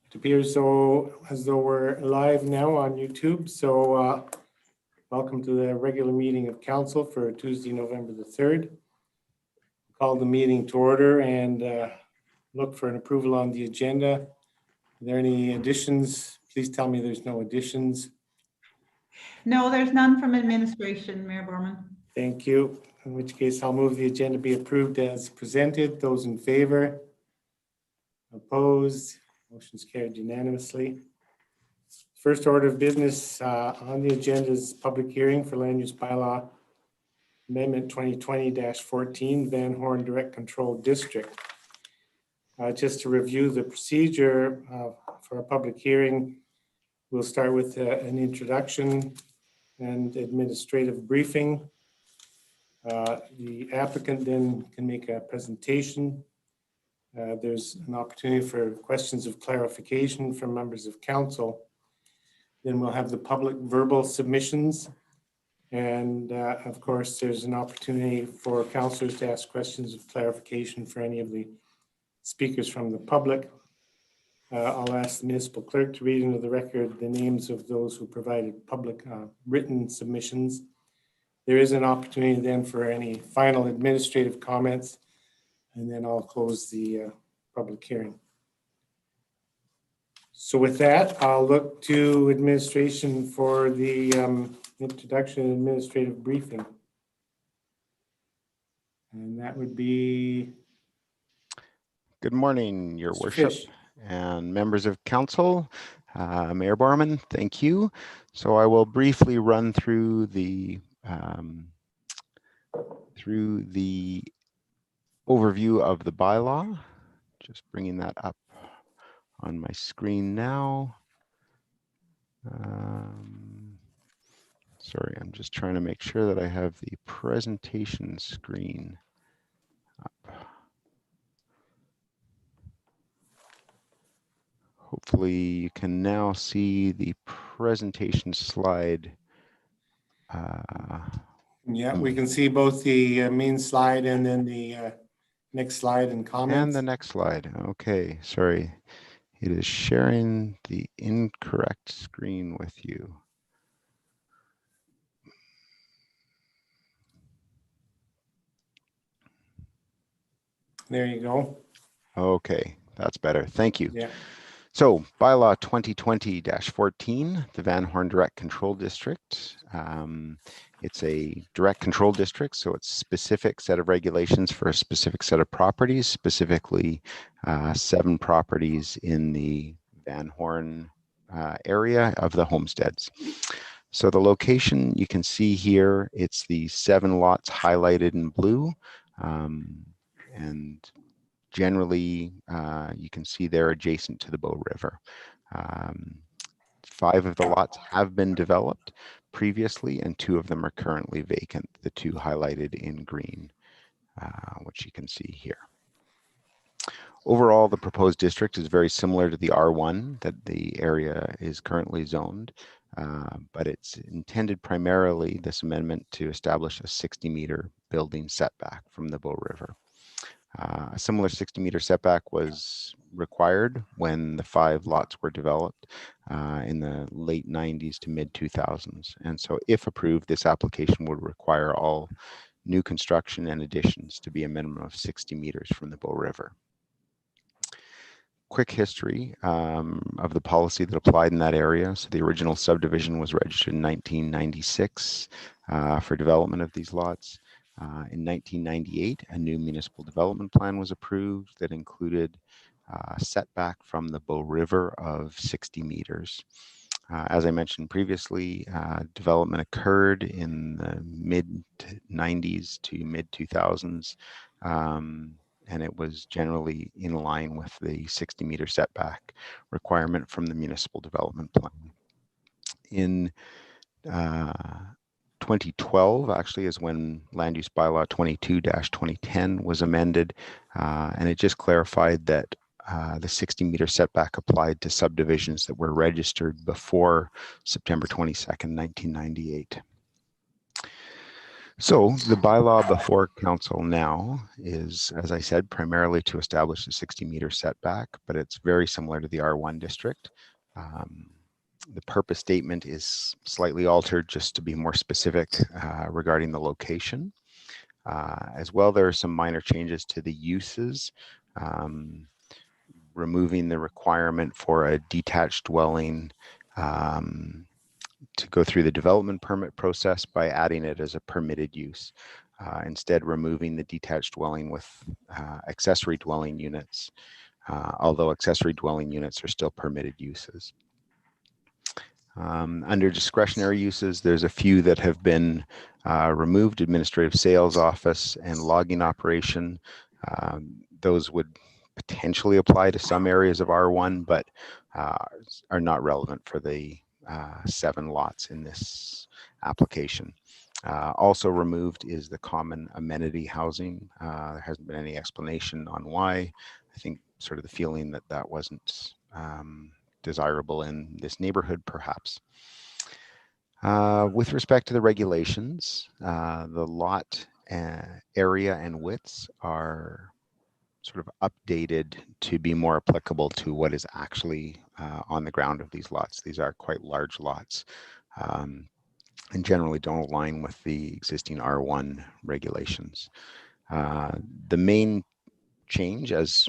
It appears as though we're live now on YouTube. So welcome to the regular meeting of council for Tuesday, November the 3rd. Call the meeting to order and look for an approval on the agenda. Are there any additions? Please tell me there's no additions. No, there's none from administration, Mayor Borman. Thank you. In which case I'll move the agenda be approved as presented. Those in favor? Opposed? Motion's carried unanimously. First order of business on the agenda is public hearing for land use bylaw amendment 2020-14 Van Horne Direct Control District. Just to review the procedure for a public hearing, we'll start with an introduction and administrative briefing. The applicant then can make a presentation. There's an opportunity for questions of clarification from members of council. Then we'll have the public verbal submissions. And of course, there's an opportunity for councillors to ask questions of clarification for any of the speakers from the public. I'll ask the municipal clerk to read into the record the names of those who provided public written submissions. There is an opportunity then for any final administrative comments, and then I'll close the public hearing. So with that, I'll look to administration for the introduction and administrative briefing. And that would be... Good morning, Your Mr. Worship Fish. and members of council. Mayor Borman, thank you. So I will briefly run through the overview of the bylaw. Just bringing that up on my screen now. Sorry, I'm just trying to make sure that I have the presentation screen up. Hopefully you can now see the presentation slide. Yeah, we can see both the main slide and then the next slide and comments. And the next slide. Okay, sorry. It is sharing the incorrect screen with you. There you go. Okay, that's better. Thank you. Yeah. So bylaw 2020-14, the Van Horne Direct Control District. It's a direct control district, so it's a specific set of regulations for a specific set of properties, specifically 7 properties in the Van Horne area of the homesteads. So the location you can see here, it's the 7 lots highlighted in blue. And generally, you can see they're adjacent to the Bow River. 5 of the lots have been developed previously, and 2 of them are currently vacant, the 2 highlighted in green, which you can see here. Overall, the proposed district is very similar to the R1 that the area is currently zoned, but it's intended primarily, this amendment, to establish a 60-meter building setback from the Bow River. A similar 60-meter setback was required when the 5 lots were developed in the late 90s to mid 2000s. And so if approved, this application would require all new construction and additions to be a minimum of 60 meters from the Bow River. Quick history of the policy that applied in that area. So the original subdivision was registered in 1996 for development of these lots. In 1998, a new municipal development plan was approved that included a setback from the Bow River of 60 meters. As I mentioned previously, development occurred in the mid 90s to mid 2000s, and it was generally in line with the 60-meter setback requirement from the municipal development plan. In 2012 actually is when land use bylaw 22-2010 was amended, and it just clarified that the 60-meter setback applied to subdivisions that were registered before September 22nd, 1998. So the bylaw before council now is, as I said, primarily to establish a 60-meter setback, but it's very similar to the R1 district. The purpose statement is slightly altered just to be more specific regarding the location. As well, there are some minor changes to the uses, removing the requirement for a detached dwelling to go through the development permit process by adding it as a permitted use. Instead, removing the detached dwelling with accessory dwelling units, although accessory dwelling units are still permitted uses. Under discretionary uses, there's a few that have been removed: administrative sales office and logging operation. Those would potentially apply to some areas of R1, but are not relevant for the 7 lots in this application. Also removed is the common amenity housing. There hasn't been any explanation on why. I think sort of the feeling that that wasn't desirable in this neighborhood, perhaps. With respect to the regulations, the lot area and widths are sort of updated to be more applicable to what is actually on the ground of these lots. These are quite large lots and generally don't align with the existing R1 regulations. The main change, as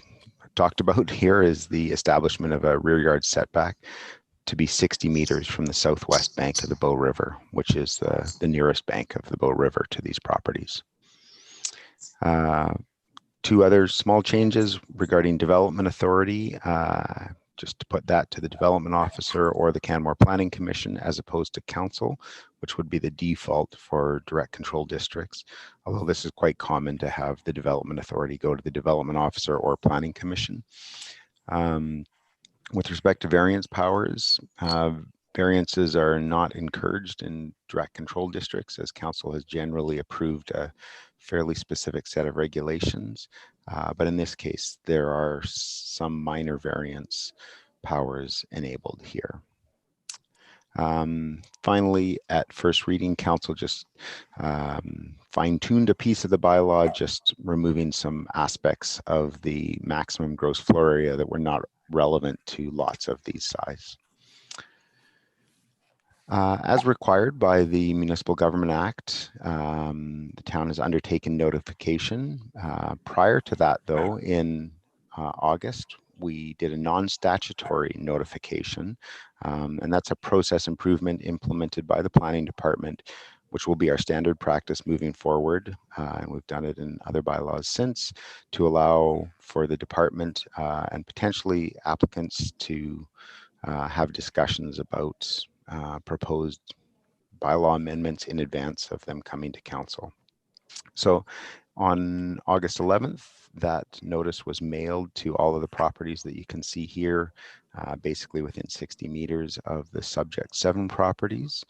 talked about here, is the establishment of a rear yard setback to be 60 meters from the southwest bank of the Bow River, which is the nearest bank of the Bow River to these properties. 2 other small changes regarding development authority, just to put that to the development officer or the Canmore Planning Commission as opposed to council, which would be the default for direct control districts. Although this is quite common to have the development authority go to the development officer or planning commission. With respect to variance powers, variances are not encouraged in direct control districts, as council has generally approved a fairly specific set of regulations. But in this case, there are some minor variance powers enabled here. Finally, at first reading, council just fine-tuned a piece of the bylaw, just removing some aspects of the maximum gross floor area that were not relevant to lots of these size. As required by the Municipal Government Act, the town has undertaken notification. Prior to that, though, in August, we did a non-statutory notification, and that's a process improvement implemented by the planning department, which will be our standard practice moving forward. And we've done it in other bylaws since, to allow for the department and potentially applicants to have discussions about proposed bylaw amendments in advance of them coming to council. So on August 11th, that notice was mailed to all of the properties that you can see here, basically within 60 meters of the subject 7 properties.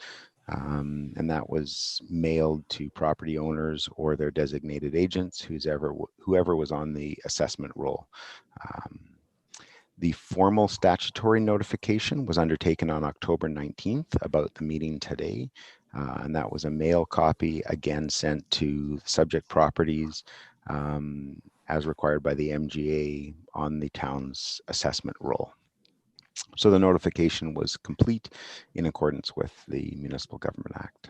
And that was mailed to property owners or their designated agents, whoever was on the assessment roll. The formal statutory notification was undertaken on October 19th about the meeting today. And that was a mail copy, again sent to the subject properties as required by the MGA on the town's assessment roll. So the notification was complete in accordance with the Municipal Government Act.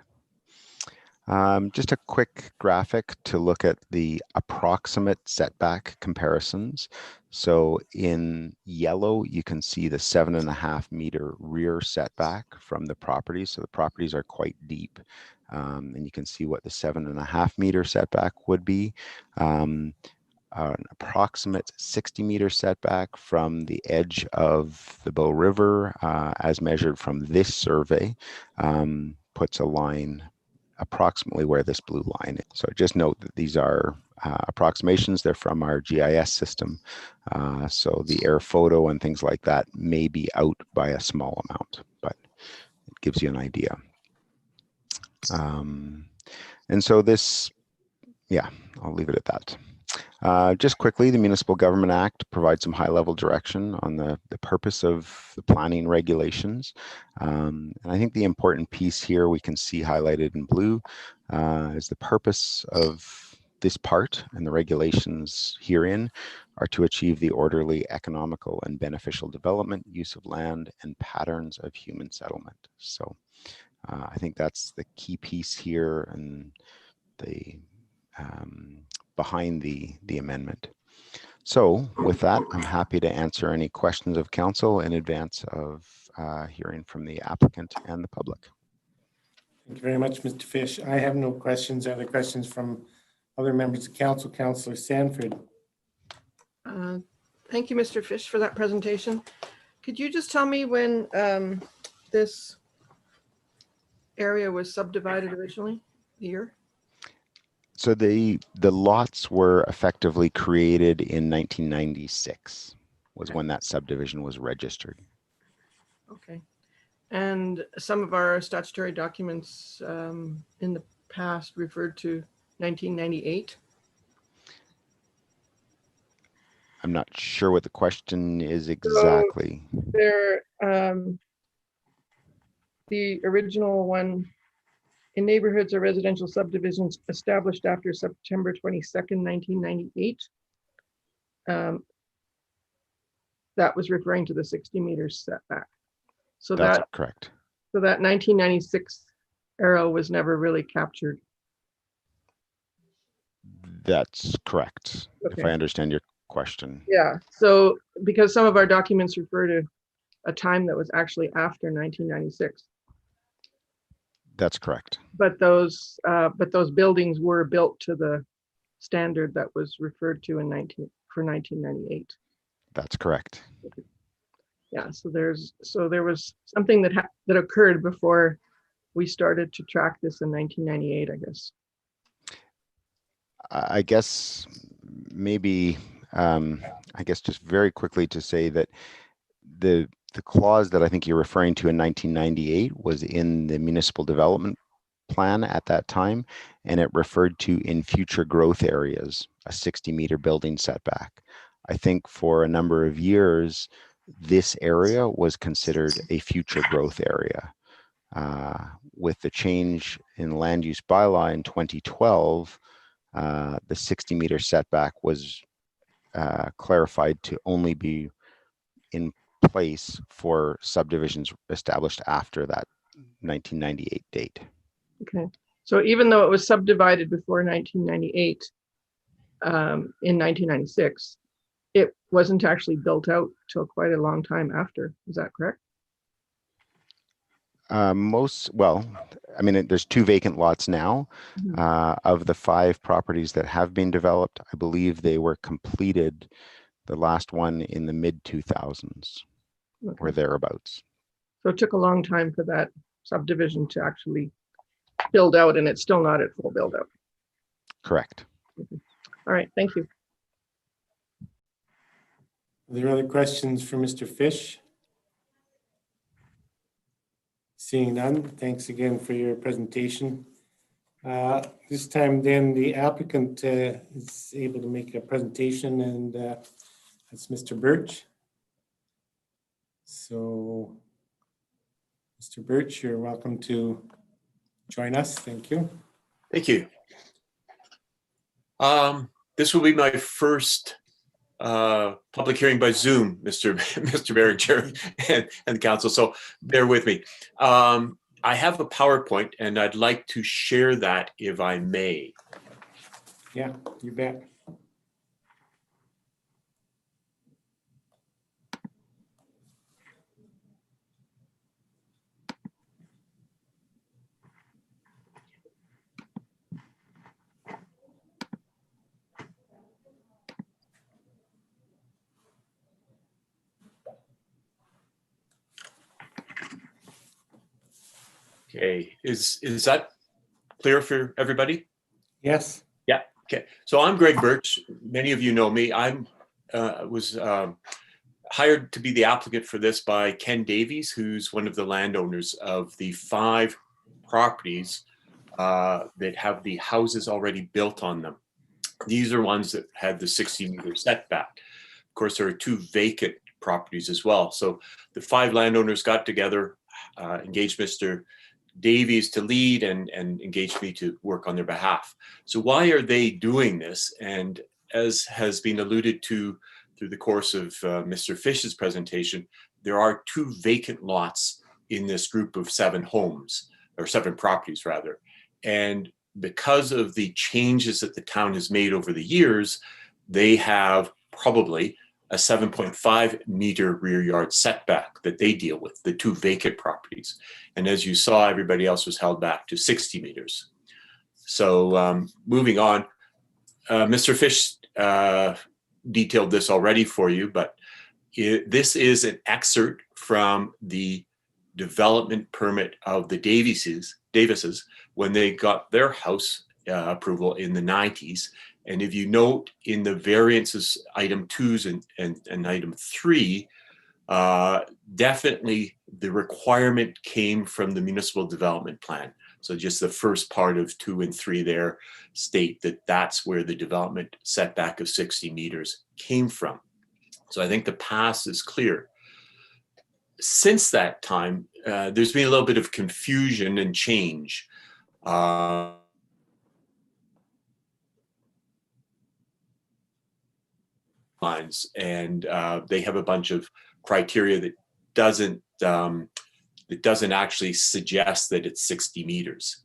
Just a quick graphic to look at the approximate setback comparisons. So in yellow, you can see the 7.5 meter rear setback from the properties. So the properties are quite deep. And you can see what the 7.5 meter setback would be. An approximate 60 meter setback from the edge of the Bow River, as measured from this survey, puts a line approximately where this blue line is. So just note that these are approximations. They're from our GIS system. So the air photo and things like that may be out by a small amount, but it gives you an idea. And so this, yeah, I'll leave it at that. Just quickly, the Municipal Government Act provides some high-level direction on the purpose of the planning regulations. And I think the important piece here we can see highlighted in blue is the purpose of this part, and the regulations herein are to achieve the orderly, economical, and beneficial development, use of land, and patterns of human settlement. So I think that's the key piece here and the behind the amendment. So with that, I'm happy to answer any questions of council in advance of hearing from the applicant and the public. Thank you very much, Mr. Fish. I have no questions. Other questions from other members of council? Councillor Sanford. Thank you, Mr. Fish, for that presentation. Could you just tell me when this area was subdivided originally, the year? So the lots were effectively created in 1996 was when that subdivision was registered. Okay. And some of our statutory documents in the past referred to 1998. I'm not sure what the question is exactly. So there, the original one, in neighborhoods or residential subdivisions established after September 22nd, 1998. That was referring to the 60 meters setback. So That's correct. So that 1996 arrow was never really captured. That's correct. Okay. If I understand your question. Yeah. So because some of our documents refer to a time that was actually after 1996. That's correct. But those buildings were built to the standard that was referred to in 1998. That's correct. Yeah. So there was something that occurred before we started to track this in 1998, I guess. I guess maybe I guess just very quickly to say that the clause that I think you're referring to in 1998 was in the municipal development plan at that time, and it referred to in future growth areas, a 60-meter building setback. I think for a number of years, this area was considered a future growth area. With the change in land use bylaw in 2012, the 60-meter setback was clarified to only be in place for subdivisions established after that 1998 date. Okay. So even though it was subdivided before 1998, in 1996, it wasn't actually built out till quite a long time after. Is that correct? Well, I mean, there's 2 vacant lots now. Of the 5 properties that have been developed, I believe they were completed, the last one in the mid-2000s or thereabouts. So it took a long time for that subdivision to actually build out, and it's still not at full build out. Correct. All right, thank you. Are there other questions for Mr. Fish? Seeing none, thanks again for your presentation. This time then the applicant is able to make a presentation, and that's Mr. Birch. So, Mr. Birch, you're welcome to join us. Thank you. Thank you. This will be my first public hearing by Zoom, Mr. Manager and the council, so bear with me. I have a PowerPoint and I'd like to share that if I may. Yeah, you bet. Okay, is that clear for everybody? Yes. Yeah. Okay. So I'm Greg Birch. Many of you know me. I'm was hired to be the applicant for this by Ken Davies, who's one of the landowners of the 5 properties that have the houses already built on them. These are ones that had the 60-meter setback. Of course, there are 2 vacant properties as well. So the 5 landowners got together, engaged Mr. Davies to lead and engaged me to work on their behalf. So why are they doing this? And as has been alluded to through the course of Mr. Fish's presentation, there are 2 vacant lots in this group of 7 homes, or 7 properties rather. And because of the changes that the town has made over the years, they have probably a 7.5 meter rear yard setback that they deal with, the 2 vacant properties. And as you saw, everybody else was held back to 60 meters. So moving on, Mr. Fish detailed this already for you, but this is an excerpt from the development permit of the Davises when they got their house approval in the 90s. And if you note in the variances, item 2s and item 3, definitely the requirement came from the municipal development plan. So just the first part of 2 and 3 there state that that's where the development setback of 60 meters came from. So I think the past is clear. Since that time, there's been a little bit of confusion and change. Lines, and they have a bunch of criteria that doesn't actually suggest that it's 60 meters.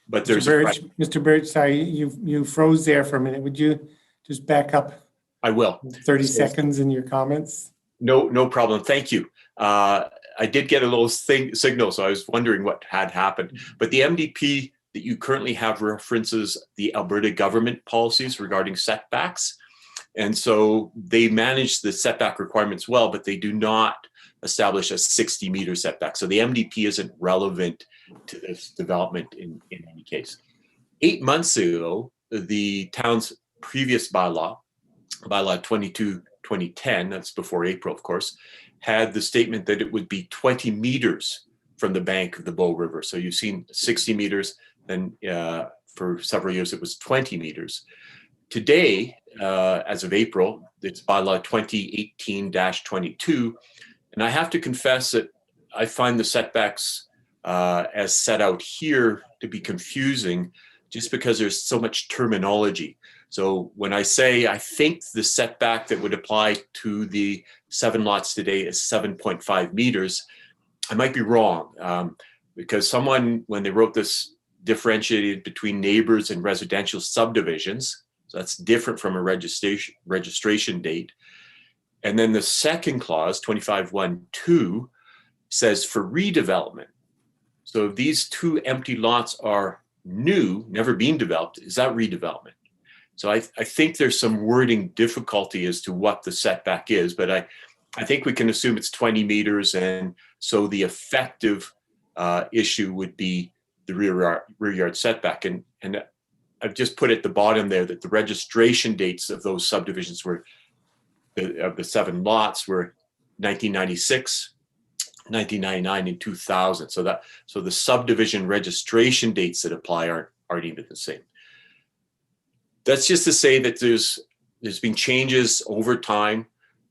But there's Mr. Birch, sorry, you froze there for a minute. Would you just back up? I will. 30 seconds in your comments. No problem. Thank you. I did get a little signal, so I was wondering what had happened. But the MDP that you currently have references the Alberta government policies regarding setbacks. And so they manage the setback requirements well, but they do not establish a 60-meter setback. So the MDP isn't relevant to this development in any case. 8 months ago, the town's previous bylaw 22-2010, that's before April, of course, had the statement that it would be 20 meters from the bank of the Bow River. So you've seen 60 meters, then for several years it was 20 meters. Today, as of April, it's bylaw 2018-22, and I have to confess that I find the setbacks as set out here to be confusing just because there's so much terminology. So when I say I think the setback that would apply to the 7 lots today is 7.5 meters, I might be wrong because someone, when they wrote this, differentiated between neighbors and residential subdivisions. So that's different from a registration date. And then the second clause, 25.1.2, says for redevelopment. So if these 2 empty lots are new, never been developed, is that redevelopment? So I think there's some wording difficulty as to what the setback is, but I think we can assume it's 20 meters. And so the effective issue would be the rear yard setback. And I've just put at the bottom there that the registration dates of those subdivisions were, of the 7 lots, were 1996, 1999, and 2000. So the subdivision registration dates that apply aren't even the same. That's just to say that there's been changes over time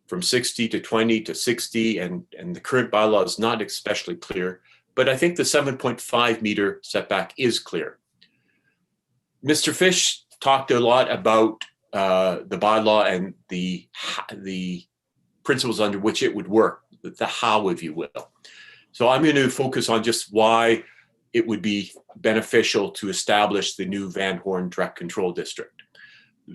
from 60 to 20 to 60, and the current bylaw is not especially clear, but I think the 7.5 meter setback is clear. Mr. Fish talked a lot about the bylaw and the principles under which it would work, the how, if you will. So I'm going to focus on just why it would be beneficial to establish the new Van Horne Direct Control District.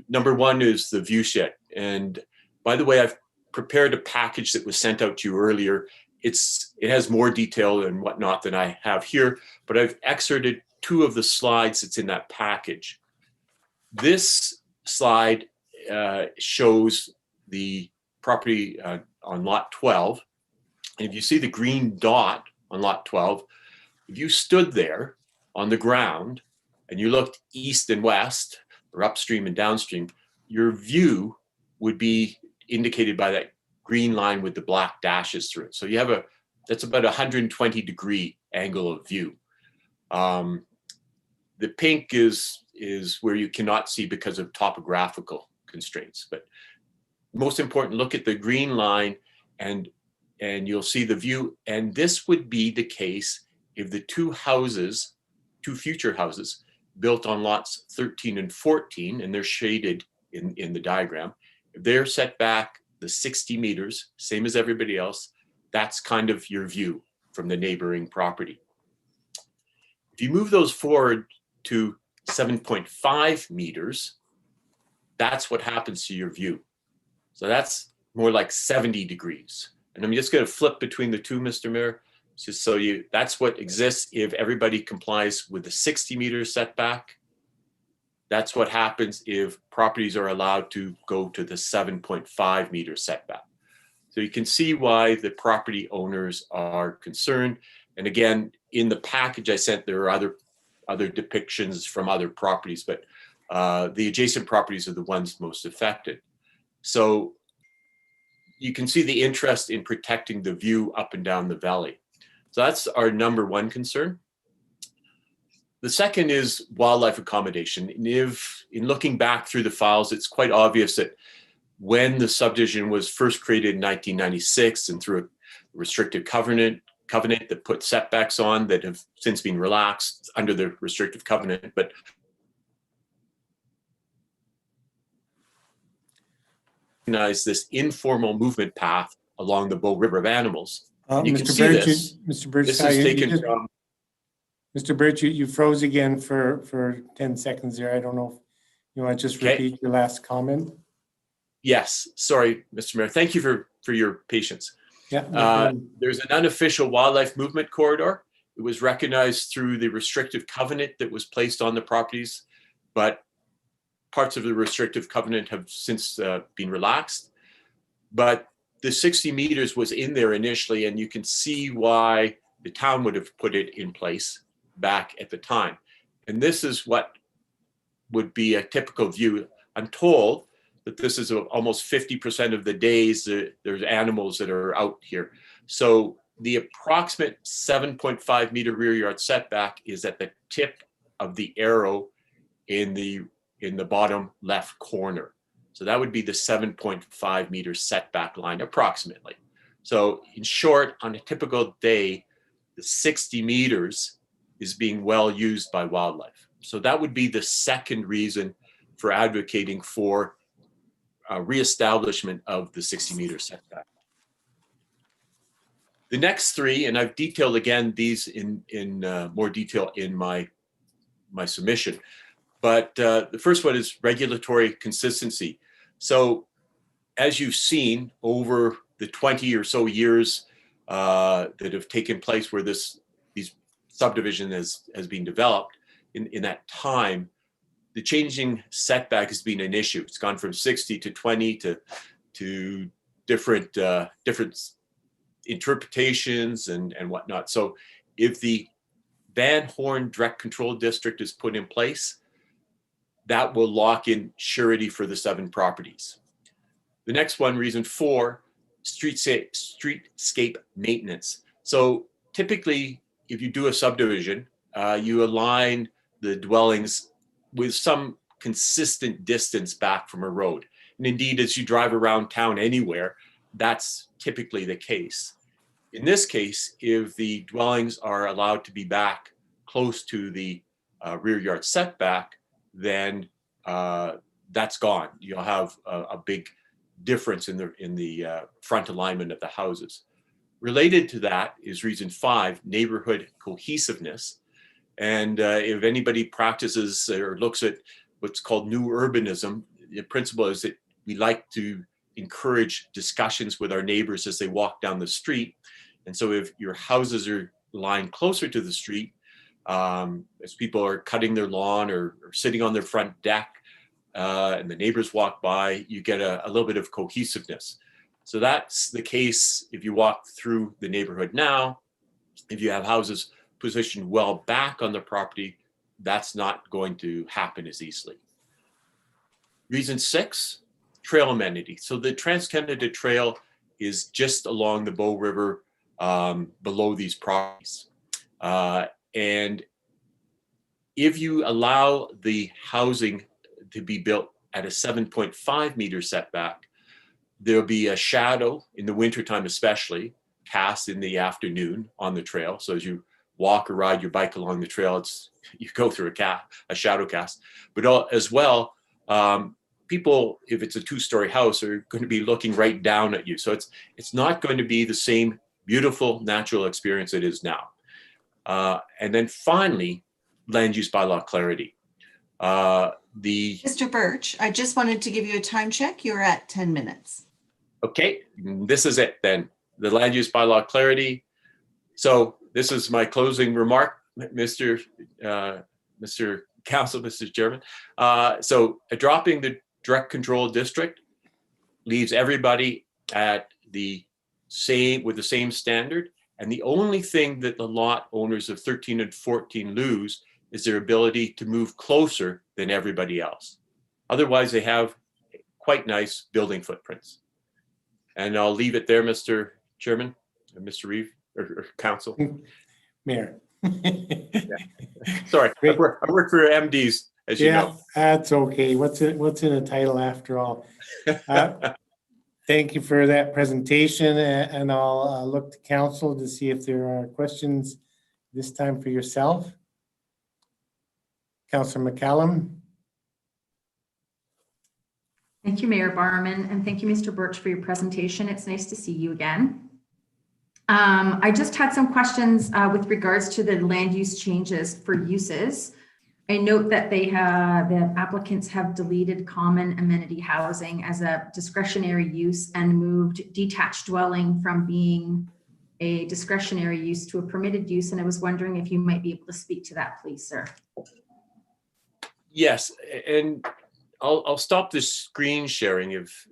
Number 1 is the view shed. And by the way, I've prepared a package that was sent out to you earlier. It has more detail and whatnot than I have here, but I've excerpted 2 of the slides that's in that package. This slide shows the property on lot 12. And if you see the green dot on lot 12, if you stood there on the ground and you looked east and west, or upstream and downstream, your view would be indicated by that green line with the black dashes through it. So you have that's about a 120-degree angle of view. The pink is is where you cannot see because of topographical constraints. But most important, look at the green line and you'll see the view. And this would be the case if the two future houses built on lots 13 and 14, and they're shaded in the diagram, if they're set back the 60 meters, same as everybody else, that's kind of your view from the neighboring property. If you move those forward to 7.5 meters, that's what happens to your view. So that's more like 70 degrees. And I'm just going to flip between the two, Mr. Mayor, just so that's what exists if everybody complies with the 60-meter setback. That's what happens if properties are allowed to go to the 7.5-meter setback. So you can see why the property owners are concerned. And again, in the package I sent, there are other depictions from other properties, but the adjacent properties are the ones most affected. So you can see the interest in protecting the view up and down the valley. So that's our number one concern. The second is wildlife accommodation. And in looking back through the files, it's quite obvious that when the subdivision was first created in 1996 and through a restrictive covenant that put setbacks on that have since been relaxed under the restrictive covenant, but recognize this informal movement path along the Bow River of animals. You can see this. Mr. Birch, This is taken from. Mr. Birch, you froze again for 10 seconds there. I don't know if you want to just repeat your last comment. Yes, sorry, Mr. Mayor. Thank you for your patience. Yeah. There's an unofficial wildlife movement corridor. It was recognized through the restrictive covenant that was placed on the properties, but parts of the restrictive covenant have since been relaxed. But the 60 meters was in there initially, and you can see why the town would have put it in place back at the time. And this is what would be a typical view. I'm told that this is almost 50% of the days that there's animals that are out here. So the approximate 7.5 meter rear yard setback is at the tip of the arrow in the bottom left corner. So that would be the 7.5 meter setback line approximately. So in short, on a typical day, the 60 meters is being well used by wildlife. So that would be the second reason for advocating for reestablishment of the 60 meter setback. The next three, and I've detailed again these in more detail in my submission, but the first one is regulatory consistency. So as you've seen over the 20 or so years that have taken place where these subdivision has been developed, in that time, the changing setback has been an issue. It's gone from 60 to 20 to different interpretations and whatnot. So if the Van Horne Direct Control District is put in place, that will lock in surety for the 7 properties. The next one, reason 4, streetscape maintenance. So typically, if you do a subdivision, you align the dwellings with some consistent distance back from a road. And indeed, as you drive around town anywhere, that's typically the case. In this case, if the dwellings are allowed to be back close to the rear yard setback, then that's gone. You'll have a big difference in the front alignment of the houses. Related to that is reason 5, neighborhood cohesiveness. And if anybody practices or looks at what's called new urbanism, the principle is that we like to encourage discussions with our neighbors as they walk down the street. And so if your houses are lying closer to the street, as people are cutting their lawn or sitting on their front deck, and the neighbors walk by, you get a little bit of cohesiveness. So that's the case if you walk through the neighborhood now. If you have houses positioned well back on the property, that's not going to happen as easily. Reason 6, trail amenity. So the Trans-Canada Trail is just along the Bow River below these properties. And if you allow the housing to be built at a 7.5 meter setback, there'll be a shadow in the wintertime, especially cast in the afternoon on the trail. So as you walk or ride your bike along the trail, you go through a shadow cast. But as well, people, if it's a 2-story house, are going to be looking right down at you. So it's not going to be the same beautiful natural experience it is now. And then finally, land use bylaw clarity. Mr. Birch, I just wanted to give you a time check. You're at 10 minutes. Okay, this is it then. The land use bylaw clarity. So this is my closing remark, Mr. Council, Mr. Chairman. So dropping the direct control district leaves everybody at the same standard. And the only thing that the lot owners of 13 and 14 lose is their ability to move closer than everybody else. Otherwise, they have quite nice building footprints. And I'll leave it there, Mr. Chairman, Mr. Reeve, or Council. Mayor. Sorry, I work for MDs, as you know. That's okay. What's in a title after all? Thank you for that presentation, and I'll look to council to see if there are questions this time for yourself. Councillor McCallum. Thank you, Mayor Barman, and thank you, Mr. Birch, for your presentation. It's nice to see you again. I just had some questions with regards to the land use changes for uses. I note that the applicants have deleted common amenity housing as a discretionary use and moved detached dwelling from being a discretionary use to a permitted use. And I was wondering if you might be able to speak to that, please, sir. Yes, and I'll stop the screen sharing if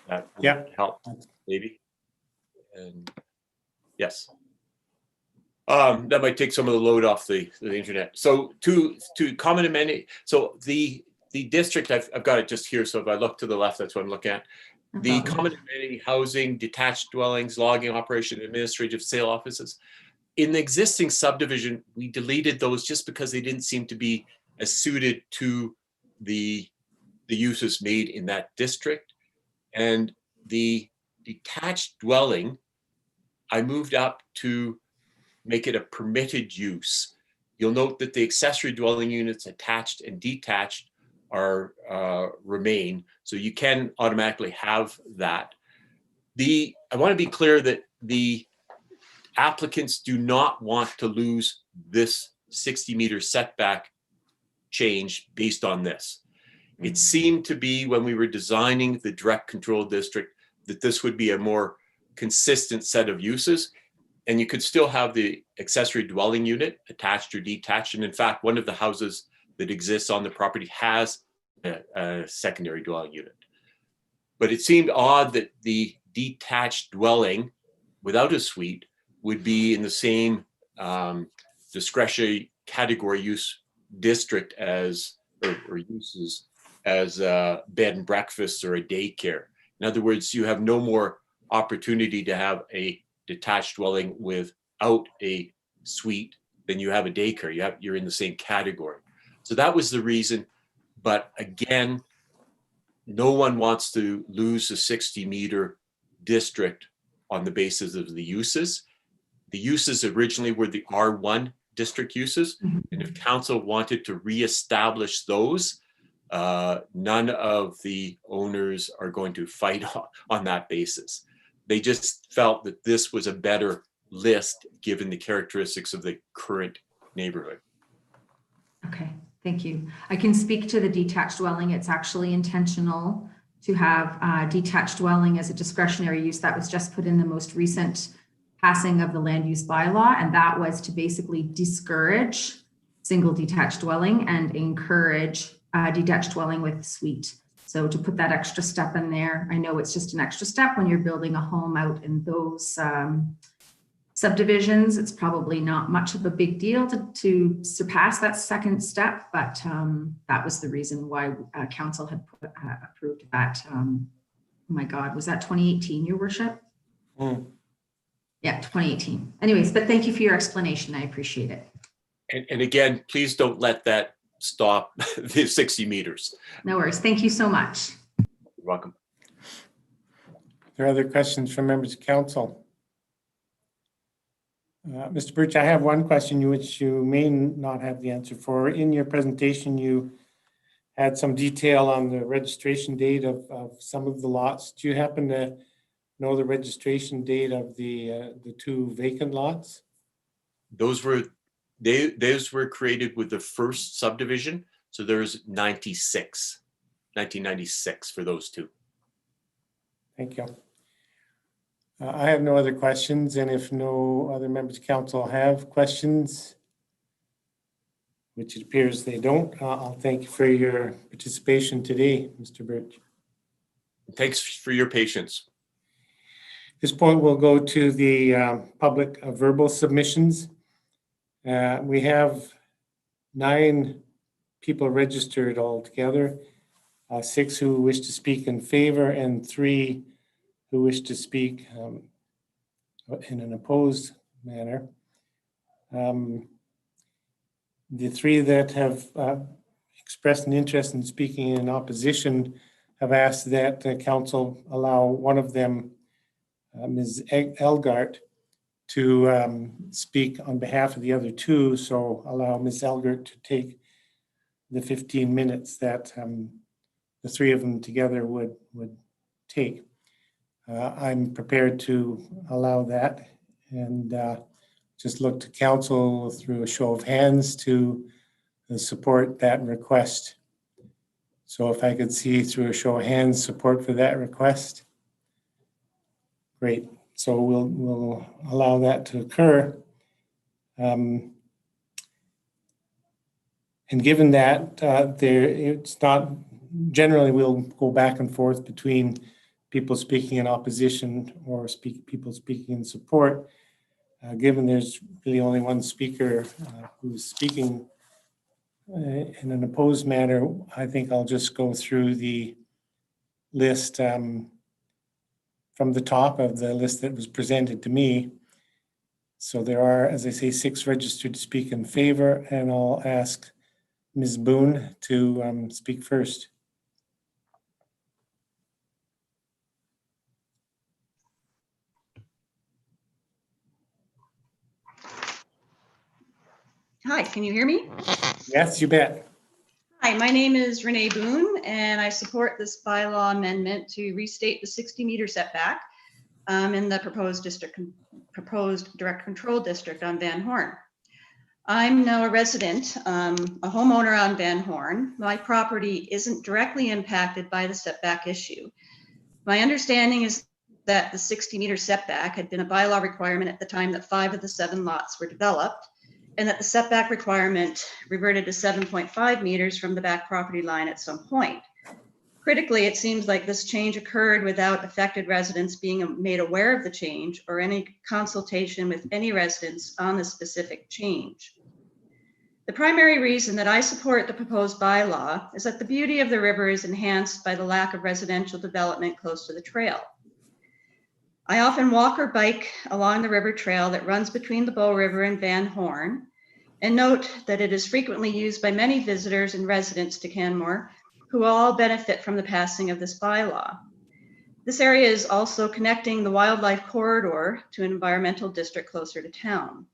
that would help, maybe. And yes. That might take some of the load off the internet. So to common amenity, so the district, I've got it just here. So if I look to the left, that's what I'm looking at. The common amenity housing, detached dwellings, logging operation, administrative sale offices. In the existing subdivision, we deleted those just because they didn't seem to be as suited to the uses made in that district. And the detached dwelling, I moved up to make it a permitted use. You'll note that the accessory dwelling units attached and detached are remain, so you can automatically have that. I want to be clear that the applicants do not want to lose this 60-meter setback change based on this. It seemed to be when we were designing the direct control district that this would be a more consistent set of uses. And you could still have the accessory dwelling unit attached or detached. And in fact, one of the houses that exists on the property has a secondary dwelling unit. But it seemed odd that the detached dwelling without a suite would be in the same discretionary category use district as, or uses as a bed and breakfast or a daycare. In other words, you have no more opportunity to have a detached dwelling without a suite than you have a daycare. You're in the same category. So that was the reason. But again, no one wants to lose a 60-meter district on the basis of the uses. The uses originally were the R1 district uses. And if council wanted to reestablish those, none of the owners are going to fight on that basis. They just felt that this was a better list given the characteristics of the current neighborhood. Okay, thank you. I can speak to the detached dwelling. It's actually intentional to have detached dwelling as a discretionary use. That was just put in the most recent passing of the land use bylaw, and that was to basically discourage single detached dwelling and encourage detached dwelling with suite. So to put that extra step in there, I know it's just an extra step when you're building a home out in those subdivisions. It's probably not much of a big deal to surpass that second step, but that was the reason why council had approved that. Oh my God, was that 2018, your worship? Yeah, 2018. Anyways, but thank you for your explanation. I appreciate it. And again, please don't let that stop the 60 meters. No worries. Thank you so much. You're welcome. There are other questions from members of council? Mr. Birch, I have one question which you may not have the answer for. In your presentation, you had some detail on the registration date of some of the lots. Do you happen to know the registration date of the two vacant lots? Those were created with the first subdivision. So there's 1996 for those two. Thank you. I have no other questions, and if no other members of council have questions, which it appears they don't, I'll thank you for your participation today, Mr. Birch. Thanks for your patience. At this point, we'll go to the public verbal submissions. We have 9 people registered altogether, 6 who wish to speak in favor and 3 who wish to speak in an opposed manner. The 3 that have expressed an interest in speaking in opposition have asked that the council allow one of them, Ms. Elgart, to speak on behalf of the other 2. So allow Ms. Elgart to take the 15 minutes that the 3 of them together would take. I'm prepared to allow that, and just look to council through a show of hands to support that request. So if I could see through a show of hands support for that request. Great. So we'll allow that to occur. And given that it's not, generally we'll go back and forth between people speaking in opposition or people speaking in support. Given there's really only one speaker who's speaking in an opposed manner, I think I'll just go through the list from the top of the list that was presented to me. So there are, as I say, 6 registered to speak in favor, and I'll ask Ms. Boone to speak first. Hi, can you hear me? Yes, you bet. Hi, my name is Renee Boone, and I support this bylaw amendment to restate the 60-meter setback in the proposed direct control district on Van Horne. I'm now a resident, a homeowner on Van Horne. My property isn't directly impacted by the setback issue. My understanding is that the 60-meter setback had been a bylaw requirement at the time that 5 of the 7 lots were developed, and that the setback requirement reverted to 7.5 meters from the back property line at some point. Critically, it seems like this change occurred without affected residents being made aware of the change or any consultation with any residents on the specific change. The primary reason that I support the proposed bylaw is that the beauty of the river is enhanced by the lack of residential development close to the trail. I often walk or bike along the river trail that runs between the Bow River and Van Horne, and note that it is frequently used by many visitors and residents to Canmore, who all benefit from the passing of this bylaw. This area is also connecting the wildlife corridor to an environmental district closer to town.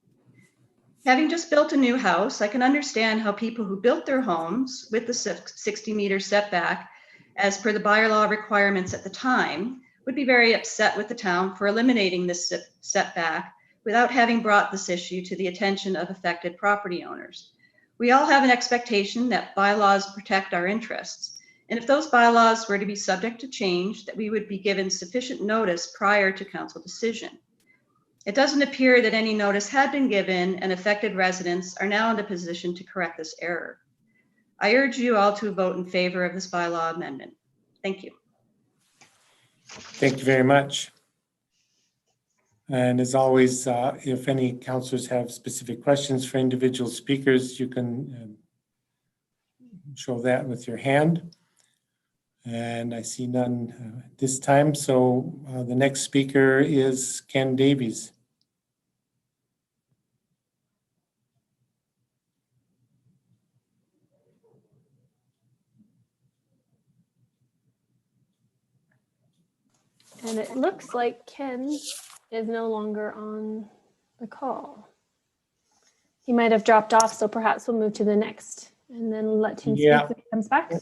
Having just built a new house, I can understand how people who built their homes with the 60-meter setback, as per the bylaw requirements at the time, would be very upset with the town for eliminating this setback without having brought this issue to the attention of affected property owners. We all have an expectation that bylaws protect our interests, and if those bylaws were to be subject to change, that we would be given sufficient notice prior to council decision. It doesn't appear that any notice had been given, and affected residents are now in a position to correct this error. I urge you all to vote in favor of this bylaw amendment. Thank you. Thank you very much. And as always, if any councillors have specific questions for individual speakers, you can show that with your hand. And I see none this time. So the next speaker is Ken Davies. And it looks like Ken is no longer on the call. He might have dropped off, so perhaps we'll move to the next and then let him speak when he comes back.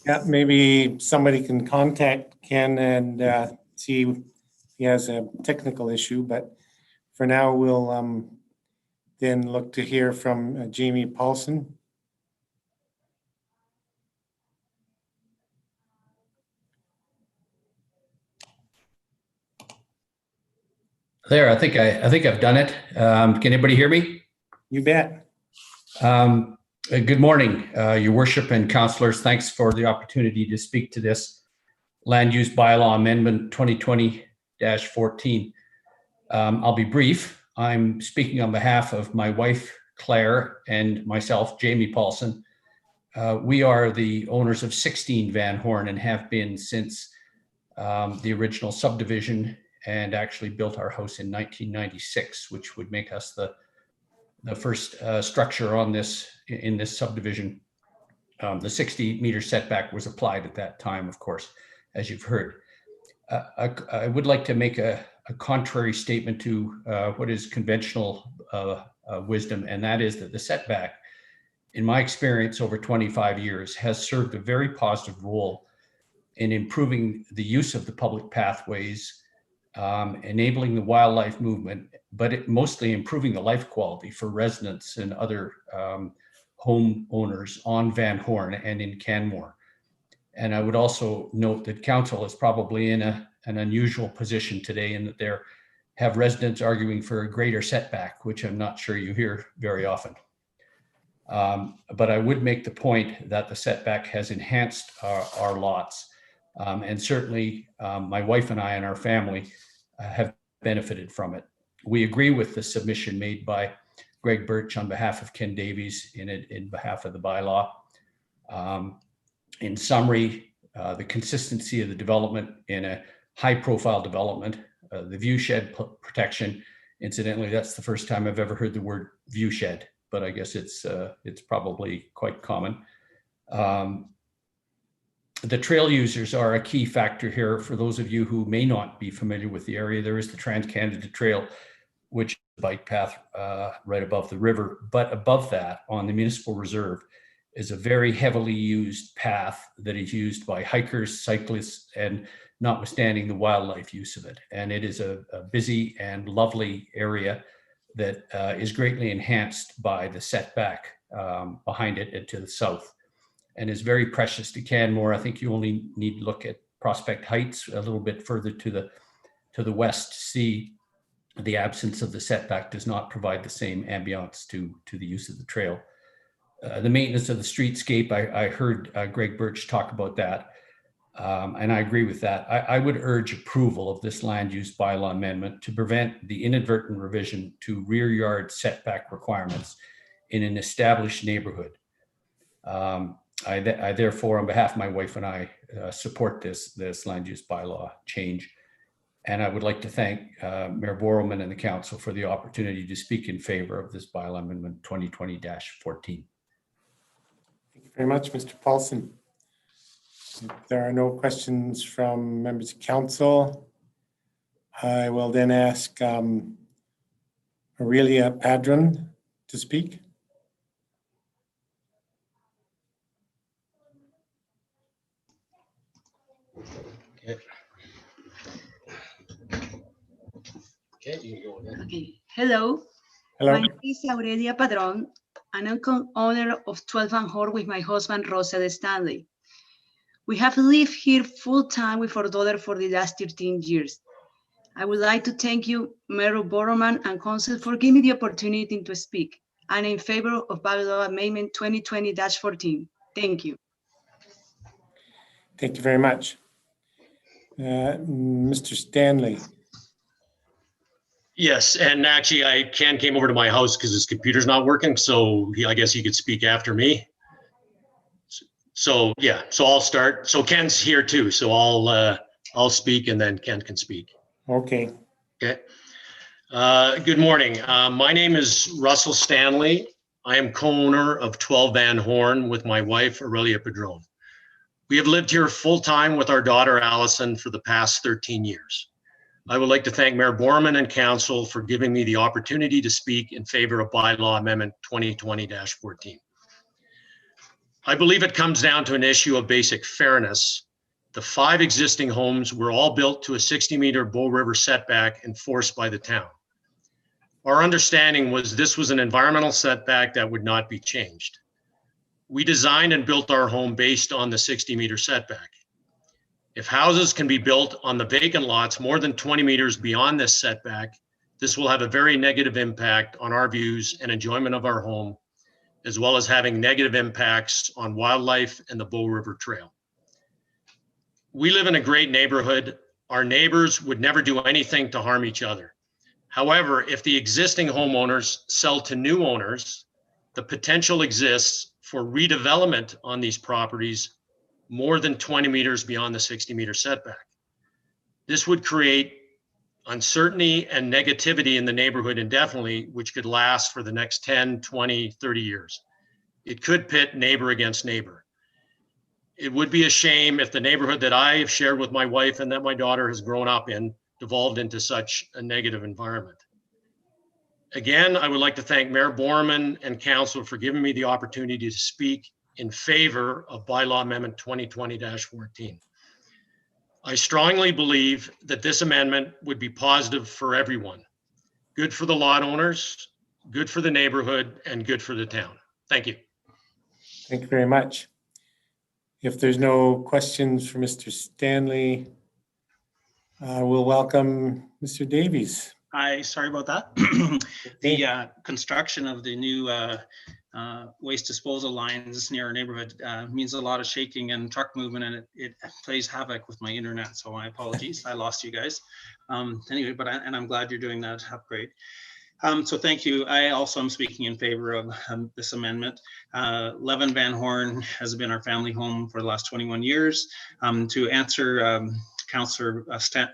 Yeah, maybe somebody can contact Ken and see if he has a technical issue, but for now, we'll then look to hear from Jamie Paulson. There, I think I've done it. Can anybody hear me? You bet. Good morning, Your Worship and councillors. Thanks for the opportunity to speak to this Land Use Bylaw Amendment 2020-14. I'll be brief. I'm speaking on behalf of my wife, Claire, and myself, Jamie Paulson. We are the owners of 16 Van Horne and have been since the original subdivision, and actually built our house in 1996, which would make us the first structure on this in this subdivision. The 60-meter setback was applied at that time, of course, as you've heard. I would like to make a contrary statement to what is conventional wisdom, and that is that the setback, in my experience over 25 years, has served a very positive role in improving the use of the public pathways, enabling the wildlife movement, but mostly improving the life quality for residents and other homeowners on Van Horne and in Canmore. And I would also note that council is probably in an unusual position today in that there have residents arguing for a greater setback, which I'm not sure you hear very often. But I would make the point that the setback has enhanced our lots. And certainly my wife and I and our family have benefited from it. We agree with the submission made by Greg Birch on behalf of Ken Davies in behalf of the bylaw. In summary, the consistency of the development in a high-profile development, the view shed protection. Incidentally, that's the first time I've ever heard the word view shed, but I guess it's probably quite common. The trail users are a key factor here. For those of you who may not be familiar with the area, there is the Trans-Canada Trail, which is a bike path right above the river. But above that, on the Municipal Reserve, is a very heavily used path that is used by hikers, cyclists, and notwithstanding the wildlife use of it. And it is a busy and lovely area that is greatly enhanced by the setback behind it and to the south, and is very precious to Canmore. I think you only need to look at Prospect Heights a little bit further to the west to see the absence of the setback does not provide the same ambiance to the use of the trail. The maintenance of the streetscape, I heard Greg Birch talk about that, and I agree with that. I would urge approval of this land use bylaw amendment to prevent the inadvertent revision to rear yard setback requirements in an established neighborhood. I therefore, on behalf of my wife and I, support this land use bylaw change. And I would like to thank Mayor Borrowman and the council for the opportunity to speak in favor of this bylaw amendment 2020-14. Thank you very much, Mr. Paulson. If there are no questions from members of council, I will then ask Aurelia Padron to speak. Okay. Hello. Hello. My name is Aurelia Padron, and I'm co-owner of 12 Van Horne with my husband, Rosa de Stanley. We have lived here full-time with our daughter for the last 13 years. I would like to thank you, Mayor Borrowman and Council, for giving me the opportunity to speak. I'm in favor of Bylaw Amendment 2020-14. Thank you. Thank you very much. Mr. Stanley. Yes, and actually Ken came over to my house because his computer's not working, so I guess he could speak after me. So yeah, so I'll start. So Ken's here too, so I'll speak and then Ken can speak. Okay. Okay. Good morning. My name is Russell Stanley. I am co-owner of 12 Van Horne with my wife, Aurelia Padron. We have lived here full-time with our daughter Allison for the past 13 years. I would like to thank Mayor Borman and Council for giving me the opportunity to speak in favor of Bylaw Amendment 2020-14. I believe it comes down to an issue of basic fairness. The 5 existing homes were all built to a 60-meter Bow River setback enforced by the town. Our understanding was this was an environmental setback that would not be changed. We designed and built our home based on the 60-meter setback. If houses can be built on the vacant lots more than 20 meters beyond this setback, this will have a very negative impact on our views and enjoyment of our home, as well as having negative impacts on wildlife and the Bow River Trail. We live in a great neighborhood. Our neighbors would never do anything to harm each other. However, if the existing homeowners sell to new owners, the potential exists for redevelopment on these properties more than 20 meters beyond the 60-meter setback. This would create uncertainty and negativity in the neighborhood indefinitely, which could last for the next 10, 20, 30 years. It could pit neighbor against neighbor. It would be a shame if the neighborhood that I have shared with my wife and that my daughter has grown up in devolved into such a negative environment. Again, I would like to thank Mayor Borman and Council for giving me the opportunity to speak in favor of Bylaw Amendment 2020-14. I strongly believe that this amendment would be positive for everyone. Good for the lot owners, good for the neighborhood, and good for the town. Thank you. Thank you very much. If there's no questions for Mr. Stanley, we'll welcome Mr. Davies. Hi, sorry about that. The construction of the new waste disposal lines near our neighborhood means a lot of shaking and truck movement, and it plays havoc with my internet. So my apologies, I lost you guys. Anyway, but I'm glad you're doing that upgrade. So thank you. I also am speaking in favor of this amendment. Levin Van Horne has been our family home for the last 21 years. To answer Councillor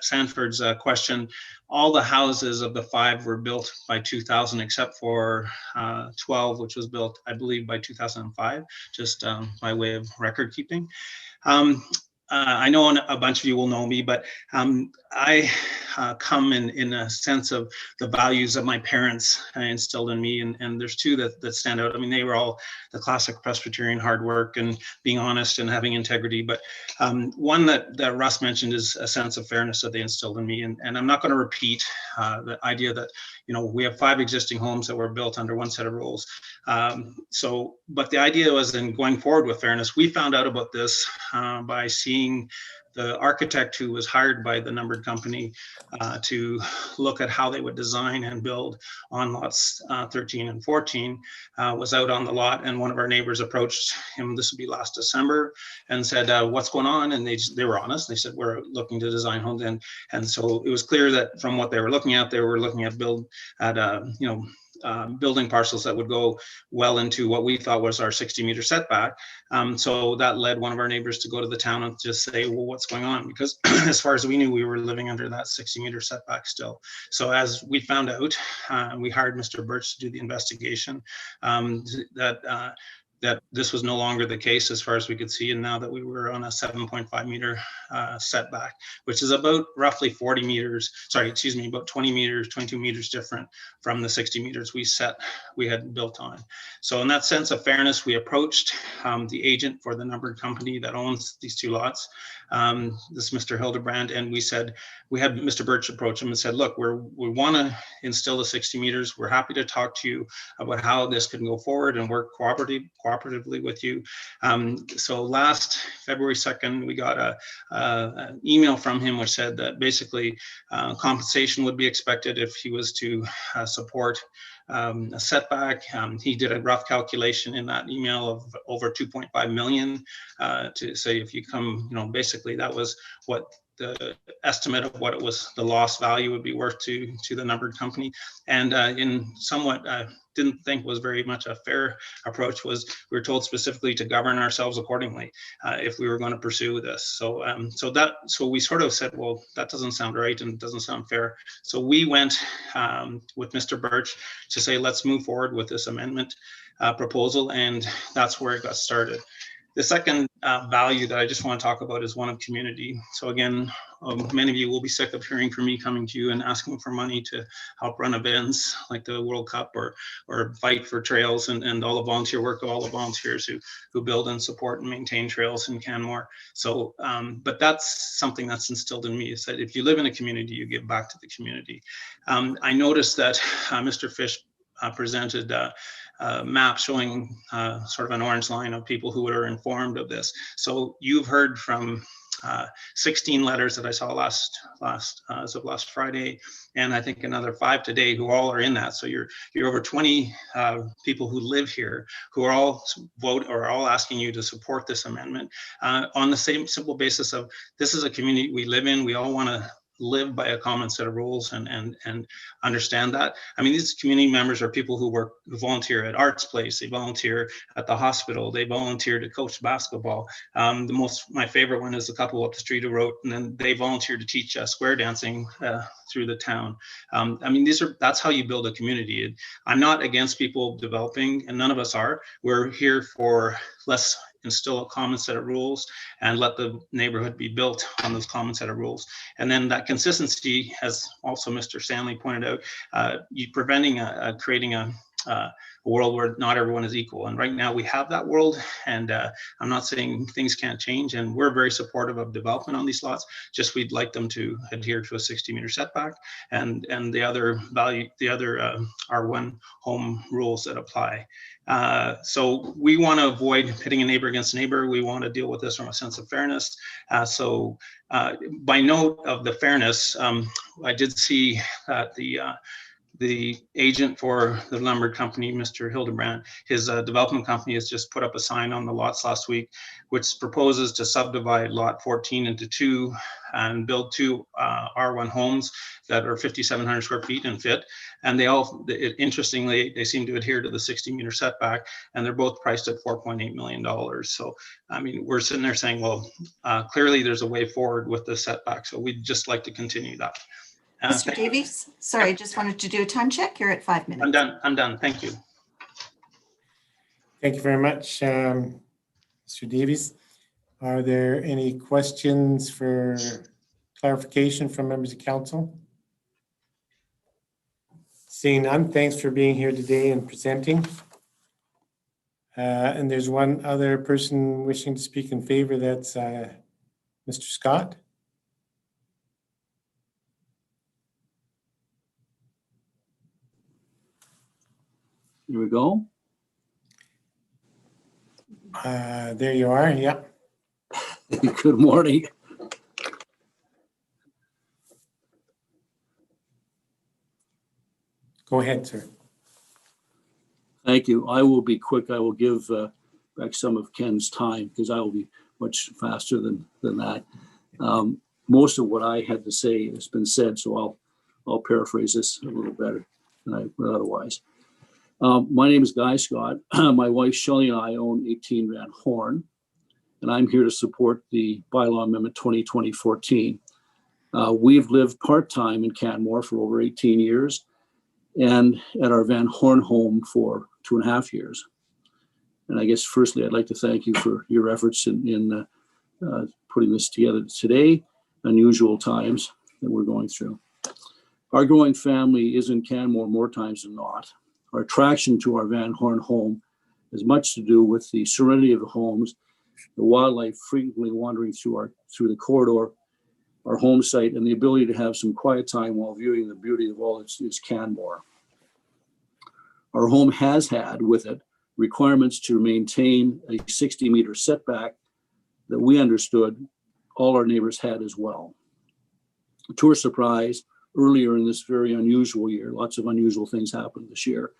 Sanford's question, all the houses of the 5 were built by 2000, except for 12, which was built, I believe, by 2005, just by way of record keeping. I know a bunch of you will know me, but I come in a sense of the values that my parents instilled in me, and there's 2 that stand out. I mean, they were all the classic Presbyterian hard work and being honest and having integrity, but one that Russ mentioned is a sense of fairness that they instilled in me, and I'm not going to repeat the idea that, you know, we have 5 existing homes that were built under one set of rules. But the idea was, in going forward with fairness, we found out about this by seeing the architect who was hired by the numbered company to look at how they would design and build on lots 13 and 14 was out on the lot, and one of our neighbors approached him, this would be last December, and said, what's going on? And they were honest. They said, we're looking to design homes. And so it was clear that from what they were looking at building parcels that would go well into what we thought was our 60-meter setback. So that led one of our neighbors to go to the town and just say, well, what's going on? Because as far as we knew, we were living under that 60-meter setback still. So as we found out, we hired Mr. Birch to do the investigation, that this was no longer the case as far as we could see, and now that we were on a 7.5 meter setback, which is about roughly 40 meters, about 20 meters, 22 meters different from the 60 meters we had built on. So in that sense of fairness, we approached the agent for the numbered company that owns these 2 lots, this Mr. Hildebrand, and we had Mr. Birch approach him and said, look, we want to instill the 60 meters. We're happy to talk to you about how this can go forward and work cooperatively with you. So last February 2nd, we got an email from him which said that basically compensation would be expected if he was to support a setback. He did a rough calculation in that email of over 2.5 million to say, if you come, basically that was what the estimate of what it was, the lost value would be worth to the numbered company. And in somewhat didn't think was very much a fair approach was we were told specifically to govern ourselves accordingly if we were going to pursue this. So we sort of said, well, that doesn't sound right and doesn't sound fair. So we went with Mr. Birch to say, let's move forward with this amendment proposal, and that's where it got started. The second value that I just want to talk about is one of community. So again, many of you will be sick of hearing from me coming to you and asking for money to help run events like the World Cup or fight for trails and all the volunteer work of all the volunteers who build and support and maintain trails in Canmore. So, but that's something that's instilled in me, is that if you live in a community, you give back to the community. I noticed that Mr. Fish presented a map showing sort of an orange line of people who are informed of this. So you've heard from 16 letters that I saw as of last Friday, and I think another 5 today who all are in that. So you're over 20 people who live here who are all all asking you to support this amendment on the same simple basis of this is a community we live in. We all want to live by a common set of rules and understand that. I mean, these community members are people who volunteer at Arts Place, they volunteer at the hospital, they volunteer to coach basketball. My favorite one is a couple up the street who wrote, and then they volunteer to teach square dancing through the town. I mean, that's how you build a community. I'm not against people developing, and none of us are. We're here for let's instill a common set of rules and let the neighborhood be built on those common set of rules. And then that consistency, as also Mr. Stanley pointed out, you creating a world where not everyone is equal. And right now we have that world, and I'm not saying things can't change, and we're very supportive of development on these lots, just we'd like them to adhere to a 60-meter setback and the other R1 home rules that apply. So we want to avoid pitting a neighbor against a neighbor. We want to deal with this from a sense of fairness. So by note of the fairness, I did see that the agent for the lumber company, Mr. Hildebrand, his development company has just put up a sign on the lots last week, which proposes to subdivide lot 14 into 2 and build 2 R1 homes that are 5,700 square feet and fit. And interestingly, they seem to adhere to the 60-meter setback, and they're both priced at $4.8 million. So, I mean, we're sitting there saying, well, clearly there's a way forward with the setback. So we'd just like to continue that. Mr. Davies, sorry, I just wanted to do a time check. You're at 5 minutes. I'm done. Thank you. Thank you very much, Mr. Davies. Are there any questions for clarification from members of council? Seeing none, thanks for being here today and presenting. And there's one other person wishing to speak in favor. That's Mr. Scott. Here we go. There you are. Yep. Good morning. Go ahead, sir. Thank you. I will be quick. I will give back some of Ken's time because I will be much faster than that. Most of what I had to say has been said, so I'll paraphrase this a little better than I would otherwise. My name is Guy Scott. My wife Shelley and I own 18 Van Horne, and I'm here to support the Bylaw Amendment 2020-14. We've lived part-time in Canmore for over 18 years and at our Van Horne home for 2.5 years. And I guess firstly, I'd like to thank you for your efforts in putting this together today, unusual times that we're going through. Our growing family is in Canmore more times than not. Our attraction to our Van Horne home has much to do with the serenity of the homes, the wildlife frequently wandering through the corridor, our home site, and the ability to have some quiet time while viewing the beauty of all its Canmore. Our home has had with it requirements to maintain a 60-meter setback that we understood all our neighbors had as well. To our surprise, earlier in this very unusual year, lots of unusual things happened this year,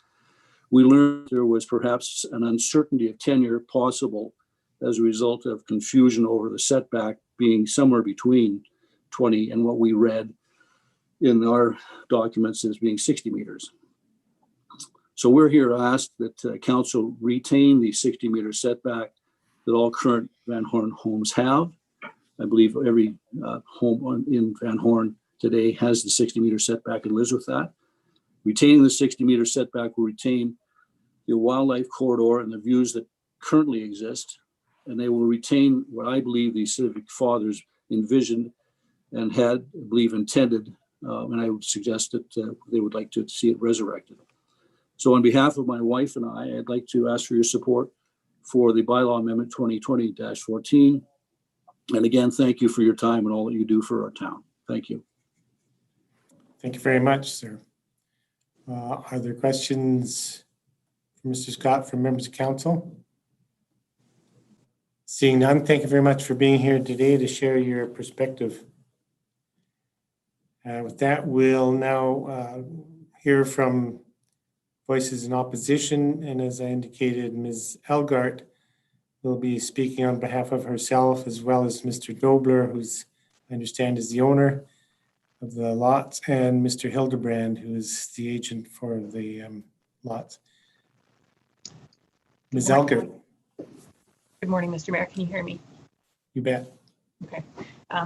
we learned there was perhaps an uncertainty of tenure possible as a result of confusion over the setback being somewhere between 20 and what we read in our documents as being 60 meters. So we're here to ask that council retain the 60-meter setback that all current Van Horne homes have. I believe every home in Van Horne today has the 60-meter setback and lives with that. Retaining the 60-meter setback will retain the wildlife corridor and the views that currently exist, and they will retain what I believe the civic fathers envisioned and had, I believe, intended, and I would suggest that they would like to see it resurrected. So on behalf of my wife and I'd like to ask for your support for the bylaw amendment 2020-14. And again, thank you for your time and all that you do for our town. Thank you. Thank you very much, sir. Are there questions for Mr. Scott from members of council? Seeing none, thank you very much for being here today to share your perspective. With that, we'll now hear from voices in opposition. And as I indicated, Ms. Elgart will be speaking on behalf of herself, as well as Mr. Dobler, who's, I understand, is the owner of the lots, and Mr. Hildebrand, who is the agent for the lots. Ms. Elgart. Good morning, Mr. Mayor. Can you hear me? You bet. Okay.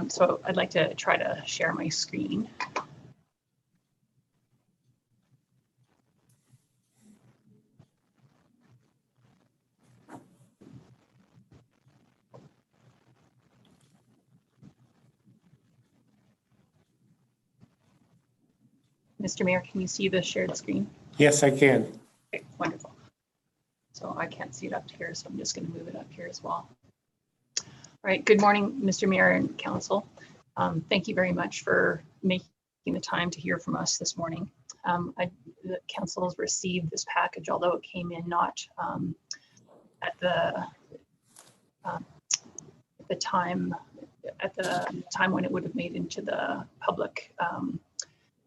So I'd like to try to share my screen. Mr. Mayor, can you see the shared screen? Yes, I can. Okay, wonderful. So I can't see it up here, so I'm just going to move it up here as well. All right, good morning, Mr. Mayor and Council. Thank you very much for making the time to hear from us this morning. The Council has received this package, although it came in not at the time when it would have made into the public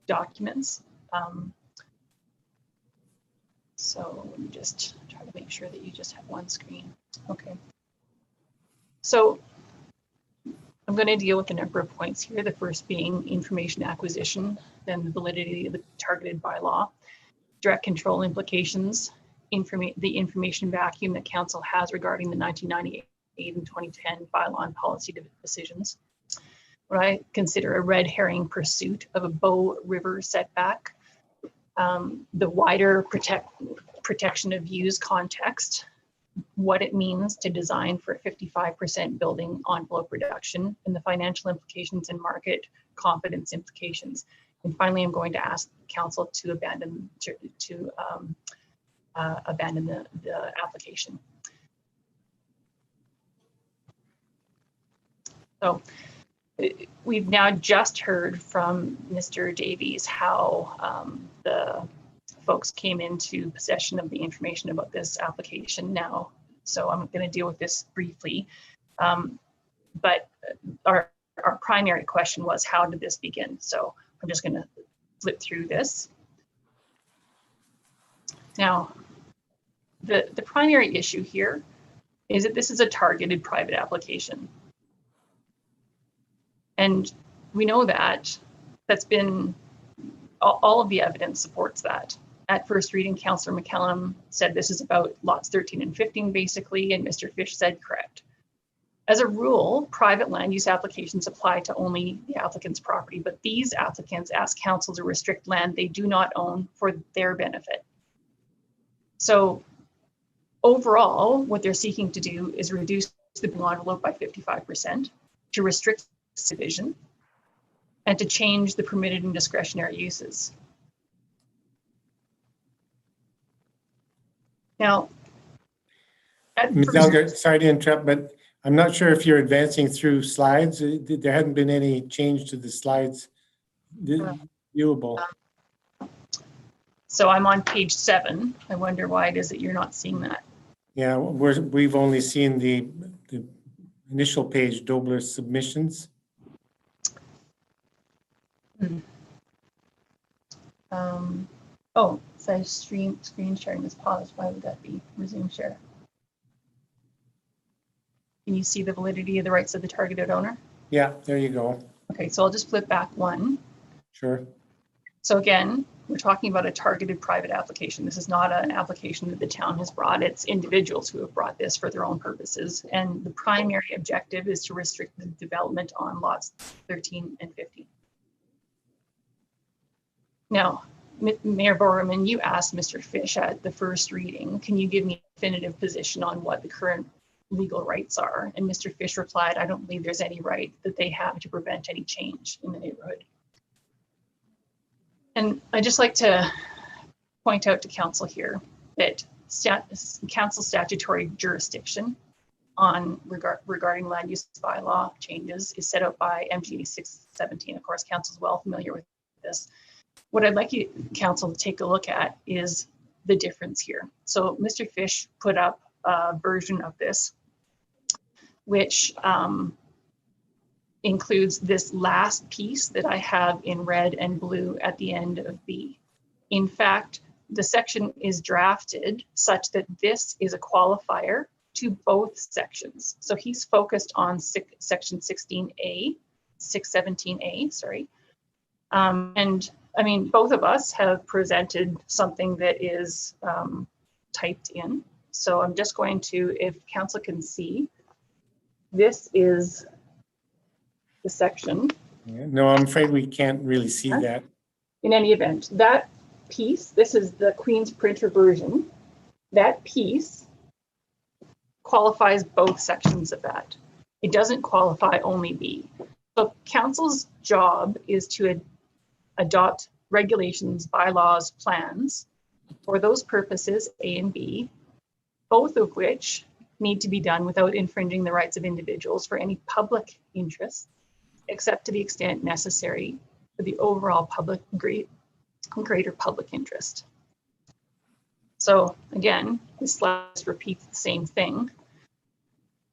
documents. So let me just try to make sure that you just have one screen. Okay. So I'm going to deal with a number of points here. The first being information acquisition, then the validity of the targeted bylaw, direct control implications, the information vacuum that council has regarding the 1998 and 2010 bylaw and policy decisions. What I consider a red herring pursuit of a Bow River setback, the wider protection of views context, what it means to design for a 55% building envelope reduction, and the financial implications and market confidence implications. And finally, I'm going to ask council to abandon the application. So we've now just heard from Mr. Davies how the folks came into possession of the information about this application now. So I'm going to deal with this briefly. But our primary question was, how did this begin? So I'm just going to flip through this. Now, the primary issue here is that this is a targeted private application. And we know that that's been, all of the evidence supports that. At first reading, Councillor McCallum said this is about lots 13 and 15 basically, and Mr. Fish said correct. As a rule, private land use applications apply to only the applicant's property, but these applicants ask council to restrict land they do not own for their benefit. So overall, what they're seeking to do is reduce the building envelope by 55%, to restrict subdivision, and to change the permitted and discretionary uses. Now, Ms. Elgart, sorry to interrupt, but I'm not sure if you're advancing through slides. There hadn't been any change to the slides viewable. So I'm on page 7. I wonder why it is that you're not seeing that. Yeah, we've only seen the initial page, Dobler's submissions. Oh, it says screen sharing is paused. Why would that be? Resume share. Can you see the validity of the rights of the targeted owner? Yeah, there you go. Okay, so I'll just flip back one. Sure. So again, we're talking about a targeted private application. This is not an application that the town has brought. It's individuals who have brought this for their own purposes. And the primary objective is to restrict the development on lots 13 and 15. Now, Mayor Borman, you asked Mr. Fish at the first reading, can you give me a definitive position on what the current legal rights are. And Mr. Fish replied, I don't believe there's any right that they have to prevent any change in the neighborhood. And I'd just like to point out to council here that council statutory jurisdiction on regarding land use bylaw changes is set out by MGA 617. Of course, council is well familiar with this. What I'd like you, council, to take a look at is the difference here. So Mr. Fish put up a version of this, which includes this last piece that I have in red and blue at the end of B. In fact, the section is drafted such that this is a qualifier to both sections. So he's focused on section 16A, 617A, sorry. And I mean, both of us have presented something that is typed in. So I'm just going to, if council can see, this is the section. Yeah, no, I'm afraid we can't really see that. In any event, that piece, this is the Queen's printer version. That piece qualifies both sections of that. It doesn't qualify only B. So council's job is to adopt regulations, bylaws, plans for those purposes, A and B, both of which need to be done without infringing the rights of individuals for any public interest, except to the extent necessary for the overall public greater public interest. So again, this slide repeats the same thing.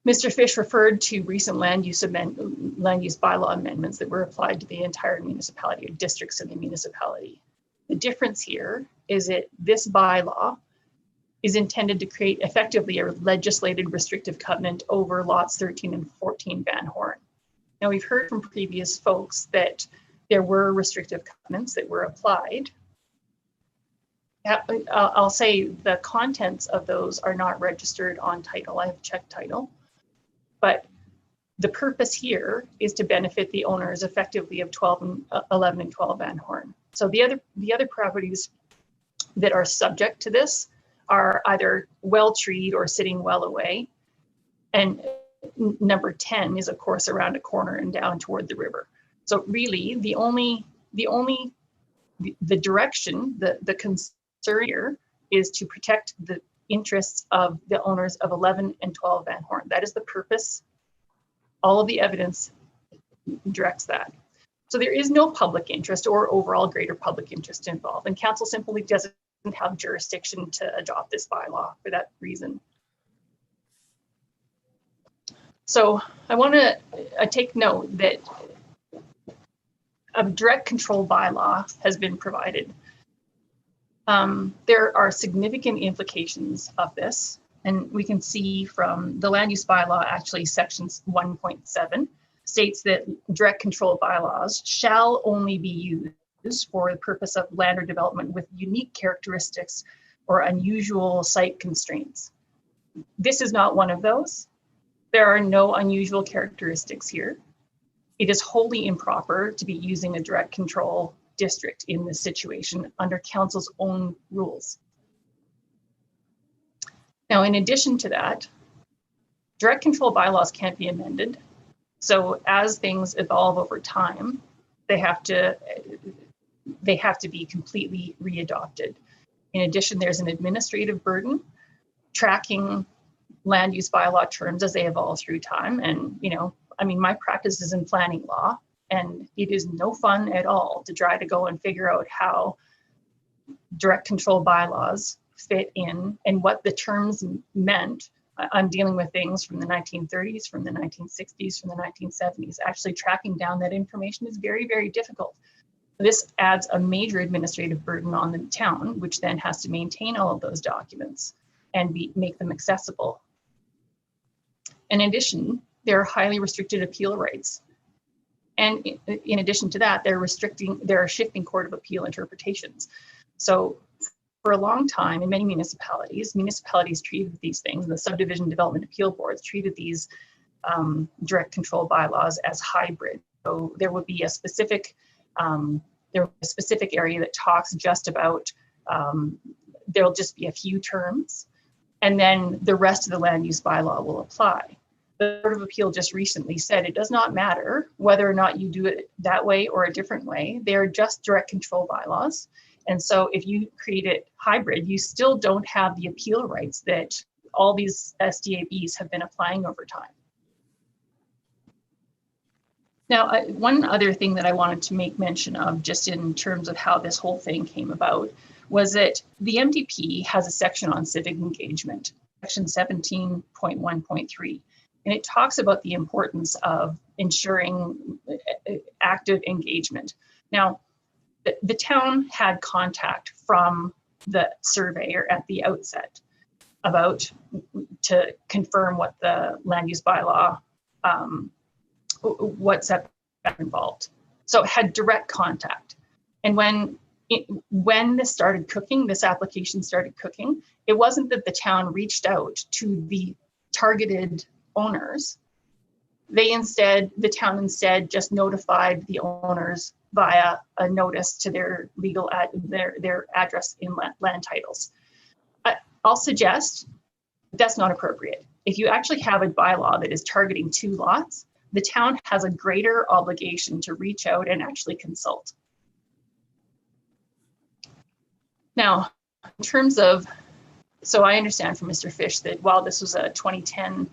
Mr. Fish referred to recent land use bylaw amendments that were applied to the entire municipality or districts in the municipality. The difference here is that this bylaw is intended to create effectively a legislated restrictive covenant over lots 13 and 14 Van Horne. Now we've heard from previous folks that there were restrictive covenants that were applied. I'll say the contents of those are not registered on title. I have checked title. But the purpose here is to benefit the owners effectively of 11 and 12 Van Horne. So the other properties that are subject to this are either well treed or sitting well away. And number 10 is of course around a corner and down toward the river. So really the direction, the concern here is to protect the interests of the owners of 11 and 12 Van Horne. That is the purpose. All of the evidence directs that. So there is no public interest or overall greater public interest involved, and council simply doesn't have jurisdiction to adopt this bylaw for that reason. So I want to take note that a direct control bylaw has been provided. There are significant implications of this, and we can see from the land use bylaw, actually section 1.7 states that direct control bylaws shall only be used for the purpose of land or development with unique characteristics or unusual site constraints. This is not one of those. There are no unusual characteristics here. It is wholly improper to be using a direct control district in this situation under council's own rules. Now, in addition to that, direct control bylaws can't be amended. So as things evolve over time, they have to be completely readopted. In addition, there's an administrative burden tracking land use bylaw terms as they evolve through time. And, you know, I mean, my practice is in planning law, and it is no fun at all to try to go and figure out how direct control bylaws fit in and what the terms meant. I'm dealing with things from the 1930s, from the 1960s, from the 1970s. Actually tracking down that information is very, very difficult. This adds a major administrative burden on the town, which then has to maintain all of those documents and make them accessible. In addition, there are highly restricted appeal rights. And in addition to that, there are shifting court of appeal interpretations. So for a long time in many municipalities treated these things, and the subdivision development appeal boards treated these direct control bylaws as hybrid. So there would be a specific area that talks just about, there'll just be a few terms. and then the rest of the land use bylaw will apply. The Court of Appeal just recently said it does not matter whether or not you do it that way or a different way. They are just direct control bylaws. And so if you create it hybrid, you still don't have the appeal rights that all these SDABs have been applying over time. Now, one other thing that I wanted to make mention of, just in terms of how this whole thing came about, was that the MDP has a section on civic engagement, section 17.1.3, and it talks about the importance of ensuring active engagement. Now, the town had contact from the surveyor at the outset about to confirm what the land use bylaw, what setback involved. So it had direct contact. And when this started cooking, this application started cooking, it wasn't that the town reached out to the targeted owners. The town instead just notified the owners via a notice to their legal their address in land titles. I'll suggest that's not appropriate. If you actually have a bylaw that is targeting 2 lots, the town has a greater obligation to reach out and actually consult. Now, in terms of, so I understand from Mr. Fish that while this was a 2010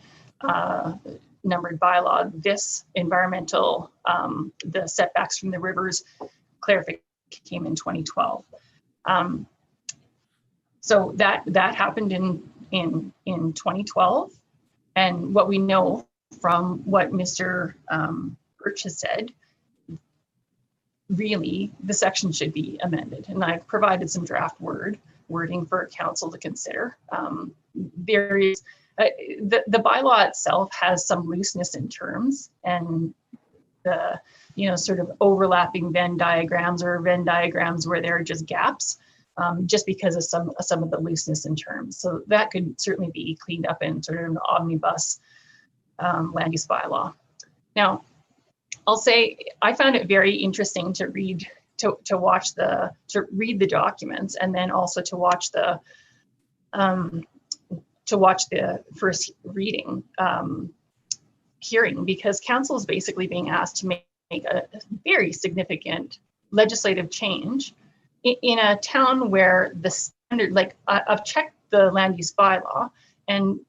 numbered bylaw, this environmental, the setbacks from the rivers clarification came in 2012. So that happened in 2012. And what we know from what Mr. Birch has said, really the section should be amended. And I've provided some draft wording for council to consider. There is, the bylaw itself has some looseness in terms, and the, sort of overlapping Venn diagrams or Venn diagrams where there are just gaps, just because of some of the looseness in terms. So that could certainly be cleaned up in sort of an omnibus land use bylaw. Now, I'll say I found it very interesting to read to read the documents, and then also to watch the first reading hearing, because council is basically being asked to make a very significant legislative change in a town where the standard, like I've checked the land use bylaw, and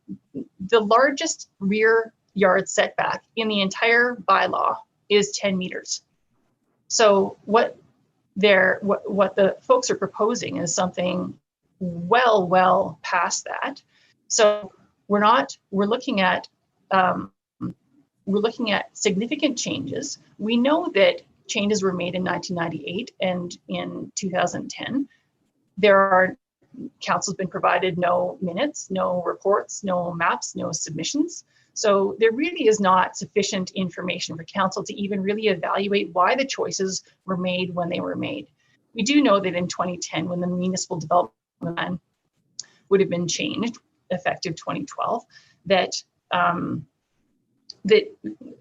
the largest rear yard setback in the entire bylaw is 10 meters. So what the folks are proposing is something well past that. So we're looking at significant changes. We know that changes were made in 1998 and in 2010. Council's been provided no minutes, no reports, no maps, no submissions. So there really is not sufficient information for council to even really evaluate why the choices were made when they were made. We do know that in 2010, when the municipal development plan would have been changed, effective 2012, that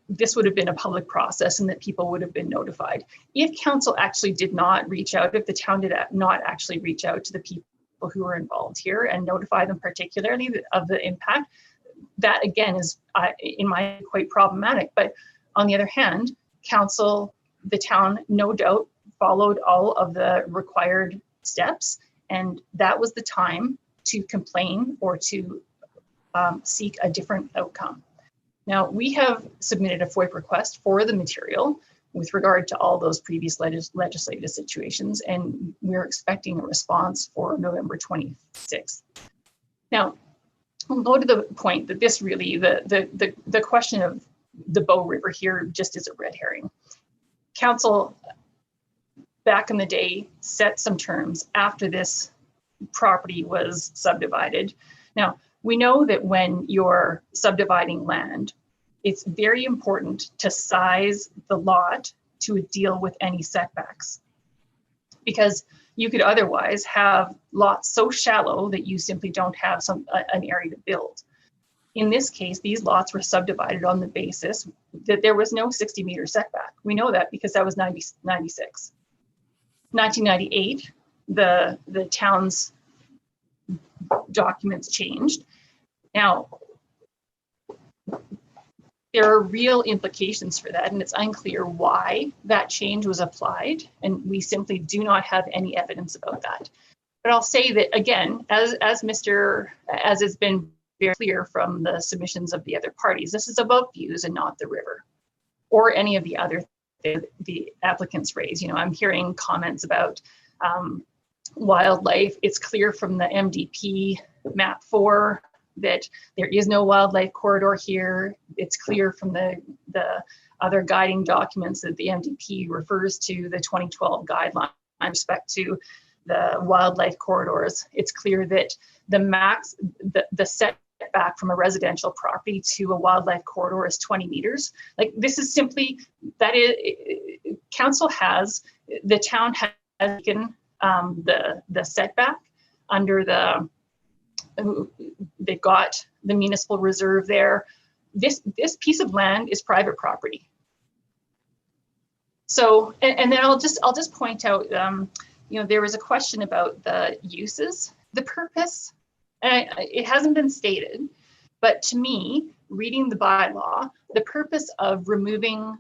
this would have been a public process and that people would have been notified. If council actually did not reach out, if the town did not actually reach out to the people who were involved here and notify them particularly of the impact, that again is, in my opinion, quite problematic. But on the other hand, council, the town, no doubt followed all of the required steps, and that was the time to complain or to seek a different outcome. Now, we have submitted a FOIP request for the material with regard to all those previous legislative situations, and we're expecting a response for November 26th. Now, I'll go to the point that this really, the question of the Bow River here just is a red herring. Council, back in the day, set some terms after this property was subdivided. Now, we know that when you're subdividing land, it's very important to size the lot to deal with any setbacks, because you could otherwise have lots so shallow that you simply don't have an area to build. In this case, these lots were subdivided on the basis that there was no 60-meter setback. We know that because that was 1996. 1998, the town's documents changed. Now, there are real implications for that, and it's unclear why that change was applied, and we simply do not have any evidence about that. But I'll say that again, as has been very clear from the submissions of the other parties, this is about views and not the river or any of the other things the applicants raise. You know, I'm hearing comments about wildlife. It's clear from the MDP map 4 that there is no wildlife corridor here. It's clear from the other guiding documents that the MDP refers to the 2012 guideline with respect to the wildlife corridors. It's clear that the setback from a residential property to a wildlife corridor is 20 meters. Like, this is simply, that is, the town has taken the setback under they've got the municipal reserve there. This piece of land is private property. So, and then I'll just point out, you know, there was a question about the uses, the purpose, and it hasn't been stated, but to me, reading the bylaw, the purpose of removing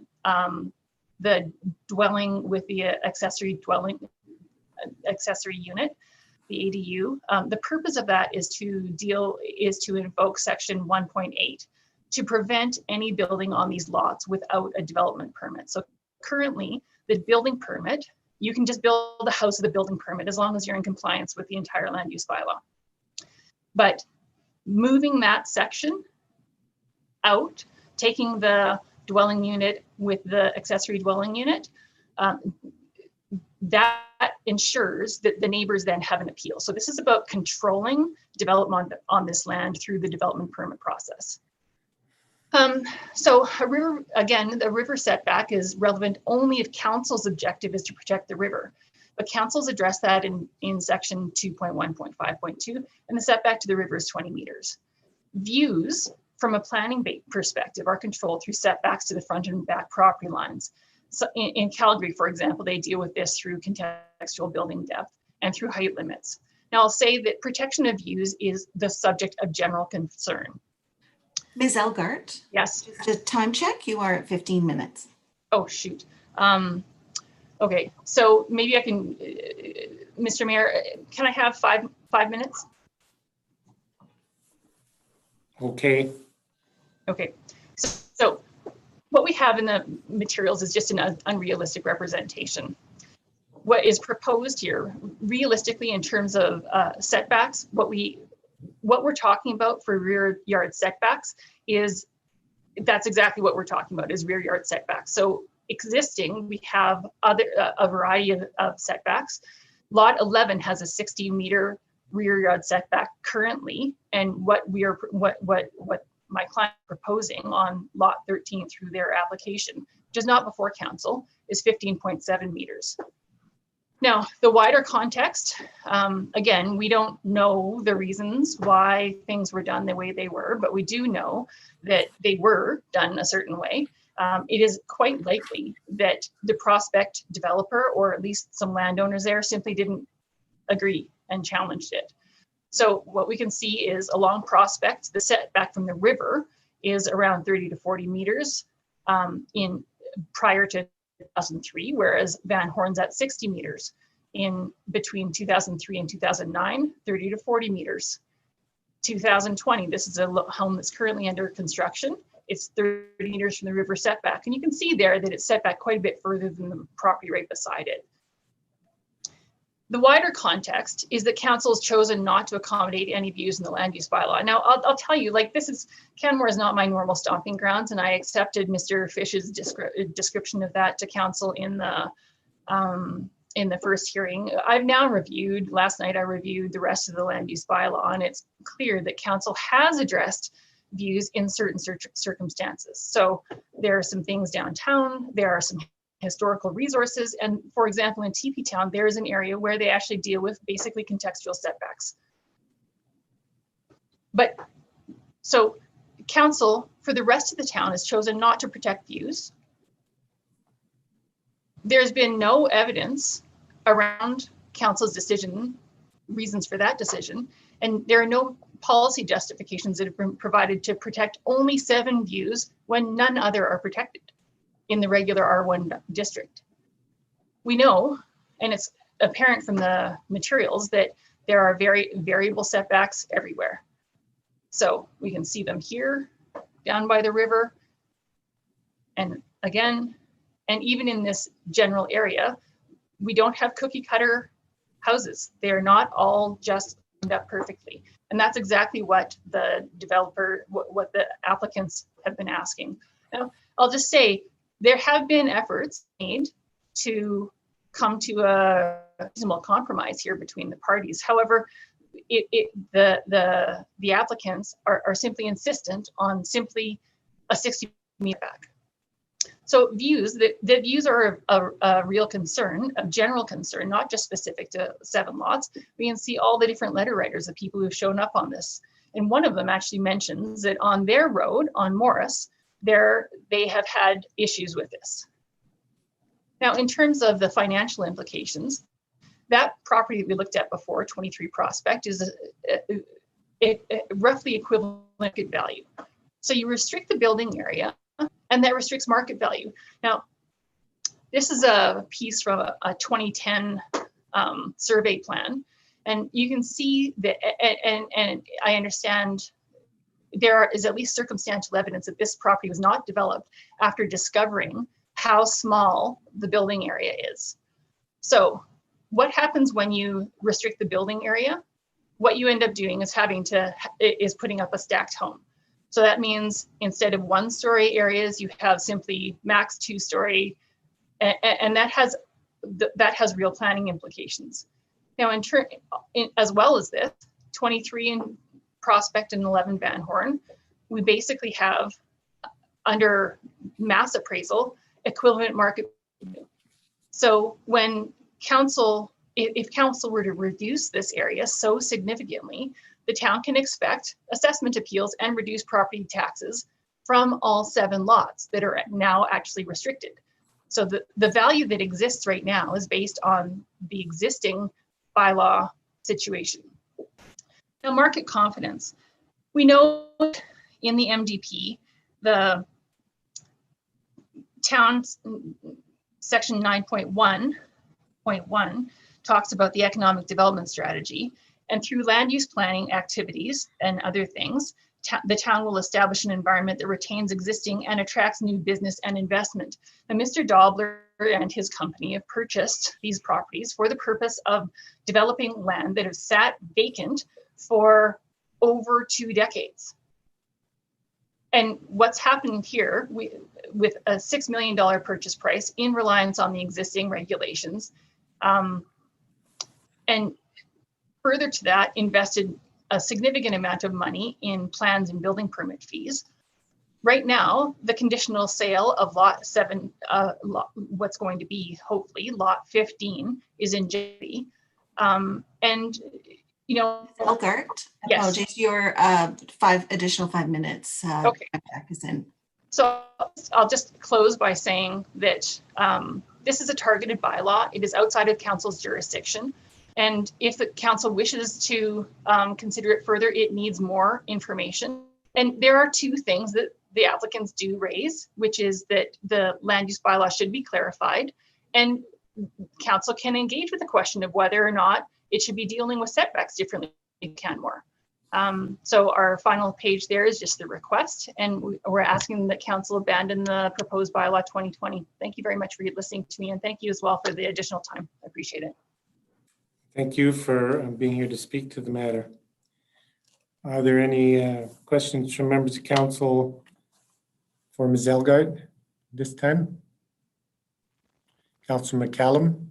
the dwelling with the accessory unit, the ADU, the purpose of that is to invoke section 1.8 to prevent any building on these lots without a development permit. So currently, the building permit, you can just build a house with a building permit as long as you're in compliance with the entire land use bylaw. But moving that section out, taking the dwelling unit with the accessory dwelling unit, that ensures that the neighbors then have an appeal. So this is about controlling development on this land through the development permit process. So a river, again, the river setback is relevant only if council's objective is to protect the river. But council's addressed that in section 2.1.5.2, and the setback to the river is 20 meters. Views from a planning perspective are controlled through setbacks to the front and back property lines. So in Calgary, for example, they deal with this through contextual building depth and through height limits. Now, I'll say that protection of views is the subject of general concern. Ms. Elgart? Yes. Just a time check, you are at 15 minutes. Oh, shoot. Okay, so maybe I can, Mr. Mayor, can I have five minutes? Okay. Okay, so what we have in the materials is just an unrealistic representation. What is proposed here, realistically, in terms of setbacks, what we're talking about for rear yard setbacks that's exactly what we're talking about, is rear yard setbacks. So existing, we have a variety of setbacks. Lot 11 has a 60-meter rear yard setback currently, and what my client is proposing on lot 13 through their application, which is not before council, is 15.7 meters. Now, the wider context, again, we don't know the reasons why things were done the way they were, but we do know that they were done a certain way. It is quite likely that the prospect developer, or at least some landowners there, simply didn't agree and challenged it. So what we can see is along Prospect, the setback from the river is around 30 to 40 meters prior to 2003, whereas Van Horne's at 60 meters. In between 2003 and 2009, 30 to 40 meters. 2020, this is a home that's currently under construction. It's 30 meters from the river setback. And you can see there that it's set back quite a bit further than the property right beside it. The wider context is that council has chosen not to accommodate any views in the land use bylaw. Now, I'll tell you, like, Canmore is not my normal stomping grounds, and I accepted Mr. Fish's description of that to council in the first hearing. I've now last night I reviewed the rest of the land use bylaw, and it's clear that council has addressed views in certain circumstances. So there are some things downtown, there are some historical resources, and for example, in TP Town, there is an area where they actually deal with basically contextual setbacks. But so council for the rest of the town has chosen not to protect views. There's been no evidence around council's decision reasons for that decision. And there are no policy justifications that have been provided to protect only 7 views when none other are protected in the regular R1 district. We know, and it's apparent from the materials, that there are very variable setbacks everywhere. So we can see them here, down by the river, and again, and even in this general area, we don't have cookie cutter houses. They're not all just lined up perfectly. And that's exactly what the developer, what the applicants have been asking. Now, I'll just say, there have been efforts made to come to a reasonable compromise here between the parties. However, the applicants are simply insistent on simply a 60-meter back. So the views are a real concern, a general concern, not just specific to 7 lots. We can see all the different letter writers of people who've shown up on this. And one of them actually mentions that on their road, on Morris, they have had issues with this. Now, in terms of the financial implications, that property that we looked at before, 23 Prospect, is a roughly equivalent market value. So you restrict the building area, and that restricts market value. Now, this is a piece from a 2010 survey plan, and you can see that, and I understand there is at least circumstantial evidence that this property was not developed after discovering how small the building area is. So what happens when you restrict the building area? What you end up doing is putting up a stacked home. So that means instead of 1-story areas, you have simply max 2-story, and that has real planning implications. Now, as well as this, 23 in Prospect and 11 Van Horne, we basically have, under mass appraisal, equivalent market. So when if council were to reduce this area so significantly, the town can expect assessment appeals and reduced property taxes from all 7 lots that are now actually restricted. So the value that exists right now is based on the existing bylaw situation. Now, market confidence. We know in the MDP, the town's section 9.1.1 talks about the economic development strategy, and through land use planning activities and other things, the town will establish an environment that retains existing and attracts new business and investment. And Mr. Dobler and his company have purchased these properties for the purpose of developing land that has sat vacant for over 2 decades. And what's happened here, with a $6 million purchase price in reliance on the existing regulations, and further to that, invested a significant amount of money in plans and building permit fees. Right now, the conditional sale of lot 7, what's going to be hopefully lot 15, is in jeopardy. And you know, Elgart, yes. Apologies, your additional 5 minutes. Okay. Back is in. So I'll just close by saying that this is a targeted bylaw. It is outside of council's jurisdiction. And if the council wishes to consider it further, it needs more information. And there are 2 things that the applicants do raise, which is that the land use bylaw should be clarified, and council can engage with the question of whether or not it should be dealing with setbacks differently in Canmore. So our final page there is just the request, and we're asking that council abandon the proposed bylaw 2020. Thank you very much for listening to me, and thank you as well for the additional time. I appreciate it. Thank you for being here to speak to the matter. Are there any questions from members of council for Ms. Elgart this time? Councillor McCallum.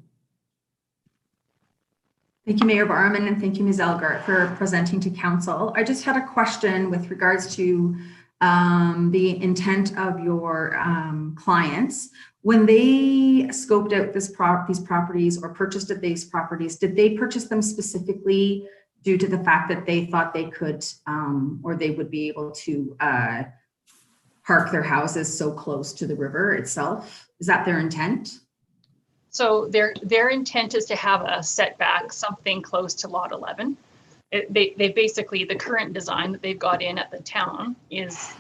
Thank you, Mayor Barman, and thank you, Ms. Elgart, for presenting to council. I just had a question with regards to the intent of your clients. When they scoped out these properties or purchased these properties, did they purchase them specifically due to the fact that they thought they could or they would be able to park their houses so close to the river itself? Is that their intent? So their intent is to have a setback, something close to lot 11. They basically, the current design that they've got in at the town is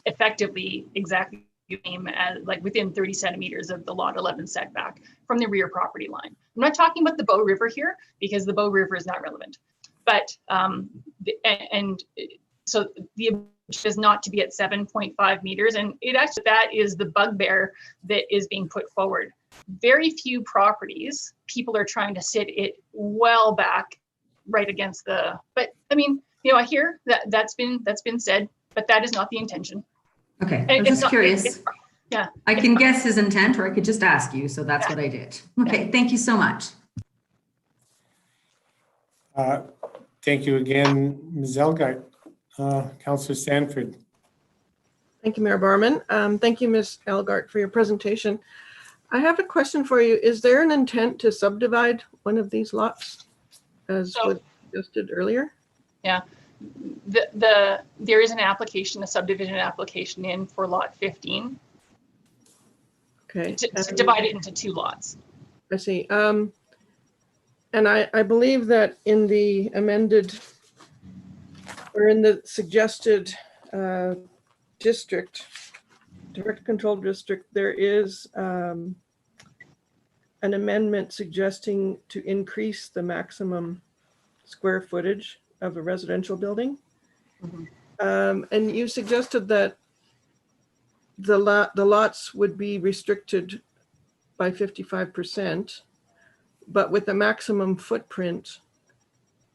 effectively exactly the same as, like, within 30 centimeters of the lot 11 setback from the rear property line. I'm not talking about the Bow River here because the Bow River is not relevant. But, so the objective is not to be at 7.5 meters. And it actually, that is the bugbear that is being put forward. Very few properties, people are trying to sit it well back right against the, but I mean, you know, I hear that's been said, but that is not the intention. Okay, I was just curious. Yeah. I can guess his intent, or I could just ask you, so that's what I did. Okay, thank you so much. Thank you again, Ms. Elgart. Councillor Sanford. Thank you, Mayor Barman. Thank you, Ms. Elgart, for your presentation. I have a question for you. Is there an intent to subdivide one of these lots as was suggested earlier? Yeah, there is an application, a subdivision application in for lot 15. Okay. To divide it into 2 lots. I see. And I believe that in the amended or in the suggested district, direct control district, there is an amendment suggesting to increase the maximum square footage of a residential building. Mm-hmm. And you suggested that the lots would be restricted by 55%, but with the maximum footprint,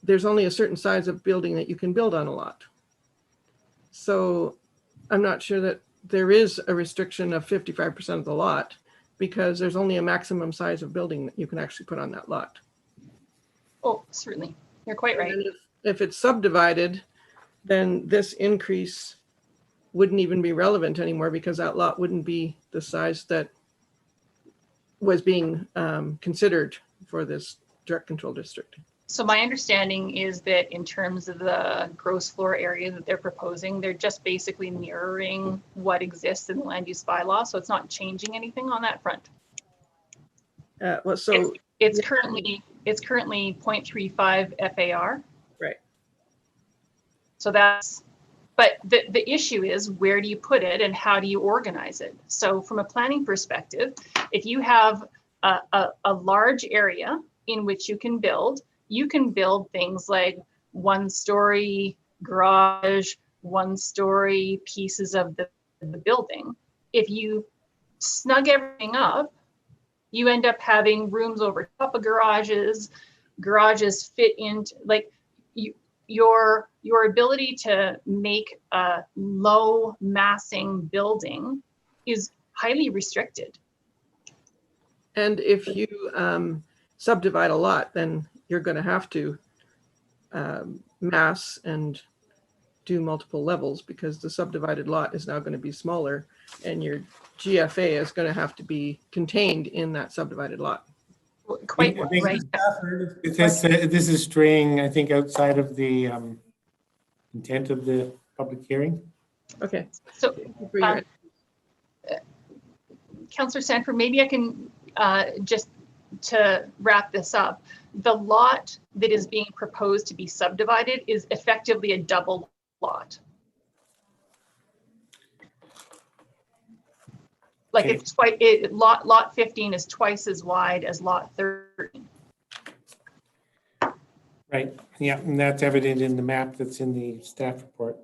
there's only a certain size of building that you can build on a lot. So I'm not sure that there is a restriction of 55% of the lot, because there's only a maximum size of building that you can actually put on that lot. Oh, certainly. You're quite right. If it's subdivided, then this increase wouldn't even be relevant anymore, because that lot wouldn't be the size that was being considered for this direct control district. So my understanding is that in terms of the gross floor area that they're proposing, they're just basically mirroring what exists in the land use bylaw. So it's not changing anything on that front. Well, so it's currently 0.35 FAR. Right. So that's, but the issue is, where do you put it and how do you organize it? So from a planning perspective, if you have a large area in which you can build things like 1-story garage, 1-story pieces of the building. If you snug everything up, you end up having rooms over top of garages fit into, like, your ability to make a low massing building is highly restricted. And if you subdivide a lot, then you're going to have to mass and do multiple levels, because the subdivided lot is now going to be smaller and your GFA is going to have to be contained in that subdivided lot. Quite right. This is straying, I think, outside of the intent of the public hearing. Okay. So, Councillor Sanford, maybe I can just to wrap this up. The lot that is being proposed to be subdivided is effectively a double lot. Like, okay. It's quite, lot 15 is twice as wide as lot 13. Right, yeah, and that's evident in the map that's in the staff report.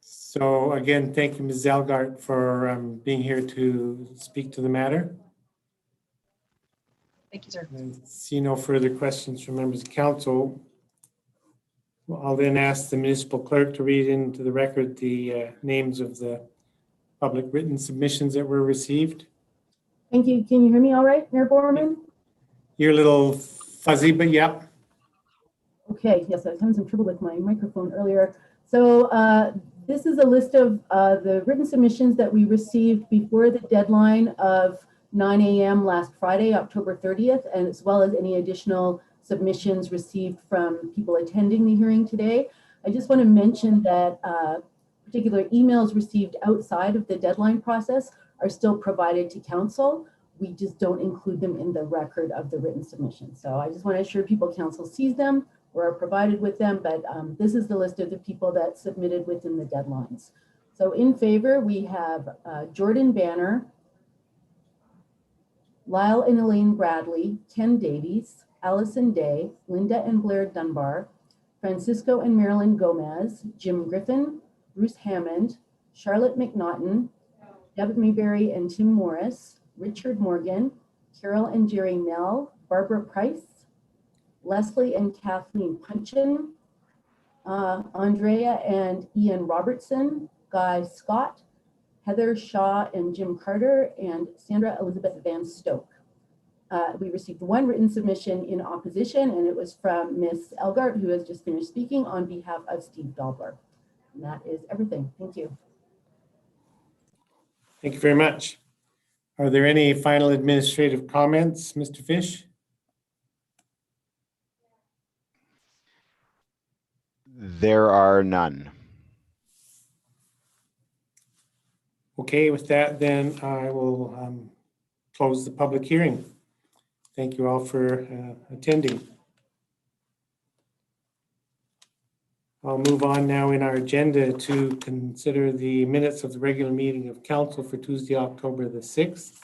So again, thank you, Ms. Elgart, for being here to speak to the matter. Thank you, sir. I see no further questions from members of council. I'll then ask the municipal clerk to read into the record the names of the public written submissions that were received. Thank you. Can you hear me all right, Mayor Borman? You're a little fuzzy, but yeah. Okay, yes, I was having some trouble with my microphone earlier. So this is a list of the written submissions that we received before the deadline of 9 a.m. last Friday, October 30th, and as well as any additional submissions received from people attending the hearing today. I just want to mention that particular emails received outside of the deadline process are still provided to council. we just don't include them in the record of the written submission. So I just want to assure people council sees them or are provided with them, but this is the list of the people that submitted within the deadlines. So in favor, we have Jordan Banner, Lyle and Elaine Bradley, Ken Davies, Allison Day, Linda and Blair Dunbar, Francisco and Marilyn Gomez, Jim Griffin, Bruce Hammond, Charlotte McNaughton, Deb Mayberry and Tim Morris, Richard Morgan, Carol and Jerry Nell, Barbara Price, Leslie and Kathleen Punchin, Andrea and Ian Robertson, Guy Scott, Heather Shaw and Jim Carter, and Sandra Elizabeth Van Stoke. We received one written submission in opposition, and it was from Miss Elgart, who has just finished speaking on behalf of Steve Dobler. And that is everything. Thank you. Thank you very much. Are there any final administrative comments, Mr. Fish? There are none. Okay, with that, then I will close the public hearing. Thank you all for attending. I'll move on now in our agenda to consider the minutes of the regular meeting of council for Tuesday, October the 6th.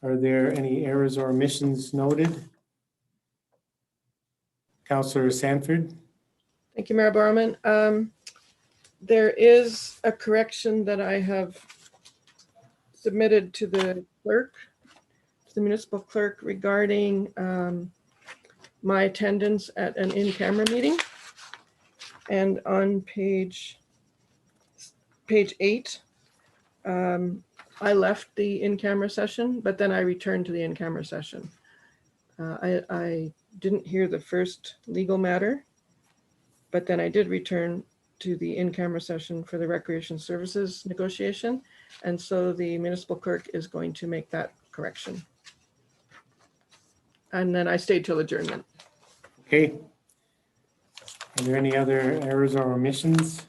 Are there any errors or omissions noted? Councillor Sanford. Thank you, Mayor Barman. There is a correction that I have submitted to the clerk, to the municipal clerk, regarding my attendance at an in-camera meeting. And on page 8, I left the in-camera session, but then I returned to the in-camera session. I didn't hear the first legal matter, but then I did return to the in-camera session for the recreation services negotiation. And so the municipal clerk is going to make that correction. And then I stayed till adjournment. Okay. Are there any other errors or omissions?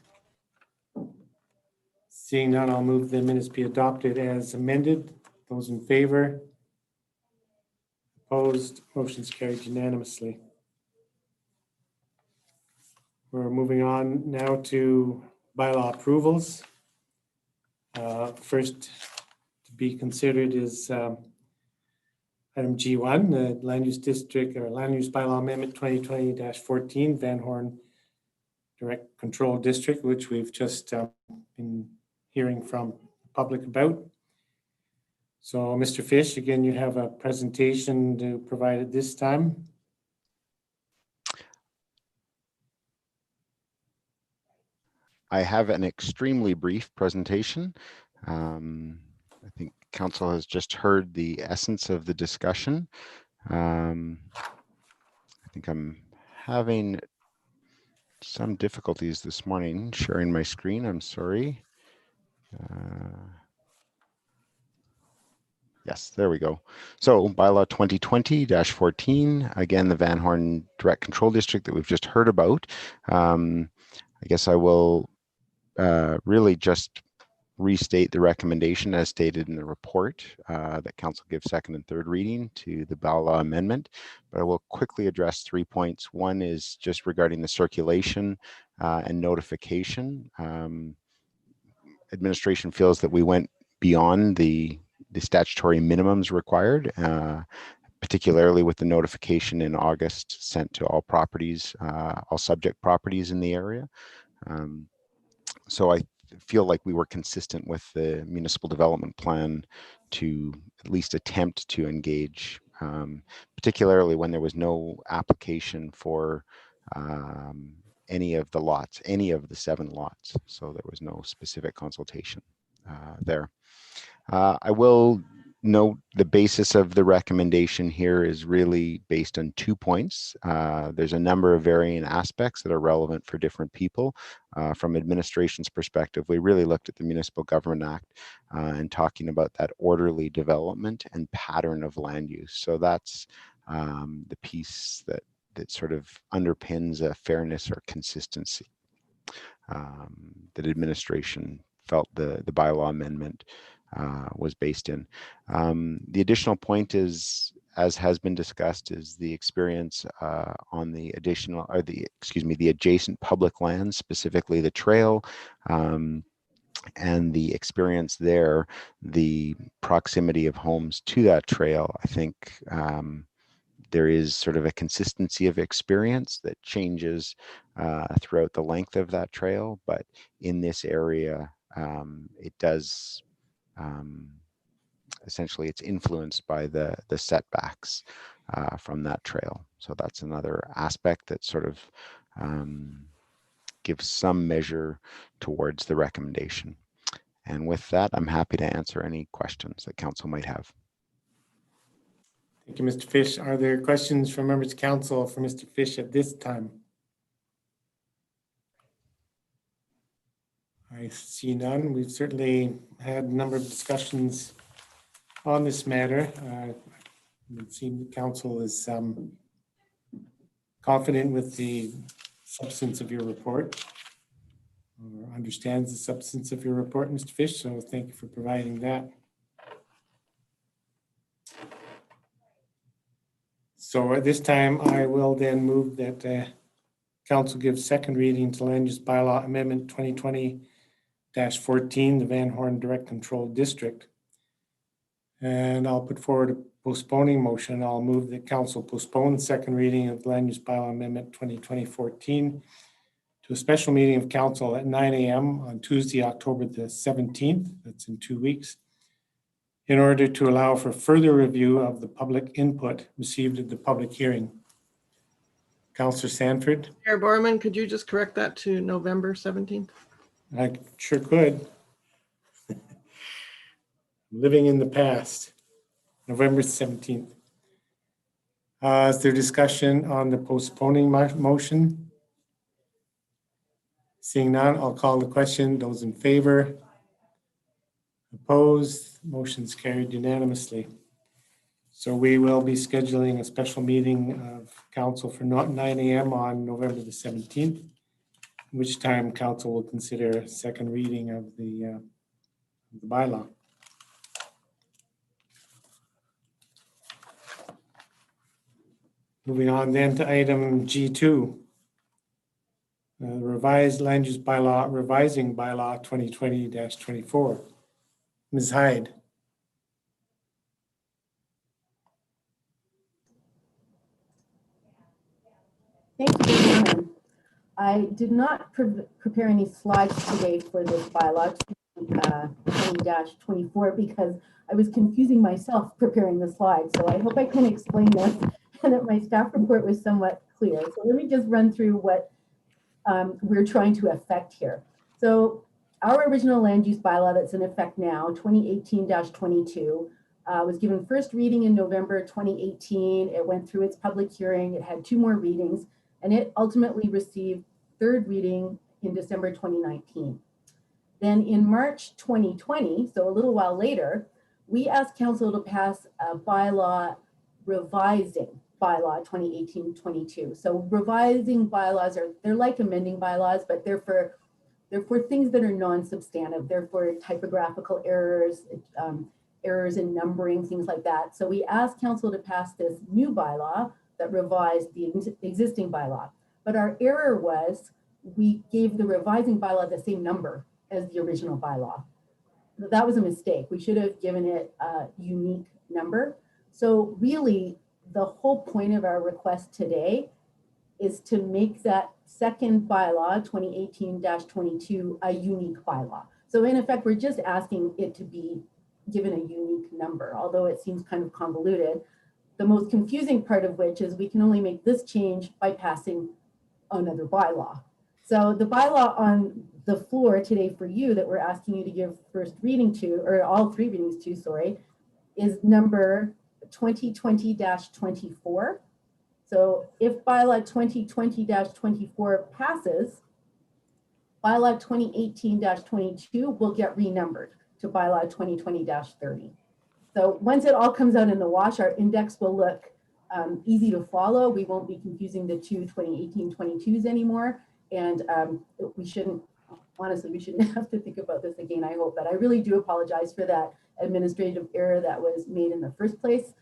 Seeing none, I'll move the minutes be adopted as amended. Those in favor? Opposed? Motion's carried unanimously. We're moving on now to bylaw approvals. First to be considered is item G1, the land use district or land use bylaw amendment 2020-14 Van Horne Direct Control District, which we've just been hearing from the public about. So Mr. Fish, again, you have a presentation to provide at this time. I have an extremely brief presentation. I think council has just heard the essence of the discussion. I think I'm having some difficulties this morning sharing my screen. I'm sorry. Yes, there we go. So bylaw 2020-14, again, the Van Horne Direct Control District that we've just heard about. I guess I will really just restate the recommendation as stated in the report that council gives second and third reading to the bylaw amendment, but I will quickly address 3 points. One is just regarding the circulation and notification. Administration feels that we went beyond the statutory minimums required, particularly with the notification in August sent to all properties, all subject properties in the area. So I feel like we were consistent with the municipal development plan to at least attempt to engage, particularly when there was no application for any of the lots, any of the 7 lots. So there was no specific consultation there. I will note the basis of the recommendation here is really based on 2 points. There's a number of varying aspects that are relevant for different people. From administration's perspective, we really looked at the Municipal Government Act and talking about that orderly development and pattern of land use. So that's the piece that sort of underpins a fairness or consistency that administration felt the bylaw amendment was based in. The additional point is, as has been discussed, is the experience on the additional, or the adjacent public lands, specifically the trail, and the experience there, the proximity of homes to that trail. I think there is sort of a consistency of experience that changes throughout the length of that trail, but in this area, it does essentially, it's influenced by the setbacks from that trail. So that's another aspect that sort of gives some measure towards the recommendation. And with that, I'm happy to answer any questions that council might have. Thank you, Mr. Fish. Are there questions from members of council for Mr. Fish at this time? I see none. We've certainly had a number of discussions on this matter. It seems the council is confident with the substance of your report, or understands the substance of your report, Mr. Fish, so thank you for providing that. So at this time, I will then move that council gives second reading to Land Use Bylaw Amendment 2020-14, the Van Horne Direct Control District. And I'll put forward a postponing motion. I'll move that council postpone the second reading of Land Use Bylaw Amendment 2020-14 to a special meeting of council at 9 a.m. on Tuesday, October the 17th. That's in 2 weeks, in order to allow for further review of the public input received at the public hearing. Councillor Sanford. Mayor Borman, could you just correct that to November 17th? I sure could. Living in the past, November 17th. Is there discussion on the postponing motion? Seeing none, I'll call the question. Those in favor? Opposed? Motion's carried unanimously. So we will be scheduling a special meeting of council for 9 a.m. on November the 17th, in which time council will consider a second reading of the bylaw. Moving on then to item G2. Revised Land Use Bylaw, revising Bylaw 2020-24. Ms. Hyde. Thank you, Chairman. I did not prepare any slides today for this bylaw 20-24 because I was confusing myself preparing the slides. So I hope I can explain this and that my staff report was somewhat clear. So let me just run through what we're trying to affect here. So our original land use bylaw that's in effect now, 2018-22, was given first reading in November 2018. It went through its public hearing. It had 2 more readings, and it ultimately received third reading in December 2019. Then in March 2020, so a little while later, we asked council to pass a bylaw revising bylaw 2018-22. So revising bylaws they're like amending bylaws, but they're for things that are non-substantive. They're for typographical errors, errors in numbering, things like that. So we asked council to pass this new bylaw that revised the existing bylaw. But our error was we gave the revising bylaw the same number as the original bylaw. That was a mistake. We should have given it a unique number. So really, the whole point of our request today is to make that second bylaw, 2018-22, a unique bylaw. So in effect, we're just asking it to be given a unique number, although it seems kind of convoluted. The most confusing part of which is we can only make this change by passing another bylaw. So the bylaw on the floor today for you that we're asking you to give first reading to, or all 3 readings to, sorry, is number 2020-24. So if bylaw 2020-24 passes, bylaw 2018-22 will get renumbered to bylaw 2020-30. So once it all comes out in the wash, our index will look easy to follow. We won't be confusing the 2 2018-22s anymore, and we shouldn't honestly, we shouldn't have to think about this again, I hope, but I really do apologize for that administrative error that was made in the first place.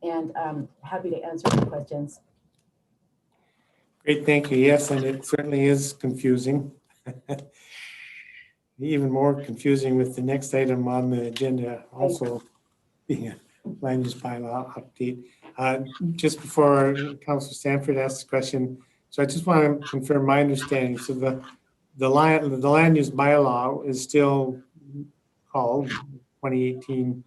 And I'm happy to answer any questions. Great, thank you. Yes, and it certainly is confusing. Even more confusing with the next item on the agenda, also being a land use bylaw update. Just before Councillor Sanford asks the question, so I just want to confirm my understanding. So the land use bylaw is still called 2018-22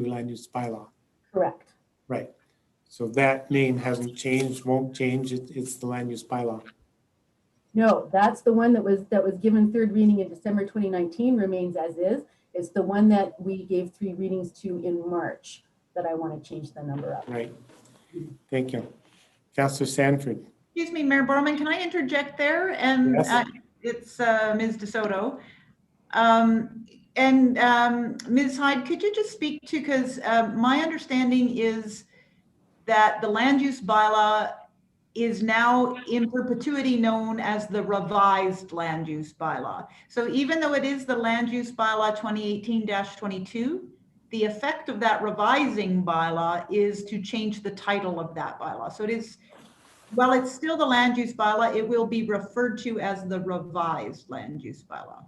land use bylaw. Correct. Right. So that name hasn't changed, won't change. It's the land use bylaw. No, that's the one that was given third reading in December 2019, remains as is. It's the one that we gave 3 readings to in March that I want to change the number up. Right. Thank you. Councillor Sanford. Excuse me, Mayor Borman, can I interject there? And Yes. it's Ms. DeSoto. Ms. Hyde, could you just speak to, because my understanding is that the land use bylaw is now in perpetuity known as the revised land use bylaw. So even though it is the land use bylaw 2018-22, the effect of that revising bylaw is to change the title of that bylaw. So it is, while it's still the land use bylaw, it will be referred to as the revised land use bylaw.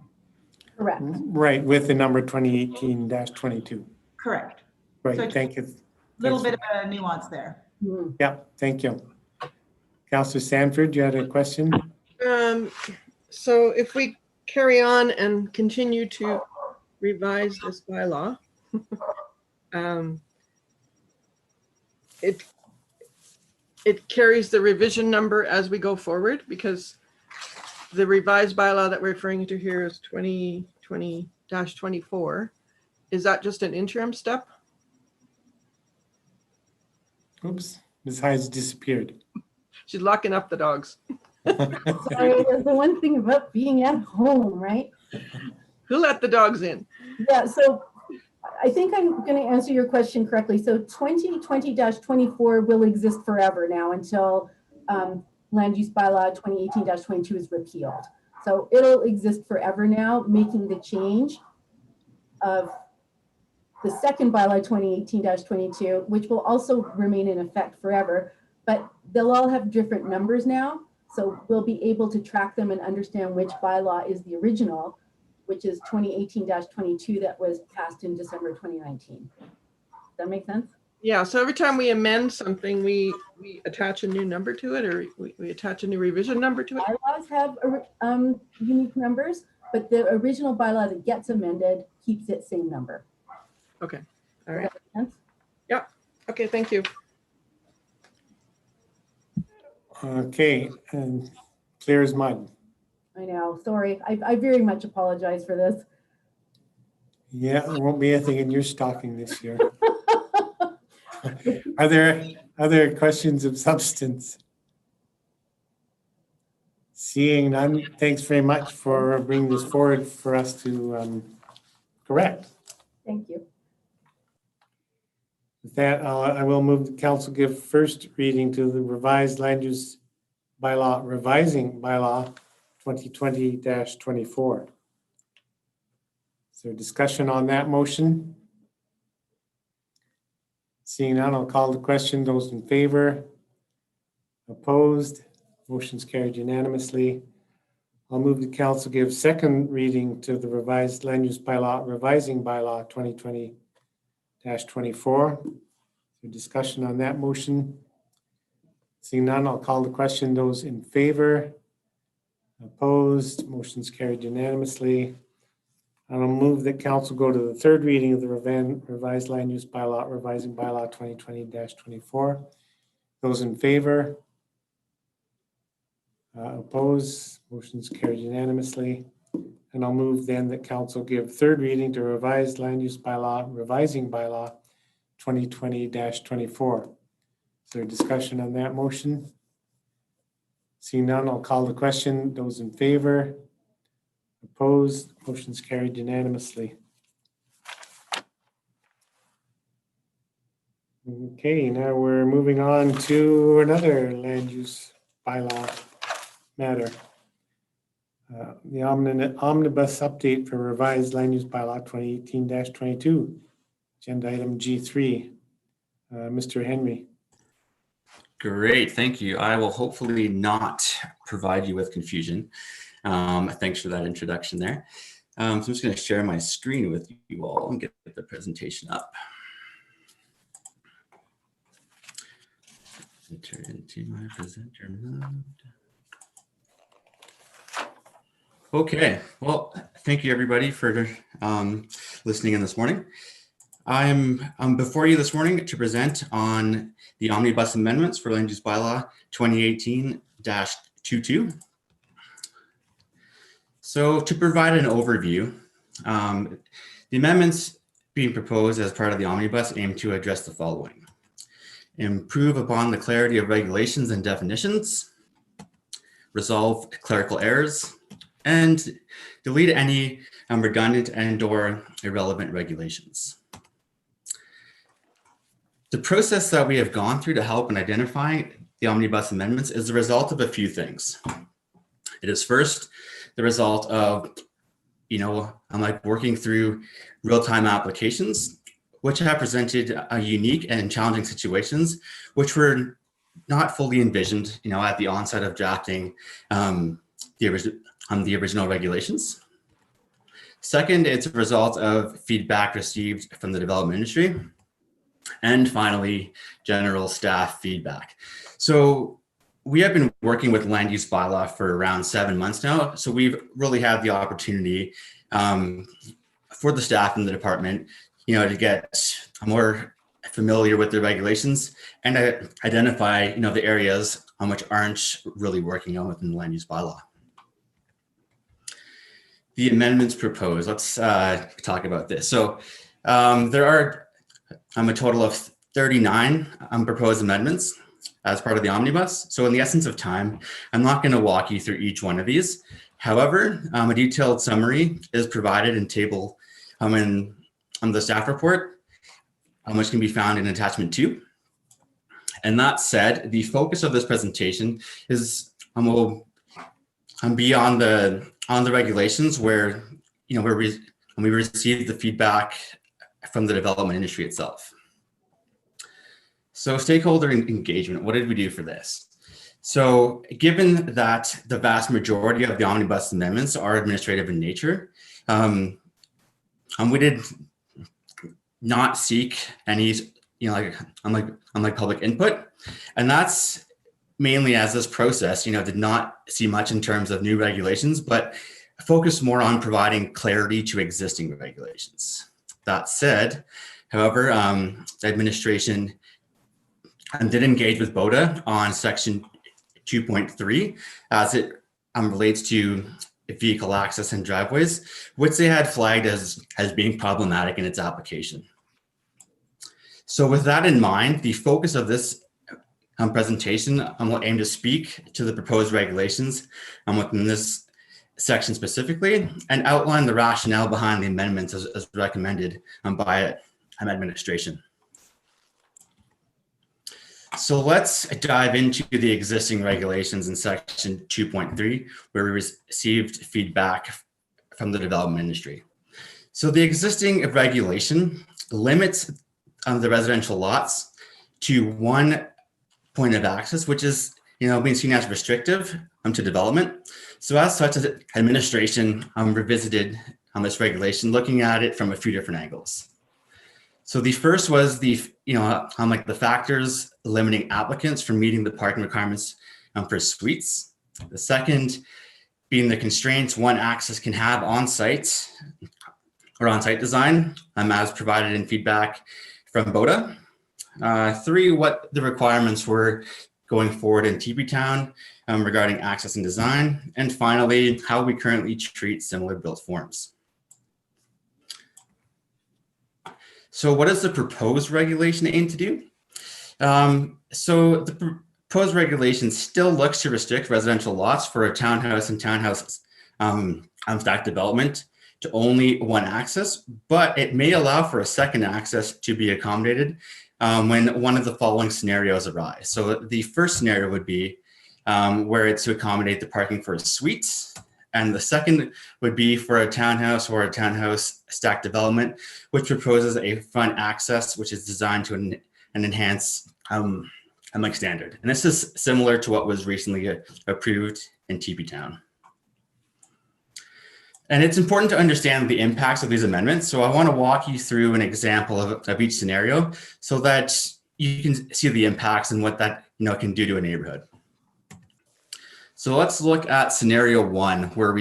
Correct. Right, with the number 2018-22. Correct. Right, So thank you. Little bit of a nuance there. Yeah, thank you. Councillor Sanford, you had a question? So if we carry on and continue to revise this bylaw, it carries the revision number as we go forward, because the revised bylaw that we're referring to here is 2020-24. Is that just an interim step? Oops, Ms. Hyde's disappeared. She's locking up the dogs. Sorry, there's the one thing about being at home, right? Who let the dogs in? Yeah, so I think I'm going to answer your question correctly. So 2020-24 will exist forever now until land use bylaw 2018-22 is repealed. So it'll exist forever now, making the change of the second bylaw 2018-22, which will also remain in effect forever, but they'll all have different numbers now. So we'll be able to track them and understand which bylaw is the original, which is 2018-22 that was passed in December 2019. Does that make sense? Yeah, so every time we amend something, we attach a new number to it, or we attach a new revision number to it? Bylaws have unique numbers, but the original bylaw that gets amended keeps its same number. Okay, all Does right. that make sense? Yeah, okay, thank you. Okay, and clear as mud. I know, sorry. I very much apologize for this. Yeah, there won't be anything in your stocking this year. Are there other questions of substance? Seeing none, thanks very much for bringing this forward for us to correct. Thank you. With that, I will move the council give first reading to the revised land use bylaw, revising bylaw 2020-24. Is there discussion on that motion? Seeing none, I'll call the question. Those in favor? Opposed? Motion's carried unanimously. I'll move the council give second reading to the revised land use bylaw, revising bylaw 2020-24. Is there discussion on that motion? Seeing none, I'll call the question. Those in favor? Opposed? Motion's carried unanimously. I'll move that council go to the third reading of the revised land use bylaw, revising bylaw 2020-24. Those in favor? Opposed? Motion's carried unanimously. And I'll move then that council give third reading to revised land use bylaw, revising bylaw 2020-24. Is there discussion on that motion? Seeing none, I'll call the question. Those in favor? Opposed? Motion's carried unanimously. Okay, now we're moving on to another land use bylaw matter. The omnibus update for revised land use bylaw 2018-22, agenda item G3. Mr. Henry. Great, thank you. I will hopefully not provide you with confusion. Thanks for that introduction there. So I'm just going to share my screen with you all and get the presentation up. Enter into my presenter mode. Okay, well, thank you everybody for listening in this morning. I'm before you this morning to present on the Omnibus amendments for Land Use Bylaw 2018-22. So to provide an overview, the amendments being proposed as part of the Omnibus aim to address the following: improve upon the clarity of regulations and definitions, resolve clerical errors, and delete any redundant and/or irrelevant regulations. The process that we have gone through to help in identifying the Omnibus amendments is the result of a few things. It is first the result of, I'm like working through real-time applications, which have presented unique and challenging situations, which were not fully envisioned, at the onset of drafting the original regulations. Second, it's a result of feedback received from the development industry. And finally, general staff feedback. So we have been working with land use bylaw for around 7 months now. So we've really had the opportunity for the staff in the department, to get more familiar with the regulations and identify, the areas on which aren't really working on within the land use bylaw. The amendments proposed, let's talk about this. So there are a total of 39 proposed amendments as part of the omnibus. So in the essence of time, I'm not going to walk you through each one of these. However, a detailed summary is provided in table on the staff report, which can be found in attachment 2. And that said, the focus of this presentation is be on the regulations where we received the feedback from the development industry itself. So stakeholder engagement, what did we do for this? So given that the vast majority of the omnibus amendments are administrative in nature, we did not seek any, unlike public input. And that's mainly as this process, did not see much in terms of new regulations, but focused more on providing clarity to existing regulations. That said, however, the administration did engage with BOTA on section 2.3 as it relates to vehicle access and driveways, which they had flagged as being problematic in its application. So with that in mind, the focus of this presentation will aim to speak to the proposed regulations within this section specifically and outline the rationale behind the amendments as recommended by administration. So let's dive into the existing regulations in section 2.3, where we received feedback from the development industry. So the existing regulation limits the residential lots to one point of access, which is being seen as restrictive to development. So as such, administration revisited this regulation, looking at it from a few different angles. So the first was the factors limiting applicants from meeting the parking requirements for suites. The second being the constraints one access can have on site or on-site design, as provided in feedback from BOTA. 3, what the requirements were going forward in TP Town regarding access and design. And finally, how we currently treat similar built forms. So what does the proposed regulation aim to do? So the proposed regulation still looks to restrict residential lots for a townhouse and townhouse stack development to only one access, but it may allow for a second access to be accommodated when one of the following scenarios arise. So the first scenario would be where it's to accommodate the parking for a suite. And the second would be for a townhouse or a townhouse stack development, which proposes a front access, which is designed to enhance like standard. And this is similar to what was recently approved in TP Town. And it's important to understand the impacts of these amendments. So I want to walk you through an example of each scenario so that you can see the impacts and what that can do to a neighborhood. So let's look at scenario 1, where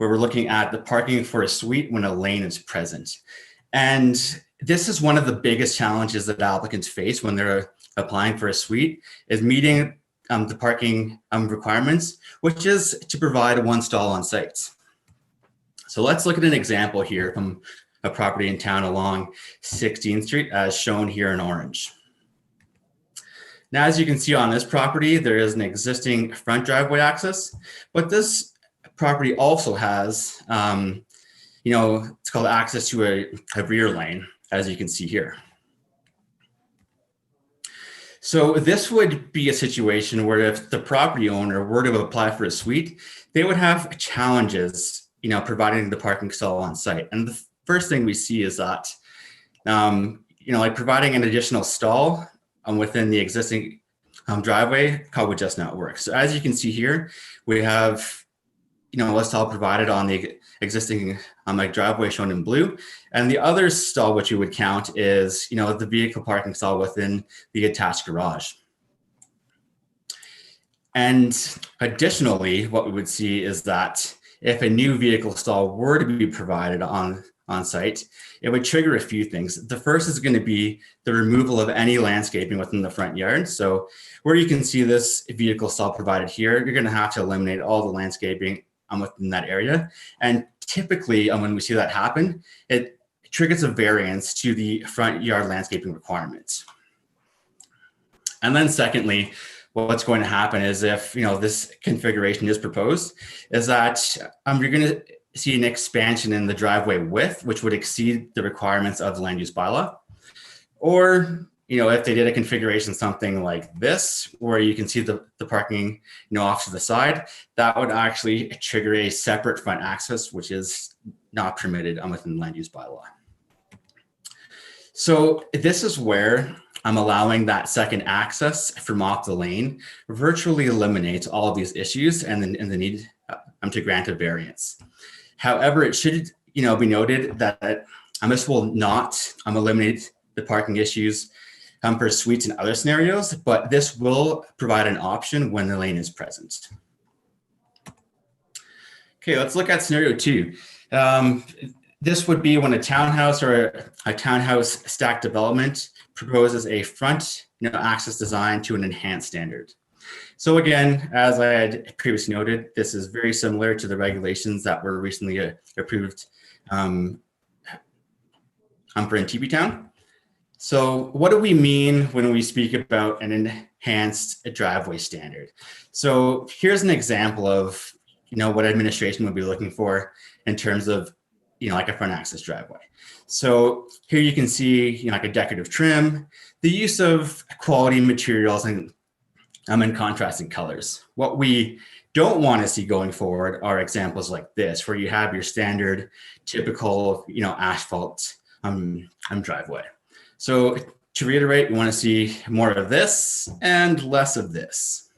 we're looking at the parking for a suite when a lane is present. And this is one of the biggest challenges that applicants face when they're applying for a suite, is meeting the parking requirements, which is to provide one stall on site. So let's look at an example here from a property in town along 16th Street, as shown here in orange. Now, as you can see on this property, there is an existing front driveway access, but this property also has, it's called access to a rear lane, as you can see here. So this would be a situation where if the property owner were to apply for a suite, they would have challenges providing the parking stall on site. And the first thing we see is that, like providing an additional stall within the existing driveway would just not work. So as you can see here, we have, a stall provided on the existing like driveway shown in blue. And the other stall, which you would count, is, the vehicle parking stall within the attached garage. And additionally, what we would see is that if a new vehicle stall were to be provided on site, it would trigger a few things. The first is going to be the removal of any landscaping within the front yard. So where you can see this vehicle stall provided here, you're going to have to eliminate all the landscaping within that area. And typically, when we see that happen, it triggers a variance to the front yard landscaping requirements. And then secondly, what's going to happen is if this configuration is proposed, is that you're going to see an expansion in the driveway width, which would exceed the requirements of the land use bylaw. Or if they did a configuration something like this, where you can see the parking off to the side, that would actually trigger a separate front access, which is not permitted within the land use bylaw. So this is where allowing that second access from off the lane virtually eliminates all of these issues and the need to grant a variance. However, it should be noted that this will not eliminate the parking issues for suites and other scenarios, but this will provide an option when the lane is present. Okay, let's look at scenario 2. This would be when a townhouse or a townhouse stack development proposes a front access design to an enhanced standard. So again, as I had previously noted, this is very similar to the regulations that were recently approved for in TP Town. So what do we mean when we speak about an enhanced driveway standard? So here's an example of what administration would be looking for in terms of like a front access driveway. So here you can see like a decorative trim, the use of quality materials and contrasting colors. What we don't want to see going forward are examples like this, where you have your standard typical asphalt driveway. So to reiterate, we want to see more of this and less of this.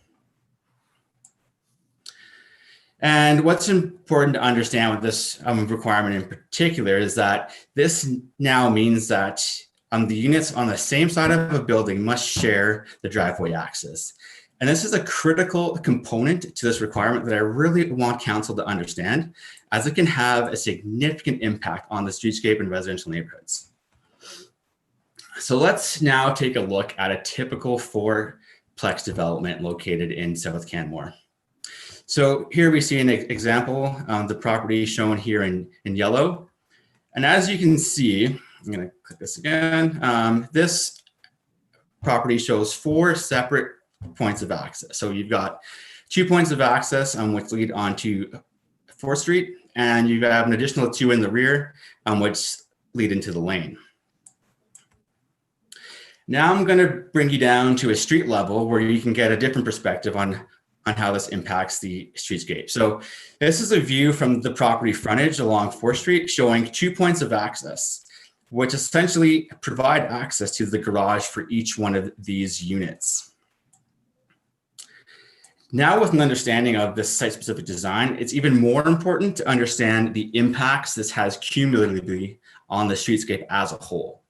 And what's important to understand with this requirement in particular is that this now means that the units on the same side of a building must share the driveway access. And this is a critical component to this requirement that I really want council to understand, as it can have a significant impact on the streetscape and residential neighborhoods. So let's now take a look at a typical fourplex development located in South Canmore. So here we see an example, the property shown here in yellow. And as you can see, I'm going to click this again. This property shows 4 separate points of access. So you've got 2 points of access which lead onto 4th Street, and you have an additional 2 in the rear which lead into the lane. Now I'm going to bring you down to a street level where you can get a different perspective on on how this impacts the streetscape. So this is a view from the property frontage along 4th Street showing 2 points of access, which essentially provide access to the garage for each one of these units. Now, with an understanding of this site-specific design, it's even more important to understand the impacts this has cumulatively on the streetscape as a whole.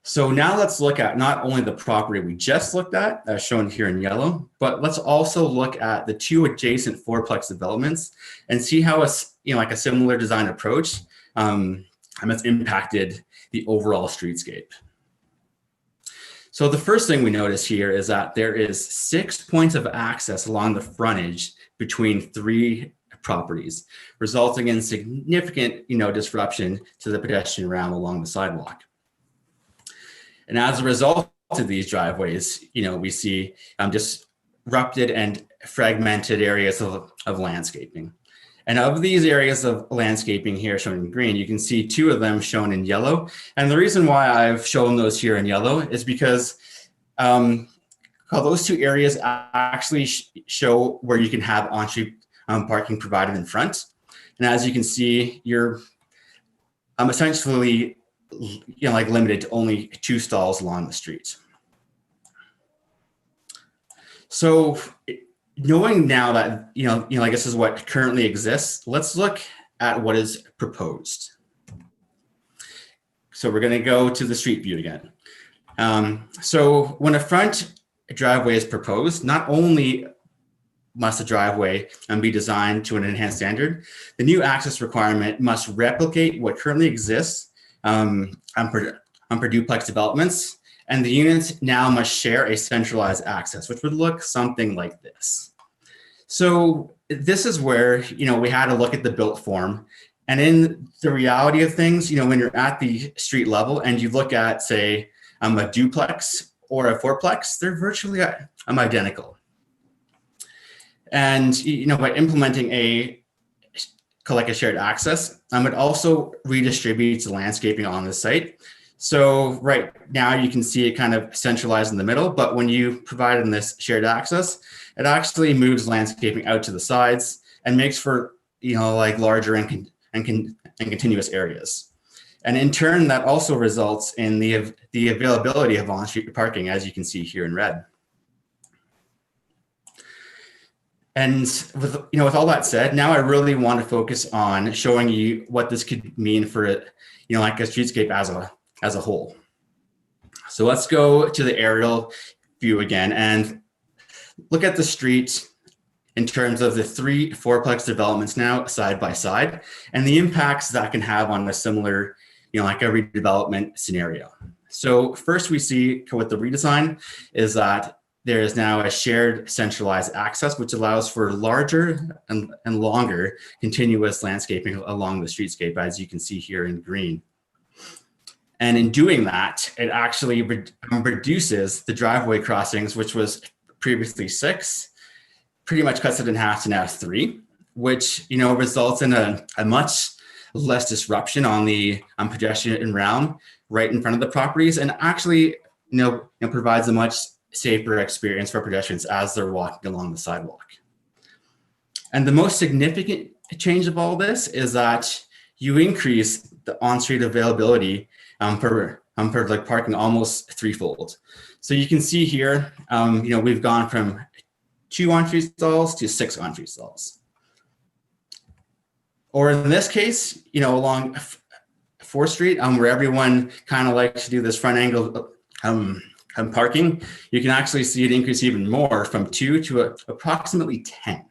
So now let's look at not only the property we just looked at, as shown here in yellow, but let's also look at the 2 adjacent fourplex developments and see how like a similar design approach has impacted the overall streetscape. So the first thing we notice here is that there is 6 points of access along the frontage between 3 properties, resulting in significant, disruption to the pedestrian realm along the sidewalk. And as a result of these driveways, we see disrupted and fragmented areas of landscaping. And of these areas of landscaping here shown in green, you can see 2 of them shown in yellow. And the reason why I've shown those here in yellow is because those 2 areas actually show where you can have on-street parking provided in front. And as you can see, you're essentially limited to only 2 stalls along the street. So knowing now that, this is what currently exists, let's look at what is proposed. So we're going to go to the street view again. So when a front driveway is proposed, not only must the driveway be designed to an enhanced standard, the new access requirement must replicate what currently exists on per duplex developments, and the units now must share a centralized access, which would look something like this. So this is where, we had to look at the built form. And in the reality of things, when you're at the street level and you look at, say, a duplex or a fourplex, they're virtually identical. And, by implementing a shared access, it also redistributes the landscaping on the site. So right now you can see it kind of centralized in the middle, but when you provide in this shared access, it actually moves landscaping out to the sides and makes for, larger and continuous areas. And in turn, that also results in the availability of on-street parking, as you can see here in red. And with all that said, now I really want to focus on showing you what this could mean for a streetscape as a whole. So let's go to the aerial view again and look at the street in terms of the 3 fourplex developments now side by side and the impacts that can have on a similar, a redevelopment scenario. So first we see with the redesign is that there is now a shared centralized access, which allows for larger and longer continuous landscaping along the streetscape, as you can see here in green. And in doing that, it actually reduces the driveway crossings, which was previously 6, pretty much cuts it in half to now 3, which, results in a much less disruption on the pedestrian realm right in front of the properties, and actually, provides a much safer experience for pedestrians as they're walking along the sidewalk. And the most significant change of all this is that you increase the on-street availability per parking almost 3-fold. So you can see here, we've gone from 2 on-street stalls to 6 on-street stalls. Or in this case, along 4th Street, where everyone kind of likes to do this front angle parking, you can actually see it increase even more from 2 to approximately 10.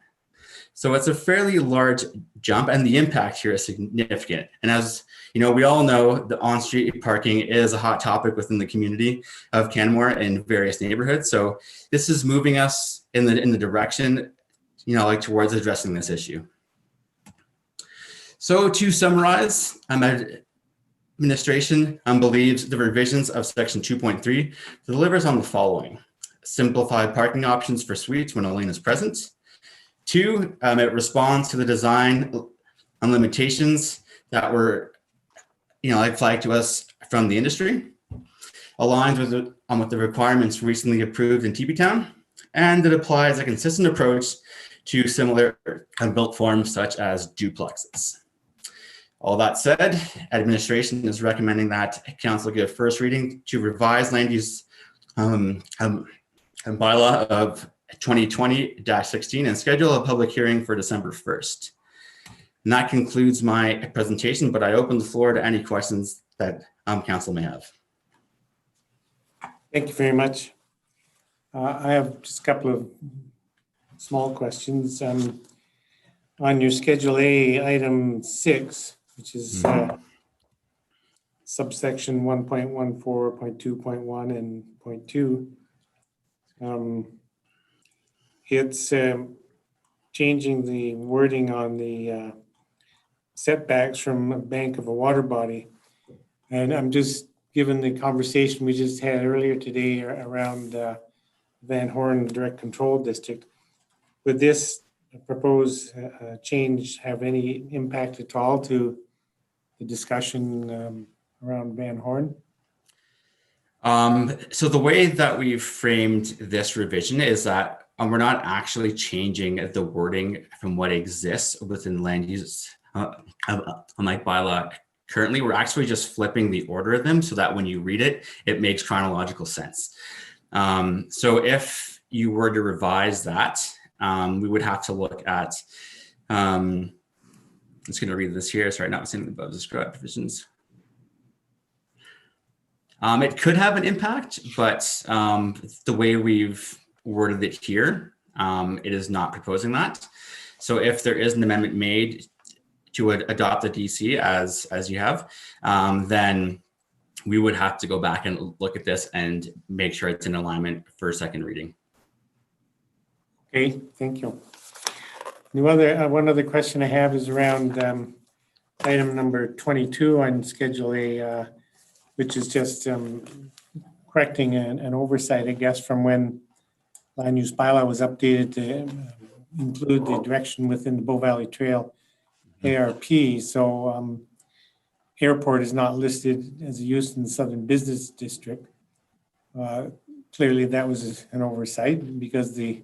So it's a fairly large jump, and the impact here is significant. And as we all know, the on-street parking is a hot topic within the community of Canmore in various neighborhoods. So this is moving us in the direction, towards addressing this issue. So to summarize, administration believes the revisions of section 2.3 delivers on the following: simplified parking options for suites when a lane is present. 2, it responds to the design limitations that were, flagged to us from the industry, aligns with the requirements recently approved in TB Town, and it applies a consistent approach to similar built forms such as duplexes. All that said, administration is recommending that council give first reading to revised land use bylaw of 2020-16 and schedule a public hearing for December 1st. And that concludes my presentation, but I open the floor to any questions that council may have. Thank you very much. I have just a couple of small questions. On your Schedule A, item 6, which is subsection 1.14.2.1 and .2, it's changing the wording on the setbacks from a bank of a water body. And I'm just, given the conversation we just had earlier today around Van Horne Direct Control District, would this proposed change have any impact at all to the discussion around Van Horne? So the way that we've framed this revision is that we're not actually changing the wording from what exists within land use like bylaw. Currently, we're actually just flipping the order of them so that when you read it, it makes chronological sense. So if you were to revise that, we would have to look at, I'm just going to read this here. Sorry, not seeing the above described provisions. It could have an impact, but the way we've worded it here, it is not proposing that. So if there is an amendment made to adopt the DC as you have, then we would have to go back and look at this and make sure it's in alignment for second reading. Okay, thank you. One other question I have is around item number 22 on Schedule A, which is just correcting an oversight, I guess, from when land use bylaw was updated to include the direction within the Bow Valley Trail ARP. So airport is not listed as a use in the Southern Business District. Clearly that was an oversight because the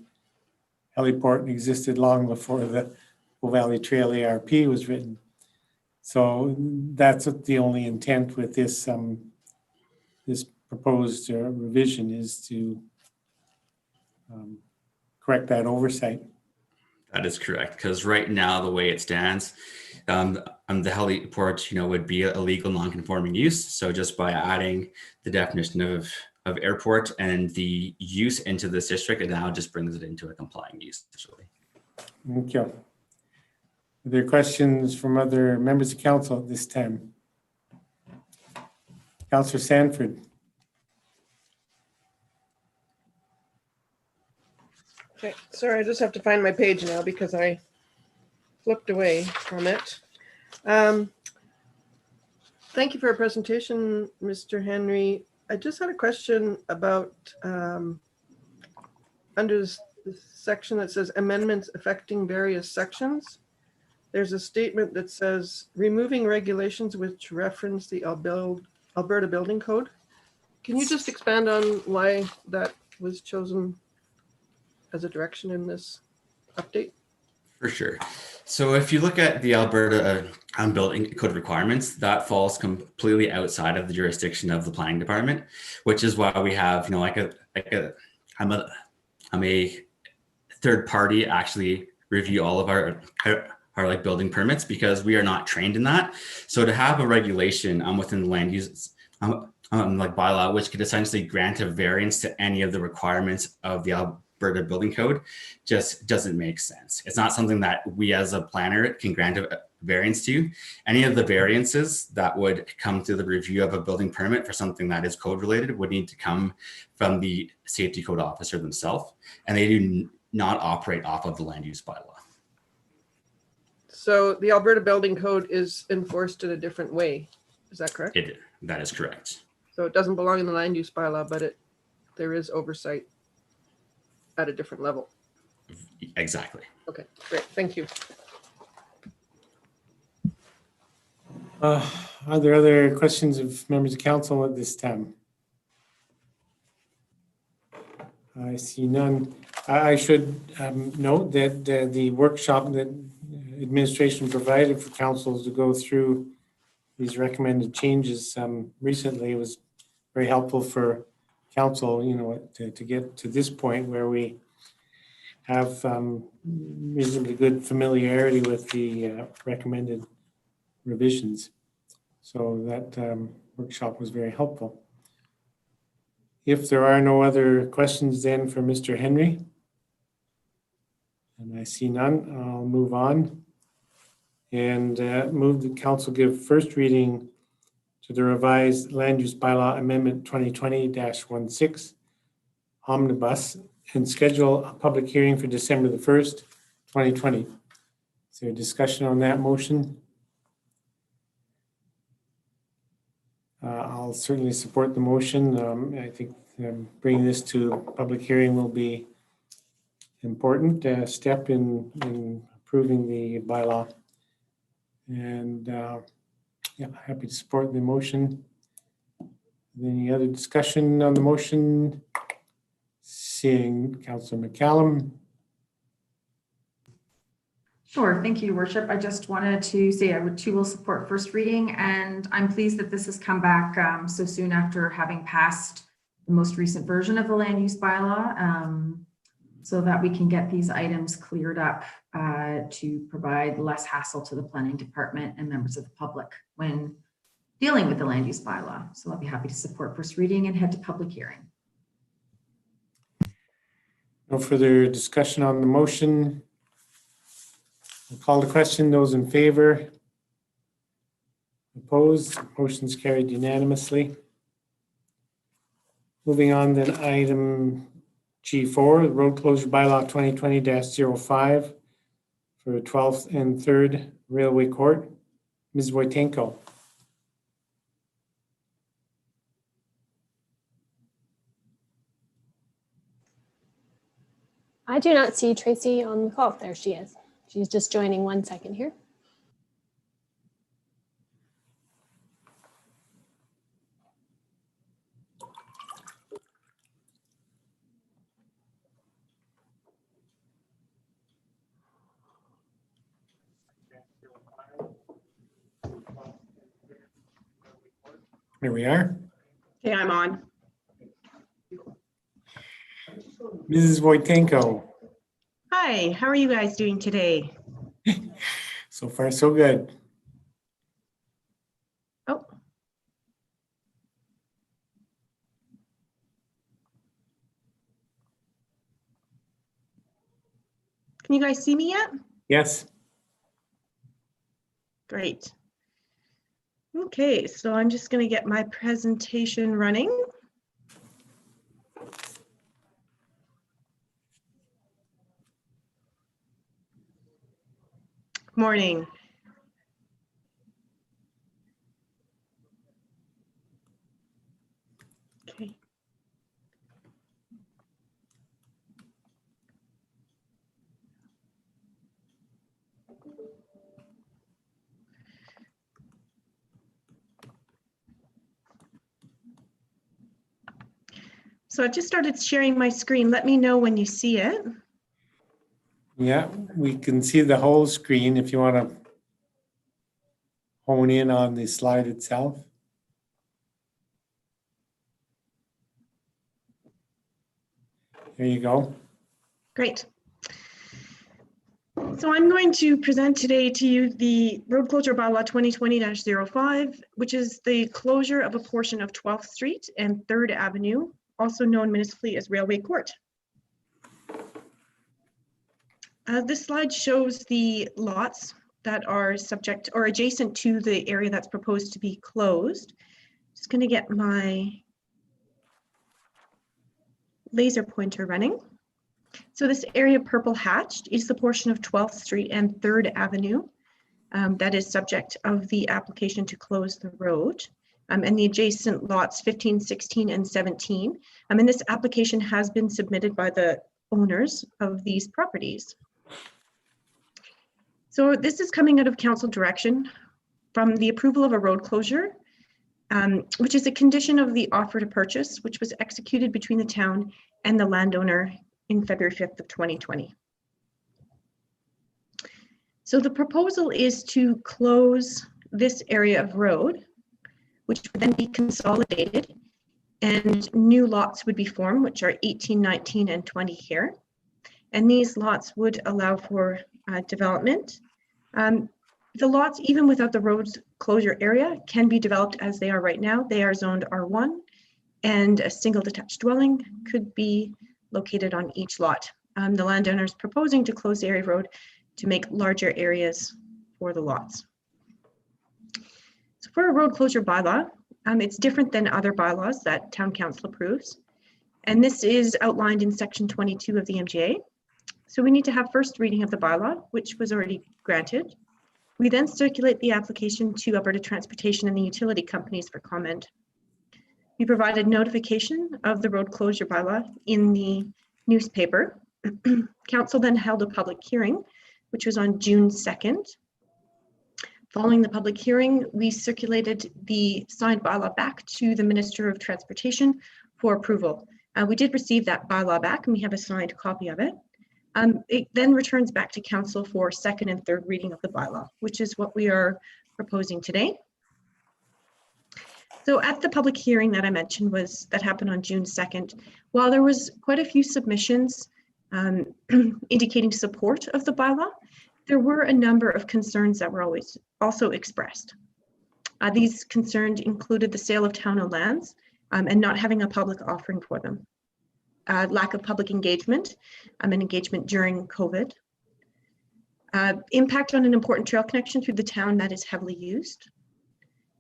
heliport existed long before the Bow Valley Trail ARP was written. So that's the only intent with this this proposed revision is to correct that oversight. That is correct, because right now the way it stands, the heliport, would be a legal non-conforming use. So just by adding the definition of airport and the use into this district, it now just brings it into a complying use. Essentially. Thank you. Are there questions from other members of council at this time? Councillor Sanford. Okay, sorry, I just have to find my page now because I flipped away from it. Thank you for your presentation, Mr. Henry. I just had a question about under the section that says amendments affecting various sections. There's a statement that says removing regulations which reference the Alberta Building Code. Can you just expand on why that was chosen as a direction in this update? For sure. So if you look at the Alberta Building Code requirements, that falls completely outside of the jurisdiction of the planning department, which is why we have, I'm a third party actually review all of our building permits because we are not trained in that. So to have a regulation within the land use bylaw, which could essentially grant a variance to any of the requirements of the Alberta Building Code, just doesn't make sense. It's not something that we as a planner can grant a variance to. Any of the variances that would come through the review of a building permit for something that is code related would need to come from the safety code officer themselves, and they do not operate off of the land use bylaw. So the Alberta Building Code is enforced in a different way. Is that correct? That is correct. So it doesn't belong in the land use bylaw, but there is oversight at a different level. Exactly. Okay, great. Thank you. Are there other questions of members of council at this time? I see none. I should note that the workshop that administration provided for councils to go through these recommended changes recently was very helpful for council, you know, to get to this point where we have reasonably good familiarity with the recommended revisions. So that workshop was very helpful. If there are no other questions then for Mr. Henry, and I see none, I'll move on and move the council give first reading to the revised Land Use Bylaw Amendment 2020-16 Omnibus and schedule a public hearing for December the 1st, 2020. Is there a discussion on that motion? I'll certainly support the motion. I think bringing this to public hearing will be important step in approving the bylaw. And yeah, happy to support the motion. Any other discussion on the motion? Seeing Councillor McCallum. Sure, thank you, Your Worship. I just wanted to say I would too will support first reading, and I'm pleased that this has come back so soon after having passed the most recent version of the land use bylaw, so that we can get these items cleared up to provide less hassle to the planning department and members of the public when dealing with the land use bylaw. So I'll be happy to support first reading and head to public hearing. No further discussion on the motion. I'll call the question. Those in favor? Opposed? Motion's carried unanimously. Moving on then, item G4, the road closure bylaw 2020-05 for 12th and 3rd Railway Court. Ms. Wojtenko. I do not see Tracy on the call. There she is. She's just joining 1 second here. Here we are. Okay, I'm on. Mrs. Wojtenko. Hi, how are you guys doing today? So far, so good. Oh. Can you guys see me yet? Yes. Great. Okay, so I'm just going to get my presentation running. Morning. Okay. So I've just started sharing my screen. Let me know when you see it. Yeah, we can see the whole screen if you want to hone in on the slide itself. There you go. Great. So I'm going to present today to you the road closure bylaw 2020-05, which is the closure of a portion of 12th Street and 3rd Avenue, also known municipally as Railway Court. This slide shows the lots that are subject or adjacent to the area that's proposed to be closed. Just going to get my laser pointer running. So this area purple hatched is the portion of 12th Street and 3rd Avenue that is subject of the application to close the road. And the adjacent lots 15, 16, and 17. And this application has been submitted by the owners of these properties. So this is coming out of council direction from the approval of a road closure, which is a condition of the offer to purchase, which was executed between the town and the landowner in February 5th of 2020. So the proposal is to close this area of road, which would then be consolidated, and new lots would be formed, which are 18, 19, and 20 here. And these lots would allow for development. The lots, even without the road closure area, can be developed as they are right now. They are zoned R1, and a single detached dwelling could be located on each lot. The landowner is proposing to close the area road to make larger areas for the lots. So for a road closure bylaw, it's different than other bylaws that Town Council approves. And this is outlined in section 22 of the MGA. So we need to have first reading of the bylaw, which was already granted. We then circulate the application to Alberta Transportation and the utility companies for comment. We provided notification of the road closure bylaw in the newspaper. Council then held a public hearing, which was on June 2nd. Following the public hearing, we circulated the signed bylaw back to the Minister of Transportation for approval. We did receive that bylaw back, and we have a signed copy of it. It then returns back to Council for second and third reading of the bylaw, which is what we are proposing today. So at the public hearing that I mentioned that happened on June 2nd, while there was quite a few submissions indicating support of the bylaw, there were a number of concerns that were also expressed. These concerns included the sale of town-owned lands and not having a public offering for them, lack of public engagement and engagement during COVID, impact on an important trail connection through the town that is heavily used,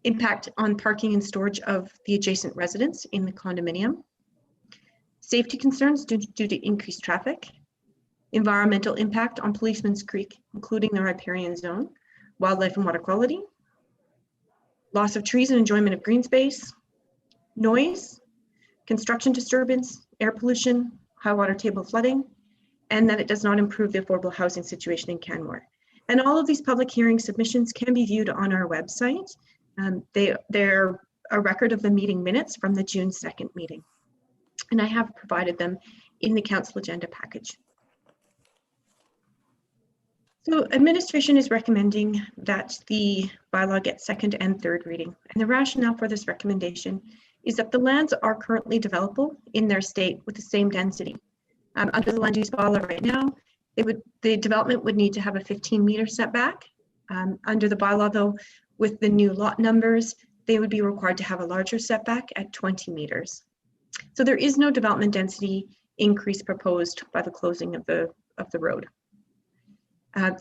impact on parking and storage of the adjacent residents in the condominium, safety concerns due to increased traffic, environmental impact on Policeman's Creek, including the riparian zone, wildlife and water quality, loss of trees and enjoyment of green space, noise, construction disturbance, air pollution, high water table flooding, and that it does not improve the affordable housing situation in Canmore. And all of these public hearing submissions can be viewed on our website. They're a record of the meeting minutes from the June 2nd meeting. And I have provided them in the council agenda package. So administration is recommending that the bylaw get second and third reading. And the rationale for this recommendation is that the lands are currently developable in their state with the same density. Under the land use bylaw right now, the development would need to have a 15-meter setback. Under the bylaw though, with the new lot numbers, they would be required to have a larger setback at 20 meters. So there is no development density increase proposed by the closing of the road.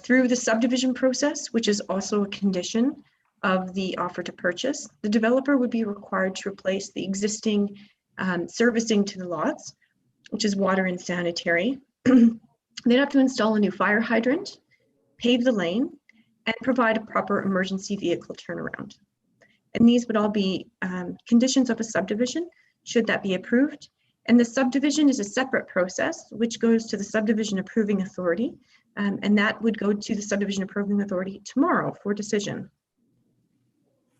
Through the subdivision process, which is also a condition of the offer to purchase, the developer would be required to replace the existing servicing to the lots, which is water and sanitary. They'd have to install a new fire hydrant, pave the lane, and provide a proper emergency vehicle turnaround. And these would all be conditions of a subdivision, should that be approved. And the subdivision is a separate process, which goes to the subdivision approving authority, and that would go to the subdivision approving authority tomorrow for decision.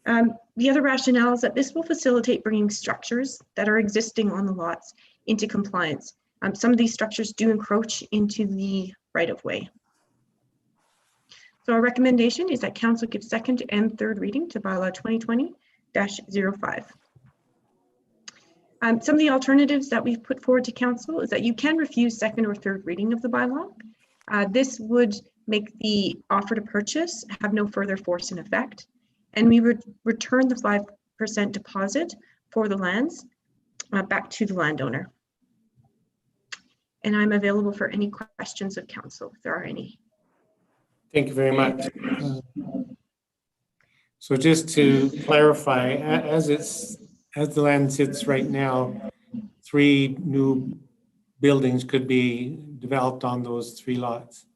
The other rationale is that this will facilitate bringing structures that are existing on the lots into compliance. Some of these structures do encroach into the right-of-way. So our recommendation is that council give second and third reading to bylaw 2020-05. Some of the alternatives that we've put forward to council is that you can refuse second or third reading of the bylaw. This would make the offer to purchase have no further force in effect, and we would return the 5% deposit for the lands back to the landowner. And I'm available for any questions of council if there are any. Thank you very much. So just to clarify, as the land sits right now, 3 new buildings could be developed on those 3 lots.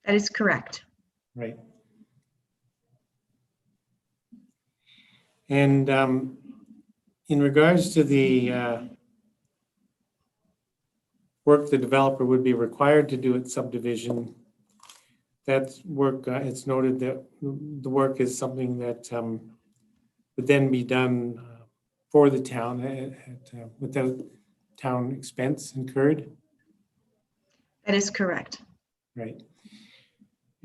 That is correct. Right. And in regards to the work the developer would be required to do at subdivision, that work, it's noted that the work is something that would then be done for the town without town expense incurred? That is correct. Right.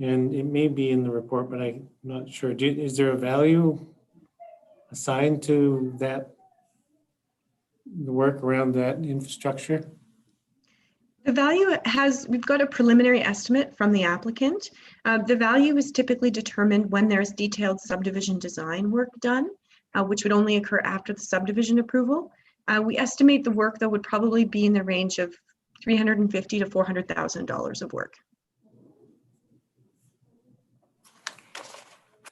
And it may be in the report, but I'm not sure. Is there a value assigned to that, the work around that infrastructure? The value we've got a preliminary estimate from the applicant. The value is typically determined when there's detailed subdivision design work done, which would only occur after the subdivision approval. We estimate the work though would probably be in the range of $350,000 to $400,000 of work.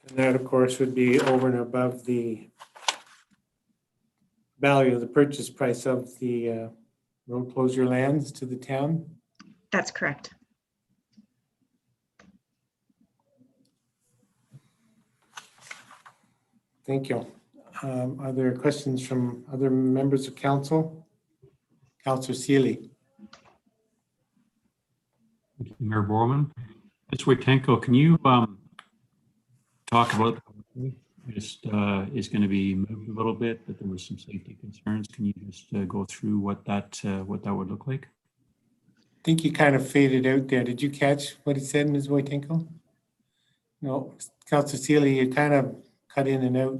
And that, of course, would be over and above the value of the purchase price of the road closure lands to the town? That's correct. Thank you. Are there questions from other members of council? Councillor Seeley. Thank you, Mayor Borman. Ms. Wojtenko, can you talk about just is going to be moved a little bit, but there were some safety concerns. Can you just go through what that would look like? I think you kind of faded out there. Did you catch what he said, Ms. Wojtenko? No, Councillor Seeley, you kind of cut in and out.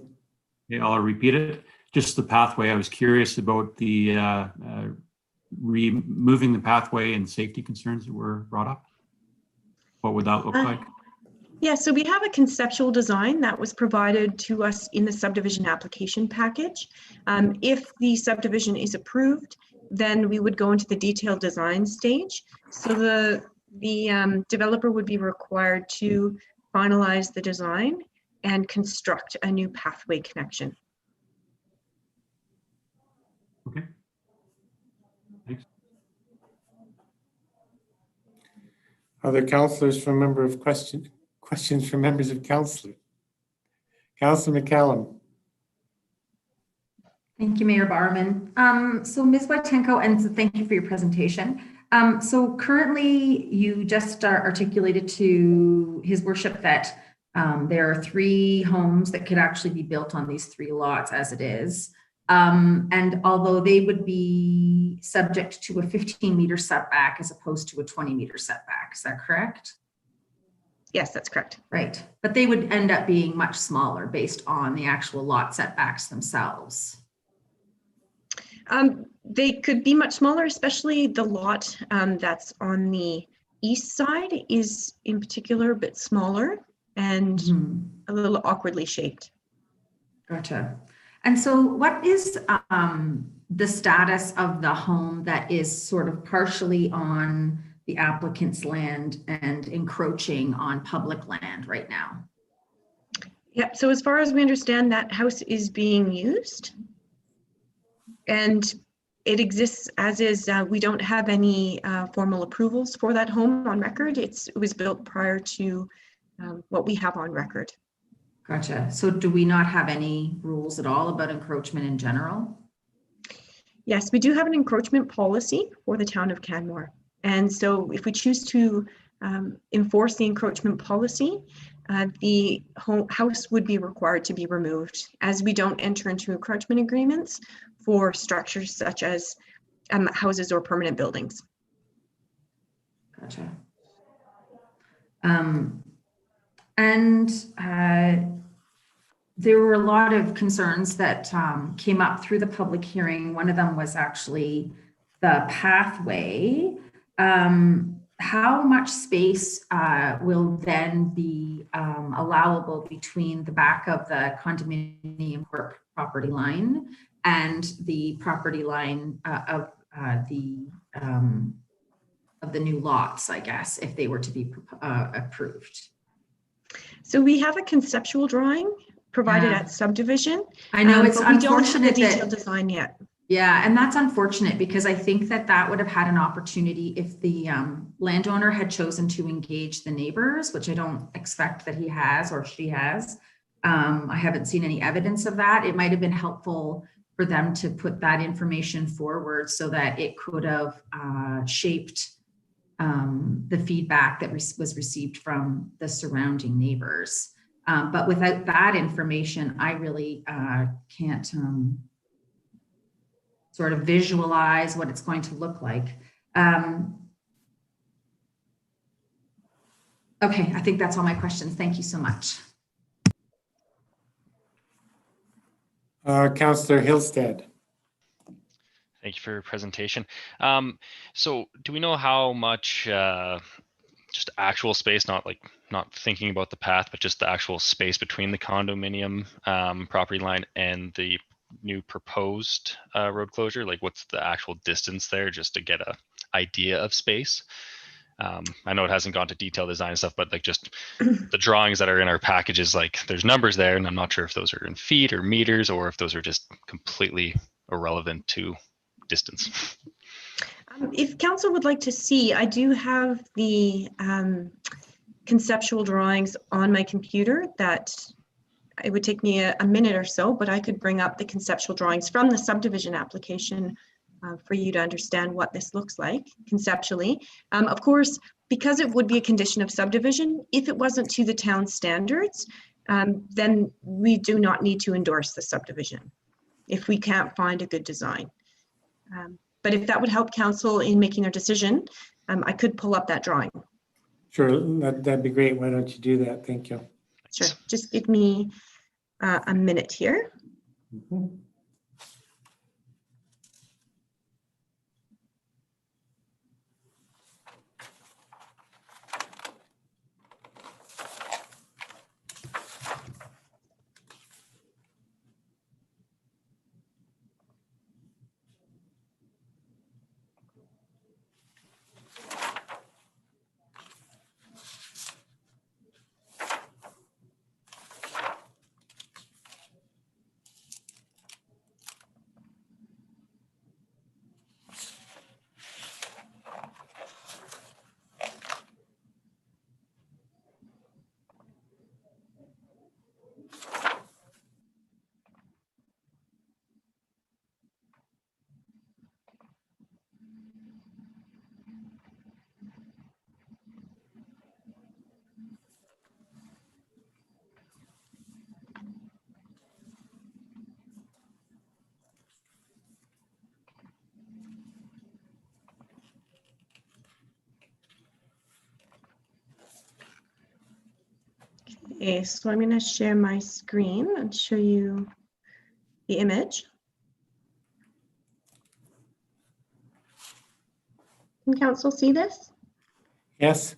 Yeah, I'll repeat it. Just the pathway. I was curious about the removing the pathway and safety concerns that were brought up. What would that look like? Yeah, so we have a conceptual design that was provided to us in the subdivision application package. If the subdivision is approved, then we would go into the detailed design stage. So the developer would be required to finalize the design and construct a new pathway connection. Okay. Thanks. Other councillors from questions from members of council? Councillor McCallum. Thank you, Mayor Barman. So Ms. Wojtenko, and so thank you for your presentation. So currently you just articulated to His Worship that there are 3 homes that could actually be built on these 3 lots as it is. And although they would be subject to a 15-meter setback as opposed to a 20-meter setback, is that correct? Yes, that's correct. Right, but they would end up being much smaller based on the actual lot setbacks themselves. They could be much smaller, especially the lot that's on the east side is in particular a bit smaller and a little awkwardly shaped. Gotcha. And so what is the status of the home that is sort of partially on the applicant's land and encroaching on public land right now? Yep, so as far as we understand, that house is being used and it exists as is. We don't have any formal approvals for that home on record. It was built prior to what we have on record. Gotcha. So do we not have any rules at all about encroachment in general? Yes, we do have an encroachment policy for the town of Canmore. And so if we choose to enforce the encroachment policy, the house would be required to be removed, as we don't enter into encroachment agreements for structures such as houses or permanent buildings. Gotcha. There were a lot of concerns that came up through the public hearing. One of them was actually the pathway. How much space will then be allowable between the back of the condominium property line and the property line of the new lots, I guess, if they were to be approved? So we have a conceptual drawing provided at subdivision. I know it's but we don't have the unfortunate detailed that, design yet. Yeah, and that's unfortunate because I think that would have had an opportunity if the landowner had chosen to engage the neighbors, which I don't expect that he has or she has. I haven't seen any evidence of that. It might have been helpful for them to put that information forward so that it could have shaped the feedback that was received from the surrounding neighbors. But without that information, I really can't sort of visualize what it's going to look like. Okay, I think that's all my questions. Thank you so much. Councillor Hillstead. Thank you for your presentation. So do we know how much just actual space, not thinking about the path, but just the actual space between the condominium property line and the new proposed road closure? Like what's the actual distance there, just to get a idea of space? I know it hasn't gone to detailed design and stuff, but like just the drawings that are in our packages, like there's numbers there, and I'm not sure if those are in feet or meters, or if those are just completely irrelevant to distance. If council would like to see, I do have the conceptual drawings on my computer that it would take me a minute or so, but I could bring up the conceptual drawings from the subdivision application for you to understand what this looks like conceptually. Of course, because it would be a condition of subdivision, if it wasn't to the town standards, then we do not need to endorse the subdivision if we can't find a good design. But if that would help council in making their decision, I could pull up that drawing. Sure, that'd be great. Why don't you do that? Thank you. Sure, just give me a minute here. Mm-hmm. Okay, so I'm going to share my screen and show you the image. Can council see this? Yes.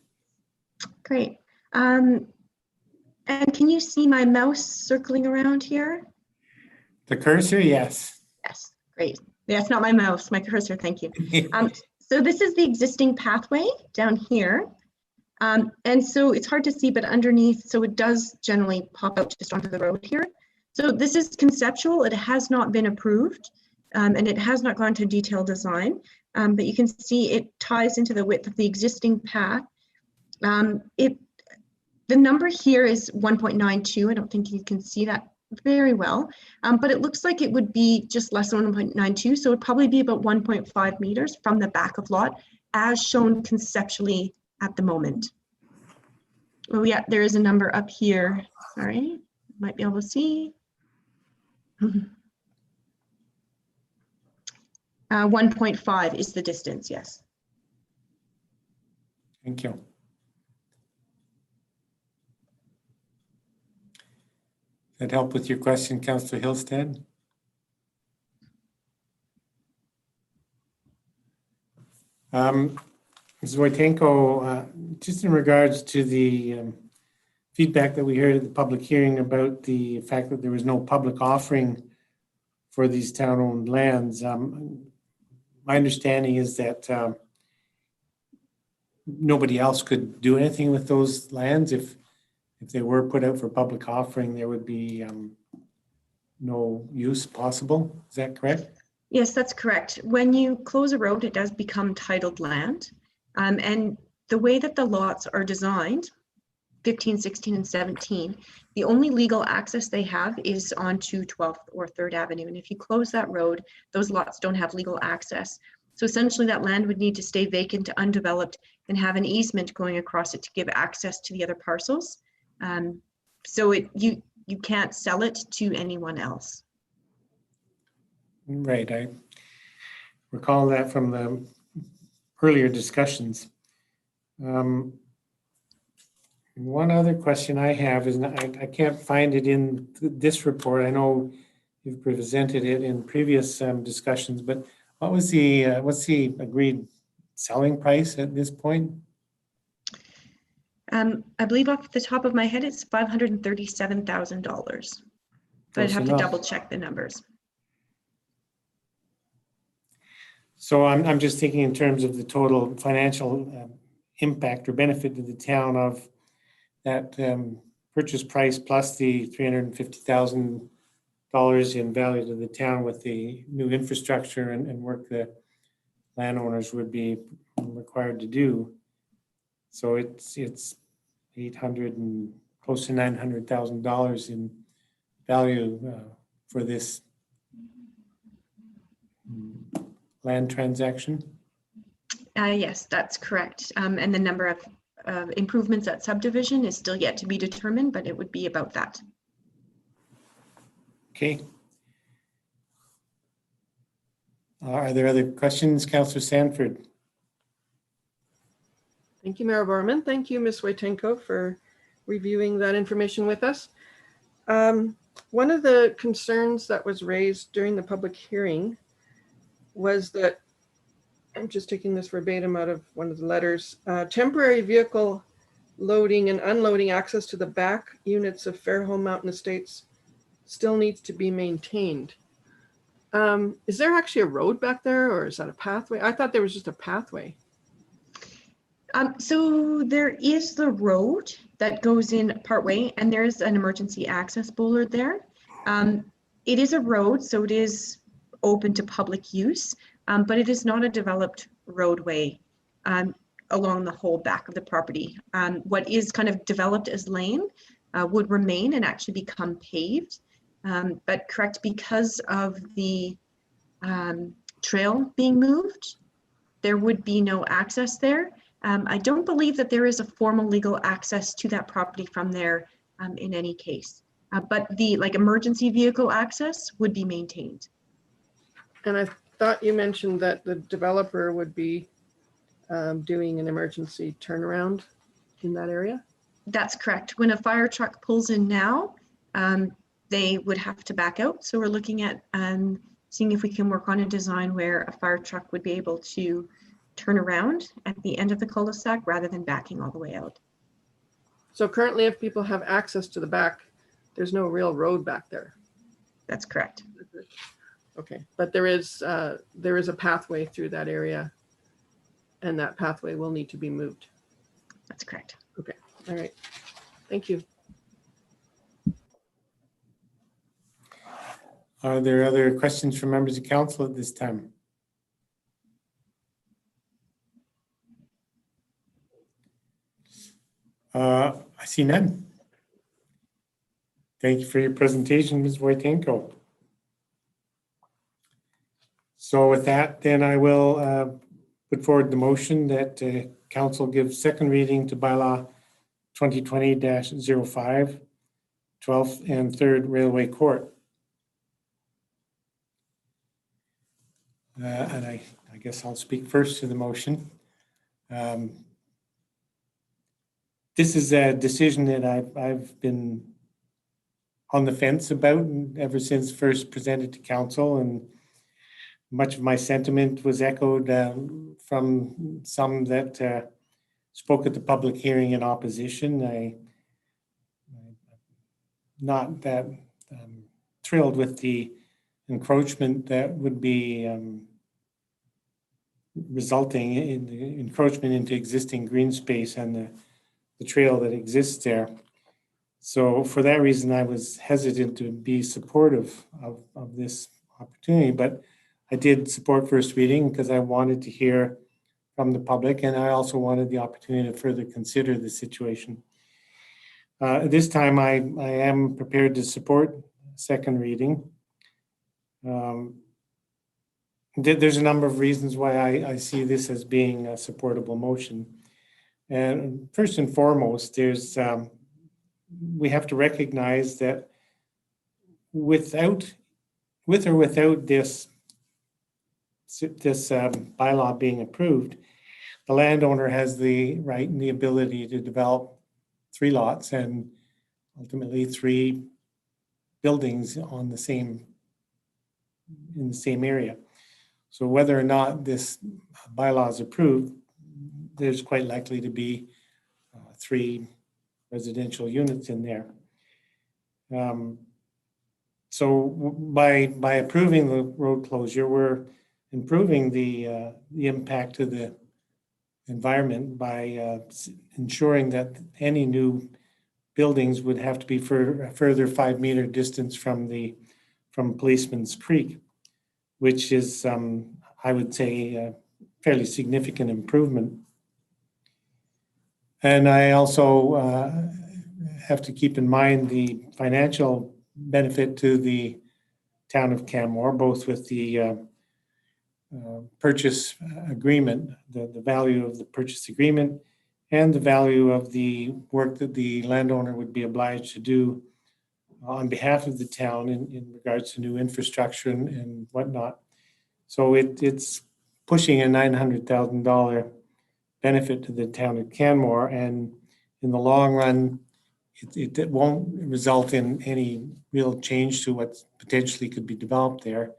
Great. And can you see my mouse circling around here? The cursor, yes. Yes, great. Yeah, it's not my mouse, my cursor, thank you. So this is the existing pathway down here. And so it's hard to see, but underneath, so it does generally pop out just onto the road here. So this is conceptual, it has not been approved, and it has not gone to detailed design, but you can see it ties into the width of the existing path. The number here is 1.92, I don't think you can see that very well, but it looks like it would be just less than 1.92, so it would probably be about 1.5 meters from the back of lot, as shown conceptually at the moment. Oh yeah, there is a number up here. Sorry, might be able to see. 1.5 is the distance, yes. Thank you. That help with your question, Councillor Hillstead? Ms. Wojtenko, just in regards to the feedback that we heard at the public hearing about the fact that there was no public offering for these town-owned lands, my understanding is that nobody else could do anything with those lands. If they were put out for public offering, there would be no use possible. Is that correct? Yes, that's correct. When you close a road, it does become titled land. And the way that the lots are designed, 15, 16, and 17, the only legal access they have is onto 12th or 3rd Avenue. And if you close that road, those lots don't have legal access. So essentially that land would need to stay vacant, undeveloped, and have an easement going across it to give access to the other parcels. So you can't sell it to anyone else. Right. recall that from the earlier discussions. One other question I have is, I can't find it in this report. I know you've presented it in previous discussions, but what's the agreed selling price at this point? I believe off the top of my head, it's $537,000. But I'd have to double check the numbers. So I'm just thinking in terms of the total financial impact or benefit to the town of that purchase price plus the $350,000 in value to the town with the new infrastructure and work the landowners would be required to do. So it's 800 and close to $900,000 in value for this land transaction. Yes, that's correct. And the number of improvements at subdivision is still yet to be determined, but it would be about that. Okay. Are there other questions, Councillor Sanford? Thank you, Mayor Barman. Thank you, Ms. Wojtenko, for reviewing that information with us. One of the concerns that was raised during the public hearing was that, I'm just taking this verbatim out of one of the letters, temporary vehicle loading and unloading access to the back units of Fairholme Mountain Estates still needs to be maintained. Is there actually a road back there, or is that a pathway? I thought there was just a pathway. So there is the road that goes in partway, and there's an emergency access bollard there. It is a road, so it is open to public use, but it is not a developed roadway along the whole back of the property. What is kind of developed as lane would remain and actually become paved. But correct, because of the trail being moved, there would be no access there. I don't believe that there is a formal legal access to that property from there in any case, but the emergency vehicle access would be maintained. And I thought you mentioned that the developer would be doing an emergency turnaround in that area? That's correct. When a fire truck pulls in now, they would have to back out. So we're looking at seeing if we can work on a design where a fire truck would be able to turn around at the end of the cul-de-sac rather than backing all the way out. So currently, if people have access to the back, there's no real road back there. That's correct. Okay, but there is a pathway through that area, and that pathway will need to be moved. That's correct. Okay, all right. Thank you. Are there other questions from members of council at this time? I see none. Thank you for your presentation, Ms. Wojtenko. So with that, then I will put forward the motion that council gives second reading to bylaw 2020-05, 12th and 3rd Railway Court. And I guess I'll speak first to the motion. This is a decision that I've been on the fence about ever since first presented to council, and much of my sentiment was echoed from some that spoke at the public hearing in opposition. I'm not that thrilled with the encroachment that would be resulting in the encroachment into existing green space and the trail that exists there. So for that reason, I was hesitant to be supportive of this opportunity, but I did support first reading because I wanted to hear from the public, and I also wanted the opportunity to further consider the situation. This time, I am prepared to support second reading. There's a number of reasons why I see this as being a supportable motion. And first and foremost, we have to recognize that with or without this bylaw being approved, the landowner has the right and the ability to develop 3 lots and ultimately 3 buildings in the same area. So whether or not this bylaw is approved, there's quite likely to be 3 residential units in there. So by approving the road closure, we're improving the impact to the environment by ensuring that any new buildings would have to be for a further 5-meter distance from Policeman's Creek, which is, I would say, a fairly significant improvement. And I also have to keep in mind the financial benefit to the town of Canmore, both with the purchase agreement, the value of the purchase agreement, and the value of the work that the landowner would be obliged to do on behalf of the town in regards to new infrastructure and whatnot. So it's pushing a $900,000 benefit to the town of Canmore, and in the long run, it won't result in any real change to what potentially could be developed there,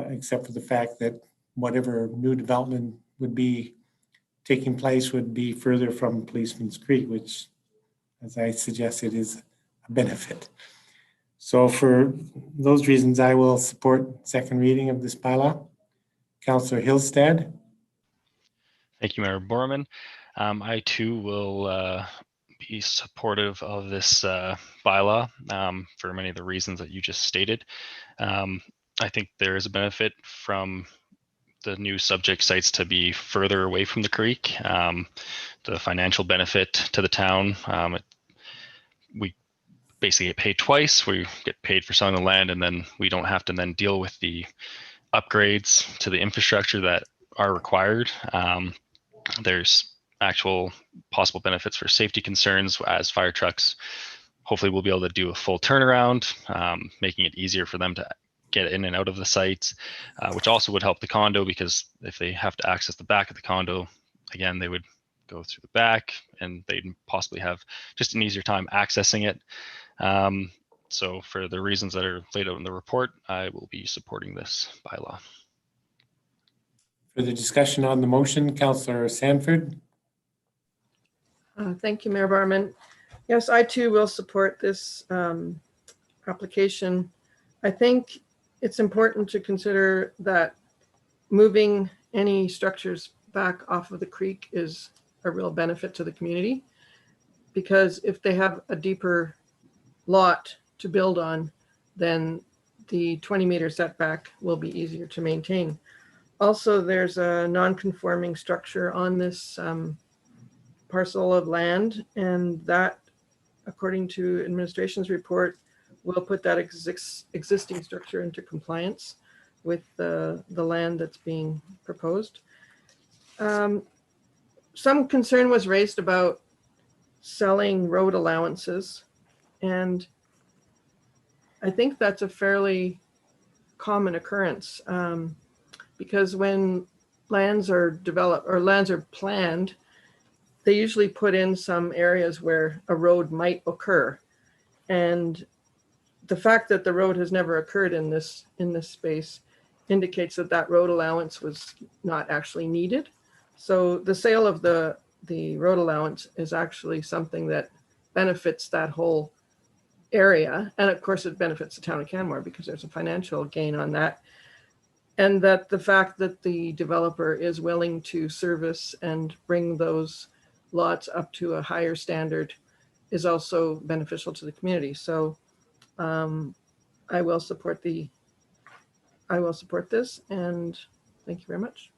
except for the fact that whatever new development would be taking place would be further from Policeman's Creek, which, as I suggested, is a benefit. So for those reasons, I will support second reading of this bylaw. Councillor Hillstead. Thank you, Mayor Borman. I too will be supportive of this bylaw for many of the reasons that you just stated. I think there is a benefit from the new subject sites to be further away from the creek. The financial benefit to the town, we basically get paid twice. We get paid for selling the land, and then we don't have to then deal with the upgrades to the infrastructure that are required. There's actual possible benefits for safety concerns as fire trucks. Hopefully we'll be able to do a full turnaround, making it easier for them to get in and out of the sites, which also would help the condo, because if they have to access the back of the condo, again, they would go through the back and they'd possibly have just an easier time accessing it. So for the reasons that are laid out in the report, I will be supporting this bylaw. For the discussion on the motion, Councillor Sanford. Thank you, Mayor Barman. Yes, I too will support this application. I think it's important to consider that moving any structures back off of the creek is a real benefit to the community, because if they have a deeper lot to build on, then the 20-meter setback will be easier to maintain. Also, there's a non-conforming structure on this parcel of land, and that, according to administration's report, will put that existing structure into compliance with the land that's being proposed. Some concern was raised about selling road allowances, and I think that's a fairly common occurrence, because when lands are developed or lands are planned, they usually put in some areas where a road might occur. And the fact that the road has never occurred in this space indicates that that road allowance was not actually needed. So the sale of the road allowance is actually something that benefits that whole area. And of course it benefits the town of Canmore because there's a financial gain on that. And that the fact that the developer is willing to service and bring those lots up to a higher standard is also beneficial to the community. So I will support this, and thank you very much.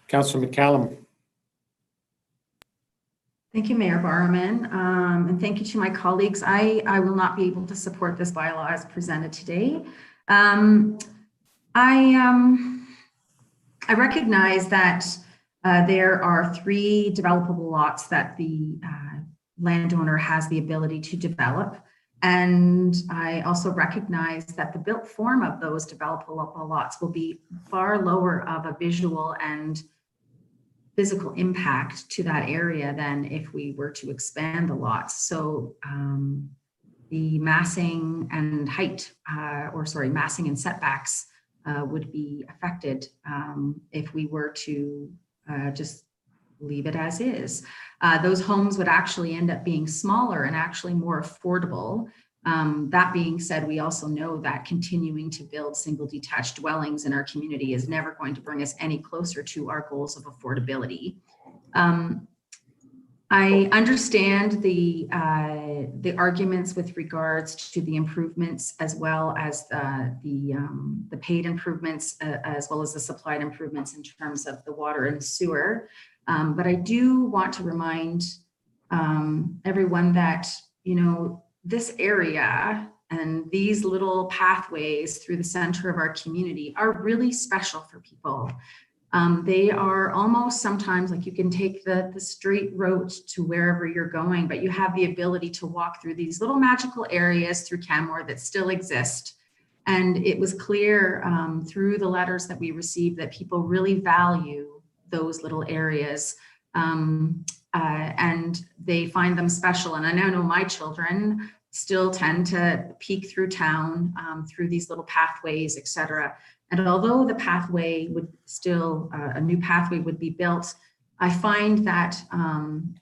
Councillor McCallum. Thank you, Mayor Barman, and thank you to my colleagues. I will not be able to support this bylaw as presented today. I recognize that there are 3 developable lots that the landowner has the ability to develop. And I also recognize that the built form of those developable lots will be far lower of a visual and physical impact to that area than if we were to expand the lots. So the massing and height, massing and setbacks would be affected if we were to just leave it as is. Those homes would actually end up being smaller and actually more affordable. That being said, we also know that continuing to build single detached dwellings in our community is never going to bring us any closer to our goals of affordability. I understand the arguments with regards to the improvements, as well as the paid improvements, as well as the supplied improvements in terms of the water and sewer. But I do want to remind everyone that, you know, this area and these little pathways through the center of our community are really special for people. They are almost sometimes like you can take the straight road to wherever you're going, but you have the ability to walk through these little magical areas through Canmore that still exist. And it was clear through the letters that we received that people really value those little areas, and they find them special. And I know my children still tend to peek through town, through these little pathways, etc. And although the pathway would still, a new pathway would be built, I find that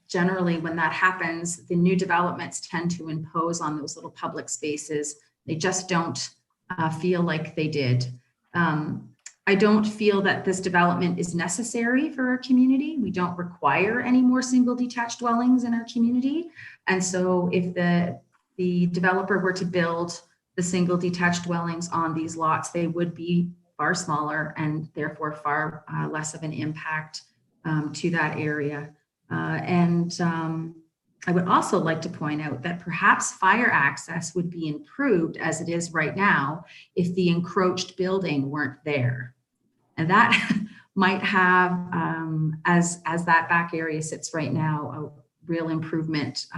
generally when that happens, the new developments tend to impose on those little public spaces. They just don't feel like they did. I don't feel that this development is necessary for our community. We don't require any more single detached dwellings in our community. And so if the developer were to build the single detached dwellings on these lots, they would be far smaller and therefore far less of an impact to that area. I would also like to point out that perhaps fire access would be improved as it is right now if the encroached building weren't there. And that might have, as that back area sits right now, a real improvement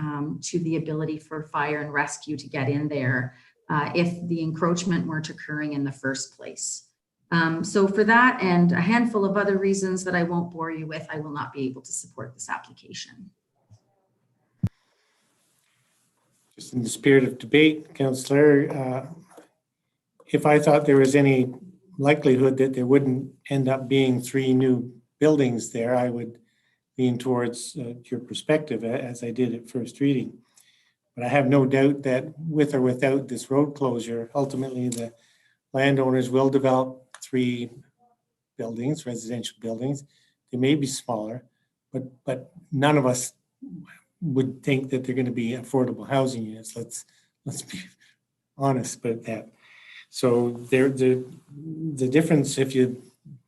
to the ability for fire and rescue to get in there if the encroachment weren't occurring in the first place. So for that and a handful of other reasons that I won't bore you with, I will not be able to support this application. Just in the spirit of debate, Councillor, if I thought there was any likelihood that there wouldn't end up being 3 new buildings there, I would lean towards your perspective as I did at first reading. But I have no doubt that with or without this road closure, ultimately the landowners will develop 3 buildings, residential buildings. They may be smaller, but none of us would think that they're going to be affordable housing units. Let's be honest about that. So the difference, if you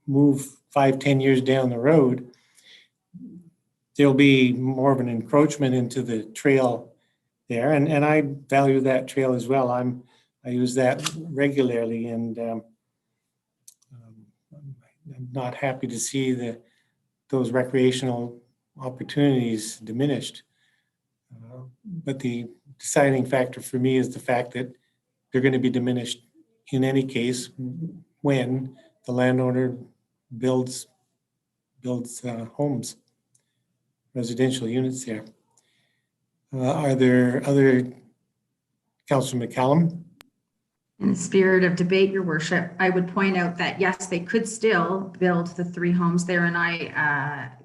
move 5-10 years down the road, there'll be more of an encroachment into the trail there, and I value that trail as well. I use that regularly, and I'm not happy to see those recreational opportunities diminished. But the deciding factor for me is the fact that they're going to be diminished in any case when the landowner builds homes, residential units there. Are there other, Councillor McCallum? In the spirit of debate, Your Worship, I would point out that yes, they could still build the 3 homes there, and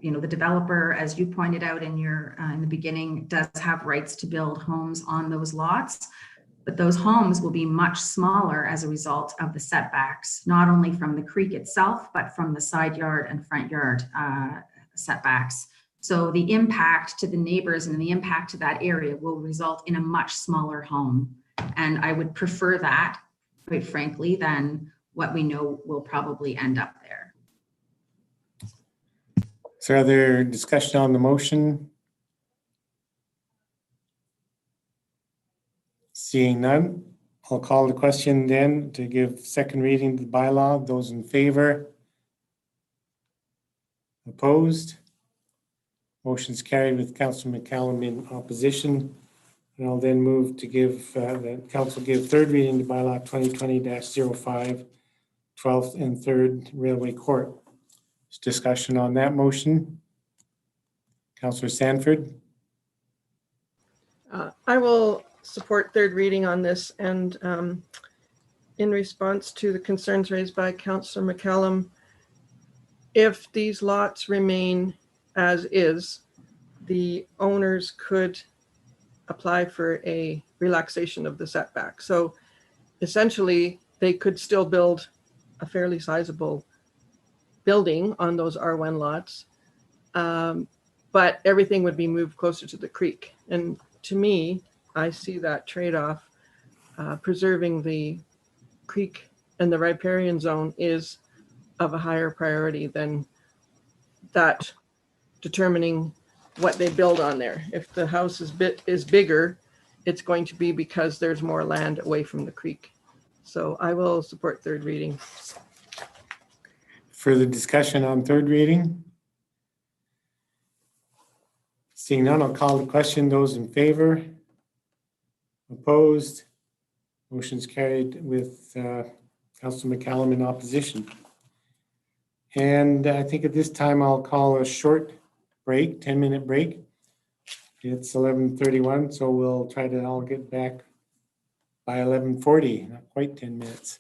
the developer, as you pointed out in the beginning, does have rights to build homes on those lots, but those homes will be much smaller as a result of the setbacks, not only from the creek itself, but from the side yard and front yard setbacks. So the impact to the neighbors and the impact to that area will result in a much smaller home. And I would prefer that, quite frankly, than what we know will probably end up there. Is there other discussion on the motion? Seeing none, I'll call the question then to give second reading to the bylaw. Those in favor? Opposed? Motion's carried with Councillor McCallum in opposition. And I'll then move to give, the council give third reading to bylaw 2020-05, 12th and 3rd Railway Court. There's discussion on that motion. Councillor Sanford. I will support third reading on this, and in response to the concerns raised by Councillor McCallum, if these lots remain as is, the owners could apply for a relaxation of the setback. So essentially, they could still build a fairly sizable building on those R1 lots, but everything would be moved closer to the creek. And to me, I see that trade-off. Preserving the creek and the riparian zone is of a higher priority than that determining what they build on there. If the house is bigger, it's going to be because there's more land away from the creek. So I will support third reading. Further discussion on third reading? Seeing none, I'll call the question. Those in favor? Opposed? Motion's carried with Councillor McCallum in opposition. And I think at this time I'll call a short break, 10-minute break. It's 11:31, so we'll try to all get back by 11:40, not quite 10 minutes.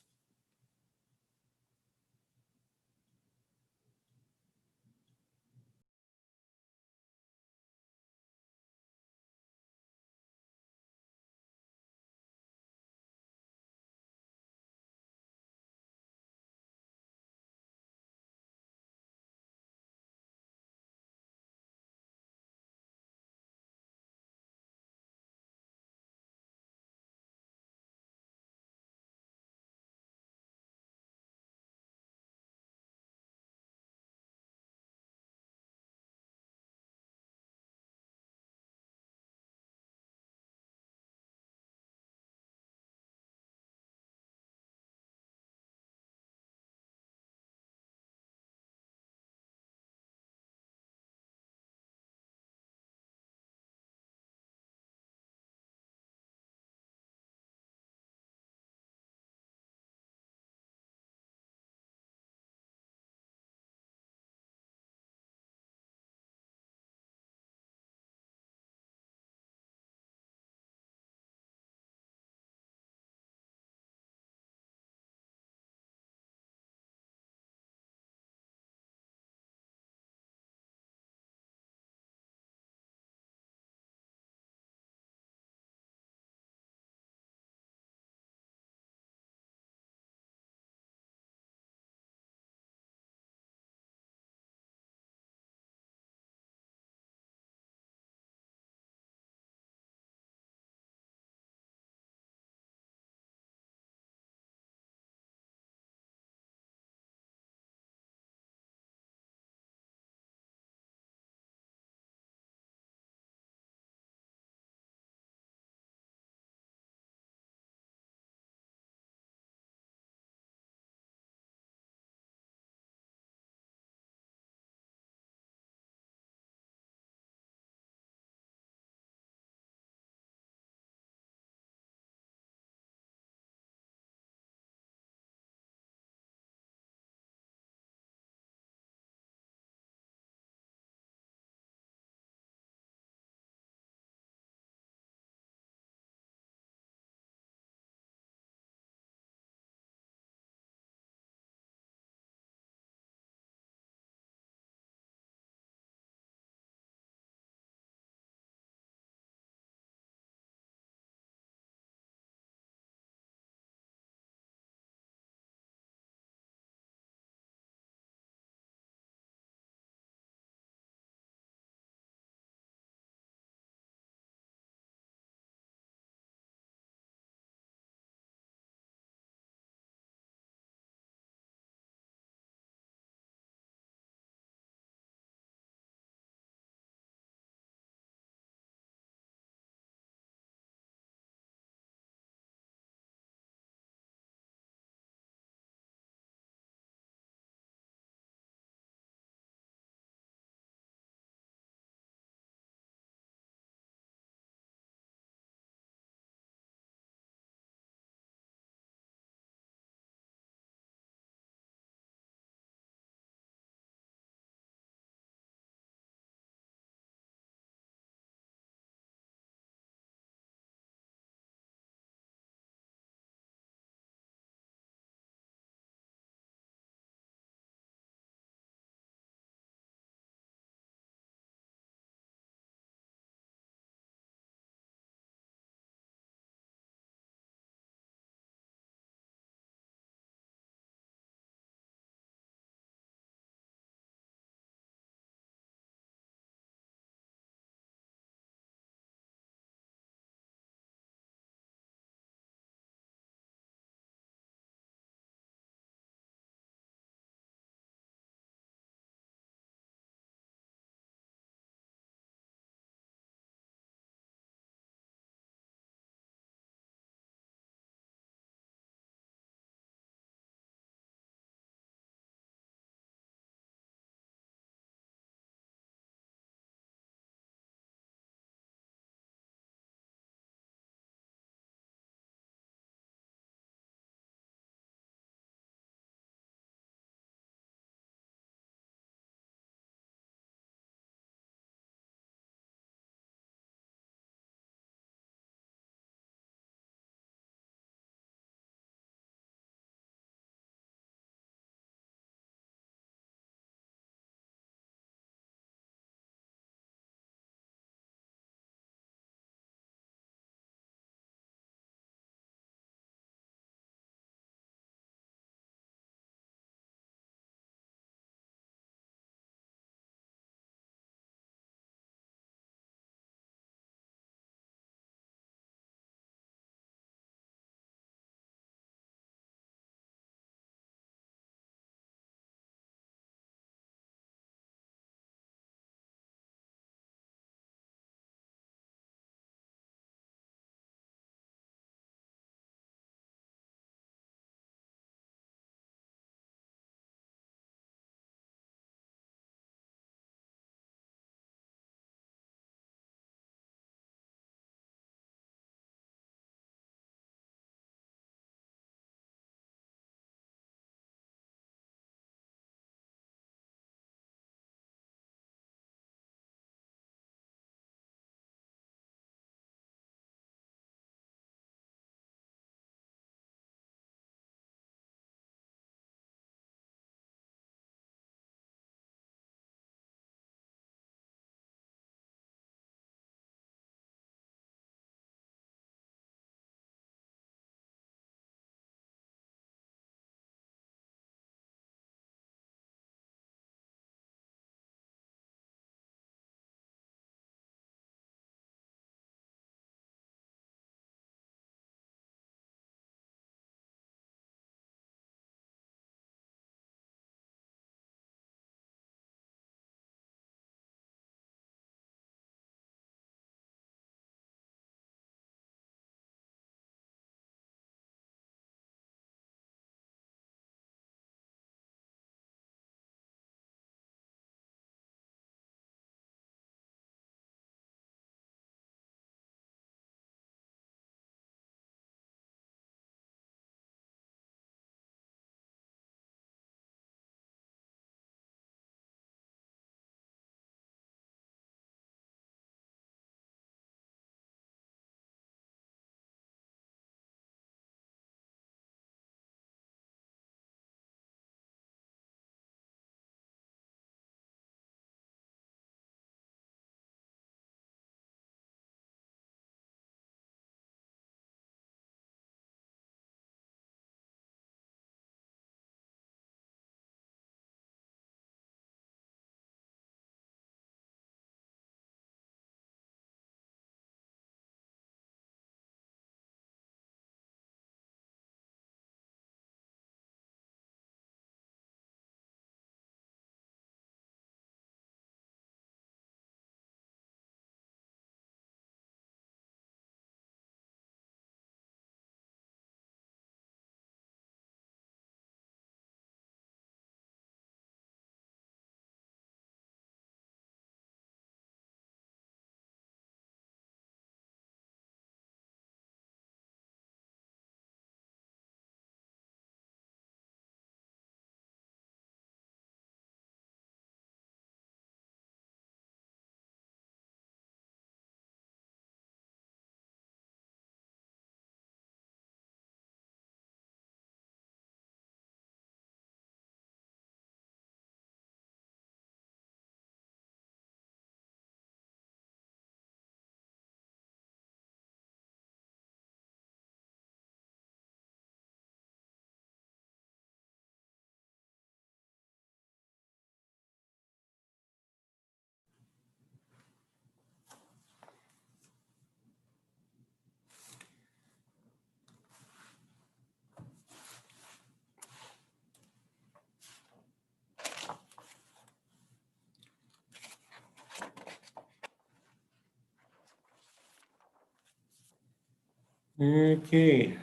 Okay,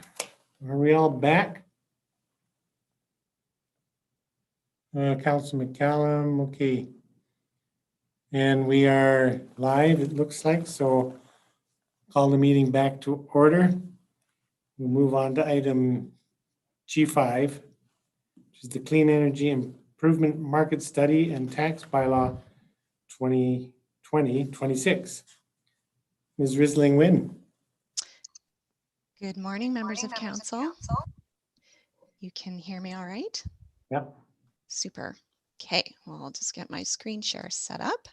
are we all back? Councilor McCallum, okay. And we are live, it looks like, so call the meeting back to order. We'll move on to item G5, which is the Clean Energy Improvement Market Study and Tax Bylaw 2020-26. Ms. Risling-Wynn. Good morning, members of council. You can hear me all right? Yep. Super. Okay, well, I'll just get my screen share set up.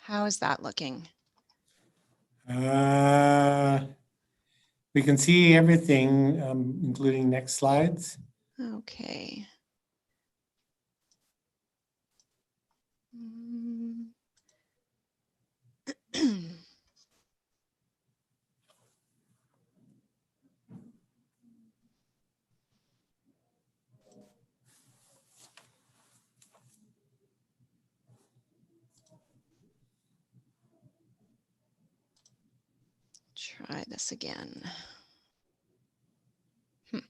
How is that looking? We can see everything, including next slides. Okay. Try this again. Are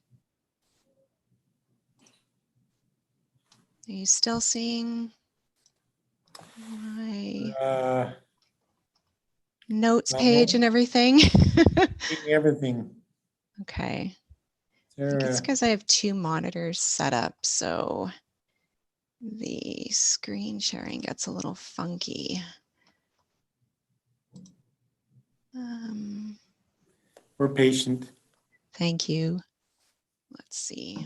you still seeing my notes page and everything? Everything. Okay. I think it's because I have two monitors set up, so the screen sharing gets a little funky. We're patient. Thank you. Let's see.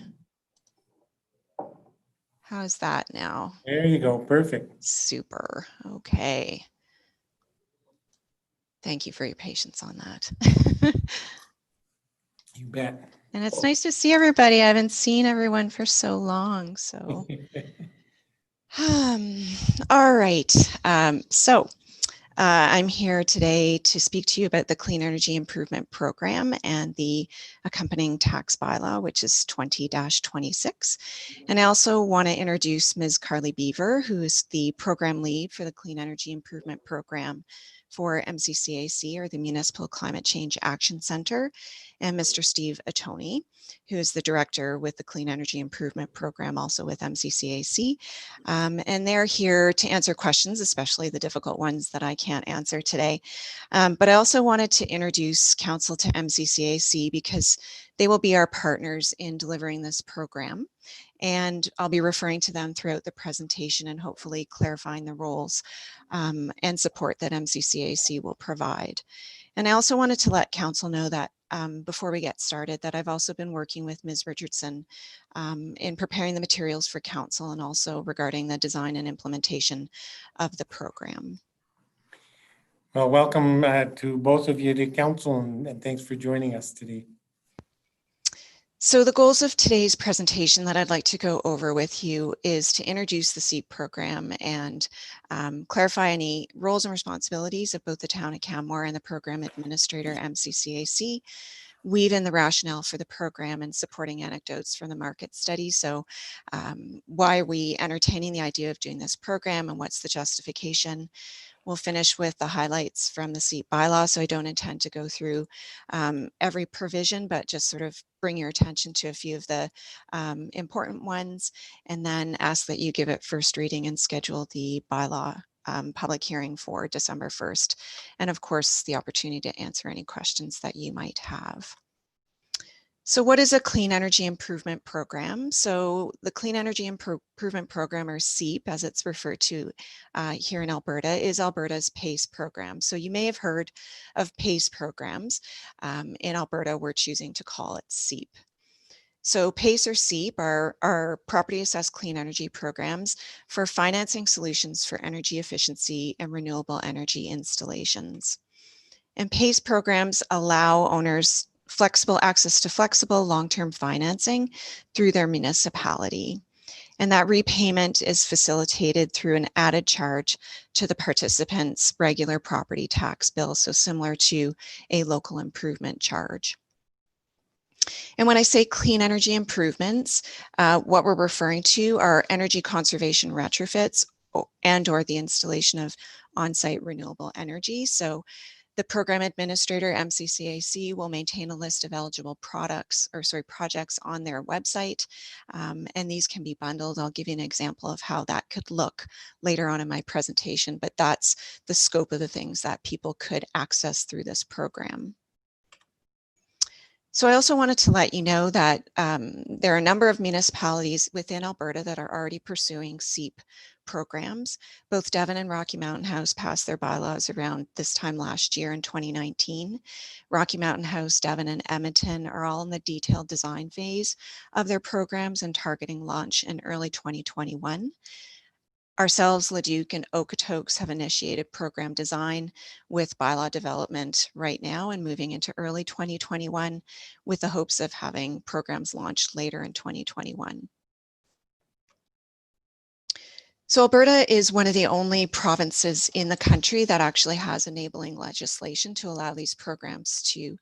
How's that now? There you go. Perfect. Super. Okay. Thank you for your patience on that. You bet. And it's nice to see everybody. I haven't seen everyone for so long. So, all right. I'm here today to speak to you about the Clean Energy Improvement Program and the accompanying tax bylaw, which is 20-26. And I also want to introduce Ms. Carly Beaver, who is the program lead for the Clean Energy Improvement Program for MCCAC, or the Municipal Climate Change Action Center, and Mr. Steve Atoni, who is the director with the Clean Energy Improvement Program, also with MCCAC. And they're here to answer questions, especially the difficult ones that I can't answer today. But I also wanted to introduce Council to MCCAC because they will be our partners in delivering this program. And I'll be referring to them throughout the presentation and hopefully clarifying the roles and support that MCCAC will provide. And I also wanted to let Council know that before we get started, that I've also been working with Ms. Richardson in preparing the materials for Council and also regarding the design and implementation of the program. Well, welcome to both of you to Council, and thanks for joining us today. So the goals of today's presentation that I'd like to go over with you is to introduce the SEEP program and clarify any roles and responsibilities of both the Town of Canmore and the program administrator, MCCAC, weave in the rationale for the program and supporting anecdotes from the market study. So why are we entertaining the idea of doing this program and what's the justification? We'll finish with the highlights from the SEEP bylaw. So I don't intend to go through every provision, but just sort of bring your attention to a few of the important ones, and then ask that you give it first reading and schedule the bylaw public hearing for December 1st. And of course, the opportunity to answer any questions that you might have. So what is a Clean Energy Improvement Program? So the Clean Energy Improvement Program, or SEEP, as it's referred to here in Alberta, is Alberta's PACE program. So you may have heard of PACE programs. In Alberta, we're choosing to call it SEEP. So PACE or SEEP are property assessed clean energy programs for financing solutions for energy efficiency and renewable energy installations. And PACE programs allow owners flexible access to flexible long-term financing through their municipality. And that repayment is facilitated through an added charge to the participant's regular property tax bill, so similar to a local improvement charge. And when I say clean energy improvements, what we're referring to are energy conservation retrofits and or the installation of on-site renewable energy. So the program administrator, MCCAC, will maintain a list of eligible projects on their website, and these can be bundled. I'll give you an example of how that could look later on in my presentation, but that's the scope of the things that people could access through this program. So I also wanted to let you know that there are a number of municipalities within Alberta that are already pursuing SEEP programs. Both Devon and Rocky Mountain House passed their bylaws around this time last year in 2019. Rocky Mountain House, Devon, and Edmonton are all in the detailed design phase of their programs and targeting launch in early 2021. Ourselves, Leduc, and Okotoks have initiated program design with bylaw development right now and moving into early 2021 with the hopes of having programs launched later in 2021. So Alberta is one of the only provinces in the country that actually has enabling legislation to allow these programs to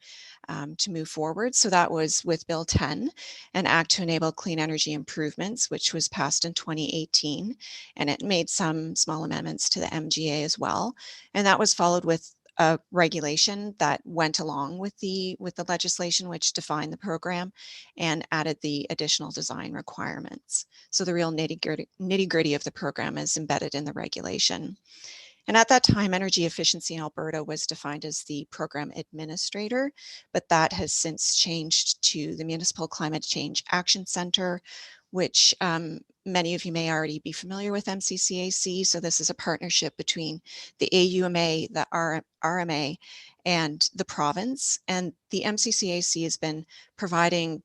move forward. So that was with Bill 10, an act to enable clean energy improvements, which was passed in 2018, and it made some small amendments to the MGA as well. And that was followed with a regulation that went along with the legislation, which defined the program and added the additional design requirements. So the real nitty-gritty of the program is embedded in the regulation. And at that time, Energy Efficiency in Alberta was defined as the program administrator, but that has since changed to the Municipal Climate Change Action Center, which many of you may already be familiar with MCCAC. So this is a partnership between the AUMA, the RMA, and the province. And the MCCAC has been providing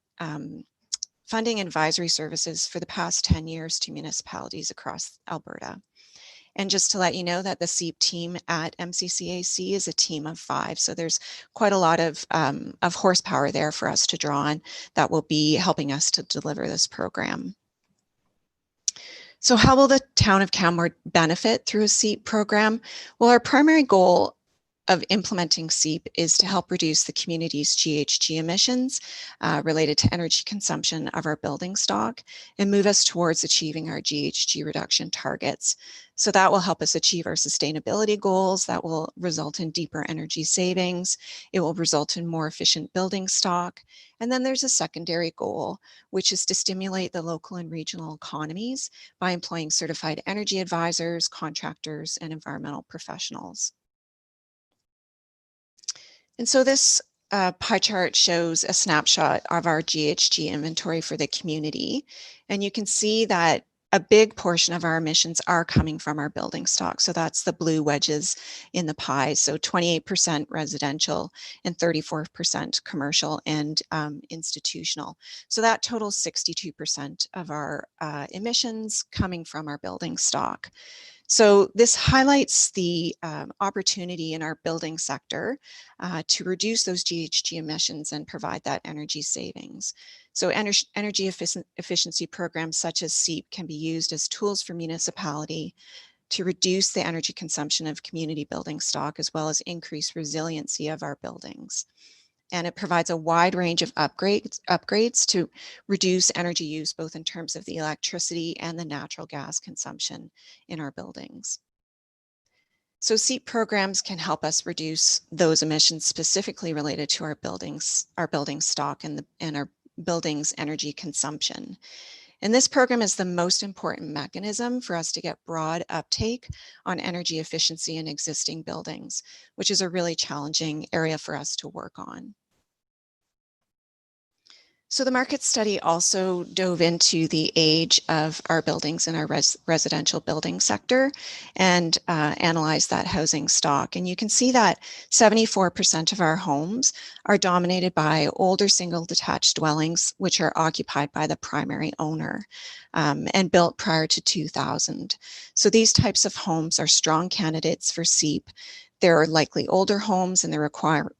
funding and advisory services for the past 10 years to municipalities across Alberta. And just to let you know that the SEEP team at MCCAC is a team of 5. So there's quite a lot of horsepower there for us to draw on that will be helping us to deliver this program. So how will the town of Canmore benefit through a SEEP program? Well, our primary goal of implementing SEEP is to help reduce the community's GHG emissions related to energy consumption of our building stock and move us towards achieving our GHG reduction targets. So that will help us achieve our sustainability goals. That will result in deeper energy savings. It will result in more efficient building stock. And then there's a secondary goal, which is to stimulate the local and regional economies by employing certified energy advisors, contractors, and environmental professionals. And so this pie chart shows a snapshot of our GHG inventory for the community. And you can see that a big portion of our emissions are coming from our building stock. So that's the blue wedges in the pie. So 28% residential and 34% commercial and institutional. So that totals 62% of our emissions coming from our building stock. So this highlights the opportunity in our building sector to reduce those GHG emissions and provide that energy savings. So energy efficiency programs such as SEEP can be used as tools for municipality to reduce the energy consumption of community building stock, as well as increase resiliency of our buildings. And it provides a wide range of upgrades to reduce energy use, both in terms of the electricity and the natural gas consumption in our buildings. So SEEP programs can help us reduce those emissions specifically related to our building stock and our buildings' energy consumption. And this program is the most important mechanism for us to get broad uptake on energy efficiency in existing buildings, which is a really challenging area for us to work on. So the market study also dove into the age of our buildings in our residential building sector and analyzed that housing stock. And you can see that 74% of our homes are dominated by older single detached dwellings, which are occupied by the primary owner and built prior to 2000. So these types of homes are strong candidates for SEEP. They're likely older homes and they're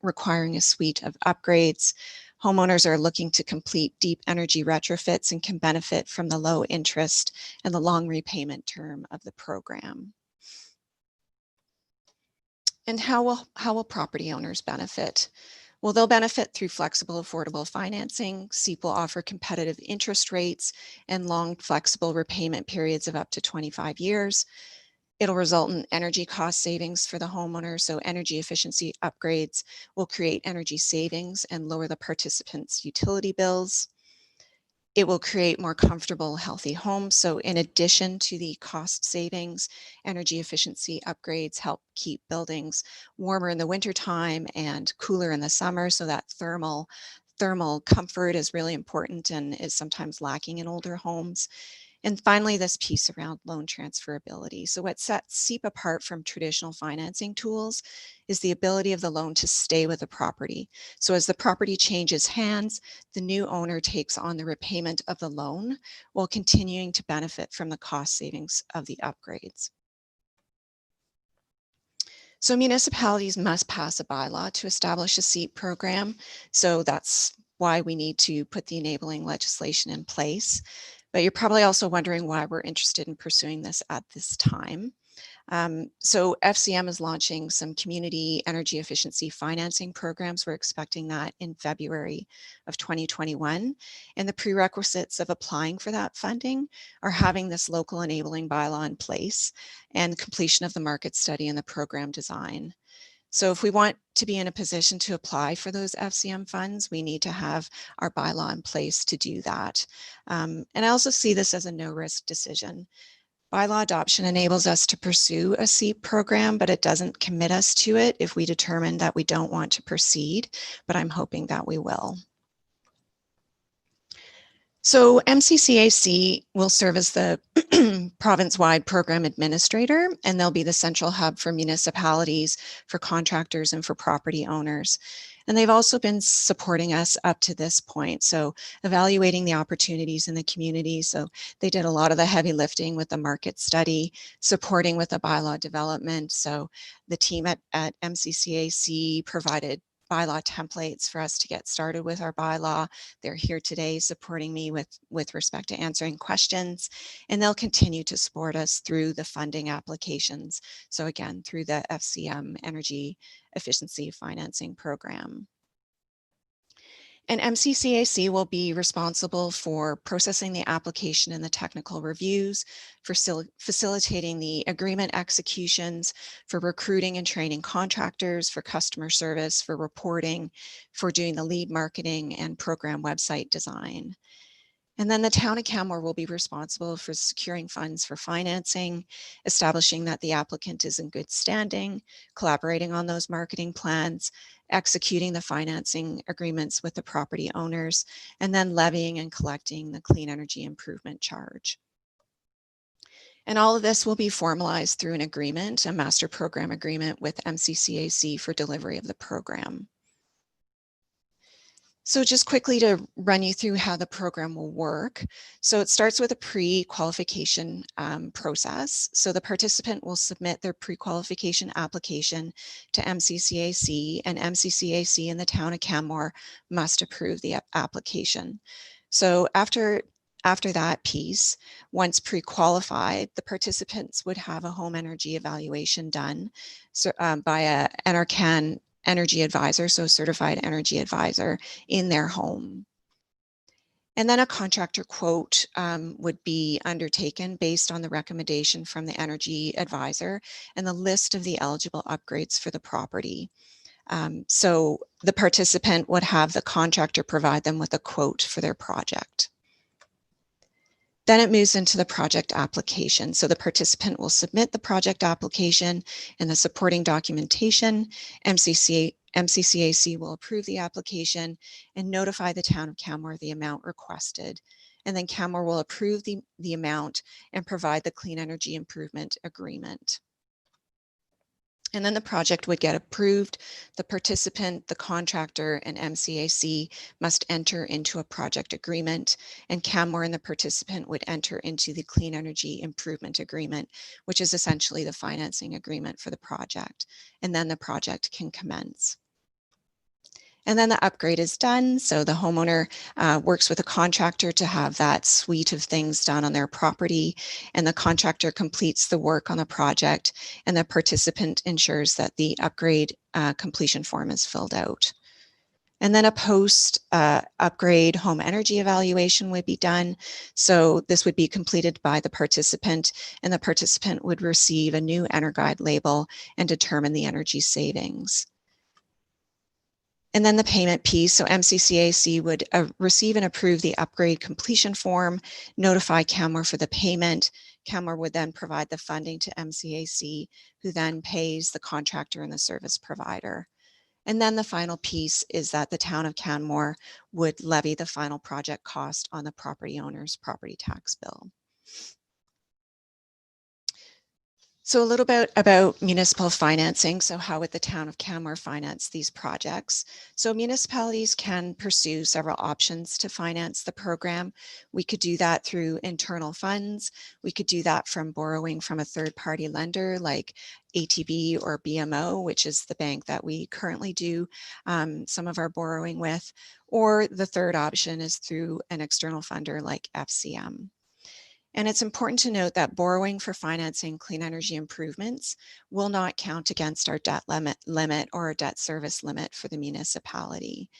requiring a suite of upgrades. Homeowners are looking to complete deep energy retrofits and can benefit from the low interest and the long repayment term of the program. And how will property owners benefit? Well, they'll benefit through flexible, affordable financing. SEEP will offer competitive interest rates and long, flexible repayment periods of up to 25 years. It'll result in energy cost savings for the homeowner. So energy efficiency upgrades will create energy savings and lower the participants' utility bills. It will create more comfortable, healthy homes. So in addition to the cost savings, energy efficiency upgrades help keep buildings warmer in the wintertime and cooler in the summer. So that thermal comfort is really important and is sometimes lacking in older homes. And finally, this piece around loan transferability. So what sets SEEP apart from traditional financing tools is the ability of the loan to stay with the property. So as the property changes hands, the new owner takes on the repayment of the loan while continuing to benefit from the cost savings of the upgrades. So municipalities must pass a bylaw to establish a SEEP program. So that's why we need to put the enabling legislation in place. But you're probably also wondering why we're interested in pursuing this at this time. So FCM is launching some community energy efficiency financing programs. We're expecting that in February of 2021. And the prerequisites of applying for that funding are having this local enabling bylaw in place and completion of the market study and the program design. So if we want to be in a position to apply for those FCM funds, we need to have our bylaw in place to do that. And I also see this as a no-risk decision. Bylaw adoption enables us to pursue a SEEP program, but it doesn't commit us to it if we determine that we don't want to proceed, but I'm hoping that we will. So MCCAC will serve as the province-wide program administrator, and they'll be the central hub for municipalities, for contractors, and for property owners. And they've also been supporting us up to this point. So evaluating the opportunities in the community. So they did a lot of the heavy lifting with the market study, supporting with the bylaw development. So the team at MCCAC provided bylaw templates for us to get started with our bylaw. They're here today supporting me with respect to answering questions, and they'll continue to support us through the funding applications. So again, through the FCM Energy Efficiency Financing Program. And MCCAC will be responsible for processing the application and the technical reviews, for facilitating the agreement executions, for recruiting and training contractors, for customer service, for reporting, for doing the lead marketing and program website design. And then the town of Canmore will be responsible for securing funds for financing, establishing that the applicant is in good standing, collaborating on those marketing plans, executing the financing agreements with the property owners, and then levying and collecting the clean energy improvement charge. And all of this will be formalized through an agreement, a master program agreement with MCCAC for delivery of the program. So just quickly to run you through how the program will work. So it starts with a pre-qualification process. So the participant will submit their pre-qualification application to MCCAC, and MCCAC in the town of Canmore must approve the application. So after that piece, once pre-qualified, the participants would have a home energy evaluation done by a NRCan energy advisor, so certified energy advisor in their home. And then a contractor quote would be undertaken based on the recommendation from the energy advisor and the list of the eligible upgrades for the property. So the participant would have the contractor provide them with a quote for their project. Then it moves into the project application. So the participant will submit the project application and the supporting documentation. MCCAC will approve the application and notify the town of Canmore the amount requested. And then Canmore will approve the amount and provide the clean energy improvement agreement. And then the project would get approved. The participant, the contractor, and MCAC must enter into a project agreement, and Canmore and the participant would enter into the Clean Energy Improvement Agreement, which is essentially the financing agreement for the project. And then the project can commence. And then the upgrade is done. So the homeowner works with a contractor to have that suite of things done on their property, and the contractor completes the work on the project, and the participant ensures that the upgrade completion form is filled out. And then a post upgrade home energy evaluation would be done. So this would be completed by the participant, and the participant would receive a new EnerGuide label and determine the energy savings. And then the payment piece, so MCCAC would receive and approve the upgrade completion form, notify Canmore for the payment. Canmore would then provide the funding to MCAC, who then pays the contractor and the service provider. And then the final piece is that the town of Canmore would levy the final project cost on the property owner's property tax bill. So a little bit about municipal financing. So how would the town of Canmore finance these projects? So municipalities can pursue several options to finance the program. We could do that through internal funds. We could do that from borrowing from a third-party lender like ATB or BMO, which is the bank that we currently do some of our borrowing with. Or the third option is through an external funder like FCM. And it's important to note that borrowing for financing clean energy improvements will not count against our debt limit or our debt service limit for the municipality.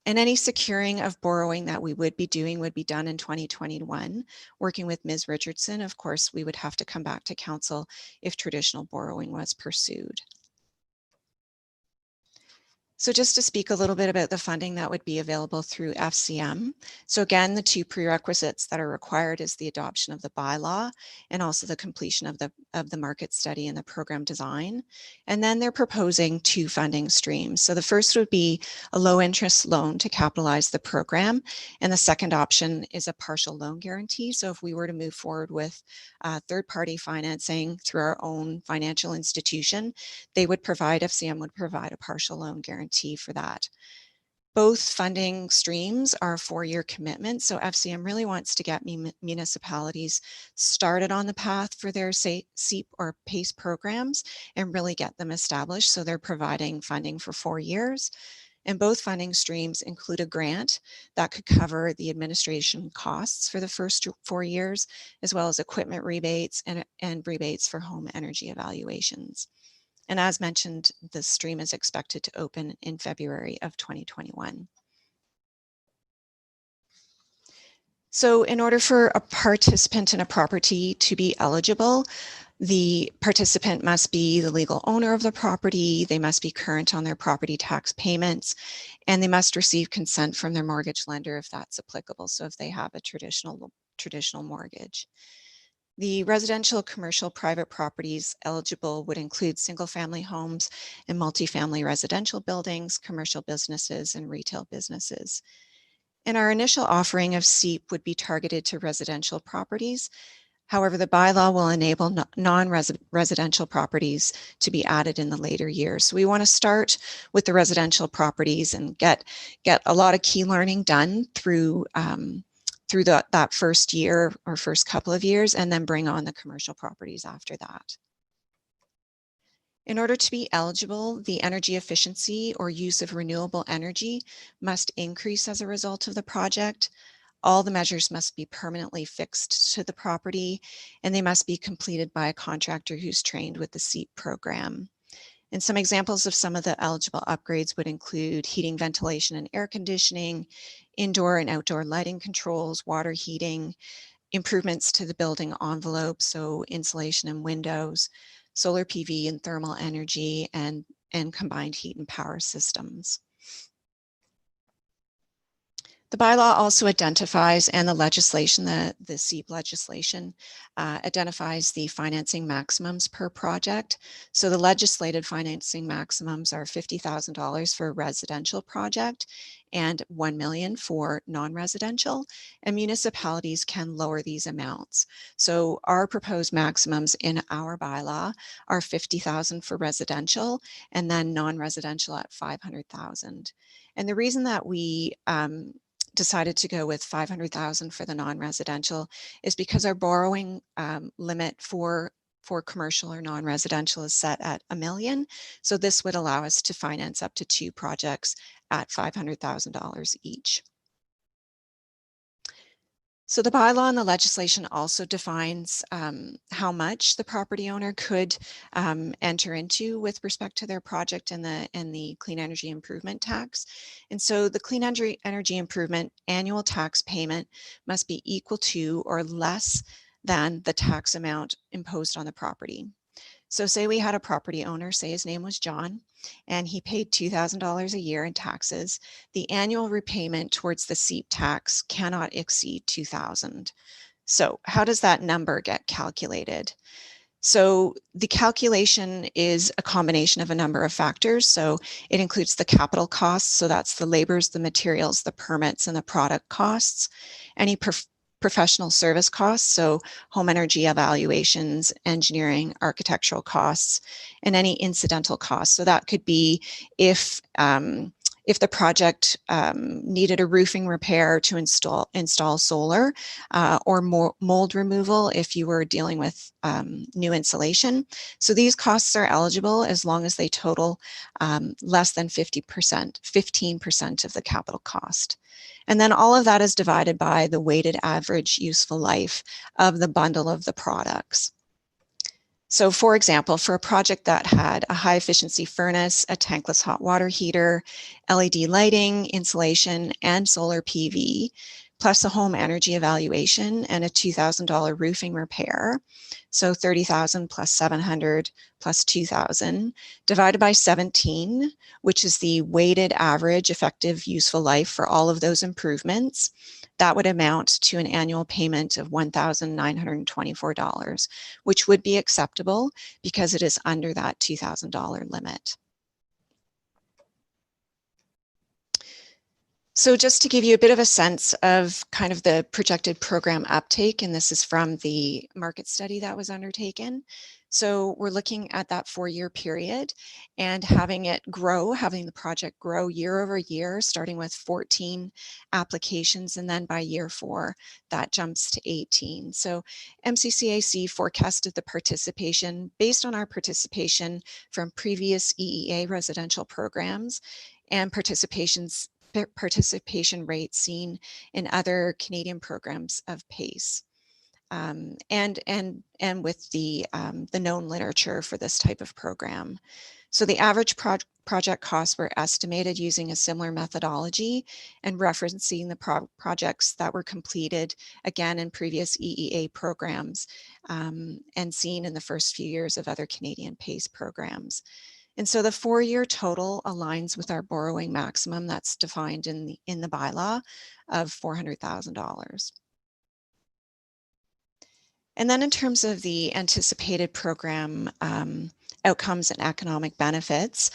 And any securing of borrowing that we would be doing would be done in 2021. Working with Ms. Richardson, of course, we would have to come back to council if traditional borrowing was pursued. So just to speak a little bit about the funding that would be available through FCM. So again, the two prerequisites that are required is the adoption of the bylaw and also the completion of the market study and the program design. And then they're proposing two funding streams. So the first would be a low interest loan to capitalize the program. And the second option is a partial loan guarantee. So if we were to move forward with third-party financing through our own financial institution, FCM would provide a partial loan guarantee for that. Both funding streams are 4-year commitments, so FCM really wants to get municipalities started on the path for their SEEP or PACE programs and really get them established. So they're providing funding for 4 years. And both funding streams include a grant that could cover the administration costs for the first 4 years, as well as equipment rebates and rebates for home energy evaluations. And as mentioned, the stream is expected to open in February of 2021. So in order for a participant in a property to be eligible, the participant must be the legal owner of the property, they must be current on their property tax payments, and they must receive consent from their mortgage lender if that's applicable, so if they have a traditional mortgage. The residential, commercial, private properties eligible would include single-family homes and multifamily residential buildings, commercial businesses, and retail businesses. And our initial offering of SEEP would be targeted to residential properties. However, the bylaw will enable non-residential properties to be added in the later years. So we want to start with the residential properties and get a lot of key learning done through that first year or first couple of years, and then bring on the commercial properties after that. In order to be eligible, the energy efficiency or use of renewable energy must increase as a result of the project. All the measures must be permanently fixed to the property, and they must be completed by a contractor who's trained with the SEEP program. And some examples of some of the eligible upgrades would include heating, ventilation, and air conditioning, indoor and outdoor lighting controls, water heating, improvements to the building envelope, so insulation and windows, solar PV and thermal energy, and combined heat and power systems. The bylaw also identifies, and the legislation, the SEEP legislation, identifies the financing maximums per project. So the legislated financing maximums are $50,000 for a residential project and $1 million for non-residential, and municipalities can lower these amounts. So our proposed maximums in our bylaw are $50,000 for residential and then non-residential at $500,000. And the reason that we decided to go with $500,000 for the non-residential is because our borrowing limit for for commercial or non-residential is set at $1 million. So this would allow us to finance up to 2 projects at $500,000 each. So the bylaw and the legislation also defines how much the property owner could enter into with respect to their project and the clean energy improvement tax. And so the clean energy improvement annual tax payment must be equal to or less than the tax amount imposed on the property. So say we had a property owner, say his name was John, and he paid $2,000 a year in taxes. The annual repayment towards the SEEP tax cannot exceed $2,000. So how does that number get calculated? So the calculation is a combination of a number of factors. So it includes the capital costs. So that's the labors, the materials, the permits, and the product costs. Any professional service costs, so home energy evaluations, engineering, architectural costs, and any incidental costs. So that could be if the project needed a roofing repair to install solar, or mold removal if you were dealing with new insulation. So these costs are eligible as long as they total less than 15% of the capital cost. And then all of that is divided by the weighted average useful life of the bundle of the products. So for example, for a project that had a high efficiency furnace, a tankless hot water heater, LED lighting, insulation, and solar PV, plus a home energy evaluation and a $2,000 roofing repair, so $30,000 plus $700 plus $2,000, divided by 17, which is the weighted average effective useful life for all of those improvements, that would amount to an annual payment of $1,924, which would be acceptable because it is under that $2,000 limit. So just to give you a bit of a sense of kind of the projected program uptake, and this is from the market study that was undertaken. So we're looking at that 4-year period and having the project grow year over year, starting with 14 applications, and then by year 4, that jumps to 18. So MCCAC forecasted the participation based on our participation from previous EEA residential programs and participation rates seen in other Canadian programs of PACE, and with the known literature for this type of program. So the average project costs were estimated using a similar methodology and referencing the projects that were completed again in previous EEA programs and seen in the first few years of other Canadian PACE programs. And so the 4-year total aligns with our borrowing maximum that's defined in the bylaw of $400,000. And then in terms of the anticipated program outcomes and economic benefits,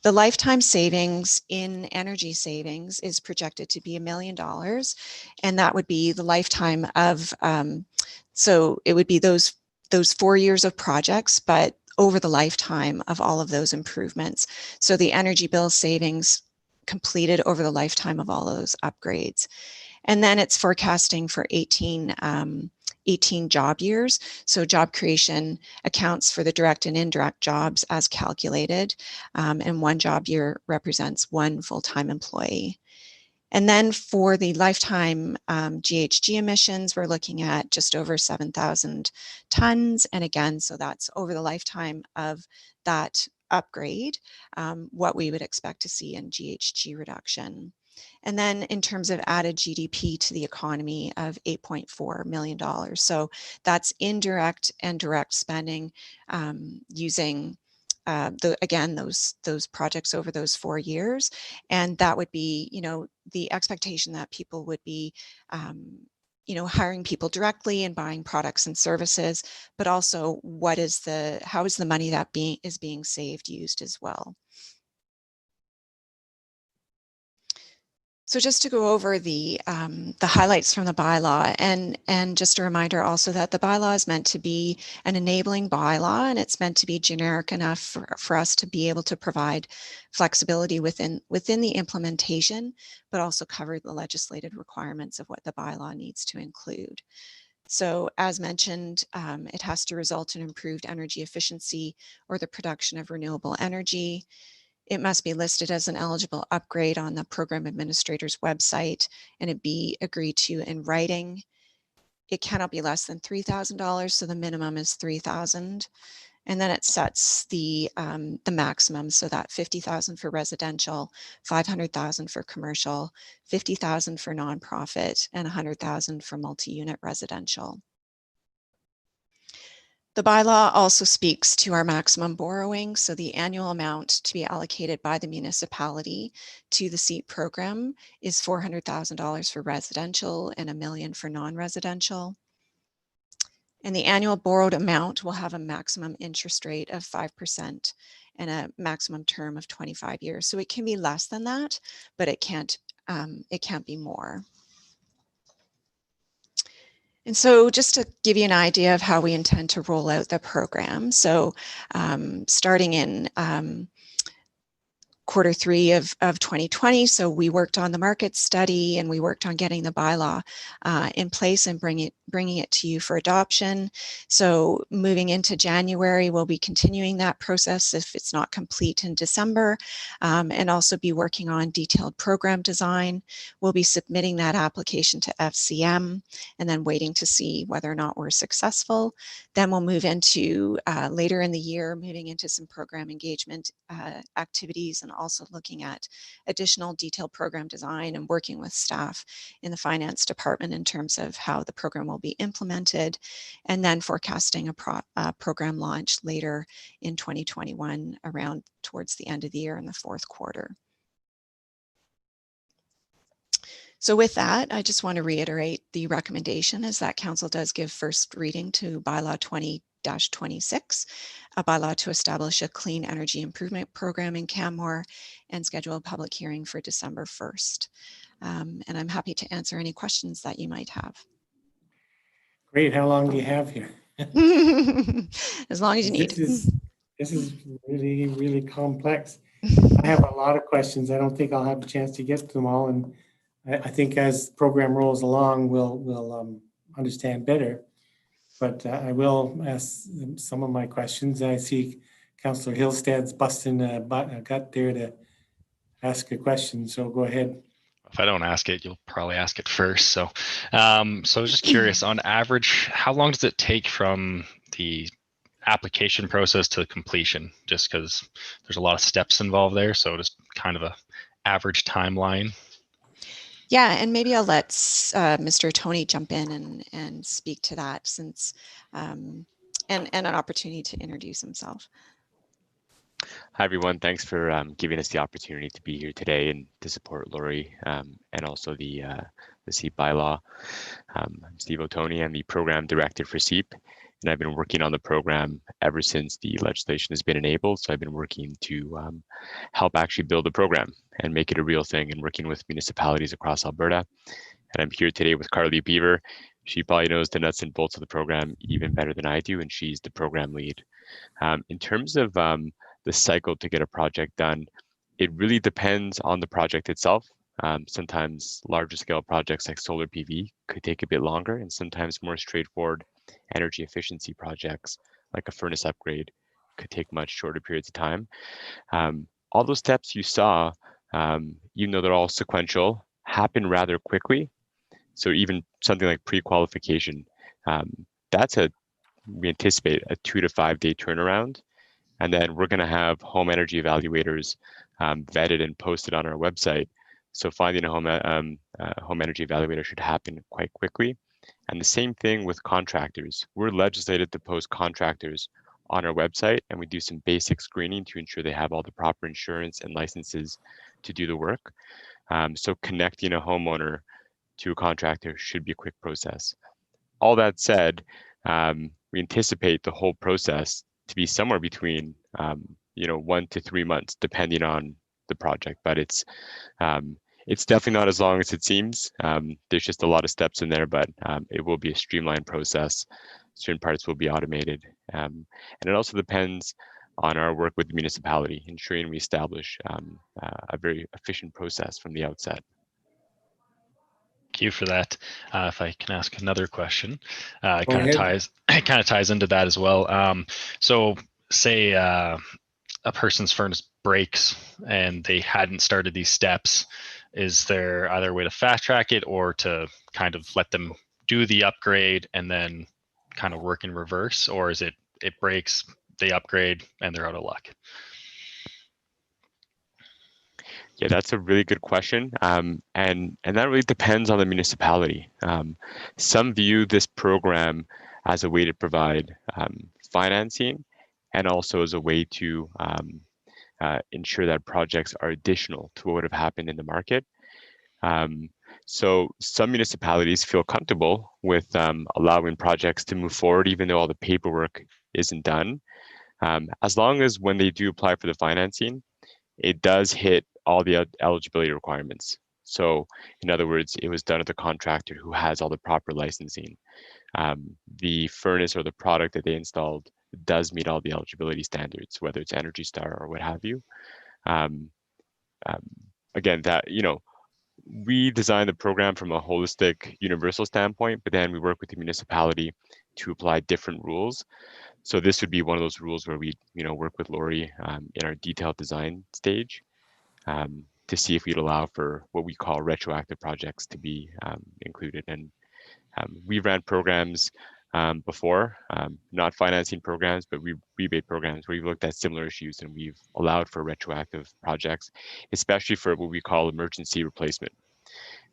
the lifetime savings in energy savings is projected to be $1 million. And that would be the lifetime of, so it would be those 4 years of projects, but over the lifetime of all of those improvements. So the energy bill savings completed over the lifetime of all of those upgrades. And then it's forecasting for 18 job years. So job creation accounts for the direct and indirect jobs as calculated. And 1 job year represents 1 full-time employee. And then for the lifetime GHG emissions, we're looking at just over 7,000 tons. And again, so that's over the lifetime of that upgrade, what we would expect to see in GHG reduction. And then in terms of added GDP to the economy of $8.4 million. So that's indirect and direct spending using again, those projects over those 4 years. And that would be, the expectation that people would be, hiring people directly and buying products and services, but also how is the money that is being saved used as well. So just to go over the highlights from the bylaw, and just a reminder also that the bylaw is meant to be an enabling bylaw, and it's meant to be generic enough for us to be able to provide flexibility within the implementation, but also cover the legislated requirements of what the bylaw needs to include. So as mentioned, it has to result in improved energy efficiency or the production of renewable energy. It must be listed as an eligible upgrade on the program administrator's website, and it be agreed to in writing. It cannot be less than $3,000, so the minimum is $3,000. And then it sets the maximum, so that $50,000 for residential, $500,000 for commercial, $50,000 for nonprofit, and $100,000 for multi-unit residential. The bylaw also speaks to our maximum borrowing, so the annual amount to be allocated by the municipality to the SEEP program is $400,000 for residential and $1 million for non-residential. And the annual borrowed amount will have a maximum interest rate of 5% and a maximum term of 25 years. So it can be less than that, but it can't be more. And so just to give you an idea of how we intend to roll out the program. So starting in Q3 of 2020. So we worked on the market study and we worked on getting the bylaw in place and bringing it to you for adoption. So moving into January, we'll be continuing that process if it's not complete in December, and also be working on detailed program design. We'll be submitting that application to FCM and then waiting to see whether or not we're successful. Then we'll move into later in the year, moving into some program engagement activities, and also looking at additional detailed program design and working with staff in the finance department in terms of how the program will be implemented, and then forecasting a program launch later in 2021 around towards the end of the year in the Q4. So with that, I just want to reiterate the recommendation is that Council does give first reading to Bylaw 20-26, a bylaw to establish a clean energy improvement program in Canmore and schedule a public hearing for December 1st. And I'm happy to answer any questions that you might have. Great. How long do you have here? As long as you need. This is really, really complex. I have a lot of questions. I don't think I'll have a chance to get to them all. And I think as the program rolls along, we'll understand better. But I will ask some of my questions. I see Councillor Hillstead's busting a gut there to ask a question. So go ahead. If I don't ask it, you'll probably ask it first. So I was just curious, on average, how long does it take from the application process to completion? Just because there's a lot of steps involved there. So just kind of a average timeline. Yeah, and maybe I'll let Mr. Tony jump in and speak to that since, and an opportunity to introduce himself. Hi, everyone. Thanks for giving us the opportunity to be here today and to support Lori and also the SEEP bylaw. I'm Steve O'Toney. I'm the program director for SEEP, and I've been working on the program ever since the legislation has been enabled. So I've been working to help actually build the program and make it a real thing, and working with municipalities across Alberta. And I'm here today with Carly Beaver. She probably knows the nuts and bolts of the program even better than I do, and she's the program lead. In terms of the cycle to get a project done, it really depends on the project itself. Sometimes larger scale projects like solar PV could take a bit longer, and sometimes more straightforward energy efficiency projects like a furnace upgrade could take much shorter periods of time. All those steps you saw, even though they're all sequential, happen rather quickly. So even something like pre-qualification, we anticipate a 2 to 5 day turnaround. And then we're going to have home energy evaluators vetted and posted on our website. So finding a home energy evaluator should happen quite quickly. And the same thing with contractors. We're legislated to post contractors on our website, and we do some basic screening to ensure they have all the proper insurance and licenses to do the work. So connecting a homeowner to a contractor should be a quick process. All that said, we anticipate the whole process to be somewhere between 1 to 3 months, depending on the project. But it's definitely not as long as it seems. There's just a lot of steps in there, but it will be a streamlined process. Certain parts will be automated, and it also depends on our work with the municipality, ensuring we establish a very efficient process from the outset. Thank you for that. If I can ask another question, it Go kind of ahead. ties into that as well. So say a person's furnace breaks and they hadn't started these steps. Is there either a way to fast track it or to kind of let them do the upgrade and then kind of work in reverse, or is it breaks, they upgrade, and they're out of luck? Yeah, that's a really good question. And that really depends on the municipality. Some view this program as a way to provide financing and also as a way to ensure that projects are additional to what would have happened in the market. So some municipalities feel comfortable with allowing projects to move forward even though all the paperwork isn't done. As long as when they do apply for the financing, it does hit all the eligibility requirements. So in other words, it was done at the contractor who has all the proper licensing. The furnace or the product that they installed does meet all the eligibility standards, whether it's Energy Star or what have you. Again, that, we design the program from a holistic universal standpoint, but then we work with the municipality to apply different rules. So this would be one of those rules where we, work with Lori in our detailed design stage to see if we'd allow for what we call retroactive projects to be included. And we've ran programs before, not financing programs, but rebate programs where we've looked at similar issues and we've allowed for retroactive projects, especially for what we call emergency replacement.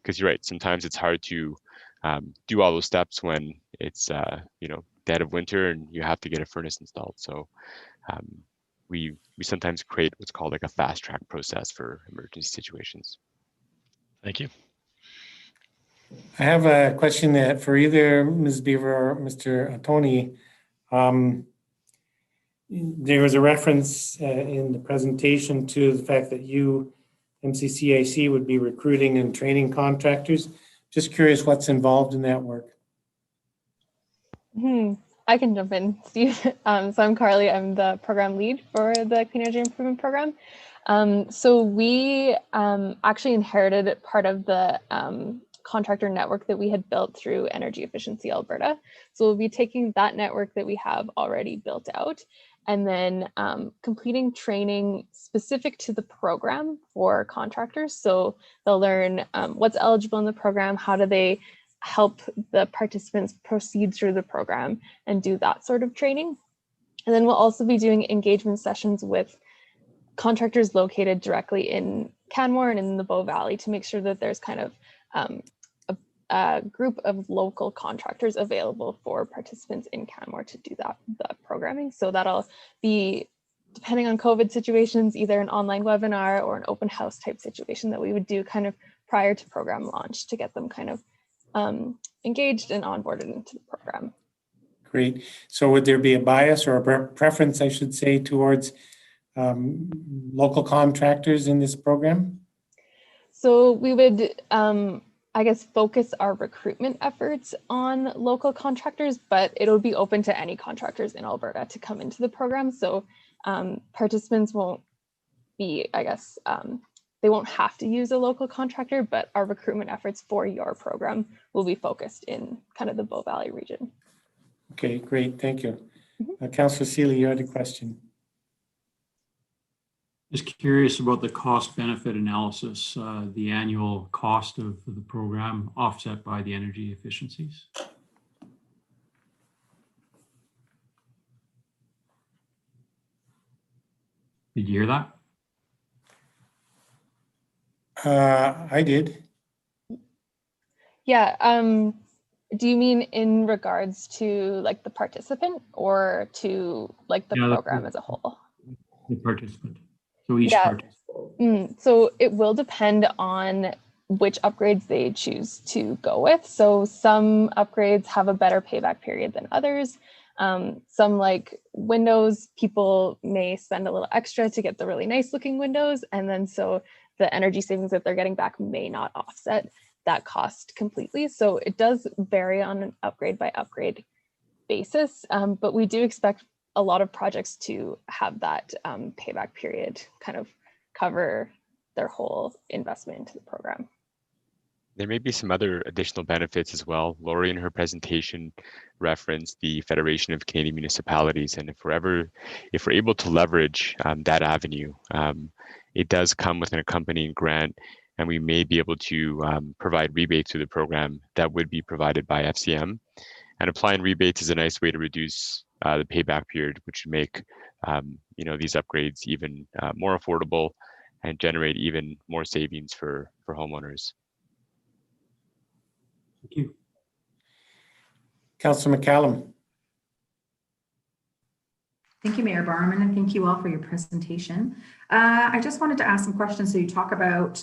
Because you're right, sometimes it's hard to do all those steps when it's dead of winter and you have to get a furnace installed. So we sometimes create what's called like a fast track process for emergency situations. Thank you. I have a question that for either Ms. Beaver or Mr. Tony. There was a reference in the presentation to the fact that you, MCCIC, would be recruiting and training contractors. Just curious what's involved in that work. I can jump in, Steve. So I'm Carly. I'm the program lead for the Clean Energy Improvement Program. So we actually inherited part of the contractor network that we had built through Energy Efficiency Alberta. So we'll be taking that network that we have already built out and then completing training specific to the program for contractors. So they'll learn what's eligible in the program, how do they help the participants proceed through the program and do that sort of training. And then we'll also be doing engagement sessions with contractors located directly in Canmore and in the Bow Valley to make sure that there's kind of a group of local contractors available for participants in Canmore to do that programming. So that'll be, depending on COVID situations, either an online webinar or an open house type situation that we would do kind of prior to program launch to get them kind of engaged and onboarded into the program. Great. So would there be a bias or a preference, I should say, towards local contractors in this program? So we would, I guess, focus our recruitment efforts on local contractors, but it'll be open to any contractors in Alberta to come into the program. So participants won't be, I guess, they won't have to use a local contractor, but our recruitment efforts for your program will be focused in kind of the Bow Valley region. Okay, great. Thank you. Councillor Seeley, you had a question. Just curious about the cost benefit analysis, the annual cost of the program offset by the energy efficiencies. Did you hear that? I did. Yeah. Do you mean in regards to like the participant or to like the program as a whole? The participant. So each participant. So it will depend on which upgrades they choose to go with. So some upgrades have a better payback period than others. Some like windows, people may spend a little extra to get the really nice looking windows. And then so the energy savings that they're getting back may not offset that cost completely. So it does vary on an upgrade by upgrade basis, but we do expect a lot of projects to have that payback period kind of cover their whole investment into the program. There may be some other additional benefits as well. Lori in her presentation referenced the Federation of Canadian Municipalities, and if we're able to leverage that avenue, it does come with an accompanying grant, and we may be able to provide rebates through the program that would be provided by FCM. And applying rebates is a nice way to reduce the payback period, which would make these upgrades even more affordable and generate even more savings for homeowners. Thank you. Councillor McCallum. Thank you, Mayor Barman, and thank you all for your presentation. I just wanted to ask some questions. So you talk about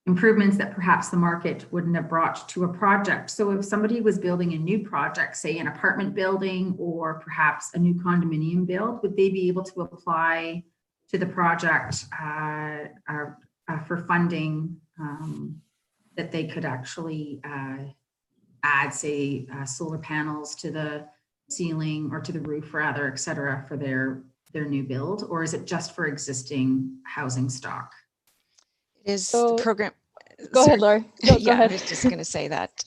improvements that perhaps the market wouldn't have brought to a project. So if somebody was building a new project, say an apartment building or perhaps a new condominium build, would they be able to apply to the project for funding that they could actually add, say, solar panels to the ceiling or to the roof, rather, et cetera, for their new build? Or is it just for existing housing stock? It is the program. Go ahead, Laura. Go ahead. I was just going to say that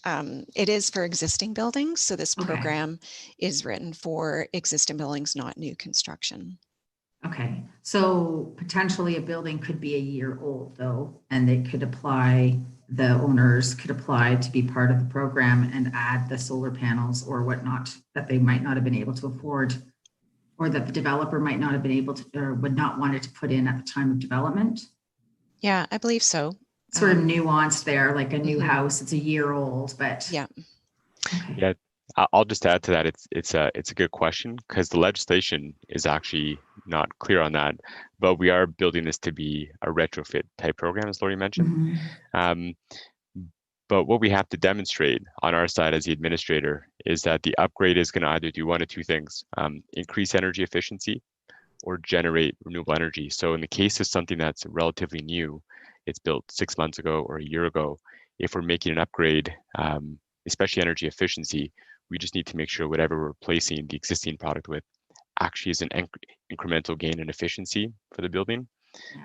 it is for existing buildings. So this program is written for existing buildings, not new construction. Okay, so potentially a building could be a year old though, and they could apply, the owners could apply to be part of the program and add the solar panels or whatnot that they might not have been able to afford, or that the developer might not have been able to, or would not want it to put in at the time of development. Yeah, I believe so. Sort of nuanced there, like a new house, it's a year old, but yeah. Okay. Yeah, I'll just add to that. It's a good question because the legislation is actually not clear on that, but we are building this to be a retrofit type program, as Lori mentioned. But what we have to demonstrate on our side as the administrator is that the upgrade is going to either do one of two things: increase energy efficiency or generate renewable energy. So in the case of something that's relatively new, it's built 6 months ago or a year ago, if we're making an upgrade, especially energy efficiency, we just need to make sure whatever we're replacing the existing product with actually is an incremental gain in efficiency for the building.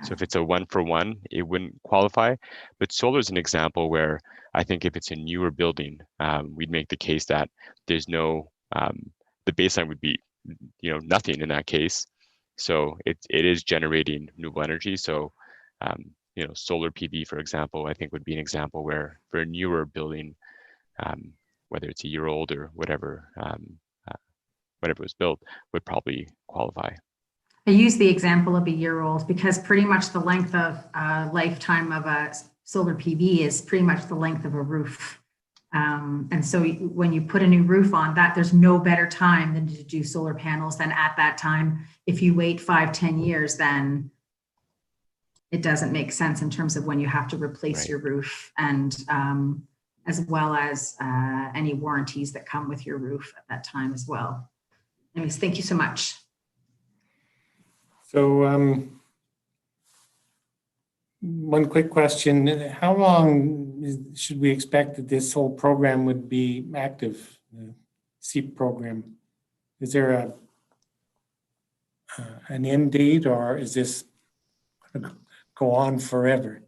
So if it's a 1-for-1, it wouldn't qualify. But solar is an example where I think if it's a newer building, we'd make the case that there's no, the baseline would be, nothing in that case. So it is generating renewable energy. So, solar PV, for example, I think would be an example where for a newer building, whether it's a year old or whatever, whenever it was built, would probably qualify. I use the example of a year old because pretty much the length of lifetime of a solar PV is pretty much the length of a roof. And so when you put a new roof on that, there's no better time than to do solar panels than at that time. If you wait 5-10 years, then it doesn't make sense in terms of when you have to replace your roof, and as well as any warranties that come with your roof at that time as well. Anyways, thank you so much. So one quick question: how long should we expect that this whole program would be active, the SEEP program? Is there an end date, or is this gonna go on forever?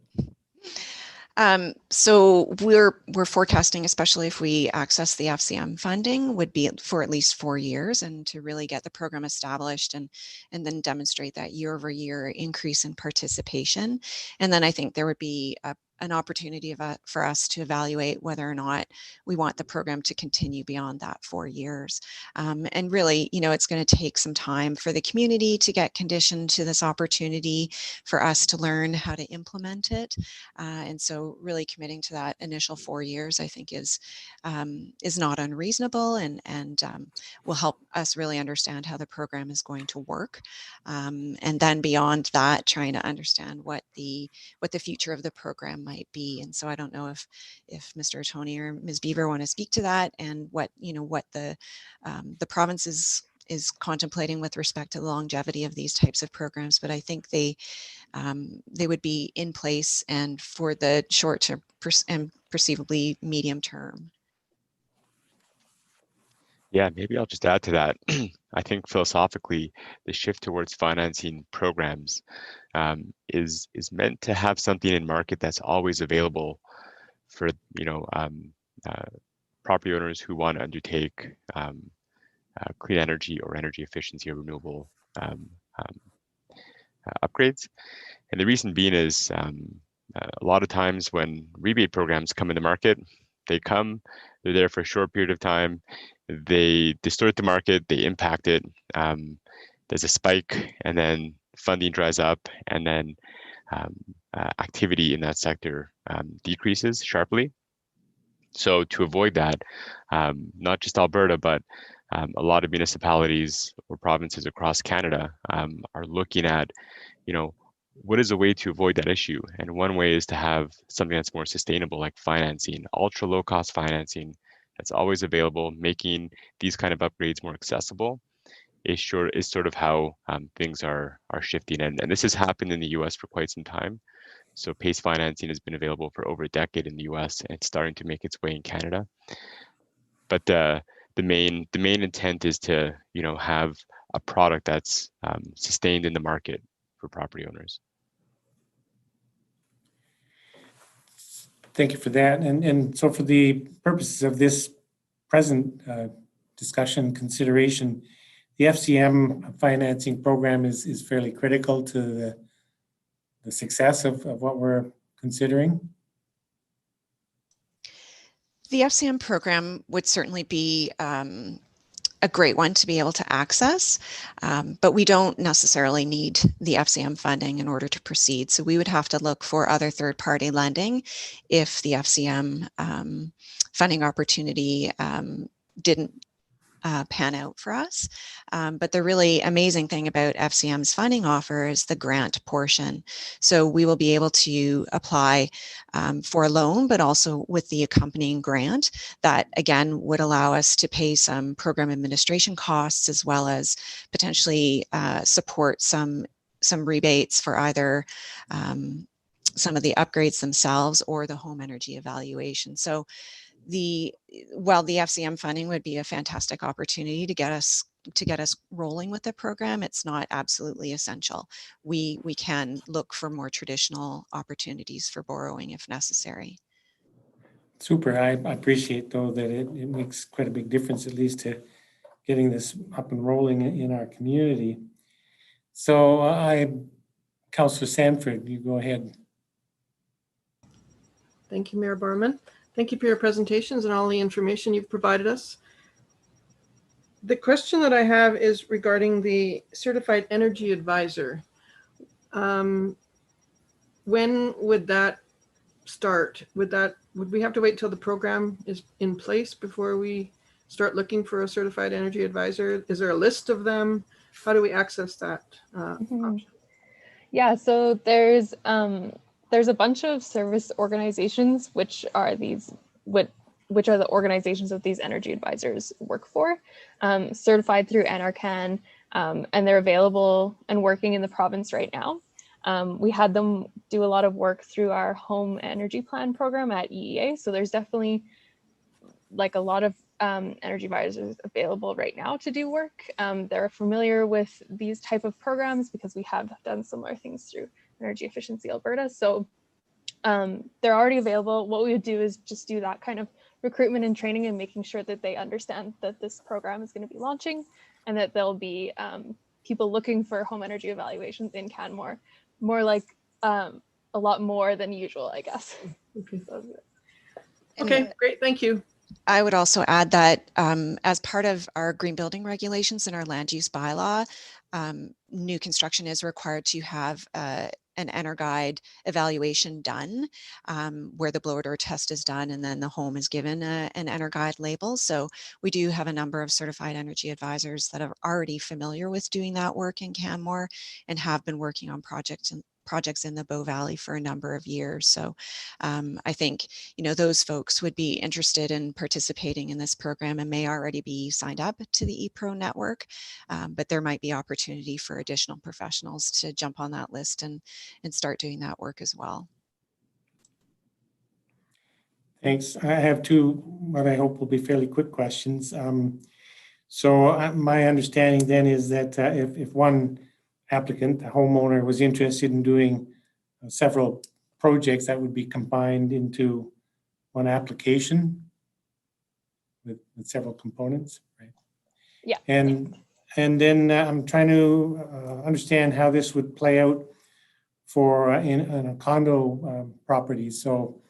So we're forecasting, especially if we access the FCM funding, would be for at least 4 years, and to really get the program established and then demonstrate that year-over-year increase in participation. And then I think there would be an opportunity for us to evaluate whether or not we want the program to continue beyond that 4 years. And really, it's going to take some time for the community to get conditioned to this opportunity, for us to learn how to implement it. And so really committing to that initial 4 years, I think is not unreasonable, and will help us really understand how the program is going to work. And then beyond that, trying to understand what the future of the program might be. And so I don't know if Mr. Tony or Ms. Beaver want to speak to that, and what the province is contemplating with respect to the longevity of these types of programs. But I think they would be in place and for the short term and perceivably medium term. Yeah, maybe I'll just add to that. I think philosophically, the shift towards financing programs is meant to have something in market that's always available for property owners who want to undertake clean energy or energy efficiency or renewable upgrades. And the reason being is a lot of times when rebate programs come in the market, they're there for a short period of time, they distort the market, they impact it. There's a spike, and then funding dries up, and then activity in that sector decreases sharply. So to avoid that, not just Alberta, but a lot of municipalities or provinces across Canada are looking at, what is a way to avoid that issue? And one way is to have something that's more sustainable, like financing, ultra low cost financing that's always available, making these kind of upgrades more accessible is sort of how things are shifting. And this has happened in the US for quite some time. So PACE financing has been available for over a decade in the US, and it's starting to make its way in Canada. But the main intent is to have a product that's sustained in the market for property owners. Thank you for that. And so for the purposes of this present discussion consideration, the FCM financing program is fairly critical to the success of what we're considering. The FCM program would certainly be a great one to be able to access, but we don't necessarily need the FCM funding in order to proceed. So we would have to look for other third-party lending if the FCM funding opportunity didn't pan out for us. But the really amazing thing about FCM's funding offer is the grant portion. So we will be able to apply for a loan, but also with the accompanying grant that again would allow us to pay some program administration costs, as well as potentially support some rebates for either some of the upgrades themselves or the home energy evaluation. So while the FCM funding would be a fantastic opportunity to get us rolling with the program, it's not absolutely essential. We can look for more traditional opportunities for borrowing if necessary. Super. I appreciate though that it makes quite a big difference, at least to getting this up and rolling in our community. So Councillor Sanford, you go ahead. Thank you, Mayor Barman. Thank you for your presentations and all the information you've provided us. The question that I have is regarding the Certified Energy Advisor. When would that start? Would we have to wait till the program is in place before we start looking for a Certified Energy Advisor? Is there a list of them? How do we access that option? Yeah, so there's a bunch of service organizations which are the organizations that these energy advisors work for, certified through NRCan, and they're available and working in the province right now. We had them do a lot of work through our home energy plan program at EEA. So there's definitely like a lot of energy advisors available right now to do work. They're familiar with these type of programs because we have done similar things through Energy Efficiency Alberta. So they're already available. What we would do is just do that kind of recruitment and training and making sure that they understand that this program is going to be launching and that there'll be people looking for home energy evaluations in Canmore, more like a lot more than usual, I guess. Okay, great, thank you. I would also add that as part of our green building regulations and our land use bylaw, new construction is required to have an EnerGuide evaluation done where the blower door test is done and then the home is given an EnerGuide label. So we do have a number of certified energy advisors that are already familiar with doing that work in Canmore and have been working on projects in the Bow Valley for a number of years. So I think, those folks would be interested in participating in this program and may already be signed up to the ePro network, but there might be opportunity for additional professionals to jump on that list and start doing that work as well. Thanks. I have two, what I hope will be fairly quick questions. So my understanding then is that if one applicant, a homeowner, was interested in doing several projects that would be combined into one application with several components, right? Yeah. And then I'm trying to understand how this would play out for in a condo property. So,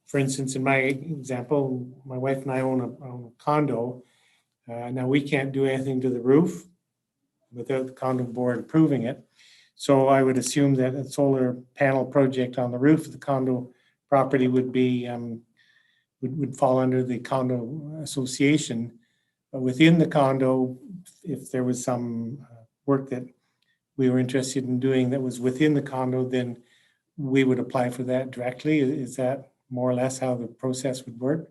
for instance, in my example, my wife and I own a condo. Now we can't do anything to the roof without the condo board approving it. So I would assume that a solar panel project on the roof of the condo property would be would fall under the condo association. But within the condo, if there was some work that we were interested in doing that was within the condo, then we would apply for that directly. Is that more or less how the process would work?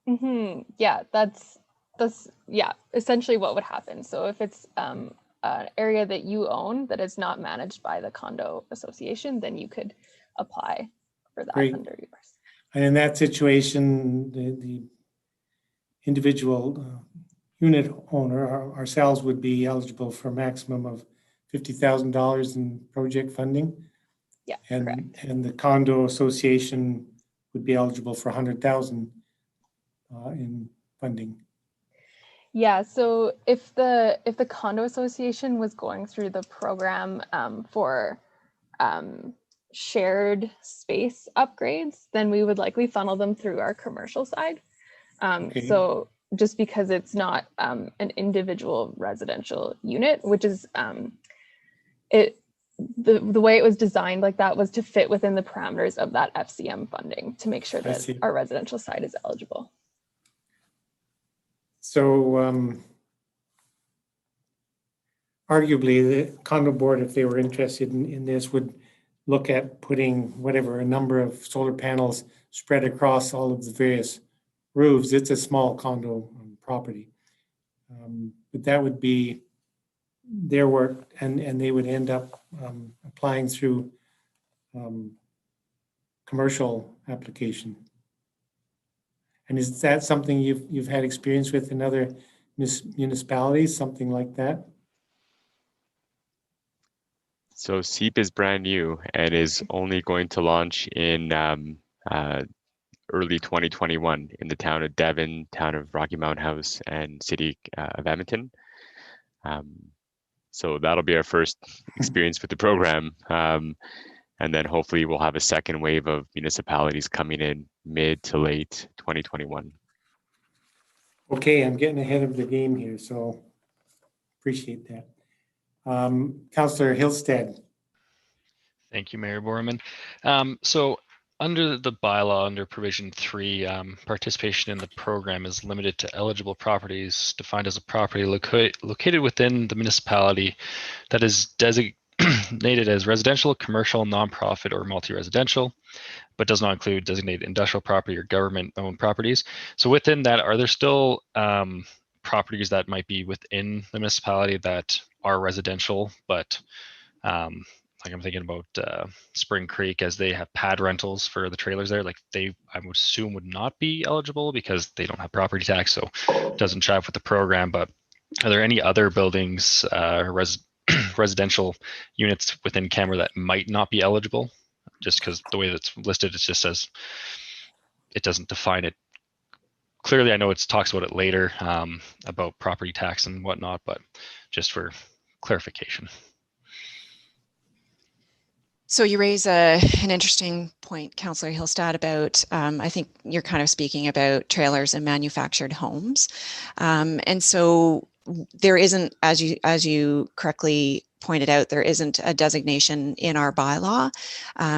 Yeah, that's yeah, essentially what would happen. So if it's an area that you own that is not managed by the condo association, then you could apply for that Great. under yours. And in that situation, the individual unit owner, ourselves, would be eligible for a maximum of $50,000 in project funding. Yeah, correct. And the condo association would be eligible for $100,000 in funding. Yeah, so if the condo association was going through the program for shared space upgrades, then we would likely funnel them through our commercial side. Okay. So just because it's not an individual residential unit, which is the way it was designed like that was to fit within the parameters of that FCM funding to make sure that our residential side is eligible. So arguably the condo board, if they were interested in this, would look at putting whatever, a number of solar panels spread across all of the various roofs. It's a small condo property. But that would be their work, and they would end up applying through commercial application. And is that something you've had experience with in other municipalities, something like that? So SEEP is brand new and is only going to launch in early 2021 in the town of Devon, town of Rocky Mountain House, and city of Edmonton. So that'll be our first experience with the program. And then hopefully we'll have a second wave of municipalities coming in mid to late 2021. Okay, I'm getting ahead of the game here, so appreciate that. Councillor Hillstead. Thank you, Mayor Borman. So under the bylaw, under provision 3, participation in the program is limited to eligible properties defined as a property located within the municipality that is designated as residential, commercial, nonprofit, or multi-residential, but does not include designated industrial property or government-owned properties. So within that, are there still properties that might be within the municipality that are residential, but like I'm thinking about Spring Creek, as they have pad rentals for the trailers there, like I would assume would not be eligible because they don't have property tax, so it doesn't jive with the program. But are there any other buildings, residential units within Canmore that might not be eligible? Just because the way that's listed, it just says, it doesn't define it clearly. I know it talks about it later about property tax and whatnot, but just for clarification. So you raise an interesting point, Councillor Hillstead, about I think you're kind of speaking about trailers and manufactured homes, and so there isn't, as you correctly pointed out, there isn't a designation in our bylaw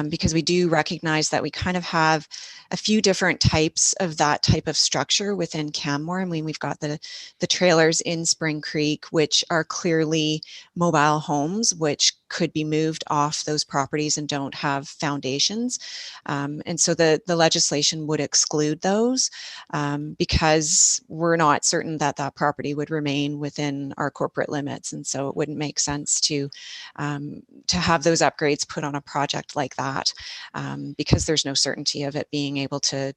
because we do recognize that we kind of have a few different types of that type of structure within Canmore. I mean, we've got the trailers in Spring Creek, which are clearly mobile homes, which could be moved off those properties and don't have foundations. And so the legislation would exclude those because we're not certain that that property would remain within our corporate limits. And so it wouldn't make sense to have those upgrades put on a project like that because there's no certainty of it being able to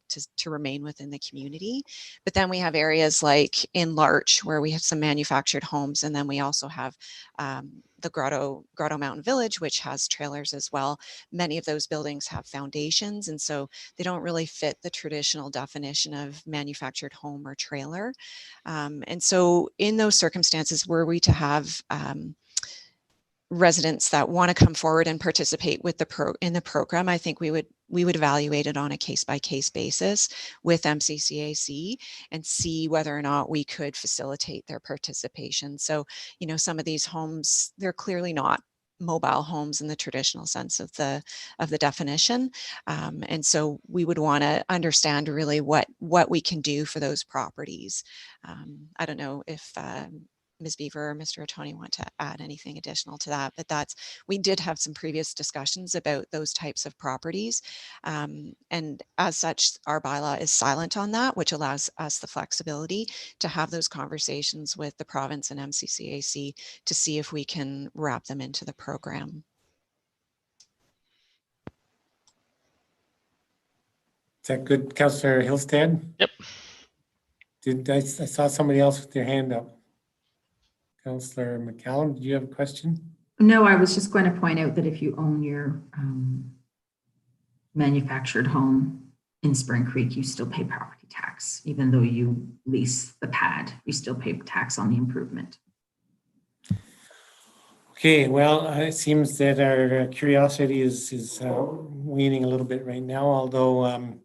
remain within the community. But then we have areas like in Larch where we have some manufactured homes, and then we also have the Grotto Mountain Village, which has trailers as well. Many of those buildings have foundations, and so they don't really fit the traditional definition of manufactured home or trailer. And so in those circumstances, were we to have residents that want to come forward and participate with in the program, I think we would evaluate it on a case-by-case basis with MCCAC and see whether or not we could facilitate their participation. So, you know, some of these homes, they're clearly not mobile homes in the traditional sense of the definition, and so we would want to understand really what we can do for those properties. I don't know if Ms. Beaver or Mr. Otoni want to add anything additional to that, but we did have some previous discussions about those types of properties. And as such, our bylaw is silent on that, which allows us the flexibility to have those conversations with the province and MCCAC to see if we can wrap them into the program. Is that good, Councillor Hillstead? Yep. I saw somebody else with their hand up. Councillor McCallum, do you have a question? No, I was just going to point out that if you own your manufactured home in Spring Creek, you still pay property tax. Even though you lease the pad, you still pay tax on the improvement. Okay, well, it seems that our curiosity is waning a little bit right now, although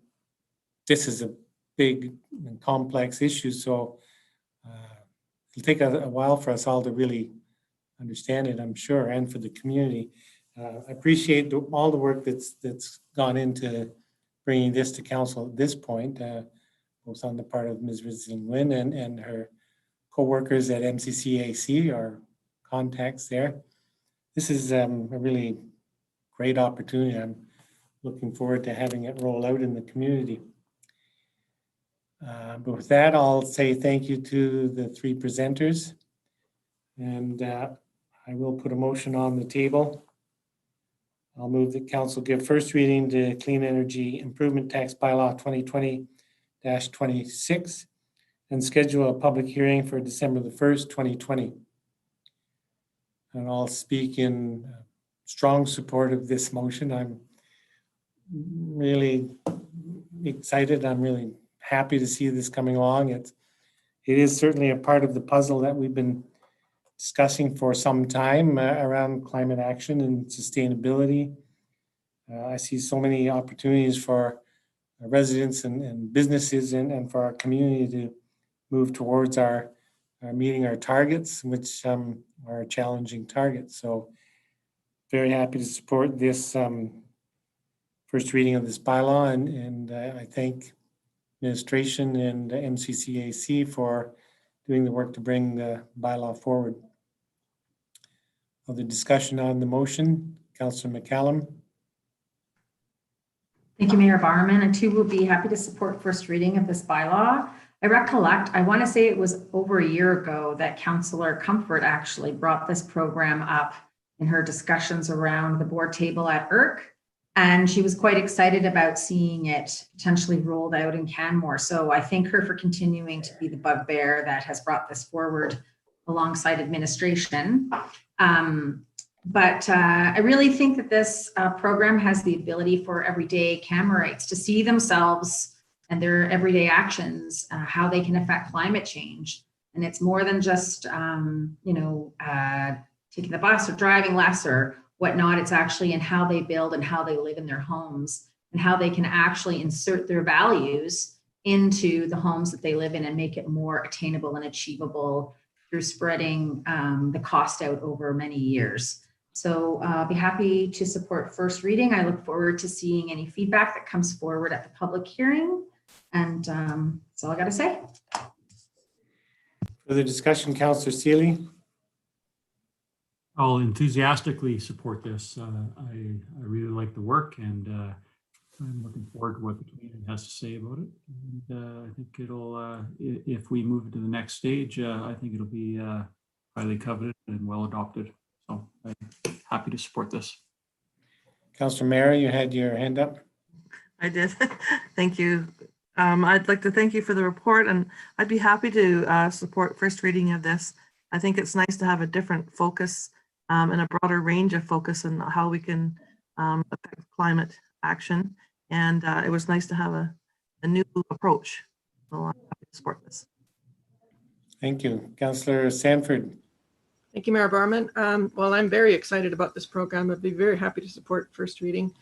this is a big and complex issue, so it'll take a while for us all to really understand it, I'm sure, and for the community. I appreciate all the work that's gone into bringing this to council at this point, both on the part of Ms. Rislin-Wynn and her co-workers at MCCAC, our contacts there. This is a really great opportunity. I'm looking forward to having it roll out in the community. But with that, I'll say thank you to the three presenters. And I will put a motion on the table. I'll move that council give first reading to Clean Energy Improvement Tax Bylaw 2020-26 and schedule a public hearing for December the 1st, 2020. And I'll speak in strong support of this motion. I'm really excited. I'm really happy to see this coming along. It is certainly a part of the puzzle that we've been discussing for some time around climate action and sustainability. I see so many opportunities for residents and businesses and for our community to move towards our meeting our targets, which are challenging targets. So very happy to support this first reading of this bylaw, and I thank administration and MCCAC for doing the work to bring the bylaw forward. Other discussion on the motion, Councillor McCallum. Thank you, Mayor Barman. And too will be happy to support first reading of this bylaw. I recollect, I want to say it was over a year ago that Councillor Comfort actually brought this program up in her discussions around the board table at IRC. And she was quite excited about seeing it potentially rolled out in Canmore. So I thank her for continuing to be the bugbear that has brought this forward alongside administration. But I really think that this program has the ability for everyday Canmorites to see themselves and their everyday actions, how they can affect climate change. And it's more than just, taking the bus or driving less or whatnot. It's actually in how they build and how they live in their homes and how they can actually insert their values into the homes that they live in and make it more attainable and achievable through spreading the cost out over many years. So I'll be happy to support first reading. I look forward to seeing any feedback that comes forward at the public hearing. And that's all I got to say. Further discussion, Councillor Seeley. I'll enthusiastically support this. I really like the work, and I'm looking forward to what the community has to say about it. And I think it'll, if we move to the next stage, I think it'll be highly coveted and well adopted. So I'm happy to support this. Councillor Mary, you had your hand up. I did. Thank you. I'd like to thank you for the report, and I'd be happy to support first reading of this. I think it's nice to have a different focus and a broader range of focus on how we can affect climate action. And it was nice to have a new approach. So I'm happy to support this. Thank you. Councillor Sanford. Thank you, Mayor Barman. Well, I'm very excited about this program. I'd be very happy to support first reading.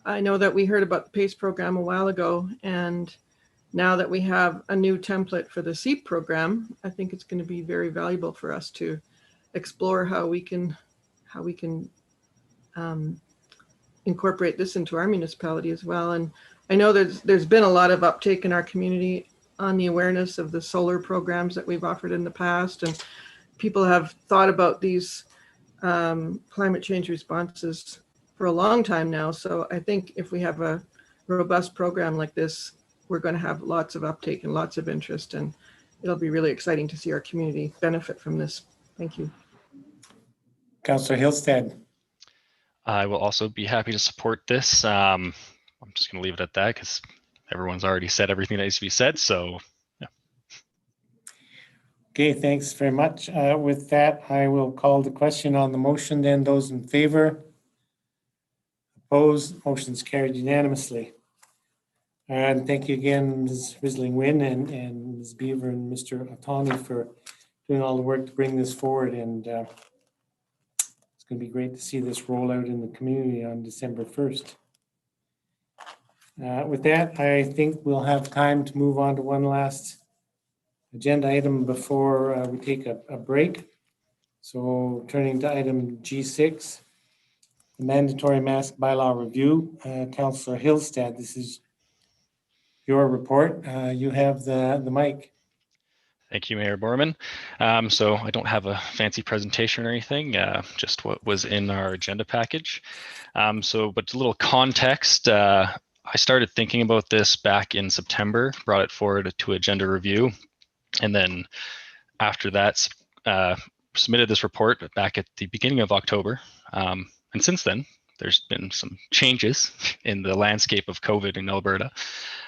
I know that we heard about the PACE program a while ago, and now that we have a new template for the SEEP program, I think it's going to be very valuable for us to explore how we can incorporate this into our municipality as well. And I know there's been a lot of uptake in our community on the awareness of the solar programs that we've offered in the past, and people have thought about these climate change responses for a long time now. So I think if we have a robust program like this, we're going to have lots of uptake and lots of interest, and it'll be really exciting to see our community benefit from this. Thank you. Councillor Hillstead. I will also be happy to support this. I'm just going to leave it at that because everyone's already said everything that needs to be said. So, yeah. Okay, thanks very much. With that, I will call the question on the motion then. Those in favor? Opposed? Motion's carried unanimously. And thank you again, Ms. Risling-Wynn and Ms. Beaver and Mr. Otani for doing all the work to bring this forward. And it's going to be great to see this roll out in the community on December 1st. With that, I think we'll have time to move on to one last agenda item before we take a break. So turning to item G6, the mandatory mask bylaw review. Councillor Hillstead, this is your report. You have the mic. Thank you, Mayor Borman. So I don't have a fancy presentation or anything, just what was in our agenda package. But a little context, I started thinking about this back in September, brought it forward to agenda review, and then after that, submitted this report back at the beginning of October. And since then, there's been some changes in the landscape of COVID in Alberta.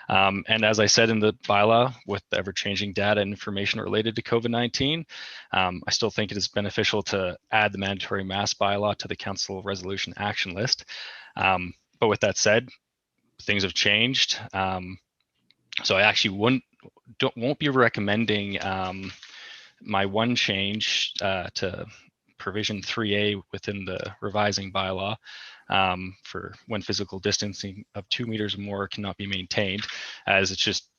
And as I said in the bylaw, with the ever-changing data and information related to COVID-19, I still think it is beneficial to add the mandatory mask bylaw to the council resolution action list. But with that said, things have changed. So I actually won't be recommending my one change to provision 3A within the revising bylaw for when physical distancing of 2 meters or more cannot be maintained, as it's just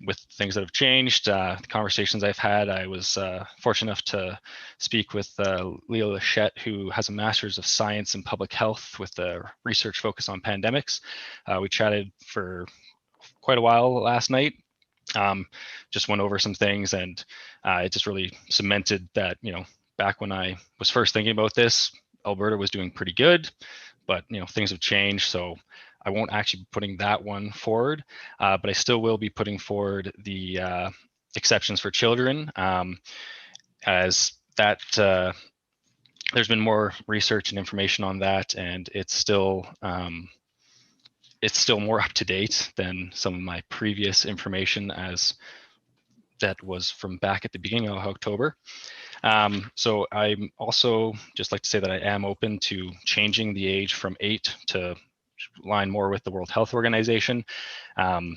with things that have changed, the conversations I've had. I was fortunate enough to speak with Leo Lachette, who has a master's of science in public health with a research focus on pandemics. We chatted for quite a while last night. Just went over some things, and it just really cemented that, back when I was first thinking about this, Alberta was doing pretty good, but things have changed. So I won't actually be putting that one forward, but I still will be putting forward the exceptions for children, as that there's been more research and information on that, and it's still more up to date than some of my previous information, as that was from back at the beginning of October. So I'm also just like to say that I am open to changing the age from 8 to line more with the World Health Organization. The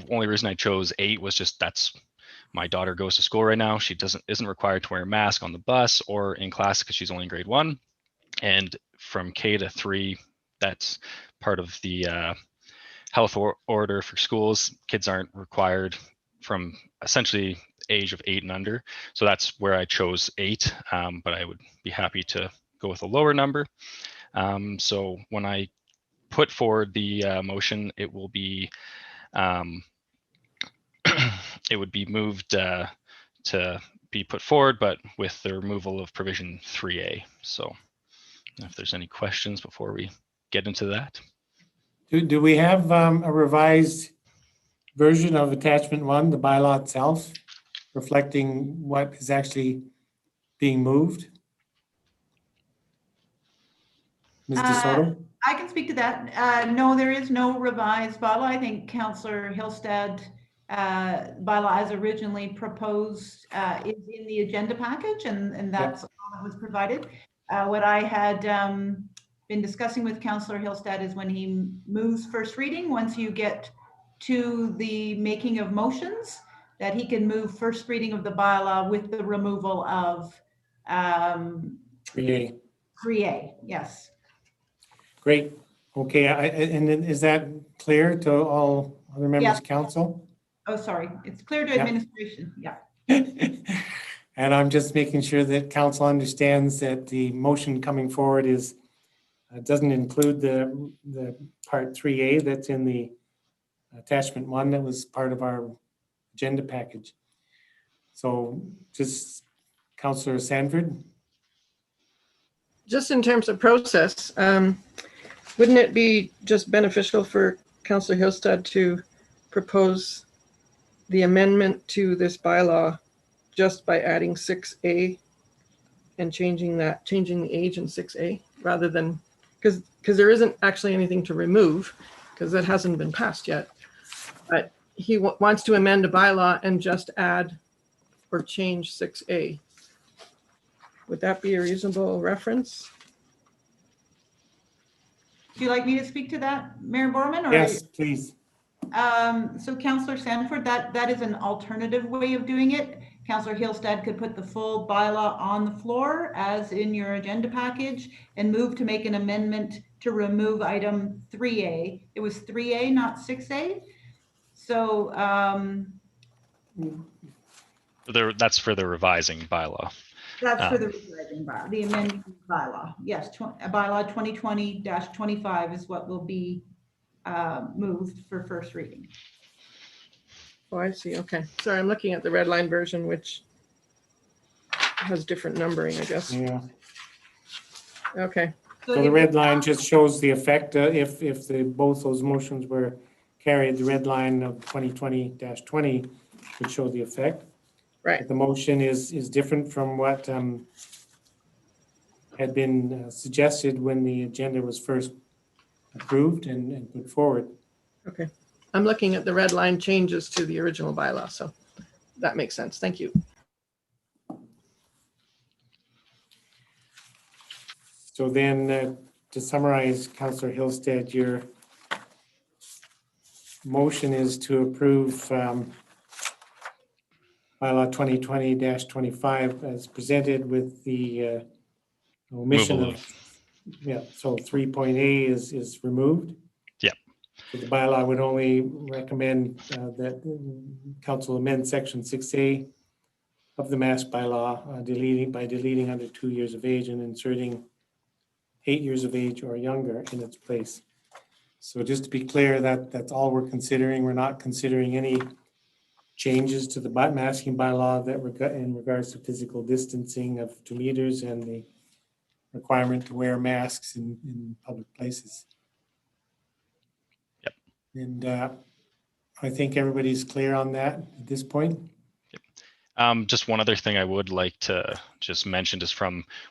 only reason I chose 8 was just that's my daughter goes to school right now. She isn't required to wear a mask on the bus or in class because she's only in grade 1. And from K to 3, that's part of the health order for schools. Kids aren't required from essentially age of 8 and under. So that's where I chose 8, but I would be happy to go with a lower number. So when I put forward the motion, it will be it would be moved to be put forward, but with the removal of provision 3A. So if there's any questions before we get into that. Do we have a revised version of attachment 1, the bylaw itself, reflecting what is actually being moved? Ms. DeSoto? I can speak to that. No, there is no revised bylaw. I think Councillor Hillstead bylaw as originally proposed is in the agenda package, and that's all that was provided. What I had been discussing with Councillor Hillstead is when he moves first reading, once you get to the making of motions, that he can move first reading of the bylaw with the removal of 3A. 3A, yes. Great. Okay, and then is that clear to all other members of council? Oh, sorry. It's clear to Yeah. administration. Yeah. And I'm just making sure that council understands that the motion coming forward is doesn't include the part 3A that's in the attachment 1 that was part of our agenda package. So just Councillor Sanford. Just in terms of process, wouldn't it be just beneficial for Councillor Hillstead to propose the amendment to this bylaw just by adding 6A and changing the age in 6A rather than, because there isn't actually anything to remove because that hasn't been passed yet. But he wants to amend a bylaw and just add or change 6A. Would that be a reasonable reference? Would you like me to speak to that, Mayor Borman? Or yes, please. So Councillor Sanford, that is an alternative way of doing it. Councillor Hillstead could put the full bylaw on the floor as in your agenda package and move to make an amendment to remove item 3A. It was 3A, not 6A. So that's for the revising bylaw. that's for the revising bylaw, the amending bylaw. Yes, bylaw 2020-25 is what will be moved for first reading. Oh, I see. Okay. Sorry, I'm looking at the red line version, which has different numbering, I guess. Yeah. Okay. So the red line just shows the effect if both those motions were carried. The red line of 2020-20 would show the effect. Right. But the motion is different from what had been suggested when the agenda was first approved and put forward. Okay. I'm looking at the red line changes to the original bylaw, so that makes sense. Thank you. So then to summarize, Councillor Hillstead, your motion is to approve bylaw 2020-25 as presented with the omission of, so 3.A is removed. Yeah. So the bylaw would only recommend that council amend section 6A of the mass bylaw by deleting under 2 years of age and inserting 8 years of age or younger in its place. So just to be clear, that's all we're considering. We're not considering any changes to the masking bylaw that in regards to physical distancing of 2 meters and the requirement to wear masks in public places. Yep. And I think everybody's clear on that at this point. Just one other thing I would like to just mention is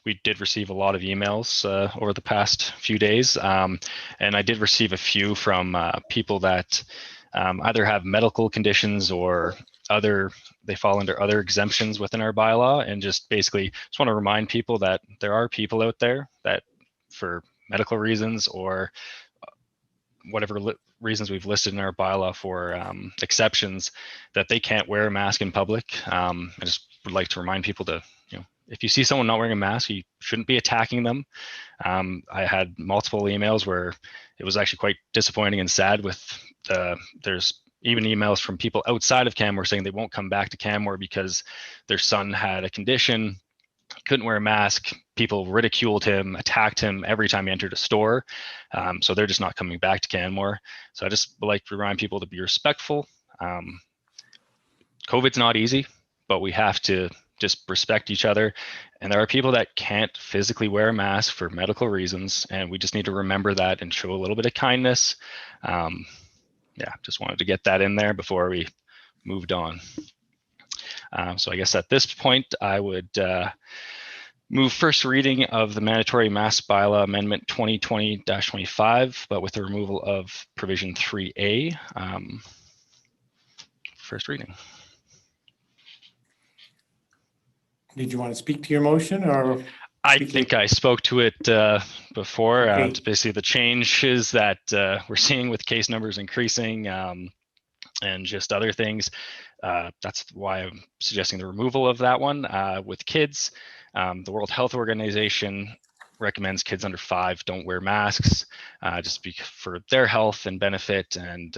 we did receive a lot of emails over the past few days. And I did receive a few from people that either have medical conditions or they fall under other exemptions within our bylaw, and just basically just want to remind people that there are people out there that for medical reasons or whatever reasons we've listed in our bylaw for exceptions, that they can't wear a mask in public. I just would like to remind people to, if you see someone not wearing a mask, you shouldn't be attacking them. I had multiple emails where it was actually quite disappointing and sad with there's even emails from people outside of Canmore saying they won't come back to Canmore because their son had a condition, couldn't wear a mask. People ridiculed him, attacked him every time he entered a store. So they're just not coming back to Canmore. So I just would like to remind people to be respectful. COVID's not easy, but we have to just respect each other. And there are people that can't physically wear a mask for medical reasons. And we just need to remember that and show a little bit of kindness. Yeah, just wanted to get that in there before we moved on. So I guess at this point, I would move first reading of the mandatory mask bylaw amendment 2020-25, but with the removal of provision 3A first reading. Did you want to speak to your motion or? I think I spoke to it before. Okay. Basically, the changes that we're seeing with case numbers increasing and just other things. That's why I'm suggesting the removal of that one. With kids, the World Health Organization recommends kids under 5 don't wear masks, just for their health and benefit and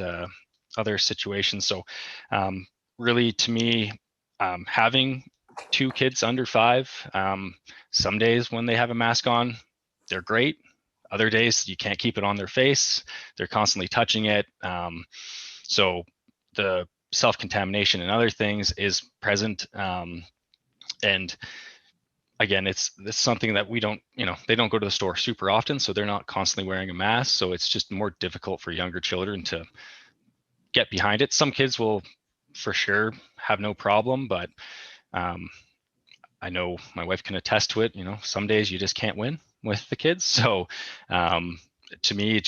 other situations. So really, to me, having 2 kids under 5, some days when they have a mask on, they're great. Other days you can't keep it on their face. They're constantly touching it. So the self-contamination and other things is present. And again, it's something that we don't, they don't go to the store super often, so they're not constantly wearing a mask. So it's just more difficult for younger children to get behind it. Some kids will for sure have no problem, but I know my wife can attest to it. Some days you just can't win with the kids. So to me,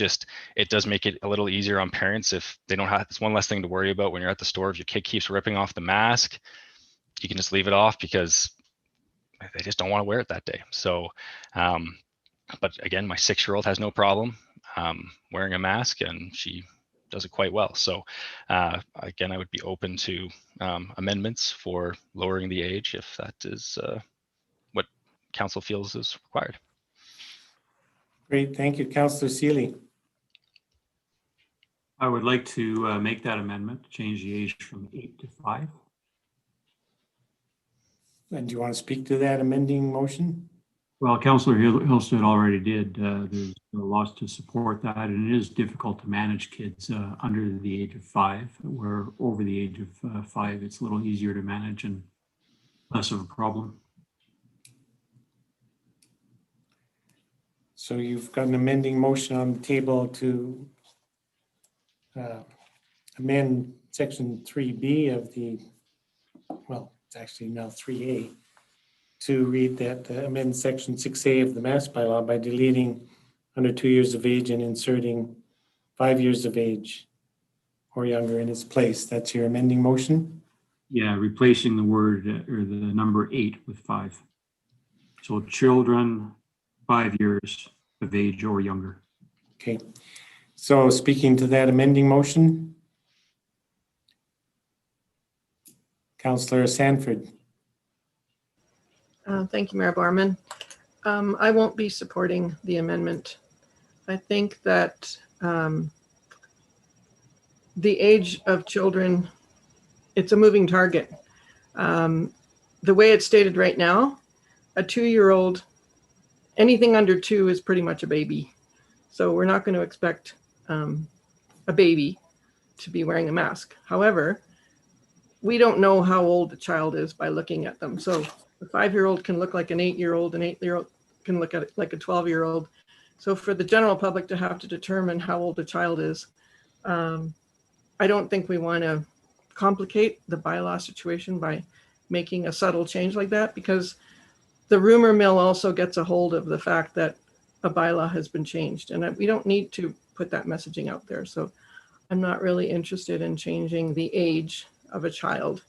it does make it a little easier on parents if they don't have, it's one less thing to worry about when you're at the store. If your kid keeps ripping off the mask, you can just leave it off because they just don't want to wear it that day. So, but again, my 6-year-old has no problem wearing a mask, and she does it quite well. So again, I would be open to amendments for lowering the age if that is what council feels is required. Great, thank you. Councillor Seeley. I would like to make that amendment, change the age from 8 to 5. And do you want to speak to that amending motion? Well, Councillor Hilstead already did. There's a lot to support that, and it is difficult to manage kids under the age of 5. Where over the age of 5, it's a little easier to manage and less of a problem. So you've got an amending motion on the table to amend section 3B of the, well, it's actually now 3A, to read that amend section 6A of the Mass Bylaw by deleting under 2 years of age and inserting 5 years of age or younger in its place. That's your amending motion? Yeah, replacing the word or the number 8 with 5. So children 5 years of age or younger. Okay. So speaking to that amending motion, Councillor Sanford. Thank you, Mayor Barman. I won't be supporting the amendment. I think that the age of children, it's a moving target. The way it's stated right now, a 2-year-old, anything under 2 is pretty much a baby. So we're not going to expect a baby to be wearing a mask. However, we don't know how old the child is by looking at them. So a 5-year-old can look like an 8-year-old, an 8-year-old can look at it like a 12-year-old. So for the general public to have to determine how old a child is, I don't think we want to complicate the bylaw situation by making a subtle change like that, because the rumor mill also gets a hold of the fact that a bylaw has been changed, and we don't need to put that messaging out there. So I'm not really interested in changing the age of a child.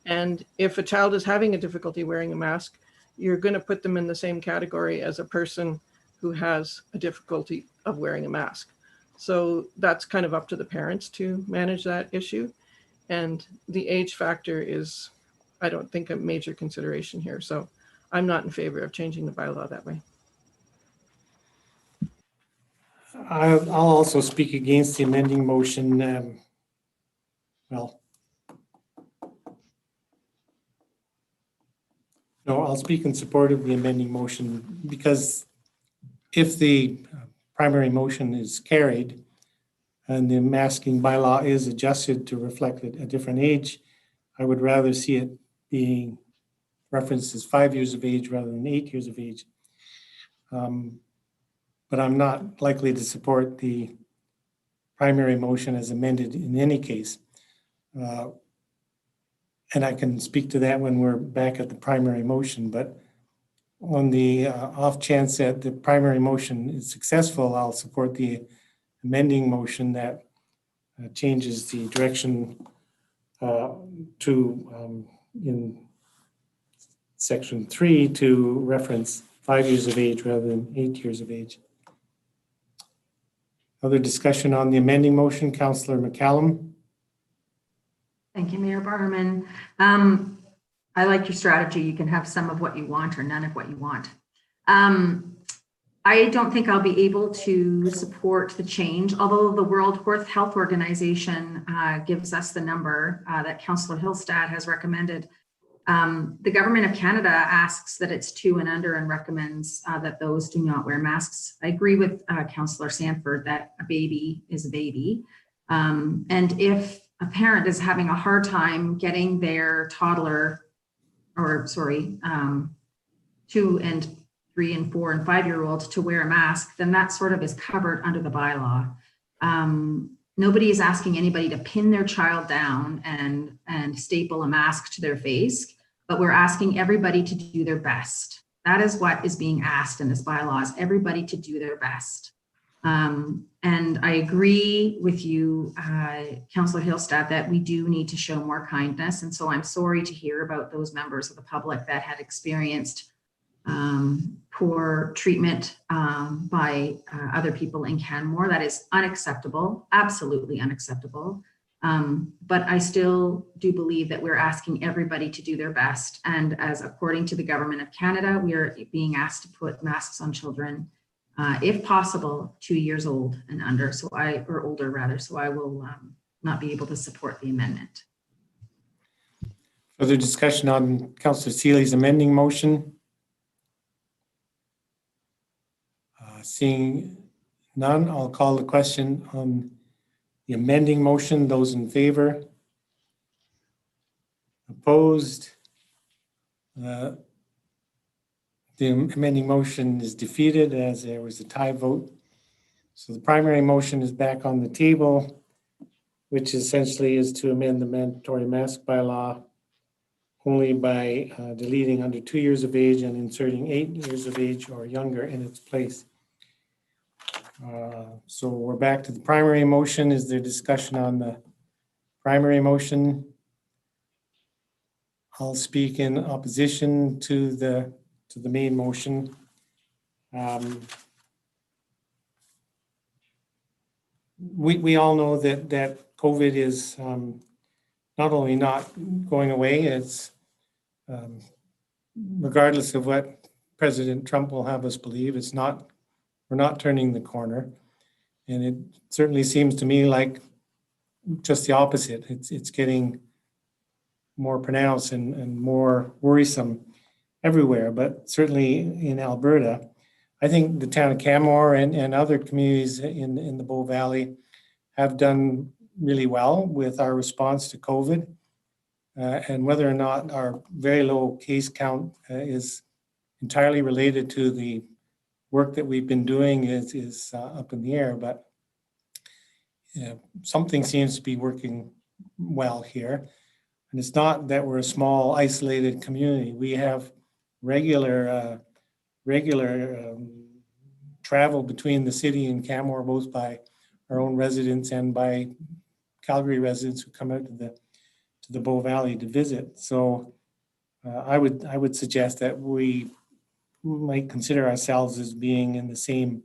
And if a child is having a difficulty wearing a mask, you're going to put them in the same category as a person who has a difficulty of wearing a mask. So that's kind of up to the parents to manage that issue. And the age factor is, I don't think, a major consideration here. So I'm not in favor of changing the bylaw that way. I'll also speak against the amending motion. No, I'll speak in support of the amending motion, because if the primary motion is carried and the masking bylaw is adjusted to reflect a different age, I would rather see it being referenced as 5 years of age rather than 8 years of age. But I'm not likely to support the primary motion as amended in any case. And I can speak to that when we're back at the primary motion, but on the off chance that the primary motion is successful, I'll support the amending motion that changes the direction in section 3 to reference 5 years of age rather than 8 years of age. Other discussion on the amending motion, Councillor McCallum. Thank you, Mayor Barman. I like your strategy. You can have some of what you want or none of what you want. I don't think I'll be able to support the change, although the World Health Organization gives us the number that Councillor Hillstad has recommended. The Government of Canada asks that it's 2 and under and recommends that those do not wear masks. I agree with Councillor Sanford that a baby is a baby. And if a parent is having a hard time getting their toddler, or sorry, 2 and 3 and 4 and 5-year-olds to wear a mask, then that sort of is covered under the bylaw. Nobody is asking anybody to pin their child down and staple a mask to their face, but we're asking everybody to do their best. That is what is being asked in this bylaw, is everybody to do their best. And I agree with you, Councillor Hillstad, that we do need to show more kindness. And so I'm sorry to hear about those members of the public that had experienced poor treatment by other people in Canmore. That is unacceptable, absolutely unacceptable. But I still do believe that we're asking everybody to do their best. And as according to the Government of Canada, we are being asked to put masks on children, if possible, 2 years old and under, or older rather. So I will not be able to support the amendment. Further discussion on Councillor Seeley's amending motion? Seeing none, I'll call the question on the amending motion. Those in favor? Opposed? The amending motion is defeated as there was a tie vote. So the primary motion is back on the table, which essentially is to amend the mandatory mask bylaw only by deleting under 2 years of age and inserting 8 years of age or younger in its place. So we're back to the primary motion. Is there discussion on the primary motion? I'll speak in opposition to the main motion. We all know that COVID is not only not going away, it's regardless of what President Trump will have us believe, we're not turning the corner. And it certainly seems to me like just the opposite. It's getting more pronounced and more worrisome everywhere, but certainly in Alberta. I think the town of Canmore and other communities in the Bow Valley have done really well with our response to COVID. And whether or not our very low case count is entirely related to the work that we've been doing is up in the air, but something seems to be working well here. And it's not that we're a small isolated community. We have regular travel between the city and Canmore, both by our own residents and by Calgary residents who come out to the Bow Valley to visit. So I would suggest that we might consider ourselves as being in the same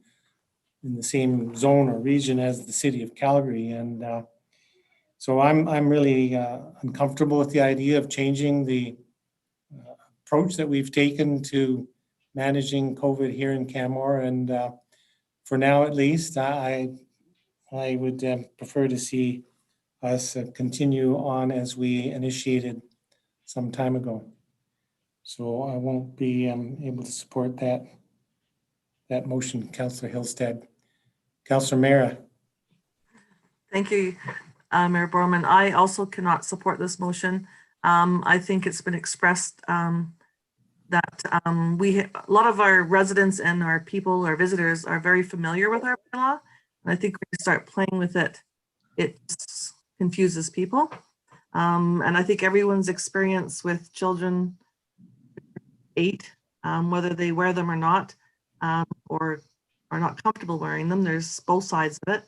zone or region as the city of Calgary. And so I'm really uncomfortable with the idea of changing the approach that we've taken to managing COVID here in Canmore. And for now, at least, I would prefer to see us continue on as we initiated some time ago. So I won't be able to support that motion, Councillor Hillstad. Councillor Mara. Thank you, Mayor Borman. I also cannot support this motion. I think it's been expressed that a lot of our residents and our people, our visitors, are very familiar with our bylaw. And I think when you start playing with it, it confuses people. And I think everyone's experience with children 8, whether they wear them or not, or are not comfortable wearing them, there's both sides of it.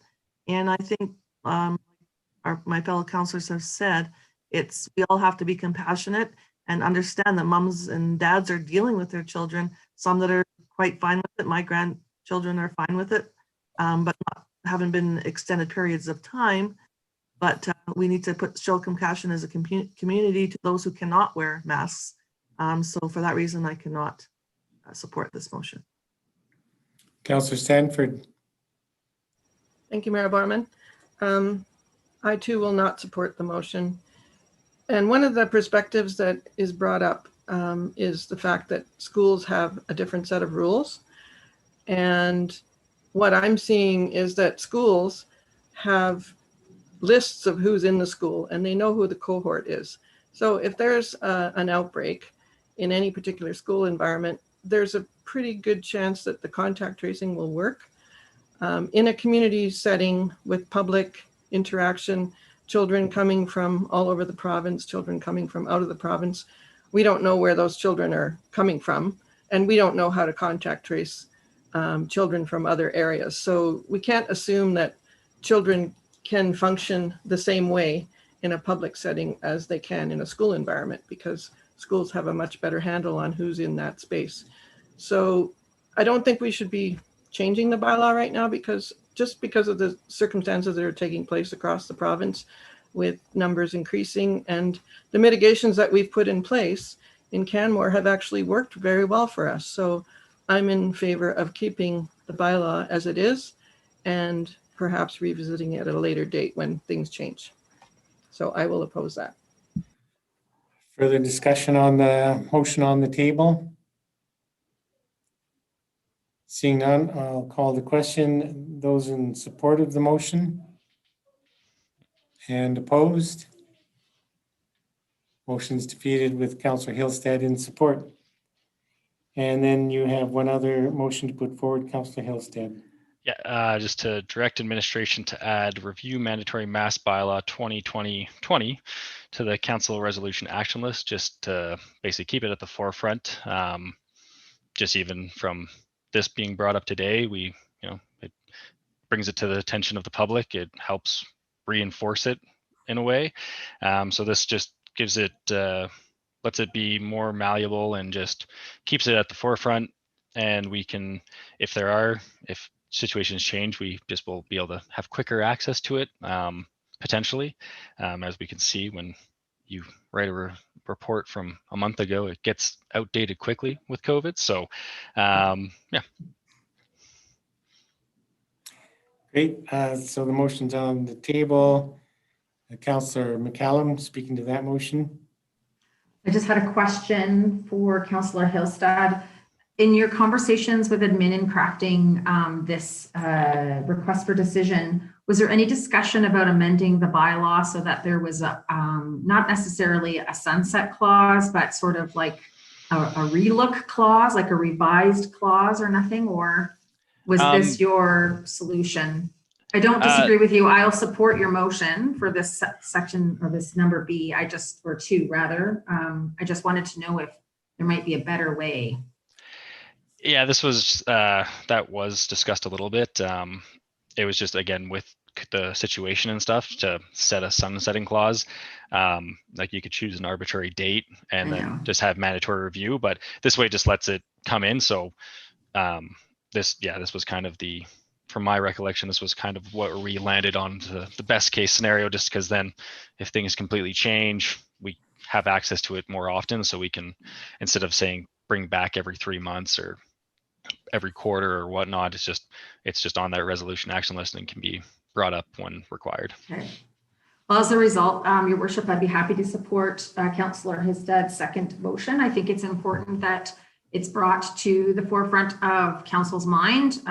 And I think my fellow councillors have said, we all have to be compassionate and understand that moms and dads are dealing with their children, some that are quite fine with it. My grandchildren are fine with it, but haven't been extended periods of time. But we need to show compassion as a community to those who cannot wear masks. So for that reason, I cannot support this motion. Councillor Stanford. Thank you, Mayor Barman. I too will not support the motion. And one of the perspectives that is brought up is the fact that schools have a different set of rules. And what I'm seeing is that schools have lists of who's in the school and they know who the cohort is. So if there's an outbreak in any particular school environment, there's a pretty good chance that the contact tracing will work. In a community setting with public interaction, children coming from all over the province, children coming from out of the province, we don't know where those children are coming from, and we don't know how to contact trace children from other areas. So we can't assume that children can function the same way in a public setting as they can in a school environment, because schools have a much better handle on who's in that space. So I don't think we should be changing the bylaw right now, because of the circumstances that are taking place across the province with numbers increasing, and the mitigations that we've put in place in Canmore have actually worked very well for us. So I'm in favor of keeping the bylaw as it is and perhaps revisiting it at a later date when things change. So I will oppose that. Further discussion on the motion on the table? Seeing none, I'll call the question. Those in support of the motion? And opposed? Motion's defeated with Councillor Hillstead in support. And then you have one other motion to put forward, Councillor Hillstead. Yeah, just to direct administration to add review mandatory mask bylaw 2020 to the council resolution action list, just to basically keep it at the forefront. Just even from this being brought up today, it brings it to the attention of the public. It helps reinforce it in a way. So this just gives it, lets it be more malleable and just keeps it at the forefront. And we can, if situations change, we just will be able to have quicker access to it, potentially. As we can see, when you write a report from a month ago, it gets outdated quickly with COVID. So, yeah. Great. So the motion's on the table. Councillor McCallum speaking to that motion. I just had a question for Councillor Hillstead. In your conversations with admin in crafting this request for decision, was there any discussion about amending the bylaw so that there was a not necessarily a sunset clause, but sort of like a relook clause, like a revised clause or nothing? Or was this your solution? I don't disagree with you. I'll support your motion for this section, or this number B. Or 2 rather. I just wanted to know if there might be a better way. Yeah, this was that was discussed a little bit. It was just, again, with the situation and stuff, to set a sunsetting clause. Like you could choose an arbitrary date and then just have mandatory review, but this way just lets it come in. So this was kind of from my recollection, this was kind of what we landed on, the best case scenario, just because then if things completely change, we have access to it more often. So we can, instead of saying bring back every 3 months or every quarter or whatnot, it's just on that resolution action list and can be brought up when required. Okay. Well, as a result, Your Worship, I'd be happy to support Councillor Hillstead's second motion. I think it's important that it's brought to the forefront of Council's mind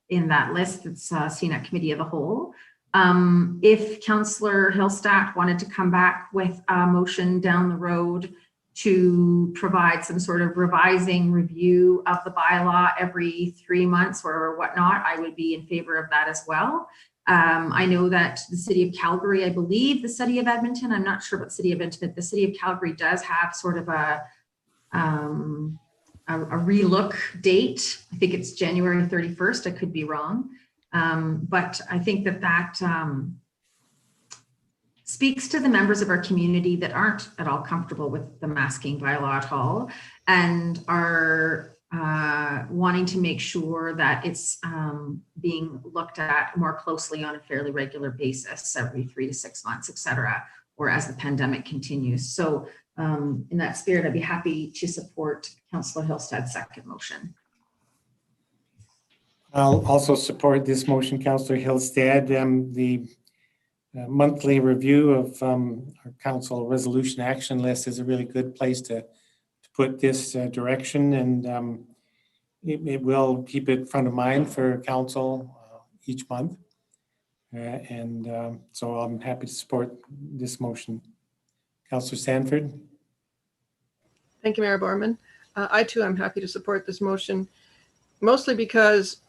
in that list that's seen at Committee of the Whole. If Councillor Hillstead wanted to come back with a motion down the road to provide some sort of revising review of the bylaw every 3 months or whatnot, I would be in favor of that as well. I know that the City of Calgary, I believe the City of Edmonton, I'm not sure about the City of Edmonton, the City of Calgary does have sort of a relook date. I think it's January 31st. I could be wrong. But I think that speaks to the members of our community that aren't at all comfortable with the masking bylaw at all and are wanting to make sure that it's being looked at more closely on a fairly regular basis, every 3 to 6 months, et cetera, or as the pandemic continues. So in that spirit, I'd be happy to support Councillor Hillstead's second motion. I'll also support this motion, Councillor Hillstead. The monthly review of our council resolution action list is a really good place to put this direction, and it will keep it front of mind for council each month. So I'm happy to support this motion. Councillor Sanford. Thank you, Mayor Borman. I too am happy to support this motion, mostly because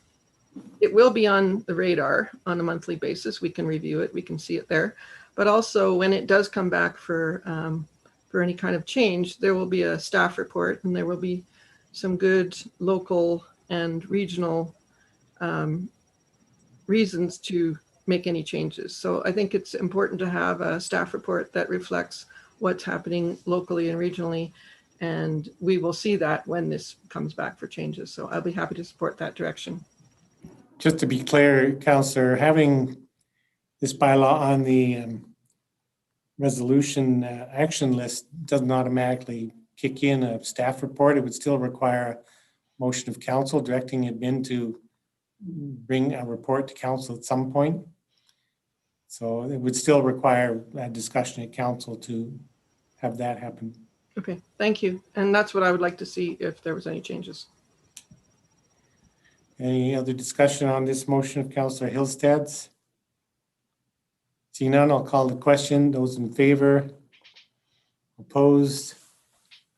it will be on the radar on a monthly basis. We can review it, we can see it there. But also when it does come back for any kind of change, there will be a staff report and there will be some good local and regional reasons to make any changes. So I think it's important to have a staff report that reflects what's happening locally and regionally. And we will see that when this comes back for changes. So I'll be happy to support that direction. Just to be clear, Councillor, having this bylaw on the resolution action list doesn't automatically kick in a staff report. It would still require a motion of council directing admin to bring a report to council at some point. So it would still require a discussion at council to have that happen. Okay, thank you. And that's what I would like to see if there was any changes. Any other discussion on this motion of Councillor Hillstead's? Seeing none, I'll call the question. Those in favor? Opposed?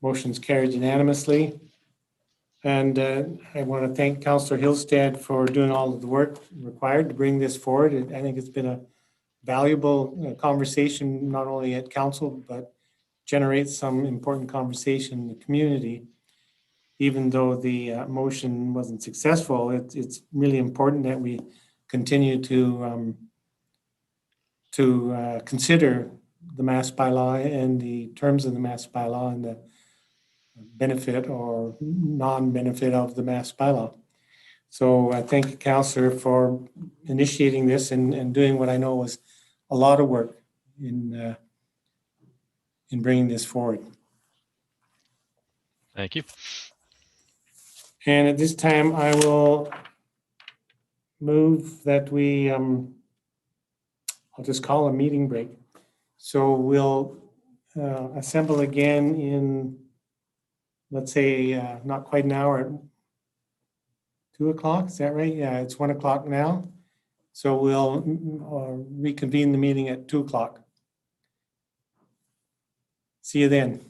Motion's carried unanimously. And I want to thank Councillor Hillstead for doing all of the work required to bring this forward. I think it's been a valuable conversation, not only at council, but generates some important conversation in the community. Even though the motion wasn't successful, it's really important that we continue to consider the mass bylaw and the terms of the mass bylaw and the benefit or non-benefit of the mass bylaw. So I thank you, Councillor, for initiating this and doing what I know was a lot of work in bringing this forward. Thank you. And at this time, I will move that we, I'll just call a meeting break. So we'll assemble again in, let's say, not quite an hour, at 2 o'clock, is that right? Yeah, it's 1 o'clock now. So we'll reconvene the meeting at 2 o'clock. See you then.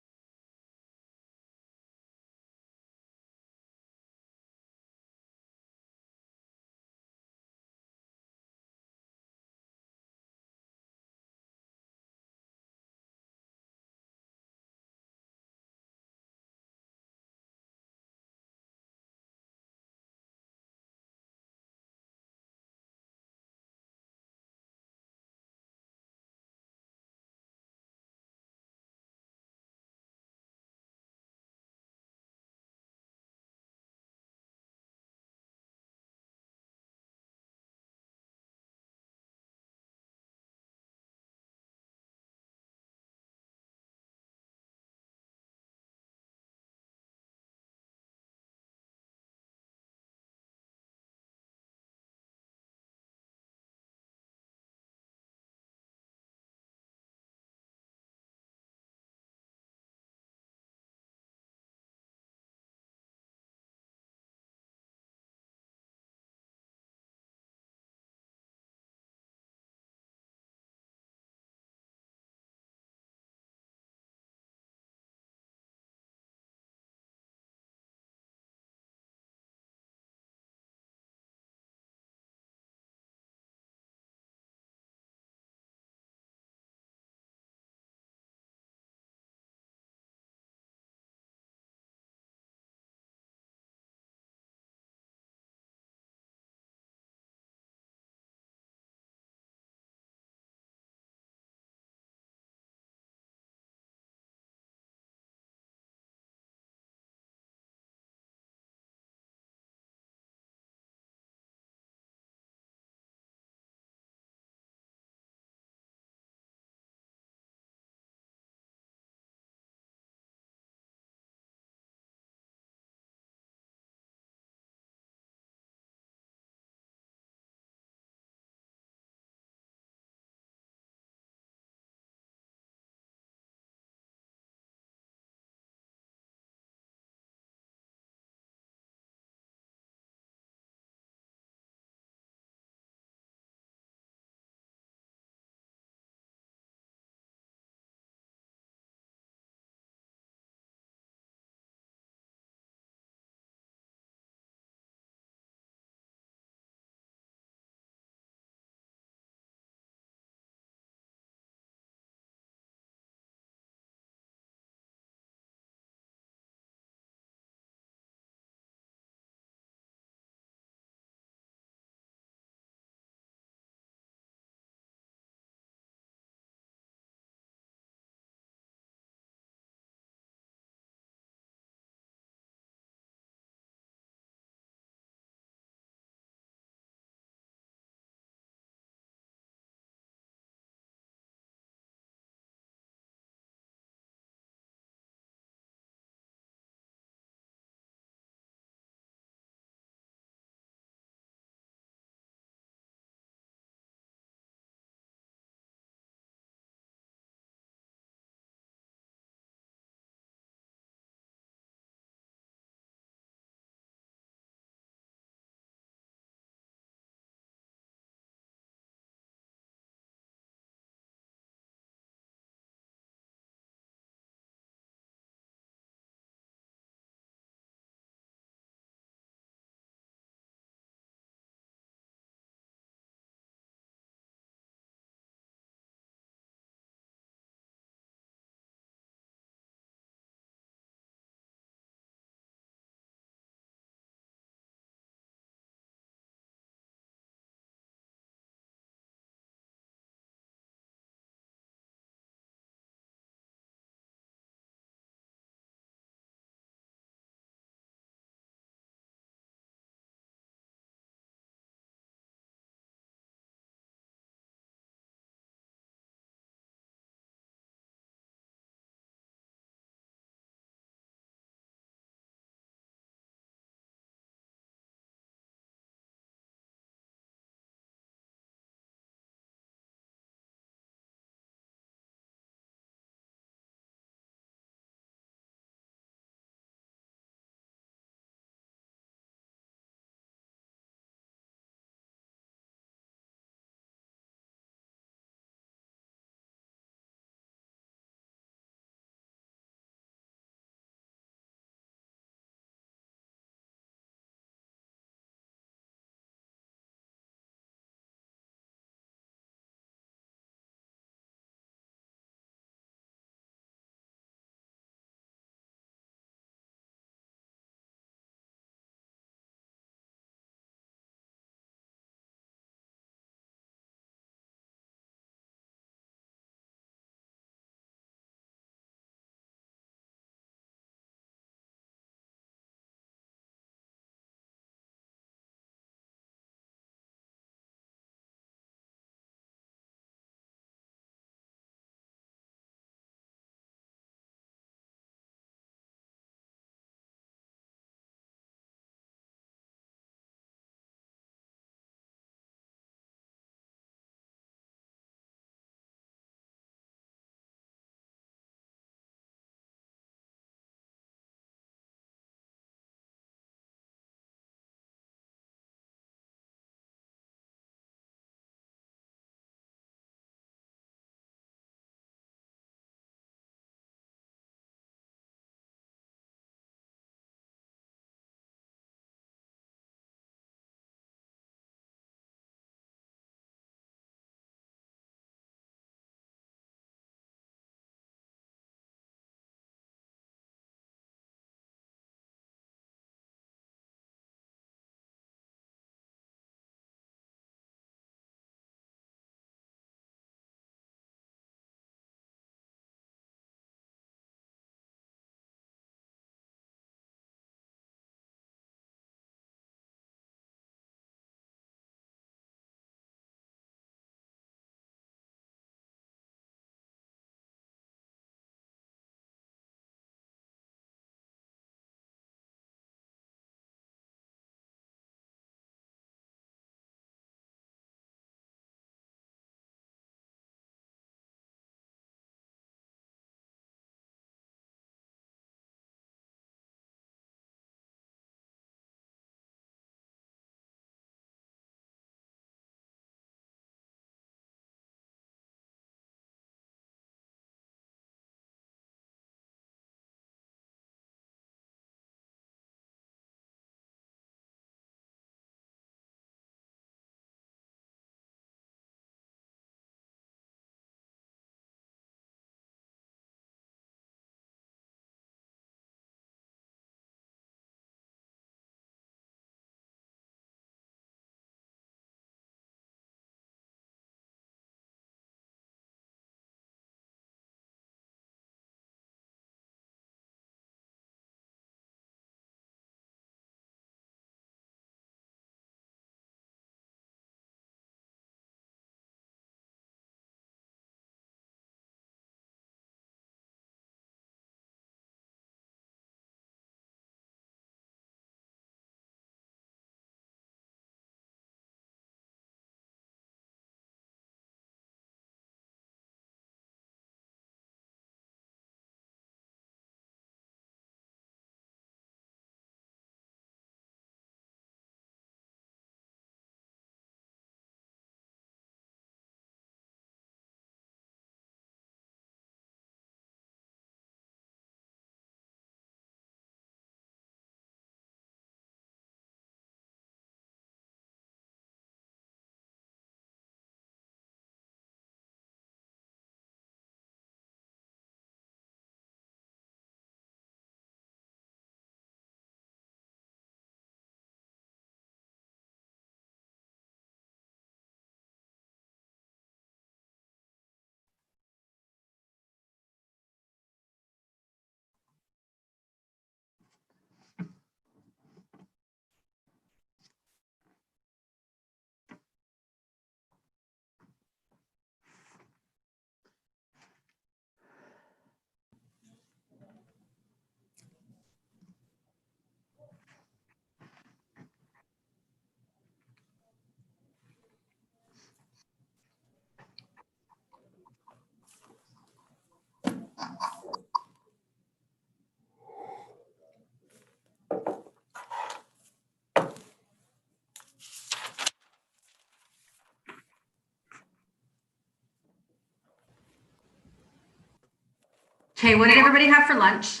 Okay, what did everybody have for lunch?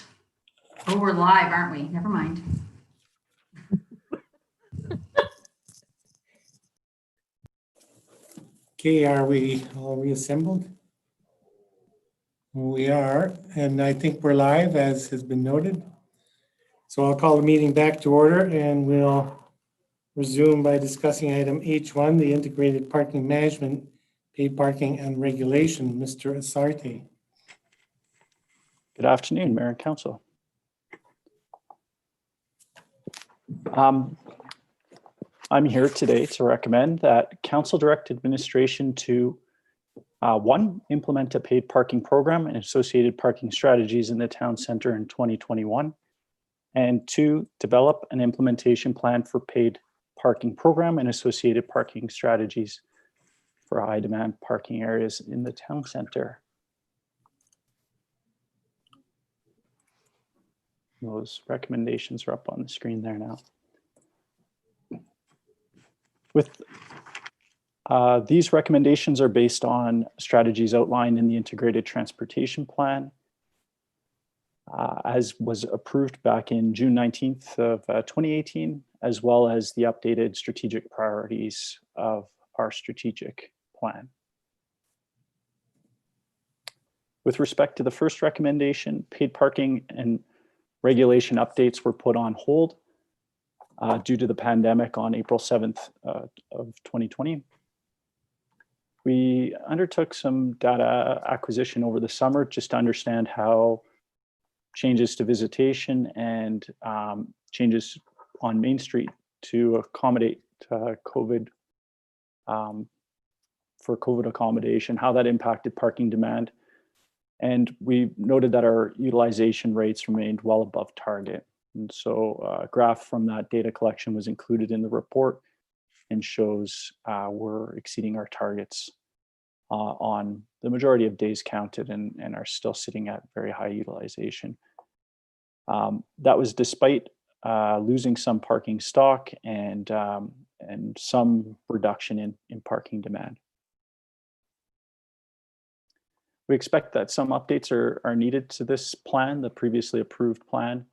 Oh, we're live, aren't we? Never mind. Okay, are we all reassembled? We are, and I think we're live, as has been noted. So I'll call the meeting back to order, and we'll resume by discussing item H1, the integrated parking management, paid parking and regulation. Mr. Asarte. Good afternoon, Mayor and Council. I'm here today to recommend that Council direct administration to 1, implement a paid parking program and associated parking strategies in the town center in 2021, and 2, develop an implementation plan for paid parking program and associated parking strategies for high demand parking areas in the town center. Those recommendations are up on the screen there now. With these recommendations are based on strategies outlined in the Integrated Transportation Plan, as was approved back in June 19th of 2018, as well as the updated strategic priorities of our strategic plan. With respect to the first recommendation, paid parking and regulation updates were put on hold due to the pandemic on April 7th of 2020. We undertook some data acquisition over the summer just to understand how changes to visitation and changes on Main Street to accommodate COVID, for COVID accommodation, how that impacted parking demand. And we noted that our utilization rates remained well above target. And so a graph from that data collection was included in the report and shows we're exceeding our targets on the majority of days counted and are still sitting at very high utilization. That was despite losing some parking stock and some reduction in parking demand. We expect that some updates are needed to this plan, the previously approved plan.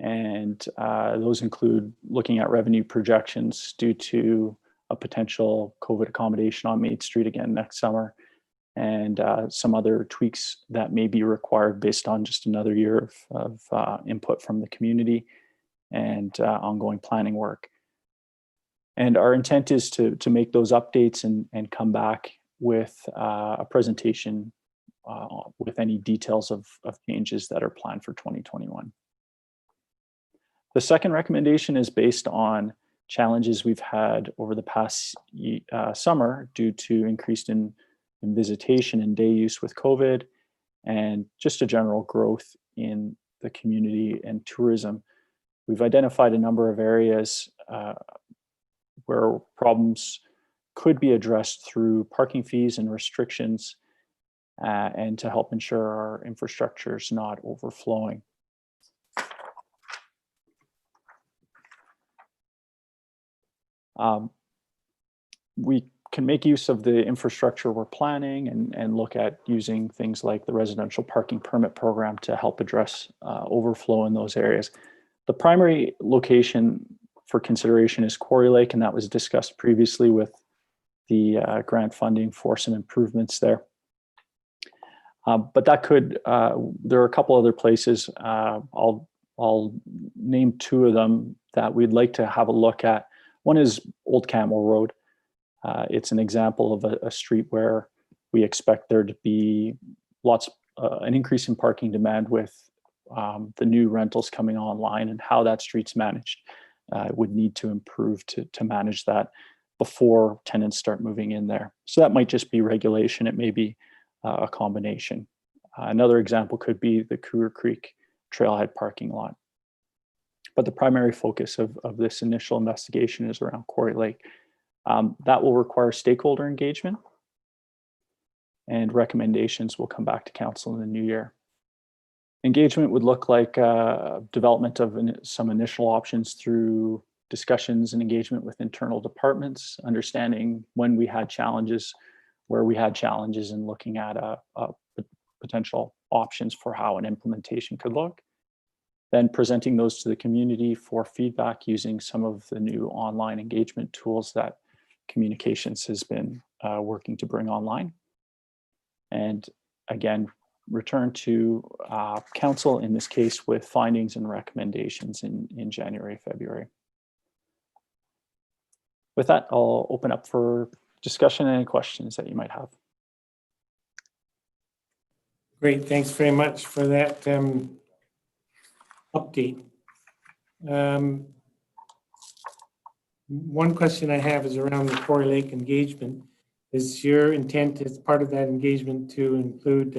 And those include looking at revenue projections due to a potential COVID accommodation on Main Street again next summer, and some other tweaks that may be required based on just another year of input from the community and ongoing planning work. And our intent is to make those updates and come back with a presentation with any details of changes that are planned for 2021. The second recommendation is based on challenges we've had over the past summer due to increased in visitation and day use with COVID, and just a general growth in the community and tourism. We've identified a number of areas where problems could be addressed through parking fees and restrictions, and to help ensure our infrastructure is not overflowing. We can make use of the infrastructure we're planning and look at using things like the residential parking permit program to help address overflow in those areas. The primary location for consideration is Quarry Lake, and that was discussed previously with the grant funding for some improvements there. But that could, there are a couple other places. I'll name 2 of them that we'd like to have a look at. One is Old Canmore Road. It's an example of a street where we expect there to be an increase in parking demand with the new rentals coming online, and how that street's managed would need to improve to manage that before tenants start moving in there. So that might just be regulation. It may be a combination. Another example could be the Cougar Creek Trailhead parking lot. But the primary focus of this initial investigation is around Quarry Lake. That will require stakeholder engagement, and recommendations will come back to council in the new year. Engagement would look like development of some initial options through discussions and engagement with internal departments, understanding when we had challenges, where we had challenges, and looking at a potential options for how an implementation could look. Then presenting those to the community for feedback using some of the new online engagement tools that Communications has been working to bring online. And again, return to council in this case with findings and recommendations in January, February. With that, I'll open up for discussion and any questions that you might have. Great, thanks very much for that update. One question I have is around the Quarry Lake engagement. Is your intent as part of that engagement to include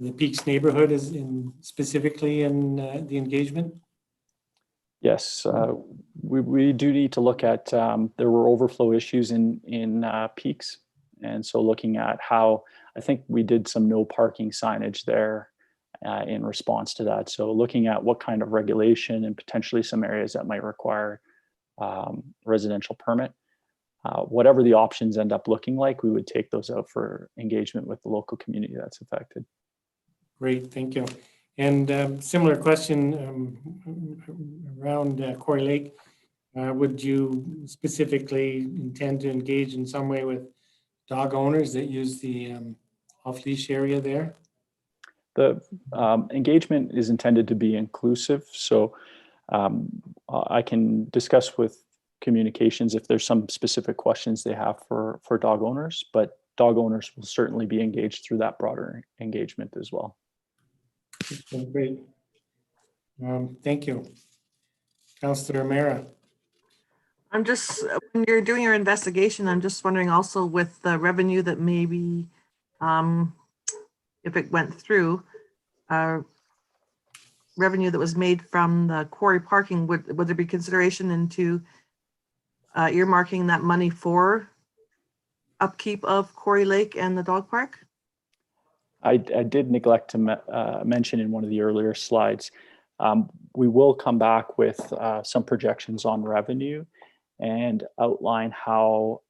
the Peaks neighborhood as in specifically in the engagement? Yes, we do need to look at, there were overflow issues in Peaks. And so looking at how, I think we did some no parking signage there in response to that. So looking at what kind of regulation and potentially some areas that might require residential permit. Whatever the options end up looking like, we would take those out for engagement with the local community that's affected. Great, thank you. And similar question around Quarry Lake. Would you specifically intend to engage in some way with dog owners that use the off-leash area there? The engagement is intended to be inclusive. So I can discuss with Communications if there's some specific questions they have for dog owners, but dog owners will certainly be engaged through that broader engagement as well. Great. Thank you. Councillor O'Meara. I'm just, when you're doing your investigation, I'm just wondering also with the revenue that maybe, if it went through, revenue that was made from the quarry parking, would there be consideration into earmarking that money for upkeep of Quarry Lake and the dog park? I did neglect to mention in one of the earlier slides, we will come back with some projections on revenue and outline how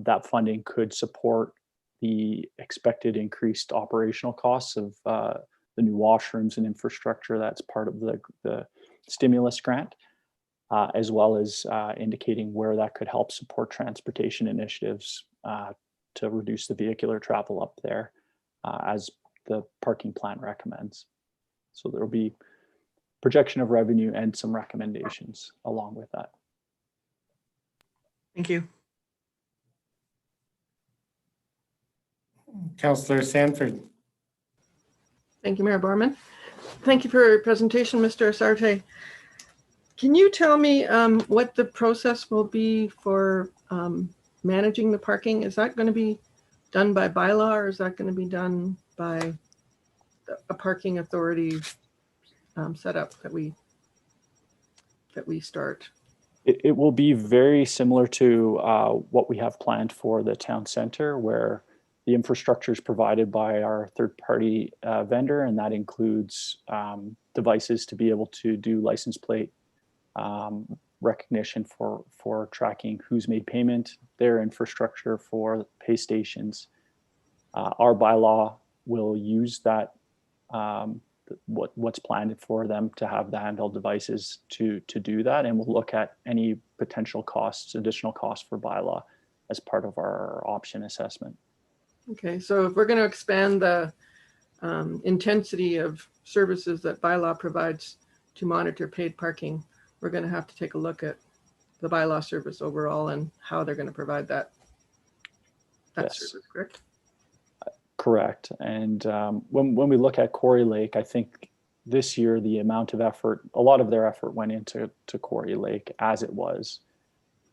that funding could support the expected increased operational costs of the new washrooms and infrastructure that's part of the stimulus grant, as well as indicating where that could help support transportation initiatives to reduce the vehicular travel up there as the parking plan recommends. So there will be projection of revenue and some recommendations along with that. Thank you. Councillor Sanford. Thank you, Mayor Barman. Thank you for your presentation, Mr. Asarte. Can you tell me what the process will be for managing the parking? Is that going to be done by bylaw, or is that going to be done by a parking authority setup that we start? It will be very similar to what we have planned for the town center, where the infrastructure is provided by our third-party vendor, and that includes devices to be able to do license plate recognition for tracking who's made payment, their infrastructure for pay stations. Our bylaw will use that, what's planned for them to have the handheld devices to do that, and we'll look at any potential costs, additional costs for bylaw as part of our option assessment. Okay, so if we're going to expand the intensity of services that bylaw provides to monitor paid parking, we're going to have to take a look at the bylaw service overall and how they're going to provide that Yes. service, correct? Correct. And when we look at Quarry Lake, I think this year the amount of effort, a lot of their effort went into Quarry Lake as it was.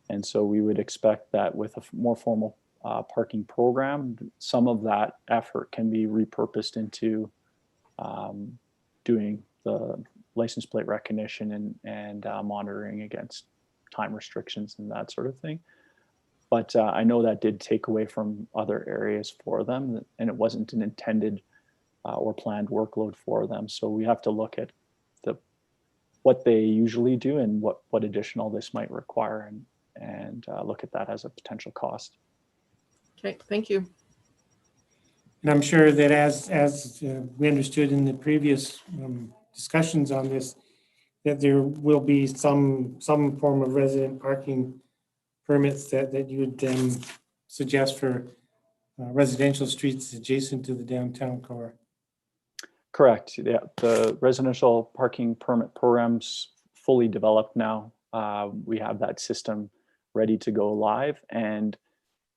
And so we would expect that with a more formal parking program, some of that effort can be repurposed into doing the license plate recognition and monitoring against time restrictions and that sort of thing. But I know that did take away from other areas for them, and it wasn't an intended or planned workload for them. So we have to look at what they usually do and what additional this might require, and look at that as a potential cost. Okay, thank you. And I'm sure that as we understood in the previous discussions on this, that there will be some form of resident parking permits that you would suggest for residential streets adjacent to the downtown core. Correct. Yeah, the residential parking permit program's fully developed now. We have that system ready to go live and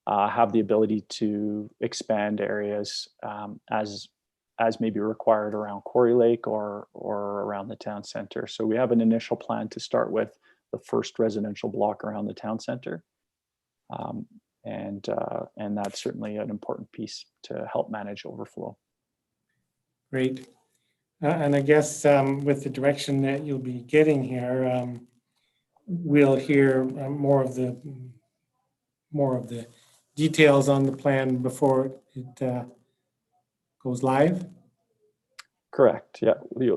have the ability to expand areas as may be required around Quarry Lake or around the town center. So we have an initial plan to start with the first residential block around the town center. And that's certainly an important piece to help manage overflow. Great. And I guess with the direction that you'll be getting here, we'll hear more of the details on the plan before it goes live. Correct. Yeah,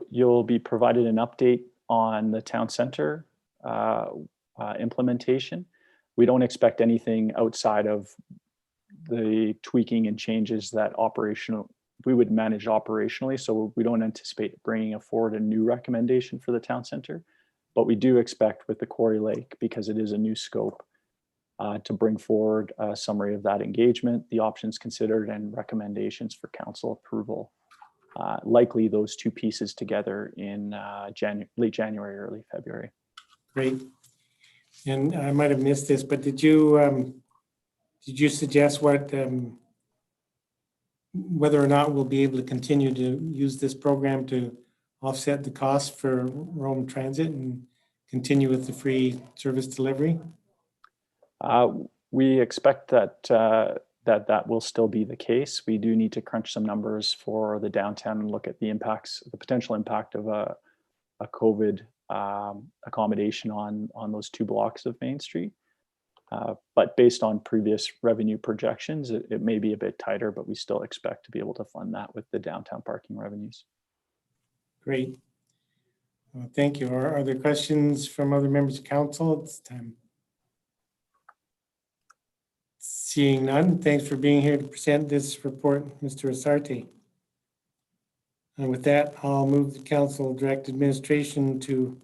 you'll be provided an update on the town center implementation. We don't expect anything outside of the tweaking and changes that we would manage operationally. So we don't anticipate bringing forward a new recommendation for the town center, but we do expect with the Quarry Lake, because it is a new scope, to bring forward a summary of that engagement, the options considered, and recommendations for council approval. Likely those two pieces together in late January, early February. Great. And I might have missed this, but did you suggest whether or not we'll be able to continue to use this program to offset the cost for Rome Transit and continue with the free service delivery? We expect that that will still be the case. We do need to crunch some numbers for the downtown and look at the potential impact of a COVID accommodation on those two blocks of Main Street. But based on previous revenue projections, it may be a bit tighter, but we still expect to be able to fund that with the downtown parking revenues. Great. Well, thank you. Are there questions from other members of council at this time? Seeing none, thanks for being here to present this report, Mr. Asarte. And with that, I'll move the council direct administration to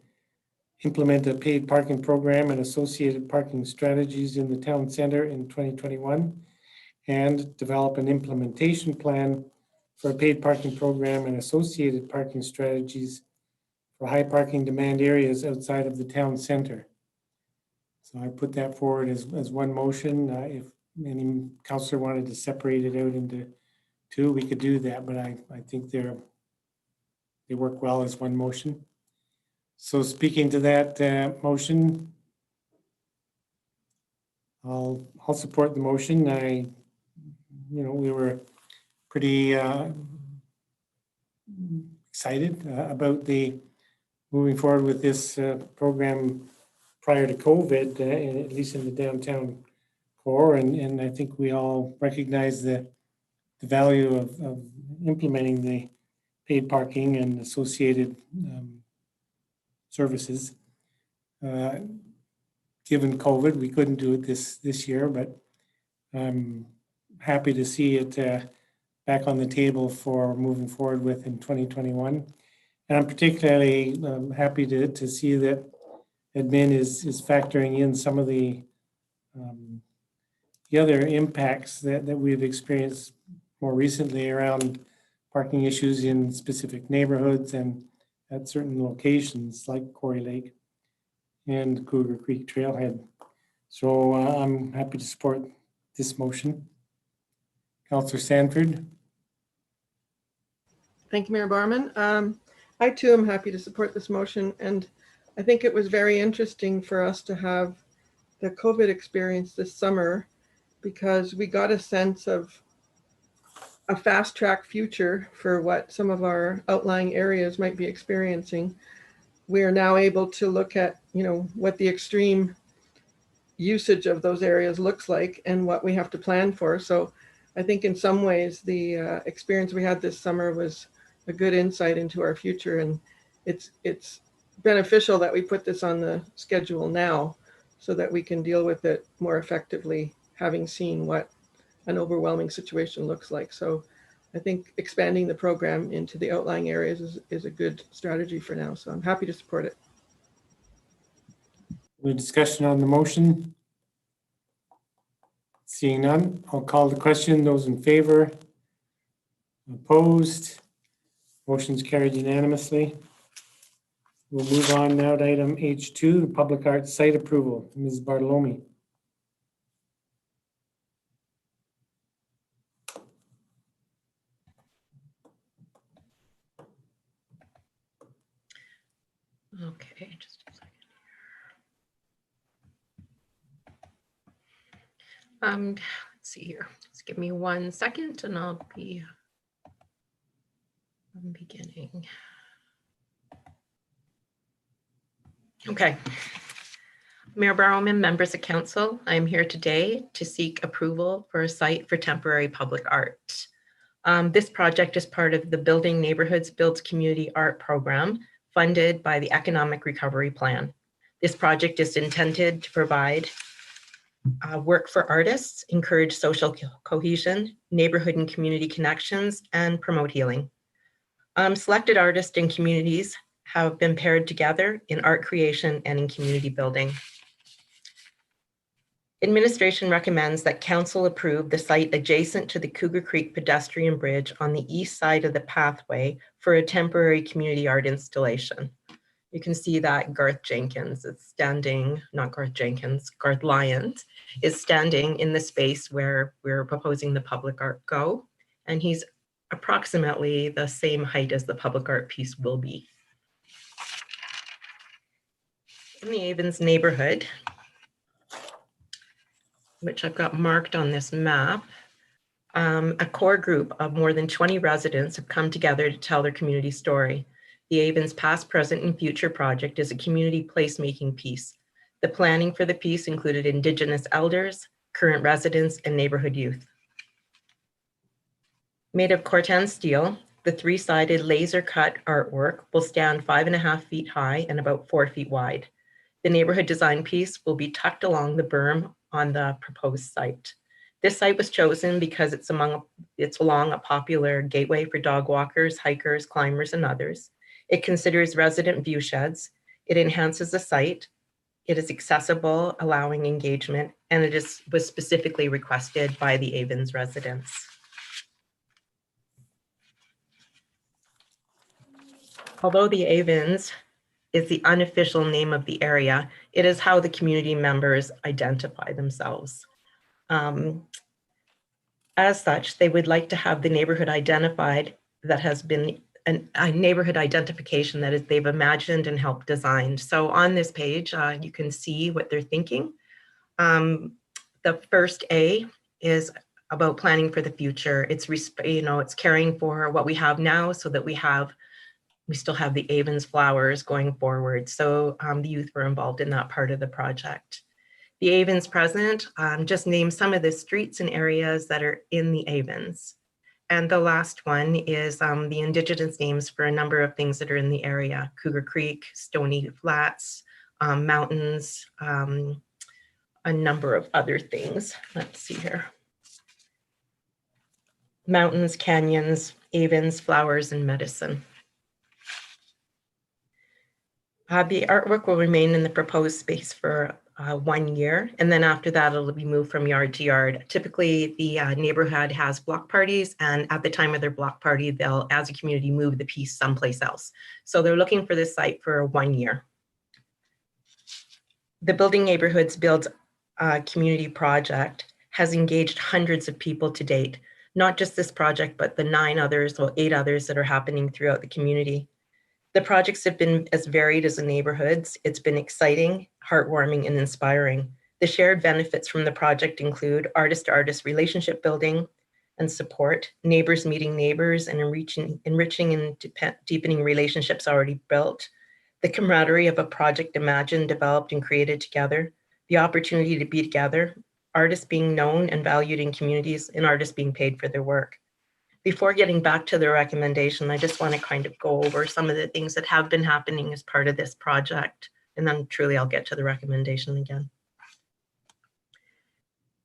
implement a paid parking program and associated parking strategies in the town center in 2021, and develop an implementation plan for a paid parking program and associated parking strategies for high parking demand areas outside of the town center. So I put that forward as one motion. If any councillor wanted to separate it out into two, we could do that, but I think they work well as one motion. So speaking to that motion, I'll support the motion. We were pretty excited about the moving forward with this program prior to COVID, at least in the downtown core, and I think we all recognize the value of implementing the paid parking and associated services. Given COVID, we couldn't do it this year, but I'm happy to see it back on the table for moving forward with in 2021. And I'm particularly happy to see that admin is factoring in some of the other impacts that we've experienced more recently around parking issues in specific neighborhoods and at certain locations like Quarry Lake and Cougar Creek Trailhead. So I'm happy to support this motion. Councillor Sanford. Thank you, Mayor Barman. I too am happy to support this motion, and I think it was very interesting for us to have the COVID experience this summer, because we got a sense of a fast track future for what some of our outlying areas might be experiencing. We are now able to look at, what the extreme usage of those areas looks like and what we have to plan for. So I think in some ways the experience we had this summer was a good insight into our future, and it's beneficial that we put this on the schedule now so that we can deal with it more effectively, having seen what an overwhelming situation looks like. So I think expanding the program into the outlying areas is a good strategy for now. So I'm happy to support it. Any discussion on the motion? Seeing none, I'll call the question. Those in favor? Opposed? Motion's carried unanimously. We'll move on now to item H2, the public art site approval. Ms. Bartolome. Okay, just a second here. Let's see here. Just give me 1 second and I'll be beginning. Okay. Mayor Barrowman, members of council, I am here today to seek approval for a site for temporary public art. This project is part of the Building Neighborhoods Builds Community Art program funded by the Economic Recovery Plan. This project is intended to provide work for artists, encourage social cohesion, neighborhood and community connections, and promote healing. Selected artists and communities have been paired together in art creation and in community building. Administration recommends that council approve the site adjacent to the Cougar Creek pedestrian bridge on the east side of the pathway for a temporary community art installation. You can see that Garth Jenkins is standing, not Garth Jenkins, Garth Lyons is standing in the space where we're proposing the public art go. And he's approximately the same height as the public art piece will be. In the Avens neighborhood, which I've got marked on this map, a core group of more than 20 residents have come together to tell their community story. The Avens Past, Present, and Future project is a community placemaking piece. The planning for the piece included Indigenous elders, current residents, and neighborhood youth. Made of Corten steel, the 3-sided laser cut artwork will stand 5.5 feet high and about 4 feet wide. The neighborhood design piece will be tucked along the berm on the proposed site. This site was chosen because it's along a popular gateway for dog walkers, hikers, climbers, and others. It considers resident view sheds. It enhances the site. It is accessible, allowing engagement, and it was specifically requested by the Avens residents. Although the Avens is the unofficial name of the area, it is how the community members identify themselves. As such, they would like to have the neighborhood identified that has been a neighborhood identification that is they've imagined and helped design. So on this page, you can see what they're thinking. The first A is about planning for the future. It's it's caring for what we have now so that we still have the Avens flowers going forward. So the youth were involved in that part of the project. The Avens Present just named some of the streets and areas that are in the Avens. And the last one is the Indigenous names for a number of things that are in the area: Cougar Creek, Stony Flats, mountains, a number of other things. Let's see here. Mountains, canyons, Avens, flowers, and medicine. The artwork will remain in the proposed space for 1 year, and then after that it'll be moved from yard to yard. Typically the neighborhood has block parties, and at the time of their block party they'll, as a community, move the piece someplace else. So they're looking for this site for 1 year. The Building Neighborhoods Builds community project has engaged hundreds of people to date, not just this project but the 8 others that are happening throughout the community. The projects have been as varied as the neighborhoods. It's been exciting, heartwarming, and inspiring. The shared benefits from the project include artist-to-artist relationship building and support, neighbors meeting neighbors and enriching and deepening relationships already built, the camaraderie of a project imagined, developed, and created together, the opportunity to be together, artists being known and valued in communities, and artists being paid for their work. Before getting back to the recommendation, I just want to kind of go over some of the things that have been happening as part of this project, and then truly I'll get to the recommendation again.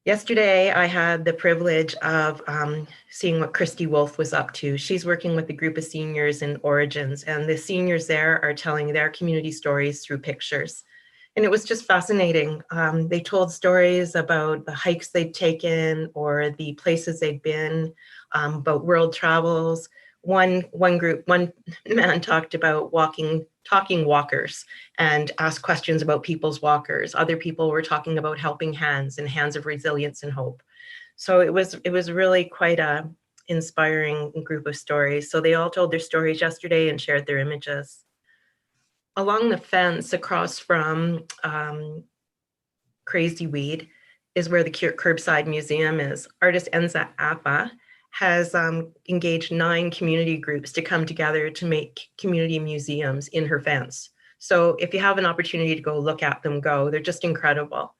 Yesterday, I had the privilege of seeing what Christy Wolf was up to. She's working with a group of seniors in Origins, and the seniors there are telling their community stories through pictures. And it was just fascinating. They told stories about the hikes they'd taken or the places they'd been, about world travels. One man talked about talking walkers and asked questions about people's walkers. Other people were talking about helping hands and hands of resilience and hope. So it was really quite a inspiring group of stories. So they all told their stories yesterday and shared their images. Along the fence across from Crazy Weed is where the Curbside Museum is. Artist Enza Appa has engaged 9 community groups to come together to make community museums in her fence. So if you have an opportunity to go look at them, go. They're just incredible.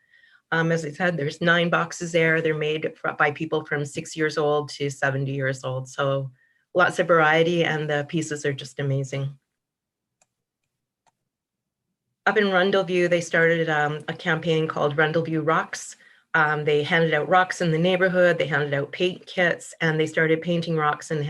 As I said, there's 9 boxes there. They're made by people from 6 years old to 70 years old. So lots of variety, and the pieces are just amazing. Up in Rundleview, they started a campaign called Rundleview Rocks. They handed out rocks in the neighborhood, they handed out paint kits, and they started painting rocks and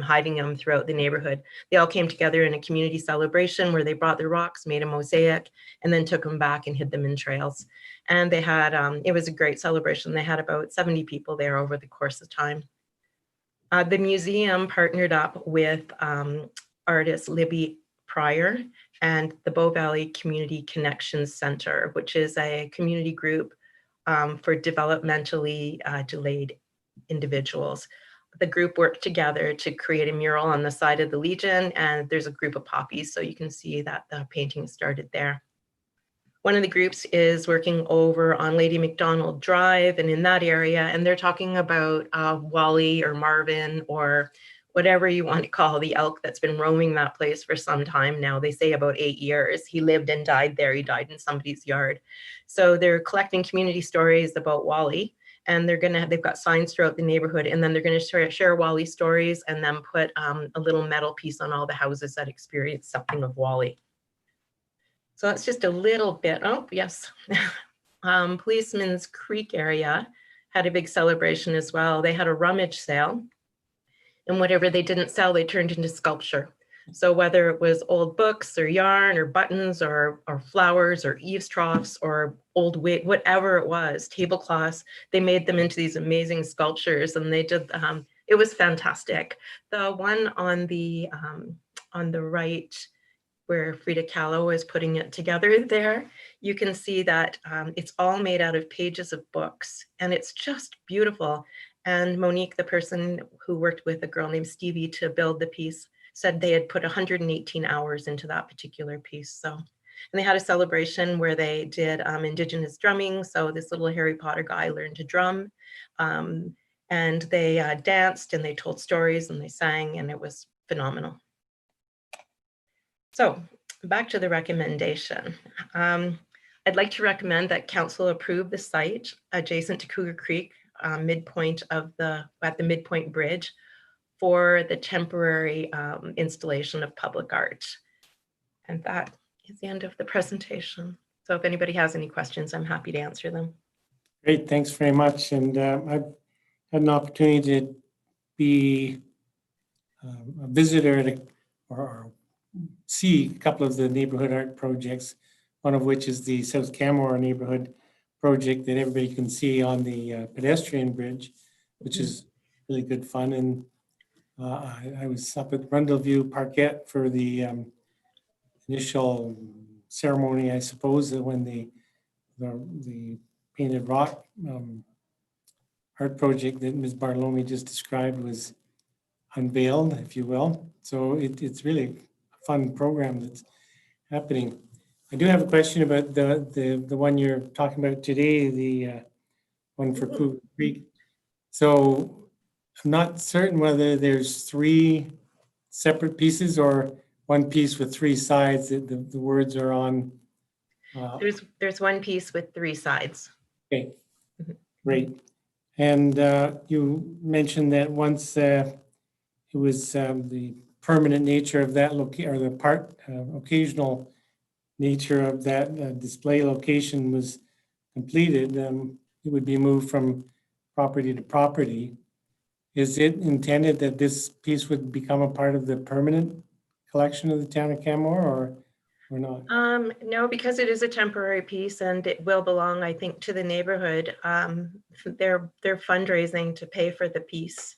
hiding them throughout the neighborhood. They all came together in a community celebration where they brought their rocks, made a mosaic, and then took them back and hid them in trails. And they had, it was a great celebration. They had about 70 people there over the course of time. The museum partnered up with artist Libby Pryor and the Bow Valley Community Connections Center, which is a community group for developmentally delayed individuals. The group worked together to create a mural on the side of the Legion, and there's a group of poppies, so you can see that the painting started there. One of the groups is working over on Lady McDonald Drive and in that area, and they're talking about Wally or Marvin or whatever you want to call the elk that's been roaming that place for some time now. They say about 8 years. He lived and died there. He died in somebody's yard. So they're collecting community stories about Wally, and they've got signs throughout the neighborhood, and then they're going to share Wally stories and then put a little metal piece on all the houses that experience something of Wally. So that's just a little bit. Oh, yes. Policeman's Creek area had a big celebration as well. They had a rummage sale, and whatever they didn't sell, they turned into sculpture. So whether it was old books or yarn or buttons or flowers or eaves troughs or old wig, whatever it was, tablecloths, they made them into these amazing sculptures, and they did, it was fantastic. The one on the right, where Frida Kahlo is putting it together there, you can see that it's all made out of pages of books, and it's just beautiful. And Monique, the person who worked with a girl named Stevie to build the piece, said they had put 118 hours into that particular piece. So, and they had a celebration where they did Indigenous drumming. So this little Harry Potter guy learned to drum, and they danced and they told stories and they sang, and it was phenomenal. So back to the recommendation. I'd like to recommend that council approve the site adjacent to Cougar Creek, midpoint at the Midpoint Bridge, for the temporary installation of public art. And that is the end of the presentation. So if anybody has any questions, I'm happy to answer them. Great, thanks very much. And I've had an opportunity to be a visitor or see a couple of the neighborhood art projects, one of which is the South Canmore neighborhood project that everybody can see on the pedestrian bridge, which is really good fun. And I was up at Rundleview Parkette for the initial ceremony, I suppose, when the painted rock art project that Ms. Bartolome just described was unveiled, if you will. So it's really a fun program that's happening. I do have a question about the one you're talking about today, the one for Cougar Creek. So I'm not certain whether there's 3 separate pieces or one piece with 3 sides that the words are on. There's one piece with 3 sides. Okay, great. And you mentioned that once it was the permanent nature of that location, or the occasional nature of that display location was completed, it would be moved from property to property. Is it intended that this piece would become a part of the permanent collection of the town of Canmore, or not? No, because it is a temporary piece and it will belong, I think, to the neighborhood. They're fundraising to pay for the piece.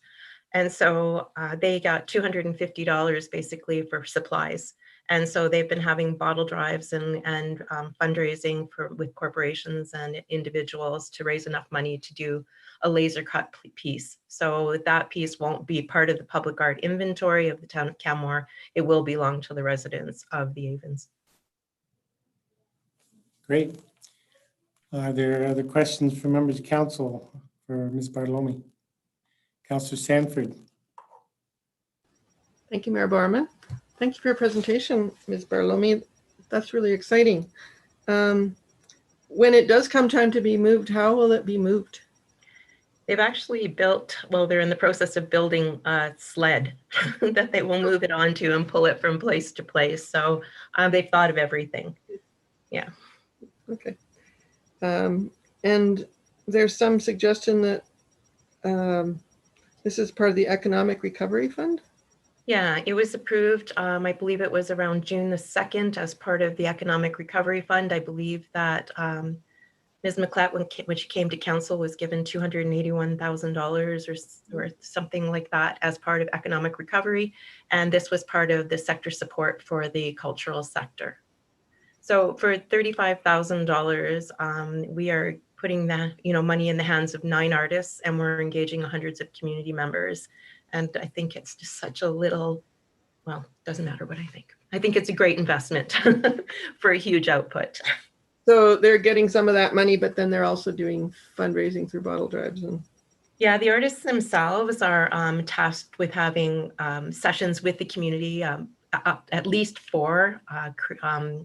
And so they got $250 basically for supplies. And so they've been having bottle drives and fundraising with corporations and individuals to raise enough money to do a laser cut piece. So that piece won't be part of the public art inventory of the town of Canmore. It will belong to the residents of the Avens. Great. Are there other questions from members of council for Ms. Bartolome? Councillor Sanford. Thank you, Mayor Barman. Thank you for your presentation, Ms. Bartolome. That's really exciting. When it does come time to be moved, how will it be moved? They've actually built, well, they're in the process of building a sled that they will move it onto and pull it from place to place. So they've thought of everything. Yeah. Okay. And there's some suggestion that this is part of the Economic Recovery Fund? Yeah, it was approved. I believe it was around June the 2nd as part of the Economic Recovery Fund. I believe that Ms. McClatt, when she came to council, was given $281,000 or something like that as part of economic recovery. And this was part of the sector support for the cultural sector. So for $35,000, we are putting that, money in the hands of 9 artists, and we're engaging hundreds of community members. And I think it's just such a little, well, doesn't matter what I think. I think it's a great investment for a huge output. So they're getting some of that money, but then they're also doing fundraising through bottle drives. And yeah, the artists themselves are tasked with having sessions with the community, at least 4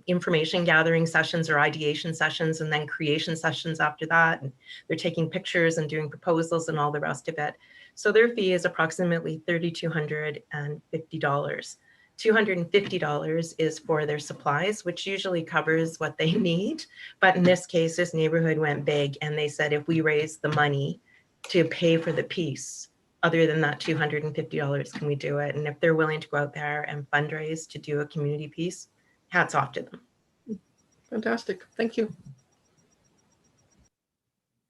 information gathering sessions or ideation sessions, and then creation sessions after that. And they're taking pictures and doing proposals and all the rest of it. So their fee is approximately $3,250. $250 is for their supplies, which usually covers what they need. But in this case, this neighborhood went big, and they said, if we raise the money to pay for the piece, other than that $250, can we do it? And if they're willing to go out there and fundraise to do a community piece, hats off to them. fantastic. Thank you.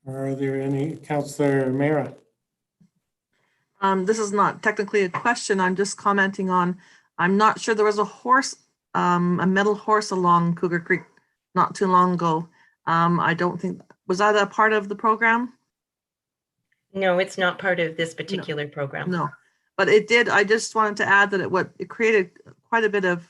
Are there any, Councillor Mera? This is not technically a question. I'm just commenting on, I'm not sure, there was a horse, a metal horse along Cougar Creek not too long ago. I don't think, was that a part of the program? No, it's not part of this particular program. No, but it did. I just wanted to add that it created quite a bit of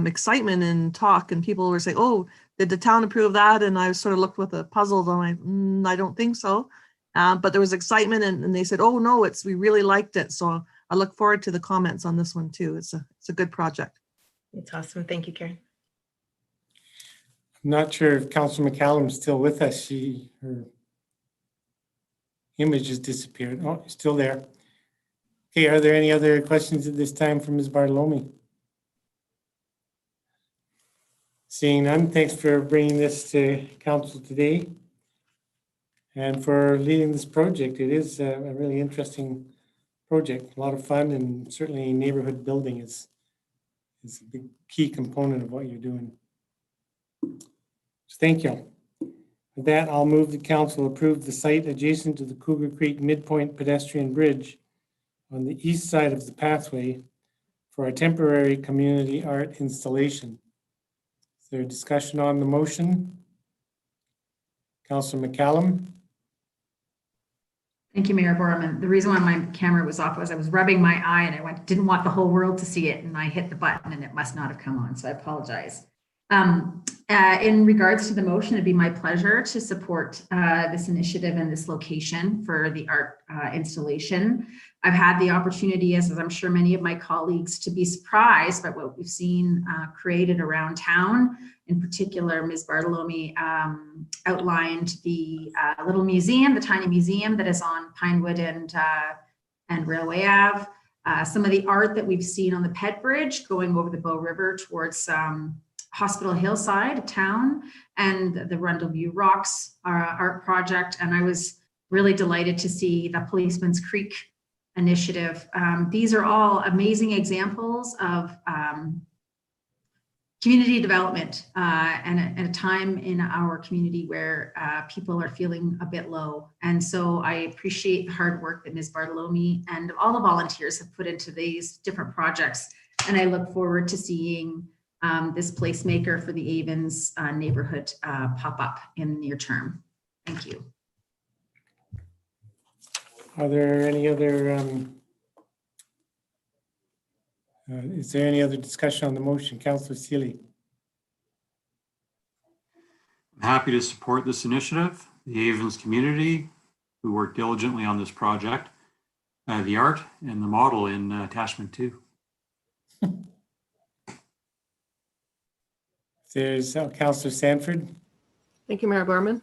excitement and talk, and people were saying, oh, did the town approve that? And I sort of looked with a puzzled, and I don't think so. But there was excitement, and they said, oh no, we really liked it. So I look forward to the comments on this one too. It's a good project. It's awesome. Thank you, Karen. I'm not sure if Councillor McCallum's still with us. Her image has disappeared. Oh, still there. Okay, are there any other questions at this time from Ms. Bartolome? Seeing none, thanks for bringing this to council today and for leading this project. It is a really interesting project, a lot of fun, and certainly neighborhood building is a big key component of what you're doing. So thank you. With that, I'll move the council approve the site adjacent to the Cougar Creek Midpoint Pedestrian Bridge on the east side of the pathway for a temporary community art installation. Is there a discussion on the motion? Councillor McCallum. Thank you, Mayor Borman. The reason why my camera was off was I was rubbing my eye and I didn't want the whole world to see it, and I hit the button and it must not have come on, so I apologize. In regards to the motion, it'd be my pleasure to support this initiative and this location for the art installation. I've had the opportunity, as I'm sure many of my colleagues, to be surprised by what we've seen created around town. In particular, Ms. Bartolome outlined the little museum, the tiny museum that is on Pinewood and Railway Ave. Some of the art that we've seen on the Pet Bridge going over the Bow River towards Hospital Hillside town and the Rundleview Rocks art project. And I was really delighted to see the Policeman's Creek initiative. These are all amazing examples of community development and at a time in our community where people are feeling a bit low. And so I appreciate the hard work that Ms. Bartolome and all the volunteers have put into these different projects. And I look forward to seeing this placemaker for the Avens neighborhood pop up in the near term. Thank you. Are there any other, is there any other discussion on the motion? Councillor Seeley. I'm happy to support this initiative. The Avens community, who worked diligently on this project, the art and the model in attachment 2. There's Councillor Sanford. Thank you, Mayor Barman.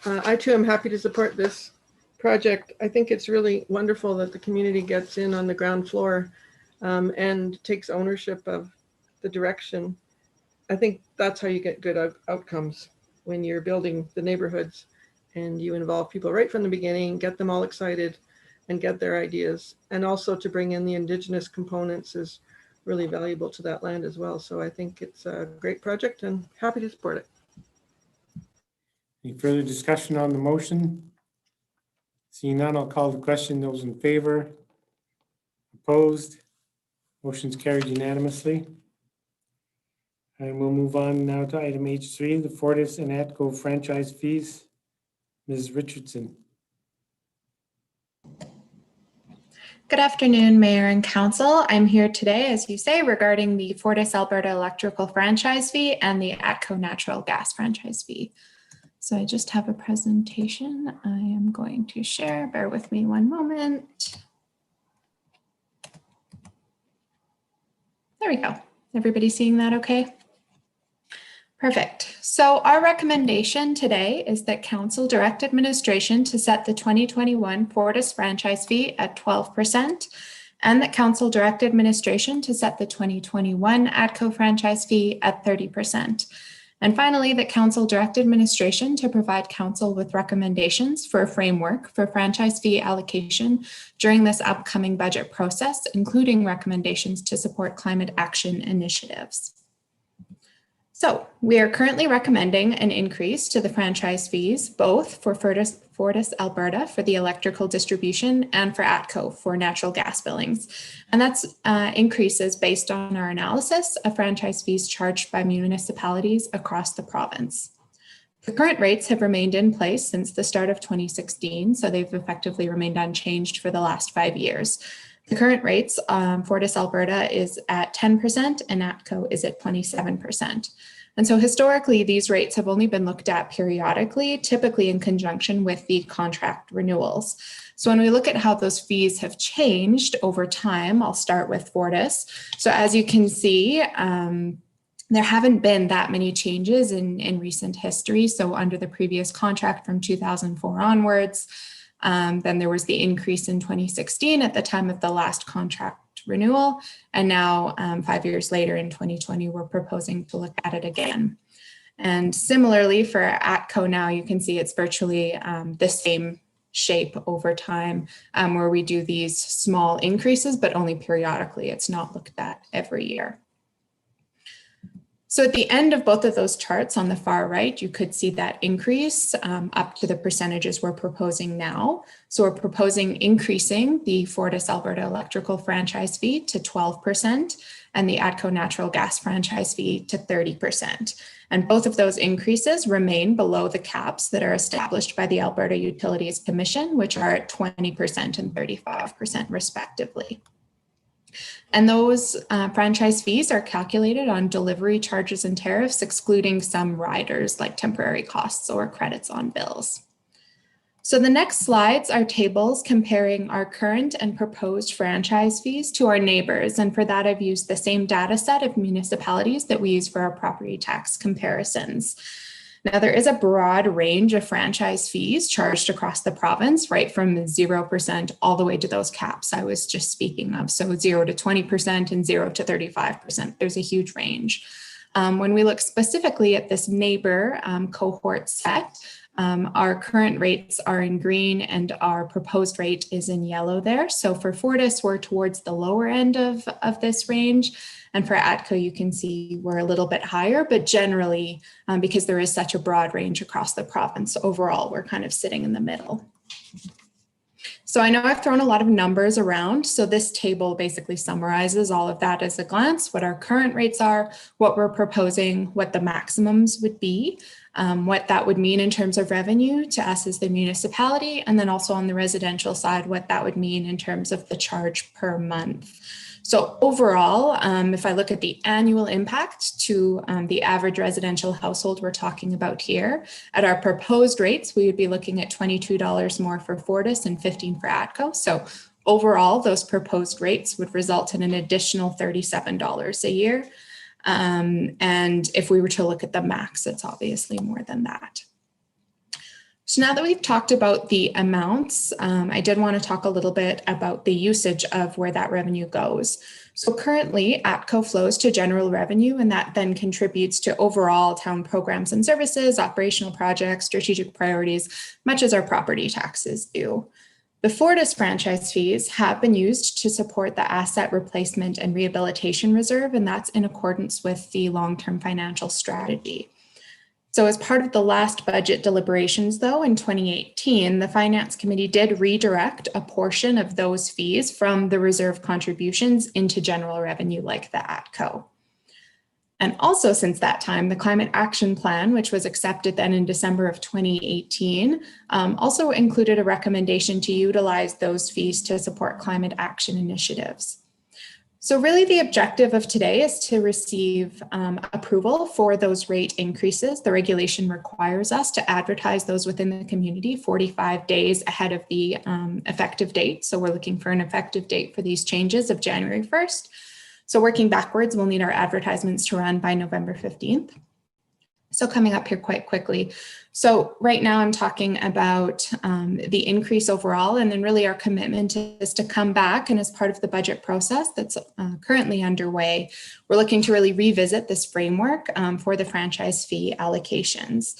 I too am happy to support this project. I think it's really wonderful that the community gets in on the ground floor and takes ownership of the direction. I think that's how you get good outcomes when you're building the neighborhoods and you involve people right from the beginning, get them all excited and get their ideas. And also to bring in the Indigenous components is really valuable to that land as well. So I think it's a great project and happy to support it. Any further discussion on the motion? Seeing none, I'll call the question. Those in favor? Opposed? Motion's carried unanimously. And we'll move on now to item H3, the Fortis and ATCO franchise fees. Ms. Richardson. Good afternoon, Mayor and Council. I'm here today, as you say, regarding the Fortis Alberta Electrical Franchise Fee and the ATCO Natural Gas Franchise Fee. So I just have a presentation I am going to share. Bear with me one moment. There we go. Everybody seeing that okay? Perfect. So our recommendation today is that Council direct administration to set the 2021 Fortis franchise fee at 12% and that Council direct administration to set the 2021 ATCO franchise fee at 30%. And finally, that Council direct administration to provide Council with recommendations for a framework for franchise fee allocation during this upcoming budget process, including recommendations to support climate action initiatives. So we are currently recommending an increase to the franchise fees, both for Fortis Alberta for the electrical distribution and for ATCO for natural gas billings. And that's increases based on our analysis of franchise fees charged by municipalities across the province. The current rates have remained in place since the start of 2016, so they've effectively remained unchanged for the last 5 years. The current rates, Fortis Alberta is at 10% and ATCO is at 27%. And so historically, these rates have only been looked at periodically, typically in conjunction with the contract renewals. So when we look at how those fees have changed over time, I'll start with Fortis. So as you can see, there haven't been that many changes in recent history. So under the previous contract from 2004 onwards, then there was the increase in 2016 at the time of the last contract renewal. And now 5 years later in 2020, we're proposing to look at it again. And similarly for ATCO now, you can see it's virtually the same shape over time where we do these small increases, but only periodically. It's not looked at every year. So at the end of both of those charts on the far right, you could see that increase up to the percentages we're proposing now. So we're proposing increasing the Fortis Alberta Electrical franchise fee to 12% and the ATCO Natural Gas franchise fee to 30%. And both of those increases remain below the caps that are established by the Alberta Utilities Commission, which are at 20% and 35% respectively. And those franchise fees are calculated on delivery charges and tariffs, excluding some riders like temporary costs or credits on bills. So the next slides are tables comparing our current and proposed franchise fees to our neighbors. And for that, I've used the same data set of municipalities that we use for our property tax comparisons. Now, there is a broad range of franchise fees charged across the province, right from 0% all the way to those caps I was just speaking of. So 0 to 20% and 0 to 35%. There's a huge range. When we look specifically at this neighbor cohort set, our current rates are in green and our proposed rate is in yellow there. So for Fortis, we're towards the lower end of this range. And for ATCO, you can see we're a little bit higher, but generally, because there is such a broad range across the province, overall, we're kind of sitting in the middle. So I know I've thrown a lot of numbers around. So this table basically summarizes all of that as a glance, what our current rates are, what we're proposing, what the maximums would be, what that would mean in terms of revenue to us as the municipality, and then also on the residential side, what that would mean in terms of the charge per month. So overall, if I look at the annual impact to the average residential household we're talking about here, at our proposed rates, we would be looking at $22 more for Fortis and $15 for ATCO. So overall, those proposed rates would result in an additional $37 a year. And if we were to look at the max, it's obviously more than that. So now that we've talked about the amounts, I did want to talk a little bit about the usage of where that revenue goes. So currently, ATCO flows to general revenue, and that then contributes to overall town programs and services, operational projects, strategic priorities, much as our property taxes do. The Fortis franchise fees have been used to support the asset replacement and rehabilitation reserve, and that's in accordance with the long-term financial strategy. So as part of the last budget deliberations, though, in 2018, the Finance Committee did redirect a portion of those fees from the reserve contributions into general revenue like the ATCO. And also since that time, the Climate Action Plan, which was accepted then in December of 2018, also included a recommendation to utilize those fees to support climate action initiatives. So really the objective of today is to receive approval for those rate increases. The regulation requires us to advertise those within the community 45 days ahead of the effective date. So we're looking for an effective date for these changes of January 1st. So working backwards, we'll need our advertisements to run by November 15th. So coming up here quite quickly. So right now I'm talking about the increase overall, and then really our commitment is to come back, and as part of the budget process that's currently underway, we're looking to really revisit this framework for the franchise fee allocations.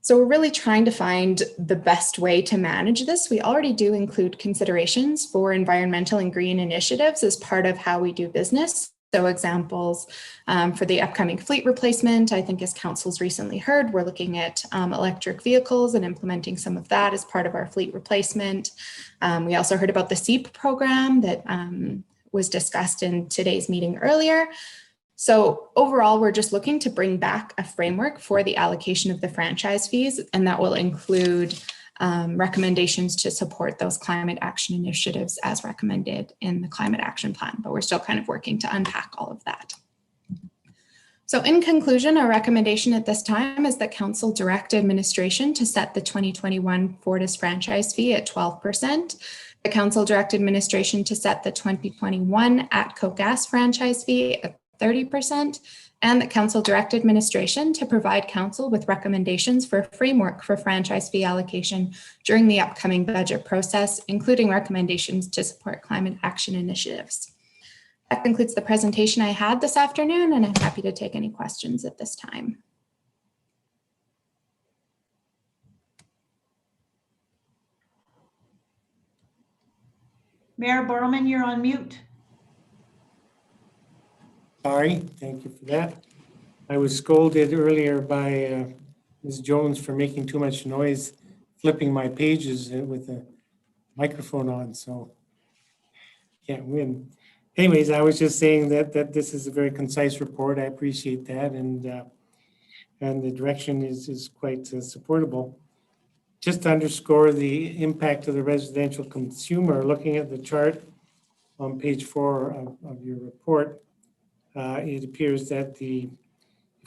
So we're really trying to find the best way to manage this. We already do include considerations for environmental and green initiatives as part of how we do business. So examples for the upcoming fleet replacement, I think as council's recently heard, we're looking at electric vehicles and implementing some of that as part of our fleet replacement. We also heard about the SEEP program that was discussed in today's meeting earlier. So overall, we're just looking to bring back a framework for the allocation of the franchise fees, and that will include recommendations to support those climate action initiatives as recommended in the Climate Action Plan, but we're still kind of working to unpack all of that. So in conclusion, our recommendation at this time is that Council direct administration to set the 2021 Fortis franchise fee at 12%, the Council direct administration to set the 2021 ATCO gas franchise fee at 30%, and the Council direct administration to provide Council with recommendations for a framework for franchise fee allocation during the upcoming budget process, including recommendations to support climate action initiatives. That concludes the presentation I had this afternoon, and I'm happy to take any questions at this time. Mayor Borman, you're on mute. Sorry, thank you for that. I was scolded earlier by Ms. Jones for making too much noise, flipping my pages with the microphone on, so can't win. Anyways, I was just saying that this is a very concise report. I appreciate that, and the direction is quite supportable. Just to underscore the impact of the residential consumer, looking at the chart on page 4 of your report, it appears that if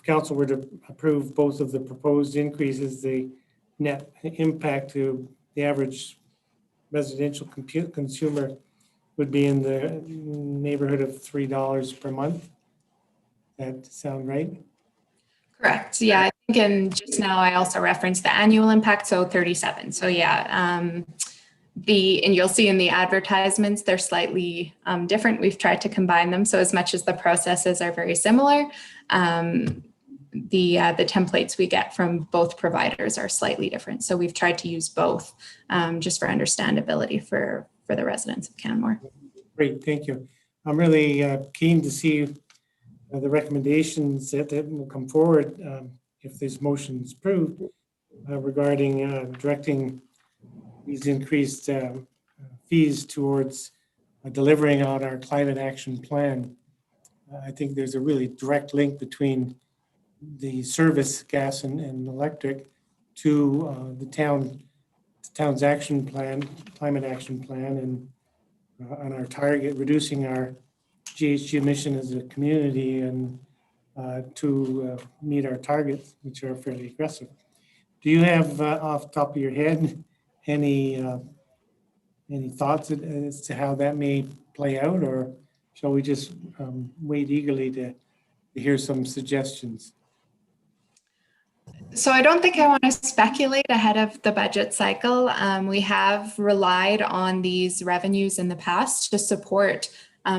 council were to approve both of the proposed increases, the net impact to the average residential consumer would be in the neighborhood of $3 per month. That sound right? Correct. Yeah, I think just now I also referenced the annual impact, so 37. So yeah, and you'll see in the advertisements, they're slightly different. We've tried to combine them. So as much as the processes are very similar, the templates we get from both providers are slightly different. So we've tried to use both just for understandability for the residents of Canmore. Great, thank you. I'm really keen to see the recommendations that will come forward if this motion is approved regarding directing these increased fees towards delivering on our climate action plan. I think there's a really direct link between the service, gas and electric, to the town's action plan, climate action plan, and on our target, reducing our GHG emission as a community and to meet our targets, which are fairly aggressive. Do you have off the top of your head any thoughts as to how that may play out, or shall we just wait eagerly to hear some suggestions? So I don't think I want to speculate ahead of the budget cycle. We have relied on these revenues in the past to support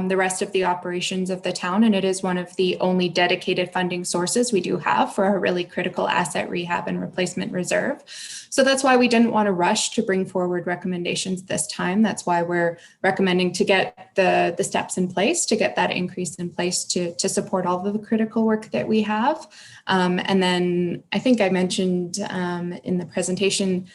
the rest of the operations of the town, and it is one of the only dedicated funding sources we do have for a really critical asset rehab and replacement reserve. So that's why we didn't want to rush to bring forward recommendations this time. That's why we're recommending to get the steps in place, to get that increase in place to support all of the critical work that we have. And then I think I mentioned in the presentation,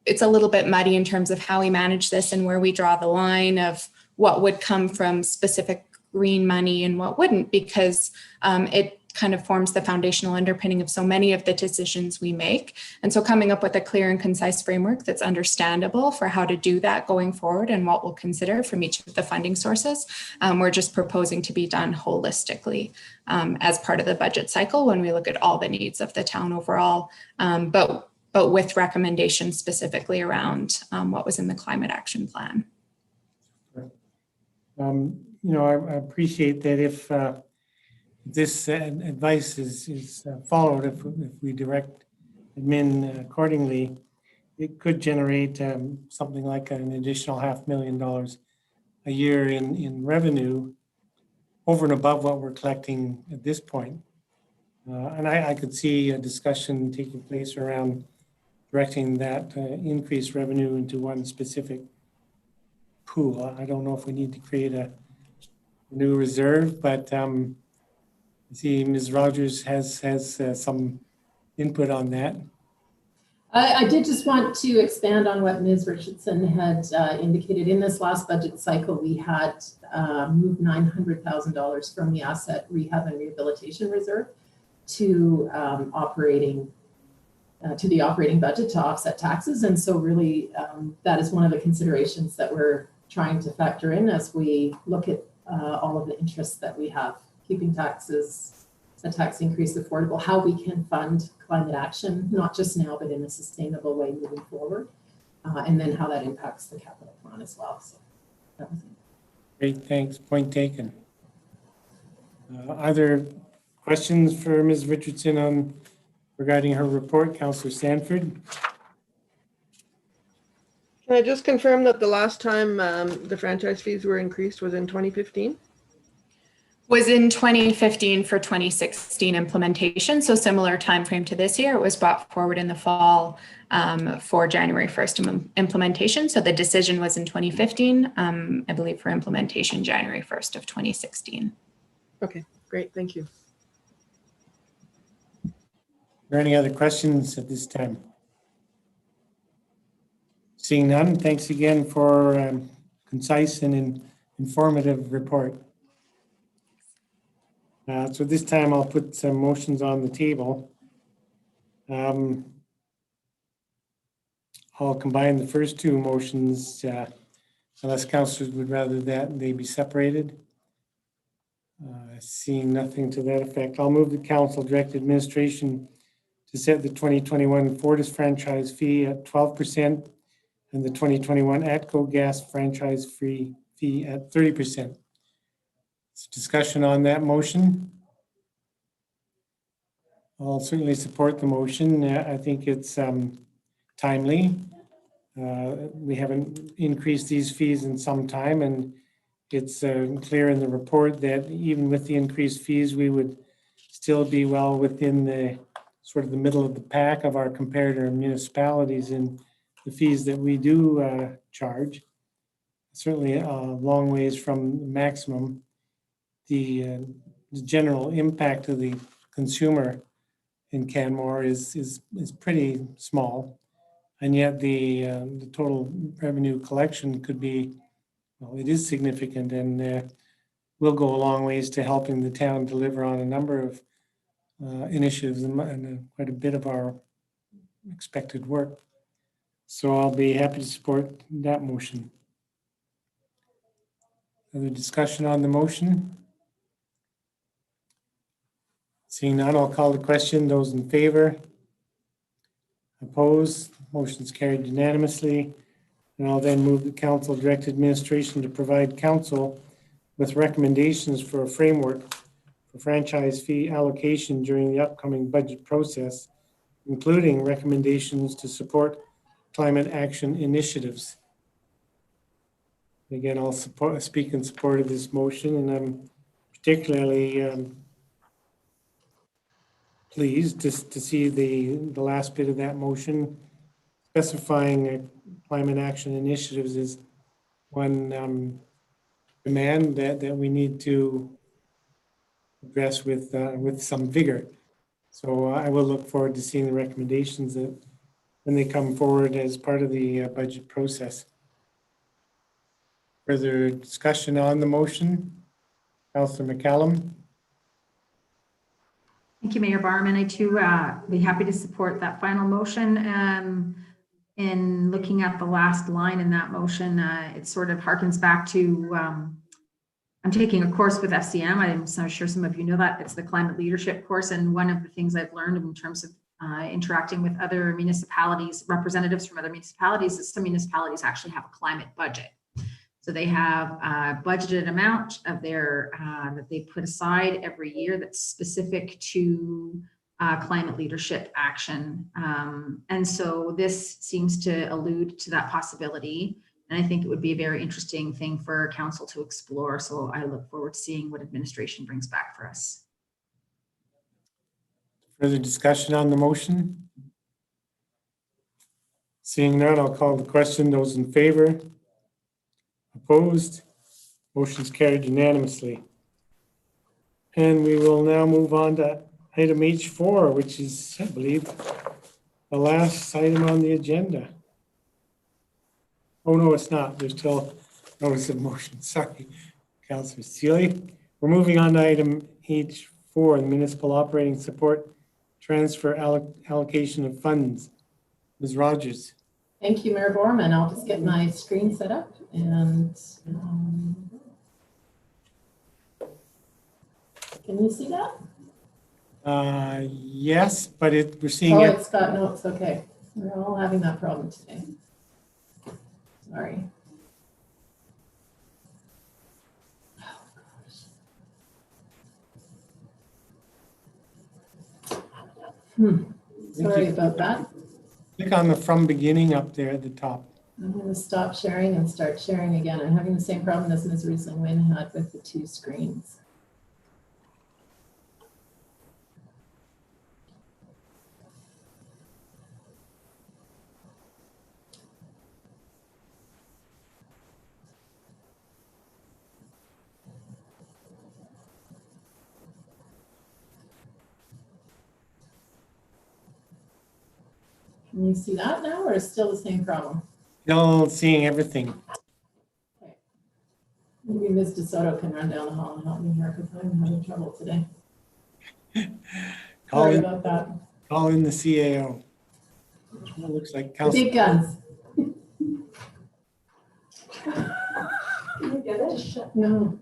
it's a little bit muddy in terms of how we manage this and where we draw the line of what would come from specific green money and what wouldn't, because it kind of forms the foundational underpinning of so many of the decisions we make. And so coming up with a clear and concise framework that's understandable for how to do that going forward and what we'll consider from each of the funding sources, we're just proposing to be done holistically as part of the budget cycle when we look at all the needs of the town overall, but with recommendations specifically around what was in the climate action plan. I appreciate that if this advice is followed, if we direct admin accordingly, it could generate something like an additional $500,000 a year in revenue over and above what we're collecting at this point. And I could see a discussion taking place around directing that increased revenue into one specific pool. I don't know if we need to create a new reserve, but I see Ms. Rogers has some input on that. I did just want to expand on what Ms. Richardson had indicated. In this last budget cycle, we had moved $900,000 from the asset rehab and rehabilitation reserve to the operating budget to offset taxes. And so really that is one of the considerations that we're trying to factor in as we look at all of the interests that we have, keeping taxes, a tax increase affordable, how we can fund climate action, not just now, but in a sustainable way moving forward, and then how that impacts the capital plan as well. So that was it. Great, thanks. Point taken. Are there questions for Ms. Richardson regarding her report? Councillor Sanford. Can I just confirm that the last time the franchise fees were increased was in 2015? Was in 2015 for 2016 implementation. So similar timeframe to this year. It was brought forward in the fall for January 1st implementation. So the decision was in 2015, I believe, for implementation January 1st of 2016. Okay, great. Thank you. Are there any other questions at this time? Seeing none, thanks again for concise and informative report. So this time I'll put some motions on the table. I'll combine the first two motions unless councillors would rather that they be separated. Seeing nothing to that effect, I'll move the council direct administration to set the 2021 Fortis franchise fee at 12% and the 2021 ATCO gas franchise fee at 30%. Discussion on that motion. I'll certainly support the motion. I think it's timely. We haven't increased these fees in some time, and it's clear in the report that even with the increased fees, we would still be well within the sort of the middle of the pack of our comparator municipalities in the fees that we do charge. Certainly a long ways from the maximum. The general impact of the consumer in Canmore is pretty small, and yet the total revenue collection could be, well, it is significant, and will go a long ways to helping the town deliver on a number of initiatives and quite a bit of our expected work. So I'll be happy to support that motion. Other discussion on the motion? Seeing none, I'll call the question. Those in favor? Opposed? Motion's carried unanimously. And I'll then move the council direct administration to provide council with recommendations for a framework for franchise fee allocation during the upcoming budget process, including recommendations to support climate action initiatives. Again, I'll speak in support of this motion, and I'm particularly pleased to see the last bit of that motion specifying climate action initiatives is one demand that we need to address with some vigor. So I will look forward to seeing the recommendations that when they come forward as part of the budget process. Further discussion on the motion? Councillor McCallum. Thank you, Mayor Barman. I too be happy to support that final motion. In looking at the last line in that motion, it sort of harkens back to, I'm taking a course with FCM. I'm so sure some of you know that. It's the climate leadership course. And one of the things I've learned in terms of interacting with other municipalities, representatives from other municipalities, is some municipalities actually have a climate budget. So they have a budgeted amount of their that they put aside every year that's specific to climate leadership action. And so this seems to allude to that possibility. And I think it would be a very interesting thing for council to explore. So I look forward to seeing what administration brings back for us. Further discussion on the motion? Seeing none, I'll call the question. Those in favor? Opposed? Motion's carried unanimously. And we will now move on to item H4, which is, I believe, the last item on the agenda. Oh, no, it's not. There's still notice of motion. Sorry, Councillor Seeley. We're moving on to item H4, the municipal operating support transfer allocation of funds. Ms. Rogers. Thank you, Mayor Borman. I'll just get my screen set up and can you see that? Yes, but we're seeing it. It's got notes. Okay. We're all having that problem today. Sorry. Sorry about that. Click on the from beginning up there at the top. I'm going to stop sharing and start sharing again. I'm having the same problem as Ms. Riesling-Wynn had with the two screens. Can you see that now, or is still the same problem? Still seeing everything. Okay. Maybe Ms. DeSoto can run down the hall and help me here because I'm having trouble today. Sorry about that. Call in the CAO. It looks like The big guns. Can you get it? No.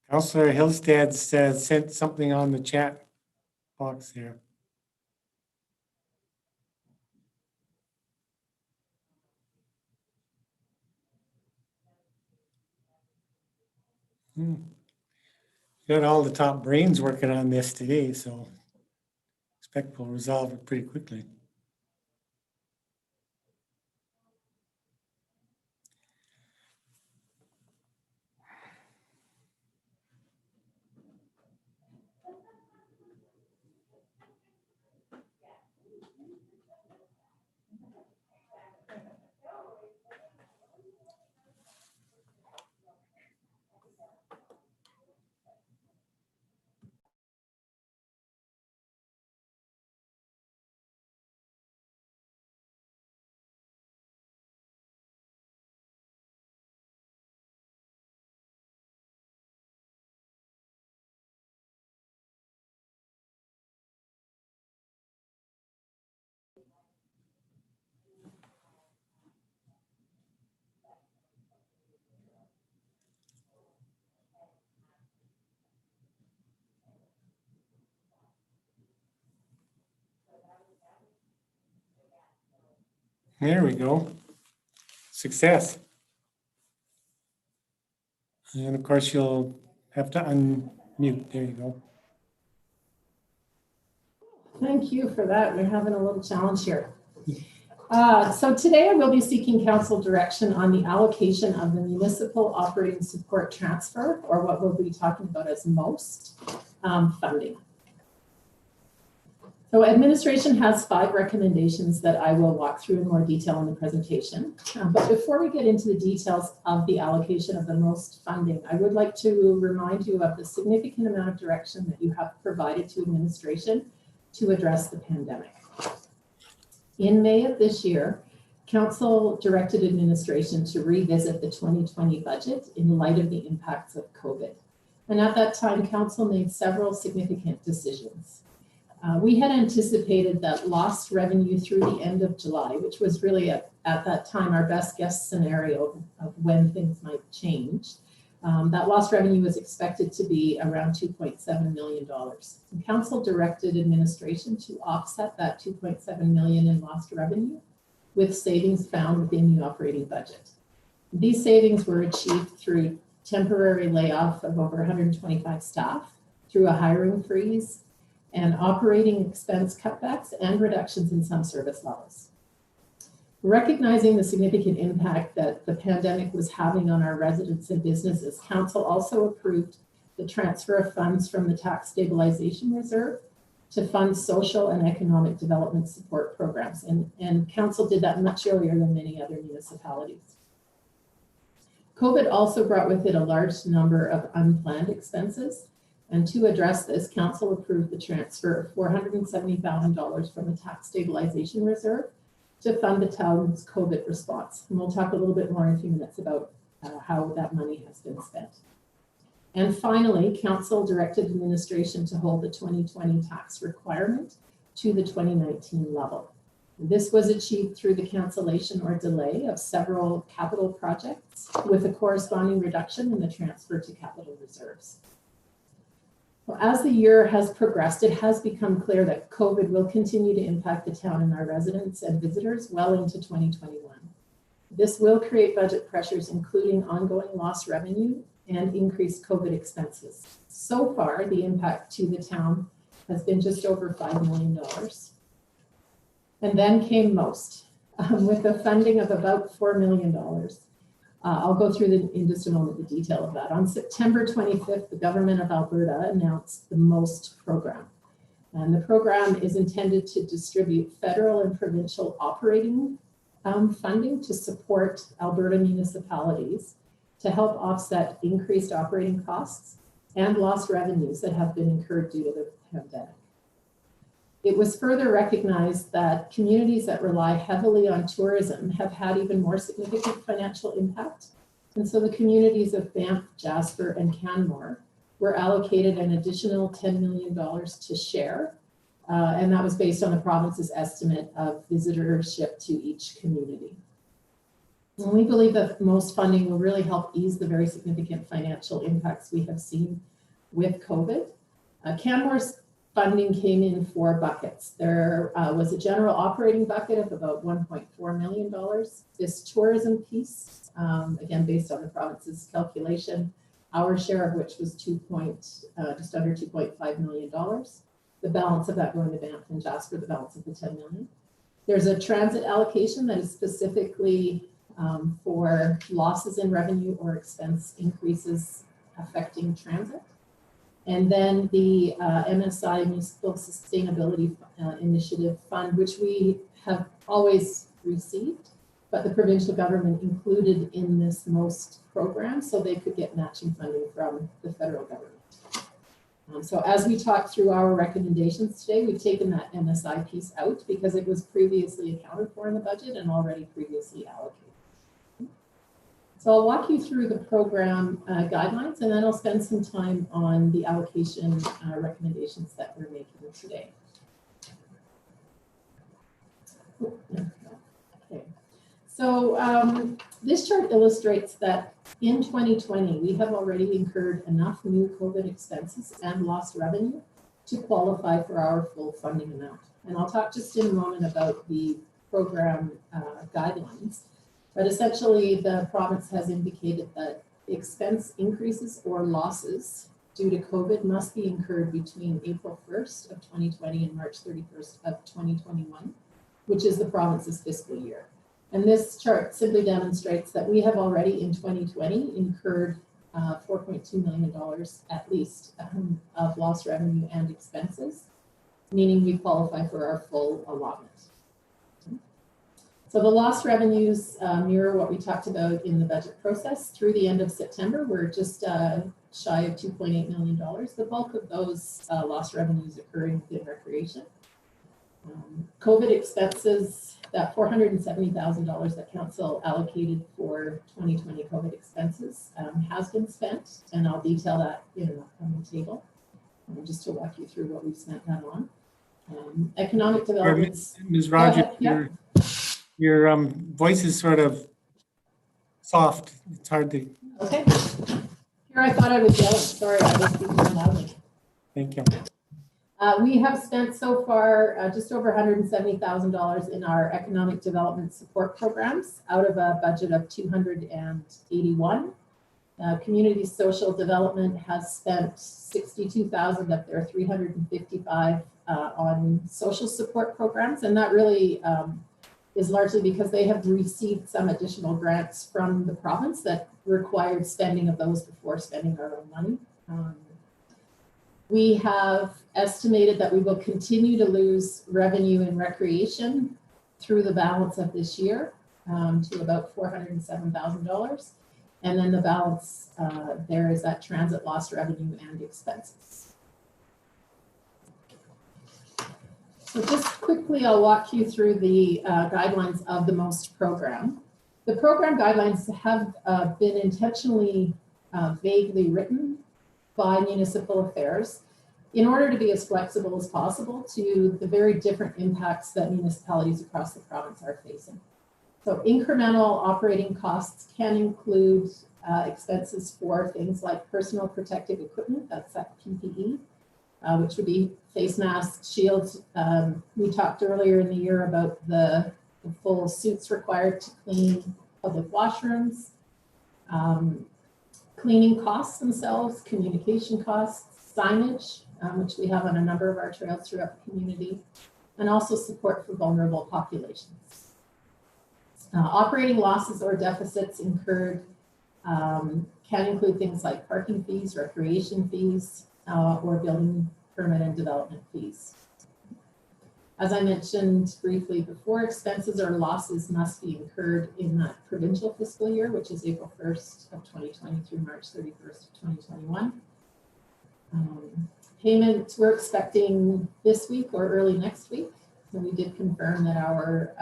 Councillor Hillstead says sent something on the chat box there. Got all the top brains working on this today, so expect we'll resolve it pretty quickly. There we go. Success. And of course, you'll have to unmute. There you go. Thank you for that. We're having a little challenge here. So today I will be seeking council direction on the allocation of the municipal operating support transfer, or what we'll be talking about as MOST funding. So administration has 5 recommendations that I will walk through in more detail in the presentation. But before we get into the details of the allocation of the MOST funding, I would like to remind you of the significant amount of direction that you have provided to administration to address the pandemic. In May of this year, Council directed administration to revisit the 2020 budget in light of the impacts of COVID. And at that time, Council made several significant decisions. We had anticipated that lost revenue through the end of July, which was really at that time our best guess scenario of when things might change. That lost revenue was expected to be around $2.7 million. And Council directed administration to offset that $2.7 million in lost revenue with savings found within the operating budget. These savings were achieved through temporary layoff of over 125 staff, through a hiring freeze, and operating expense cutbacks and reductions in some service levels. Recognizing the significant impact that the pandemic was having on our residents and businesses, Council also approved the transfer of funds from the Tax Stabilization Reserve to fund social and economic development support programs. And Council did that much earlier than many other municipalities. COVID also brought with it a large number of unplanned expenses. And to address this, Council approved the transfer of $470,000 from the Tax Stabilization Reserve to fund the town's COVID response. And we'll talk a little bit more in a few minutes about how that money has been spent. And finally, Council directed administration to hold the 2020 tax requirement to the 2019 level. This was achieved through the cancellation or delay of several capital projects with a corresponding reduction in the transfer to capital reserves. Well, as the year has progressed, it has become clear that COVID will continue to impact the town and our residents and visitors well into 2021. This will create budget pressures, including ongoing lost revenue and increased COVID expenses. So far, the impact to the town has been just over $5 million. And then came MOST, with a funding of about $4 million. I'll go through in just a moment the detail of that. On September 25th, the Government of Alberta announced the MOST program. And the program is intended to distribute federal and provincial operating funding to support Alberta municipalities to help offset increased operating costs and lost revenues that have been incurred due to the pandemic. It was further recognized that communities that rely heavily on tourism have had even more significant financial impact. And so the communities of Banff, Jasper, and Canmore were allocated an additional $10 million to share. And that was based on the province's estimate of visitorship to each community. And we believe that most funding will really help ease the very significant financial impacts we have seen with COVID. Canmore's funding came in 4 buckets. There was a general operating bucket of about $1.4 million. This tourism piece, again, based on the province's calculation, our share of which was just under $2.5 million. The balance of that going to Banff and Jasper, the balance of the $10 million. There's a transit allocation that is specifically for losses in revenue or expense increases affecting transit. And then the MSI Municipal Sustainability Initiative Fund, which we have always received, but the provincial government included in this MOST program so they could get matching funding from the federal government. So as we talk through our recommendations today, we've taken that MSI piece out because it was previously accounted for in the budget and already previously allocated. So I'll walk you through the program guidelines, and then I'll spend some time on the allocation recommendations that we're making today. Okay. So this chart illustrates that in 2020, we have already incurred enough new COVID expenses and lost revenue to qualify for our full funding amount. And I'll talk just in a moment about the program guidelines. But essentially, the province has indicated that expense increases or losses due to COVID must be incurred between April 1st of 2020 and March 31st of 2021, which is the province's fiscal year. And this chart simply demonstrates that we have already in 2020 incurred $4.2 million at least of lost revenue and expenses, meaning we qualify for our full allotment. So the lost revenues mirror what we talked about in the budget process. Through the end of September, we're just shy of $2.8 million. The bulk of those lost revenues occurring within recreation. COVID expenses, that $470,000 that council allocated for 2020 COVID expenses has been spent, and I'll detail that in an upcoming table, just to walk you through what we've spent that on. Economic development. Ms. Rogers, your voice is sort of soft. It's hard to. Okay. Here I thought I was yelling. Sorry, I was speaking loudly. Thank you. We have spent so far just over $170,000 in our economic development support programs out of a budget of 281. Community social development has spent 62,000 of their 355 on social support programs, and that really is largely because they have received some additional grants from the province that required spending of those before spending our own money. We have estimated that we will continue to lose revenue in recreation through the balance of this year to about $407,000. And then the balance there is that transit lost revenue and expenses. So just quickly, I'll walk you through the guidelines of the MOST program. The program guidelines have been intentionally vaguely written by Municipal Affairs in order to be as flexible as possible to the very different impacts that municipalities across the province are facing. So incremental operating costs can include expenses for things like personal protective equipment, that's that PPE, which would be face masks, shields. We talked earlier in the year about the full suits required to clean public washrooms, cleaning costs themselves, communication costs, signage, which we have on a number of our trails throughout the community, and also support for vulnerable populations. Operating losses or deficits incurred can include things like parking fees, recreation fees, or building permit and development fees. As I mentioned briefly before, expenses or losses must be incurred in that provincial fiscal year, which is April 1st of 2020 through March 31st of 2021. Payment we're expecting this week or early next week. So we did confirm that our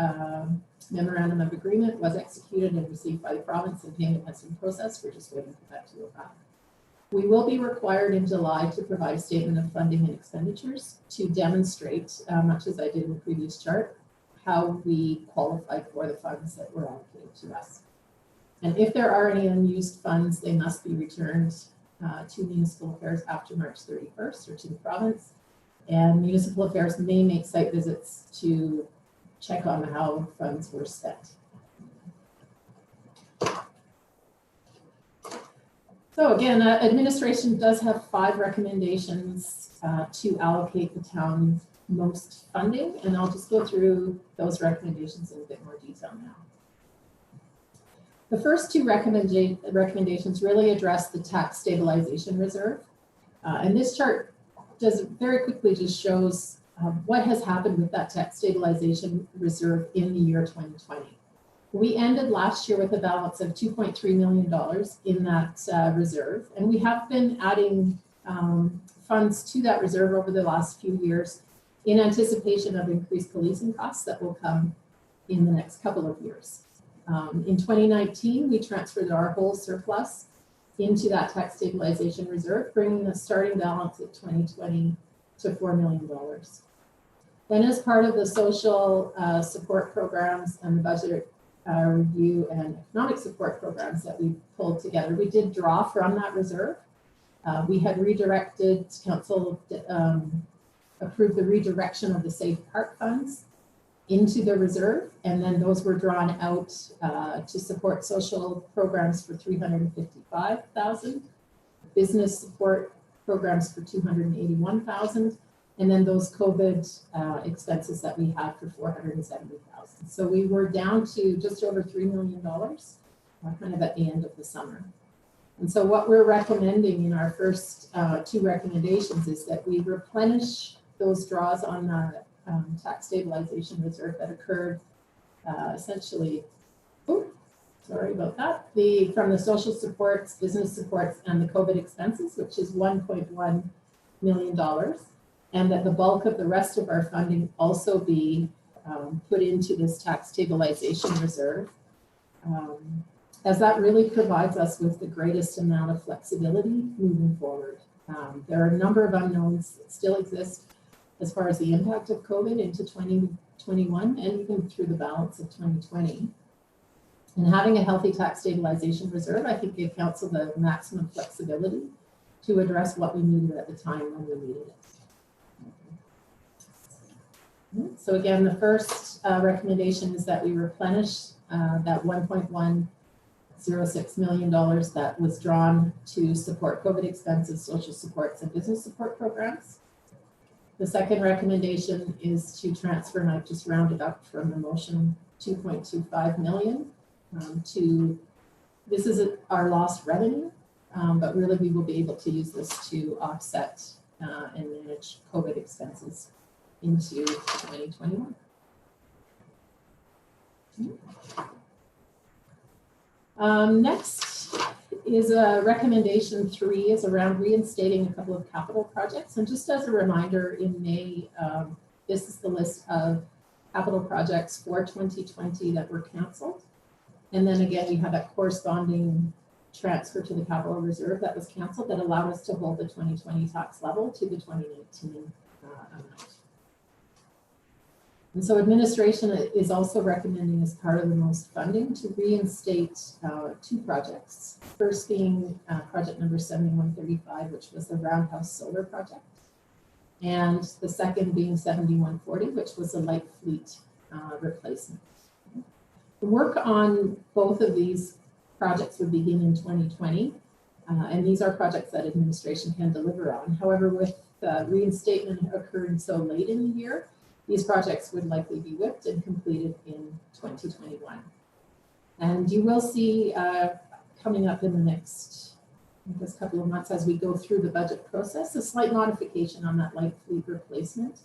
memorandum of agreement was executed and received by the province, and payment has been processed. We're just waiting for that to go back. We will be required in July to provide a statement of funding and expenditures to demonstrate, much as I did in the previous chart, how we qualified for the funds that were allocated to us. And if there are any unused funds, they must be returned to Municipal Affairs after March 31st or to the province. And Municipal Affairs may make site visits to check on how funds were spent. So again, administration does have 5 recommendations to allocate the town's most funding, and I'll just go through those recommendations in a bit more detail now. The first 2 recommendations really address the tax stabilization reserve. And this chart does very quickly just shows what has happened with that tax stabilization reserve in the year 2020. We ended last year with a balance of $2.3 million in that reserve, and we have been adding funds to that reserve over the last few years in anticipation of increased policing costs that will come in the next couple of years. In 2019, we transferred our whole surplus into that tax stabilization reserve, bringing the starting balance at 2020 to $4 million. Then as part of the social support programs and the budget review and economic support programs that we pulled together, we did draw from that reserve. We had council approved the redirection of the Safe Park funds into the reserve, and then those were drawn out to support social programs for $355,000, business support programs for $281,000, and then those COVID expenses that we had for $470,000. So we were down to just over $3 million, kind of at the end of the summer. And so what we're recommending in our first two recommendations is that we replenish those draws on the tax stabilization reserve that occurred essentially, sorry about that, from the social supports, business supports, and the COVID expenses, which is $1.1 million, and that the bulk of the rest of our funding also be put into this tax stabilization reserve, as that really provides us with the greatest amount of flexibility moving forward. There are a number of unknowns that still exist as far as the impact of COVID into 2021 and even through the balance of 2020. And having a healthy tax stabilization reserve, I think, gave council the maximum flexibility to address what we needed at the time when we needed it. So again, the first recommendation is that we replenish that $1.106 million that was drawn to support COVID expenses, social supports, and business support programs. The second recommendation is to transfer, and I've just rounded up from the motion, $2.25 million to, this is our lost revenue, but really we will be able to use this to offset and manage COVID expenses into 2021. Next is recommendation 3 is around reinstating a couple of capital projects. And just as a reminder, in May, this is the list of capital projects for 2020 that were canceled. And then again, we have that corresponding transfer to the capital reserve that was canceled that allowed us to hold the 2020 tax level to the 2019 amount. And so administration is also recommending, as part of the most funding, to reinstate 2 projects. First being project number 7135, which was the Roundhouse Solar project. And the second being 7140, which was a light fleet replacement. The work on both of these projects would begin in 2020. And these are projects that administration can deliver on. However, with reinstatement occurring so late in the year, these projects would likely be whipped and completed in 2021. And you will see coming up in the next, I guess, couple of months as we go through the budget process, a slight modification on that light fleet replacement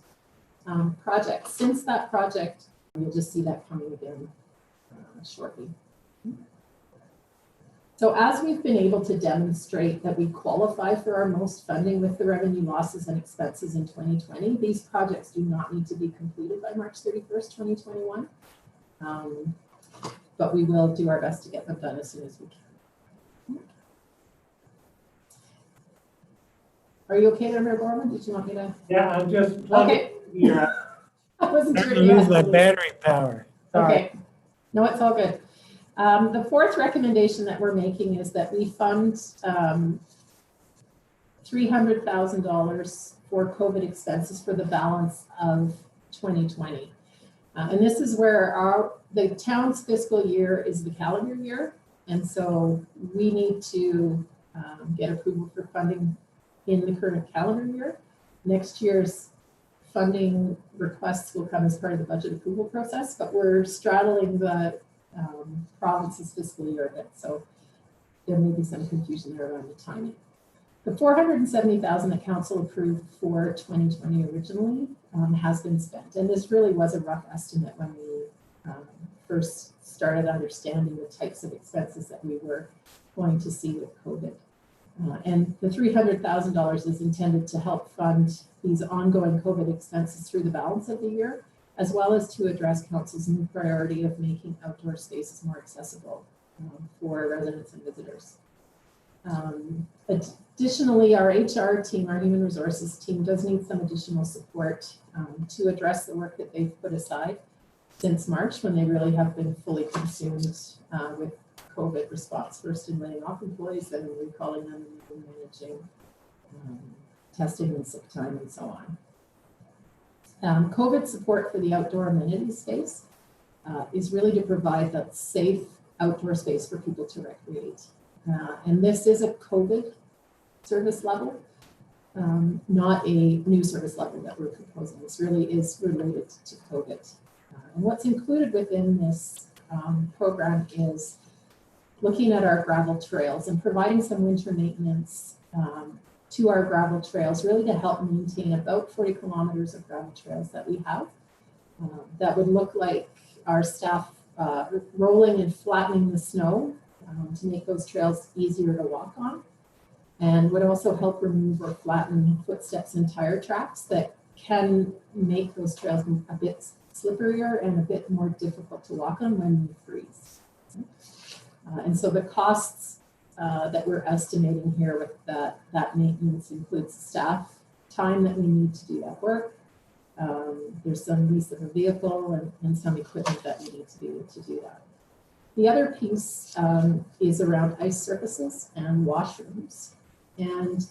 project. Since that project, you'll just see that coming again shortly. So as we've been able to demonstrate that we qualify for our most funding with the revenue losses and expenses in 2020, these projects do not need to be completed by March 31st, 2021. But we will do our best to get them done as soon as we can. Are you okay there, Mayor Borman? Did you want me to? Yeah, I'm just okay. I wasn't sure. Lose my battery power. Sorry. Okay. No, it's all good. The fourth recommendation that we're making is that we fund $300,000 for COVID expenses for the balance of 2020. And this is where the town's fiscal year is the calendar year. And so we need to get approval for funding in the current calendar year. Next year's funding requests will come as part of the budget approval process, but we're straddling the province's fiscal year a bit, so there may be some confusion there around the timing. The $470,000 that council approved for 2020 originally has been spent, and this really was a rough estimate when we first started understanding the types of expenses that we were going to see with COVID. And the $300,000 is intended to help fund these ongoing COVID expenses through the balance of the year, as well as to address council's new priority of making outdoor spaces more accessible for residents and visitors. Additionally, our HR team, our human resources team, does need some additional support to address the work that they've put aside since March, when they really have been fully consumed with COVID response, first in laying off employees, then recalling them and managing testing and sick time and so on. COVID support for the outdoor amenity space is really to provide that safe outdoor space for people to recreate. And this is a COVID service level, not a new service level that we're proposing. This really is related to COVID. And what's included within this program is looking at our gravel trails and providing some winter maintenance to our gravel trails, really to help maintain about 40 kilometers of gravel trails that we have. That would look like our staff rolling and flattening the snow to make those trails easier to walk on, and would also help remove or flatten footsteps and tire tracks that can make those trails a bit slipperier and a bit more difficult to walk on when we freeze. And so the costs that we're estimating here with that maintenance includes staff time that we need to do that work. There's some lease of a vehicle and some equipment that we need to be able to do that. The other piece is around ice surfaces and washrooms. And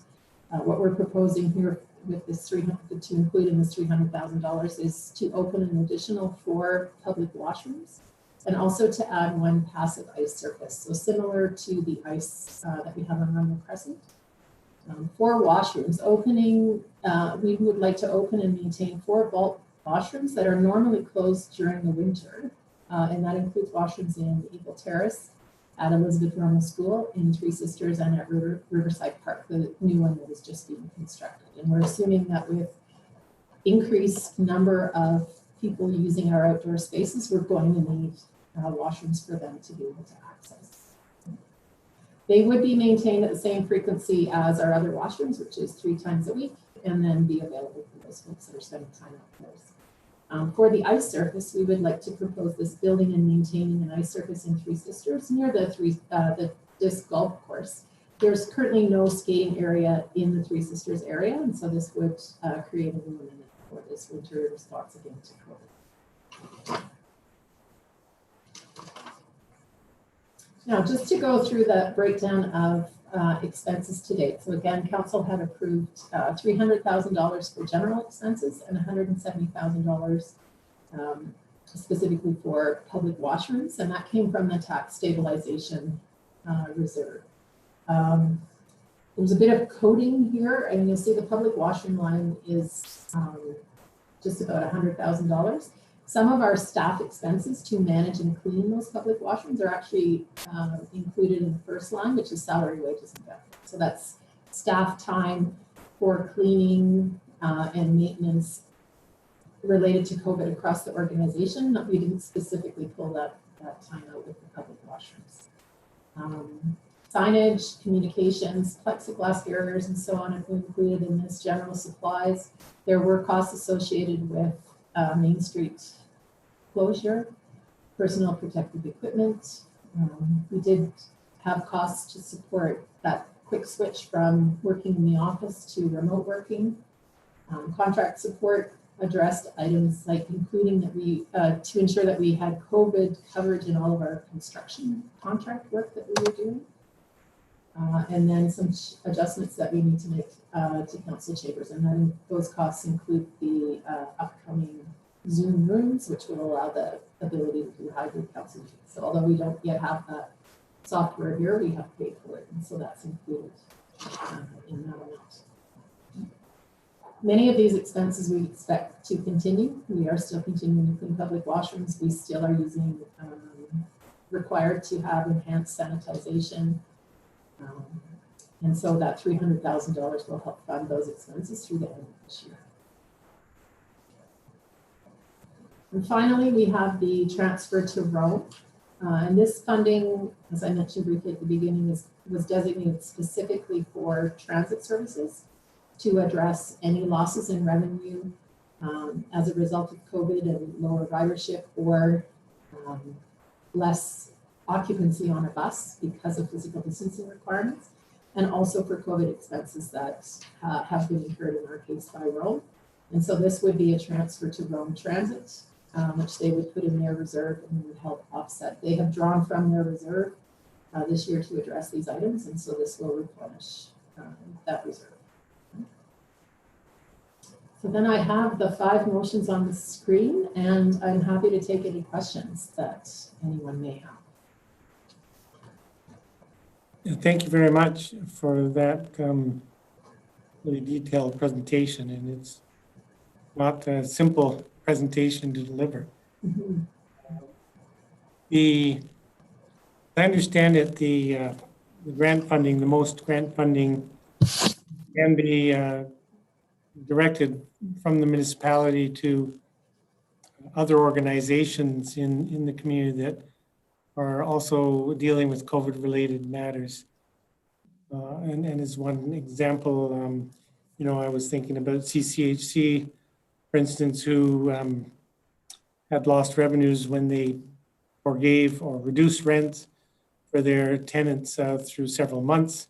what we're proposing here with this to include in this $300,000 is to open an additional 4 public washrooms and also to add 1 passive ice surface. So similar to the ice that we have on Rumble Crescent. 4 washrooms opening, we would like to open and maintain 4 bulk washrooms that are normally closed during the winter. And that includes washrooms in Eagle Terrace, at Elizabeth Normal School, in Three Sisters, and at Riverside Park, the new one that is just being constructed. And we're assuming that with increased number of people using our outdoor spaces, we're going to need washrooms for them to be able to access. They would be maintained at the same frequency as our other washrooms, which is 3 times a week, and then be available for those folks that are spending time outdoors. For the ice surface, we would like to propose this building and maintaining an ice surface in Three Sisters near the disc golf course. There's currently no skating area in the Three Sisters area, and so this would create a new amenity for this winter response again to COVID. Now, just to go through the breakdown of expenses to date. So again, Council had approved $300,000 for general expenses and $170,000 specifically for public washrooms, and that came from the tax stabilization reserve. There's a bit of coding here, and you'll see the public washroom line is just about $100,000. Some of our staff expenses to manage and clean those public washrooms are actually included in the first line, which is salary, wages, and benefits. So that's staff time for cleaning and maintenance related to COVID across the organization. We didn't specifically pull that time out with the public washrooms. Signage, communications, plexiglass barriers, and so on have been included in this. General supplies. There were costs associated with Main Street closure, personal protective equipment. We did have costs to support that quick switch from working in the office to remote working. Contract support addressed items like including that we to ensure that we had COVID coverage in all of our construction contract work that we were doing. And then some adjustments that we need to make to council chambers, and then those costs include the upcoming Zoom rooms, which will allow the ability to do hybrid council meetings. So although we don't yet have that software here, we have paid for it, and so that's included in that amount. Many of these expenses we expect to continue. We are still continuing to clean public washrooms. We still are using required to have enhanced sanitization. And so that $300,000 will help fund those expenses through the end of this year. And finally, we have the transfer to Rome. And this funding, as I mentioned briefly at the beginning, was designated specifically for transit services to address any losses in revenue as a result of COVID and lower ridership or less occupancy on a bus because of physical distancing requirements, and also for COVID expenses that have been incurred in our case by Rome. And so this would be a transfer to Rome Transit, which they would put in their reserve and would help offset. They have drawn from their reserve this year to address these items, and so this will replenish that reserve. So then I have the 5 motions on the screen, and I'm happy to take any questions that anyone may have. Thank you very much for that really detailed presentation, and it's not a simple presentation to deliver. Mhm. I understand that the grant funding, the most grant funding can be directed from the municipality to other organizations in the community that are also dealing with COVID-related matters. And as one example, you know, I was thinking about CCHC, for instance, who had lost revenues when they forgave or reduced rents for their tenants through several months.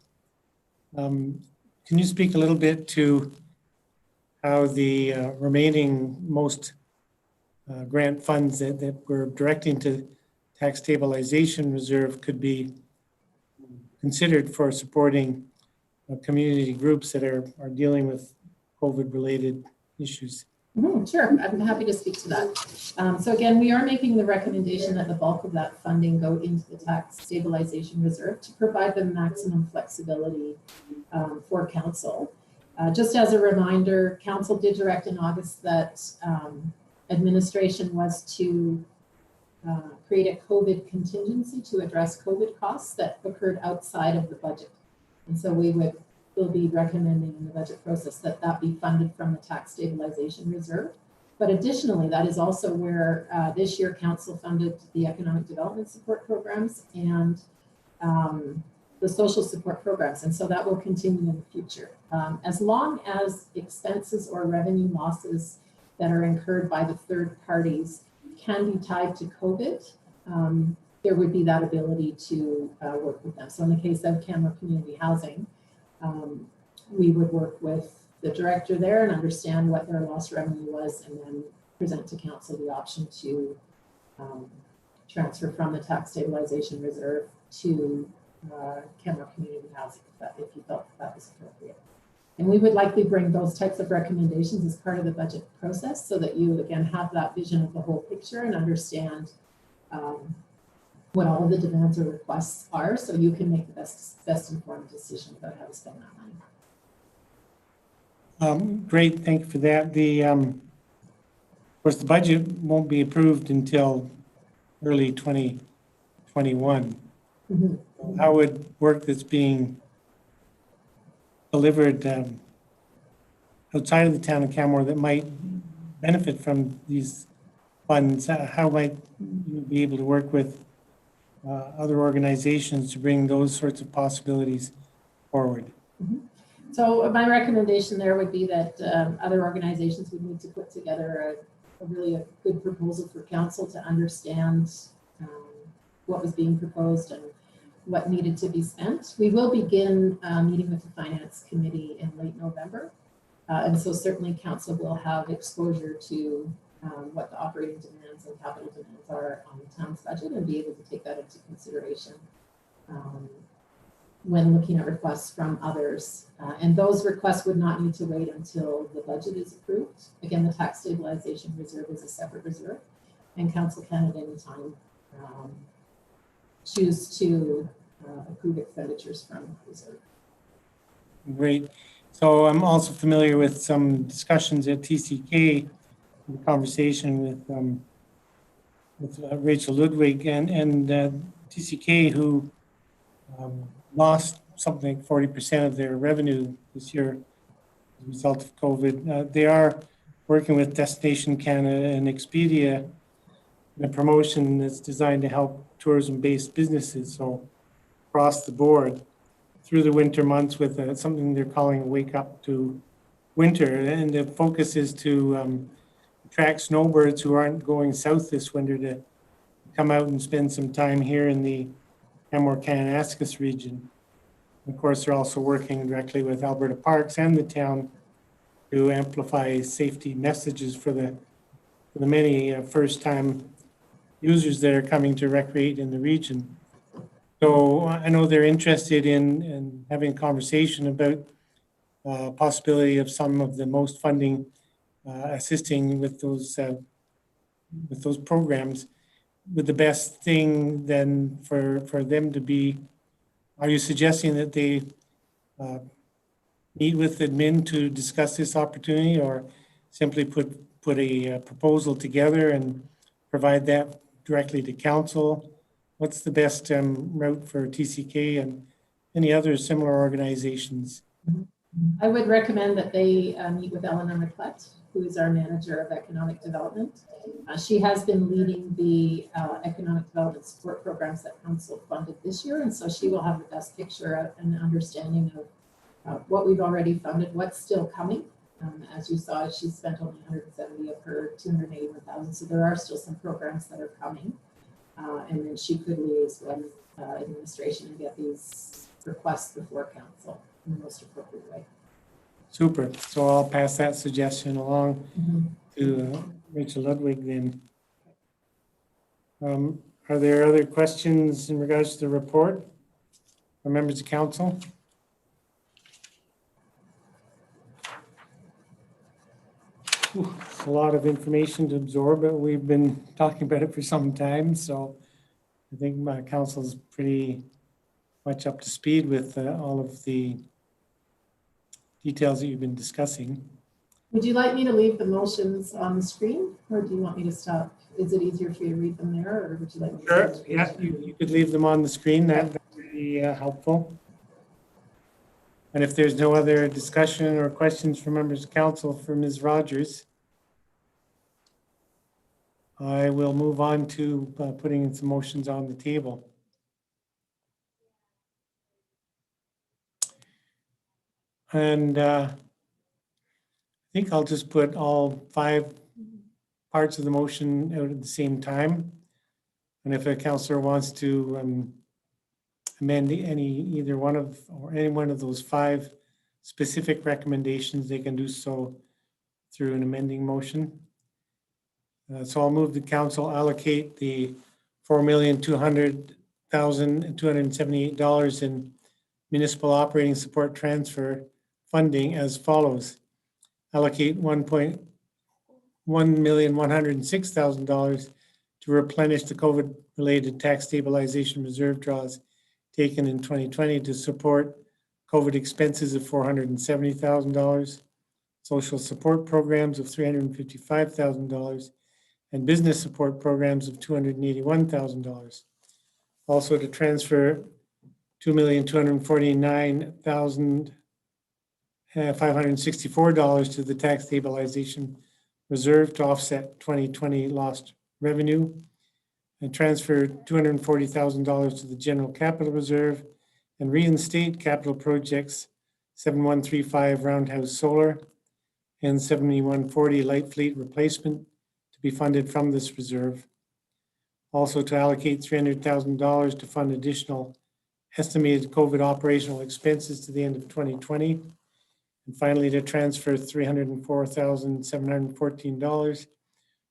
Can you speak a little bit to how the remaining most grant funds that we're directing to tax stabilization reserve could be considered for supporting community groups that are dealing with COVID-related issues? Sure, I'm happy to speak to that. So again, we are making the recommendation that the bulk of that funding go into the tax stabilization reserve to provide the maximum flexibility for council. Just as a reminder, council did direct in August that administration was to create a COVID contingency to address COVID costs that occurred outside of the budget. And so we will be recommending in the budget process that that be funded from the tax stabilization reserve. But additionally, that is also where this year council funded the economic development support programs and the social support programs. And so that will continue in the future. As long as expenses or revenue losses that are incurred by the third parties can be tied to COVID, there would be that ability to work with them. So in the case of Canmore Community Housing, we would work with the director there and understand what their lost revenue was, and then present to council the option to transfer from the tax stabilization reserve to Canmore Community Housing if you felt that was appropriate. And we would likely bring those types of recommendations as part of the budget process so that you again have that vision of the whole picture and understand what all of the demands or requests are, so you can make the best informed decision about how to spend that money. Great, thank you for that. Of course, the budget won't be approved until early 2021. Mm-hmm. How would work that's being delivered outside of the town of Canmore that might benefit from these funds, how might you be able to work with other organizations to bring those sorts of possibilities forward? Mm-hmm. So my recommendation there would be that other organizations would need to put together a really good proposal for council to understand what was being proposed and what needed to be spent. We will begin meeting with the Finance Committee in late November. And so certainly council will have exposure to what the operating demands and capital demands are on the town's budget and be able to take that into consideration when looking at requests from others. And those requests would not need to wait until the budget is approved. Again, the tax stabilization reserve is a separate reserve, and council can at any time choose to approve expenditures from reserve. Great. So I'm also familiar with some discussions at TCK, the conversation with Rachel Ludwig and TCK, who lost something like 40% of their revenue this year as a result of COVID. They are working with Destination Canada and Expedia in a promotion that's designed to help tourism-based businesses, so across the board through the winter months with something they're calling a Wake Up to Winter. And the focus is to attract snowbirds who aren't going south this winter to come out and spend some time here in the Canmore-Kananaskis region. Of course, they're also working directly with Alberta Parks and the town to amplify safety messages for the many first-time users that are coming to recreate in the region. So I know they're interested in having a conversation about possibility of some of the most funding assisting with those programs. Would the best thing then for them to be, are you suggesting that they meet with admin to discuss this opportunity, or simply put a proposal together and provide that directly to council? What's the best route for TCK and any other similar organizations? I would recommend that they meet with Eleanor McClett, who is our manager of economic development. She has been leading the economic development support programs that council funded this year, and so she will have the best picture and understanding of what we've already funded, what's still coming. As you saw, she spent only 170 of her 281,000, so there are still some programs that are coming. And then she could liaise with administration and get these requests before council in the most appropriate way. Super. So I'll pass that suggestion along to Rachel Ludwig then. Are there other questions in regards to the report from members of council? A lot of information to absorb, but we've been talking about it for some time, so I think my council's pretty much up to speed with all of the details that you've been discussing. Would you like me to leave the motions on the screen, or do you want me to stop? Is it easier for you to read them there, or would you like me to? Sure, yeah, you could leave them on the screen. That would be helpful. And if there's no other discussion or questions from members of council for Ms. Rogers, I will move on to putting some motions on the table. And I think I'll just put all 5 parts of the motion out at the same time. And if a councillor wants to amend any one of those 5 specific recommendations, they can do so through an amending motion. So I'll move the council allocate the $4,200,278 in municipal operating support transfer funding as follows. Allocate $1,106,000 to replenish the COVID-related tax stabilization reserve draws taken in 2020 to support COVID expenses of $470,000, social support programs of $355,000, and business support programs of $281,000. Also to transfer $2,249,564 to the tax stabilization reserve to offset 2020 lost revenue, and transfer $240,000 to the general capital reserve, and reinstate capital projects 7135 Roundhouse Solar and 7140 Light Fleet Replacement to be funded from this reserve. Also to allocate $300,000 to fund additional estimated COVID operational expenses to the end of 2020. And finally, to transfer $304,714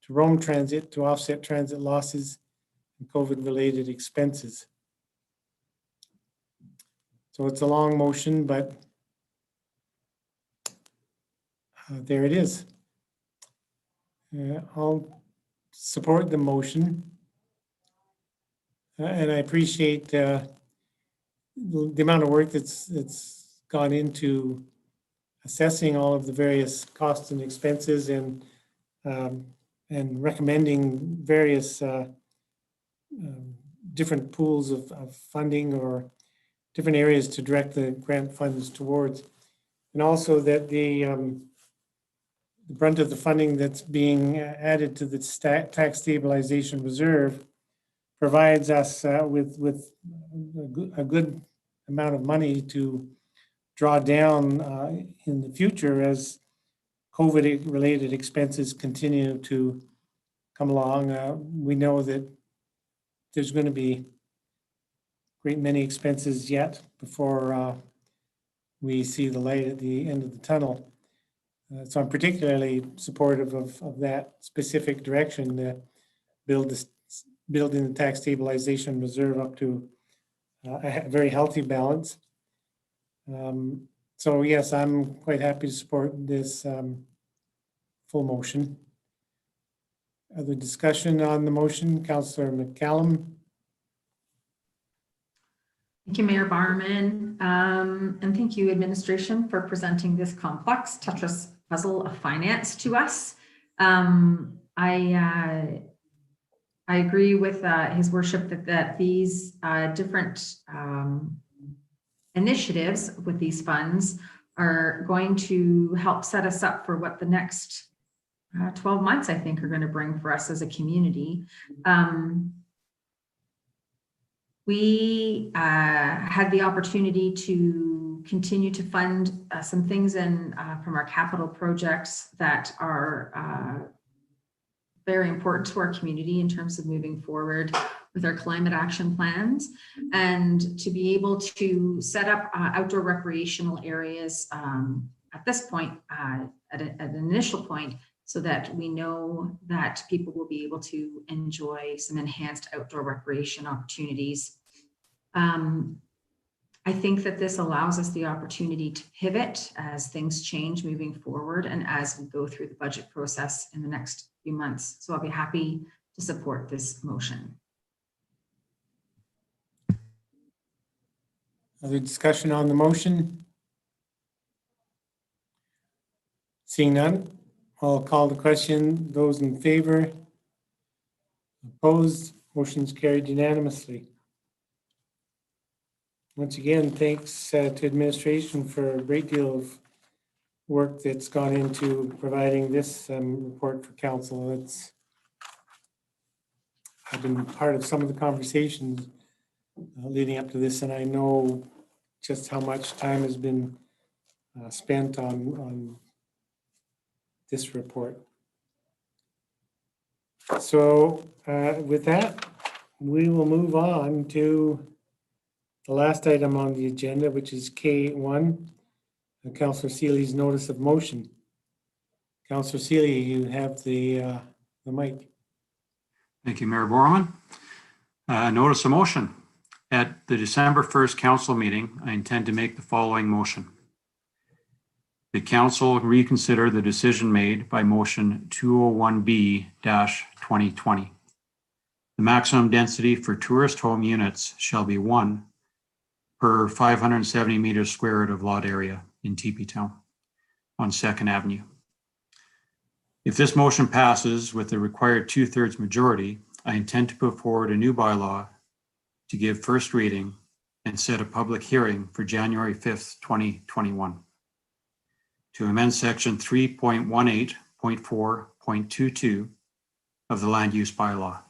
to Rome Transit to offset transit losses and COVID-related expenses. So it's a long motion, but there it is. I'll support the motion. And I appreciate the amount of work that's gone into assessing all of the various costs and expenses and recommending various different pools of funding or different areas to direct the grant funds towards. And also that the brunt of the funding that's being added to the tax stabilization reserve provides us with a good amount of money to draw down in the future as COVID-related expenses continue to come along. We know that there's going to be a great many expenses yet before we see the light at the end of the tunnel. So I'm particularly supportive of that specific direction, building the tax stabilization reserve up to a very healthy balance. So yes, I'm quite happy to support this full motion. Other discussion on the motion, Councillor McCallum? Thank you, Mayor Barman, and thank you, administration, for presenting this complex Tetris puzzle of finance to us. I agree with His Worship that these different initiatives with these funds are going to help set us up for what the next 12 months, I think, are going to bring for us as a community. We had the opportunity to continue to fund some things from our capital projects that are very important to our community in terms of moving forward with our climate action plans, and to be able to set up outdoor recreational areas at this point, at an initial point, so that we know that people will be able to enjoy some enhanced outdoor recreation opportunities. I think that this allows us the opportunity to pivot as things change moving forward and as we go through the budget process in the next few months. So I'll be happy to support this motion. Other discussion on the motion? Seeing none, I'll call the question. Those in favor? Opposed? Motion's carried unanimously. Once again, thanks to administration for a great deal of work that's gone into providing this report for council. I've been part of some of the conversations leading up to this, and I know just how much time has been spent on this report. So with that, we will move on to the last item on the agenda, which is K1, Councillor Seeley's notice of motion. Councillor Seeley, you have the mic. Thank you, Mayor Borman. Notice of motion. At the December 1st council meeting, I intend to make the following motion. The council reconsider the decision made by motion 201B-2020. The maximum density for tourist home units shall be 1 per 570 meters squared of lot area in TP Town on 2nd Avenue. If this motion passes with the required 2/3 majority, I intend to put forward a new bylaw to give first reading and set a public hearing for January 5th, 2021 to amend section 3.18.4.22 of the land use bylaw.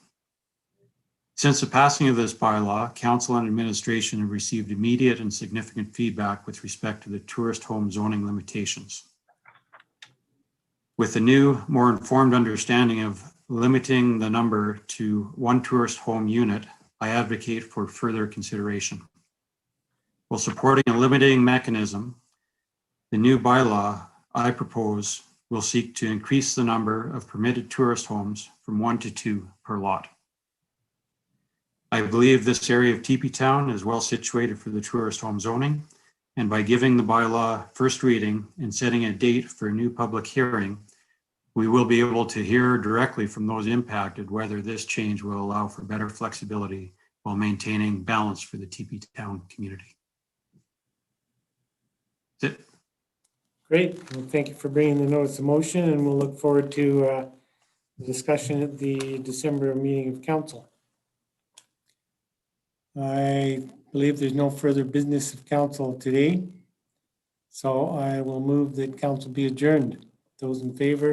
Since the passing of this bylaw, council and administration have received immediate and significant feedback with respect to the tourist home zoning limitations. With the new, more informed understanding of limiting the number to 1 tourist home unit, I advocate for further consideration. While supporting a limiting mechanism, the new bylaw I propose will seek to increase the number of permitted tourist homes from 1 to 2 per lot. I believe this area of TP Town is well situated for the tourist home zoning, and by giving the bylaw first reading and setting a date for a new public hearing, we will be able to hear directly from those impacted whether this change will allow for better flexibility while maintaining balance for the TP Town community. That's it. Great. Well, thank you for bringing the notice of motion, and we'll look forward to the discussion at the December meeting of council. I believe there's no further business of council today, so I will move that council be adjourned. Those in favor?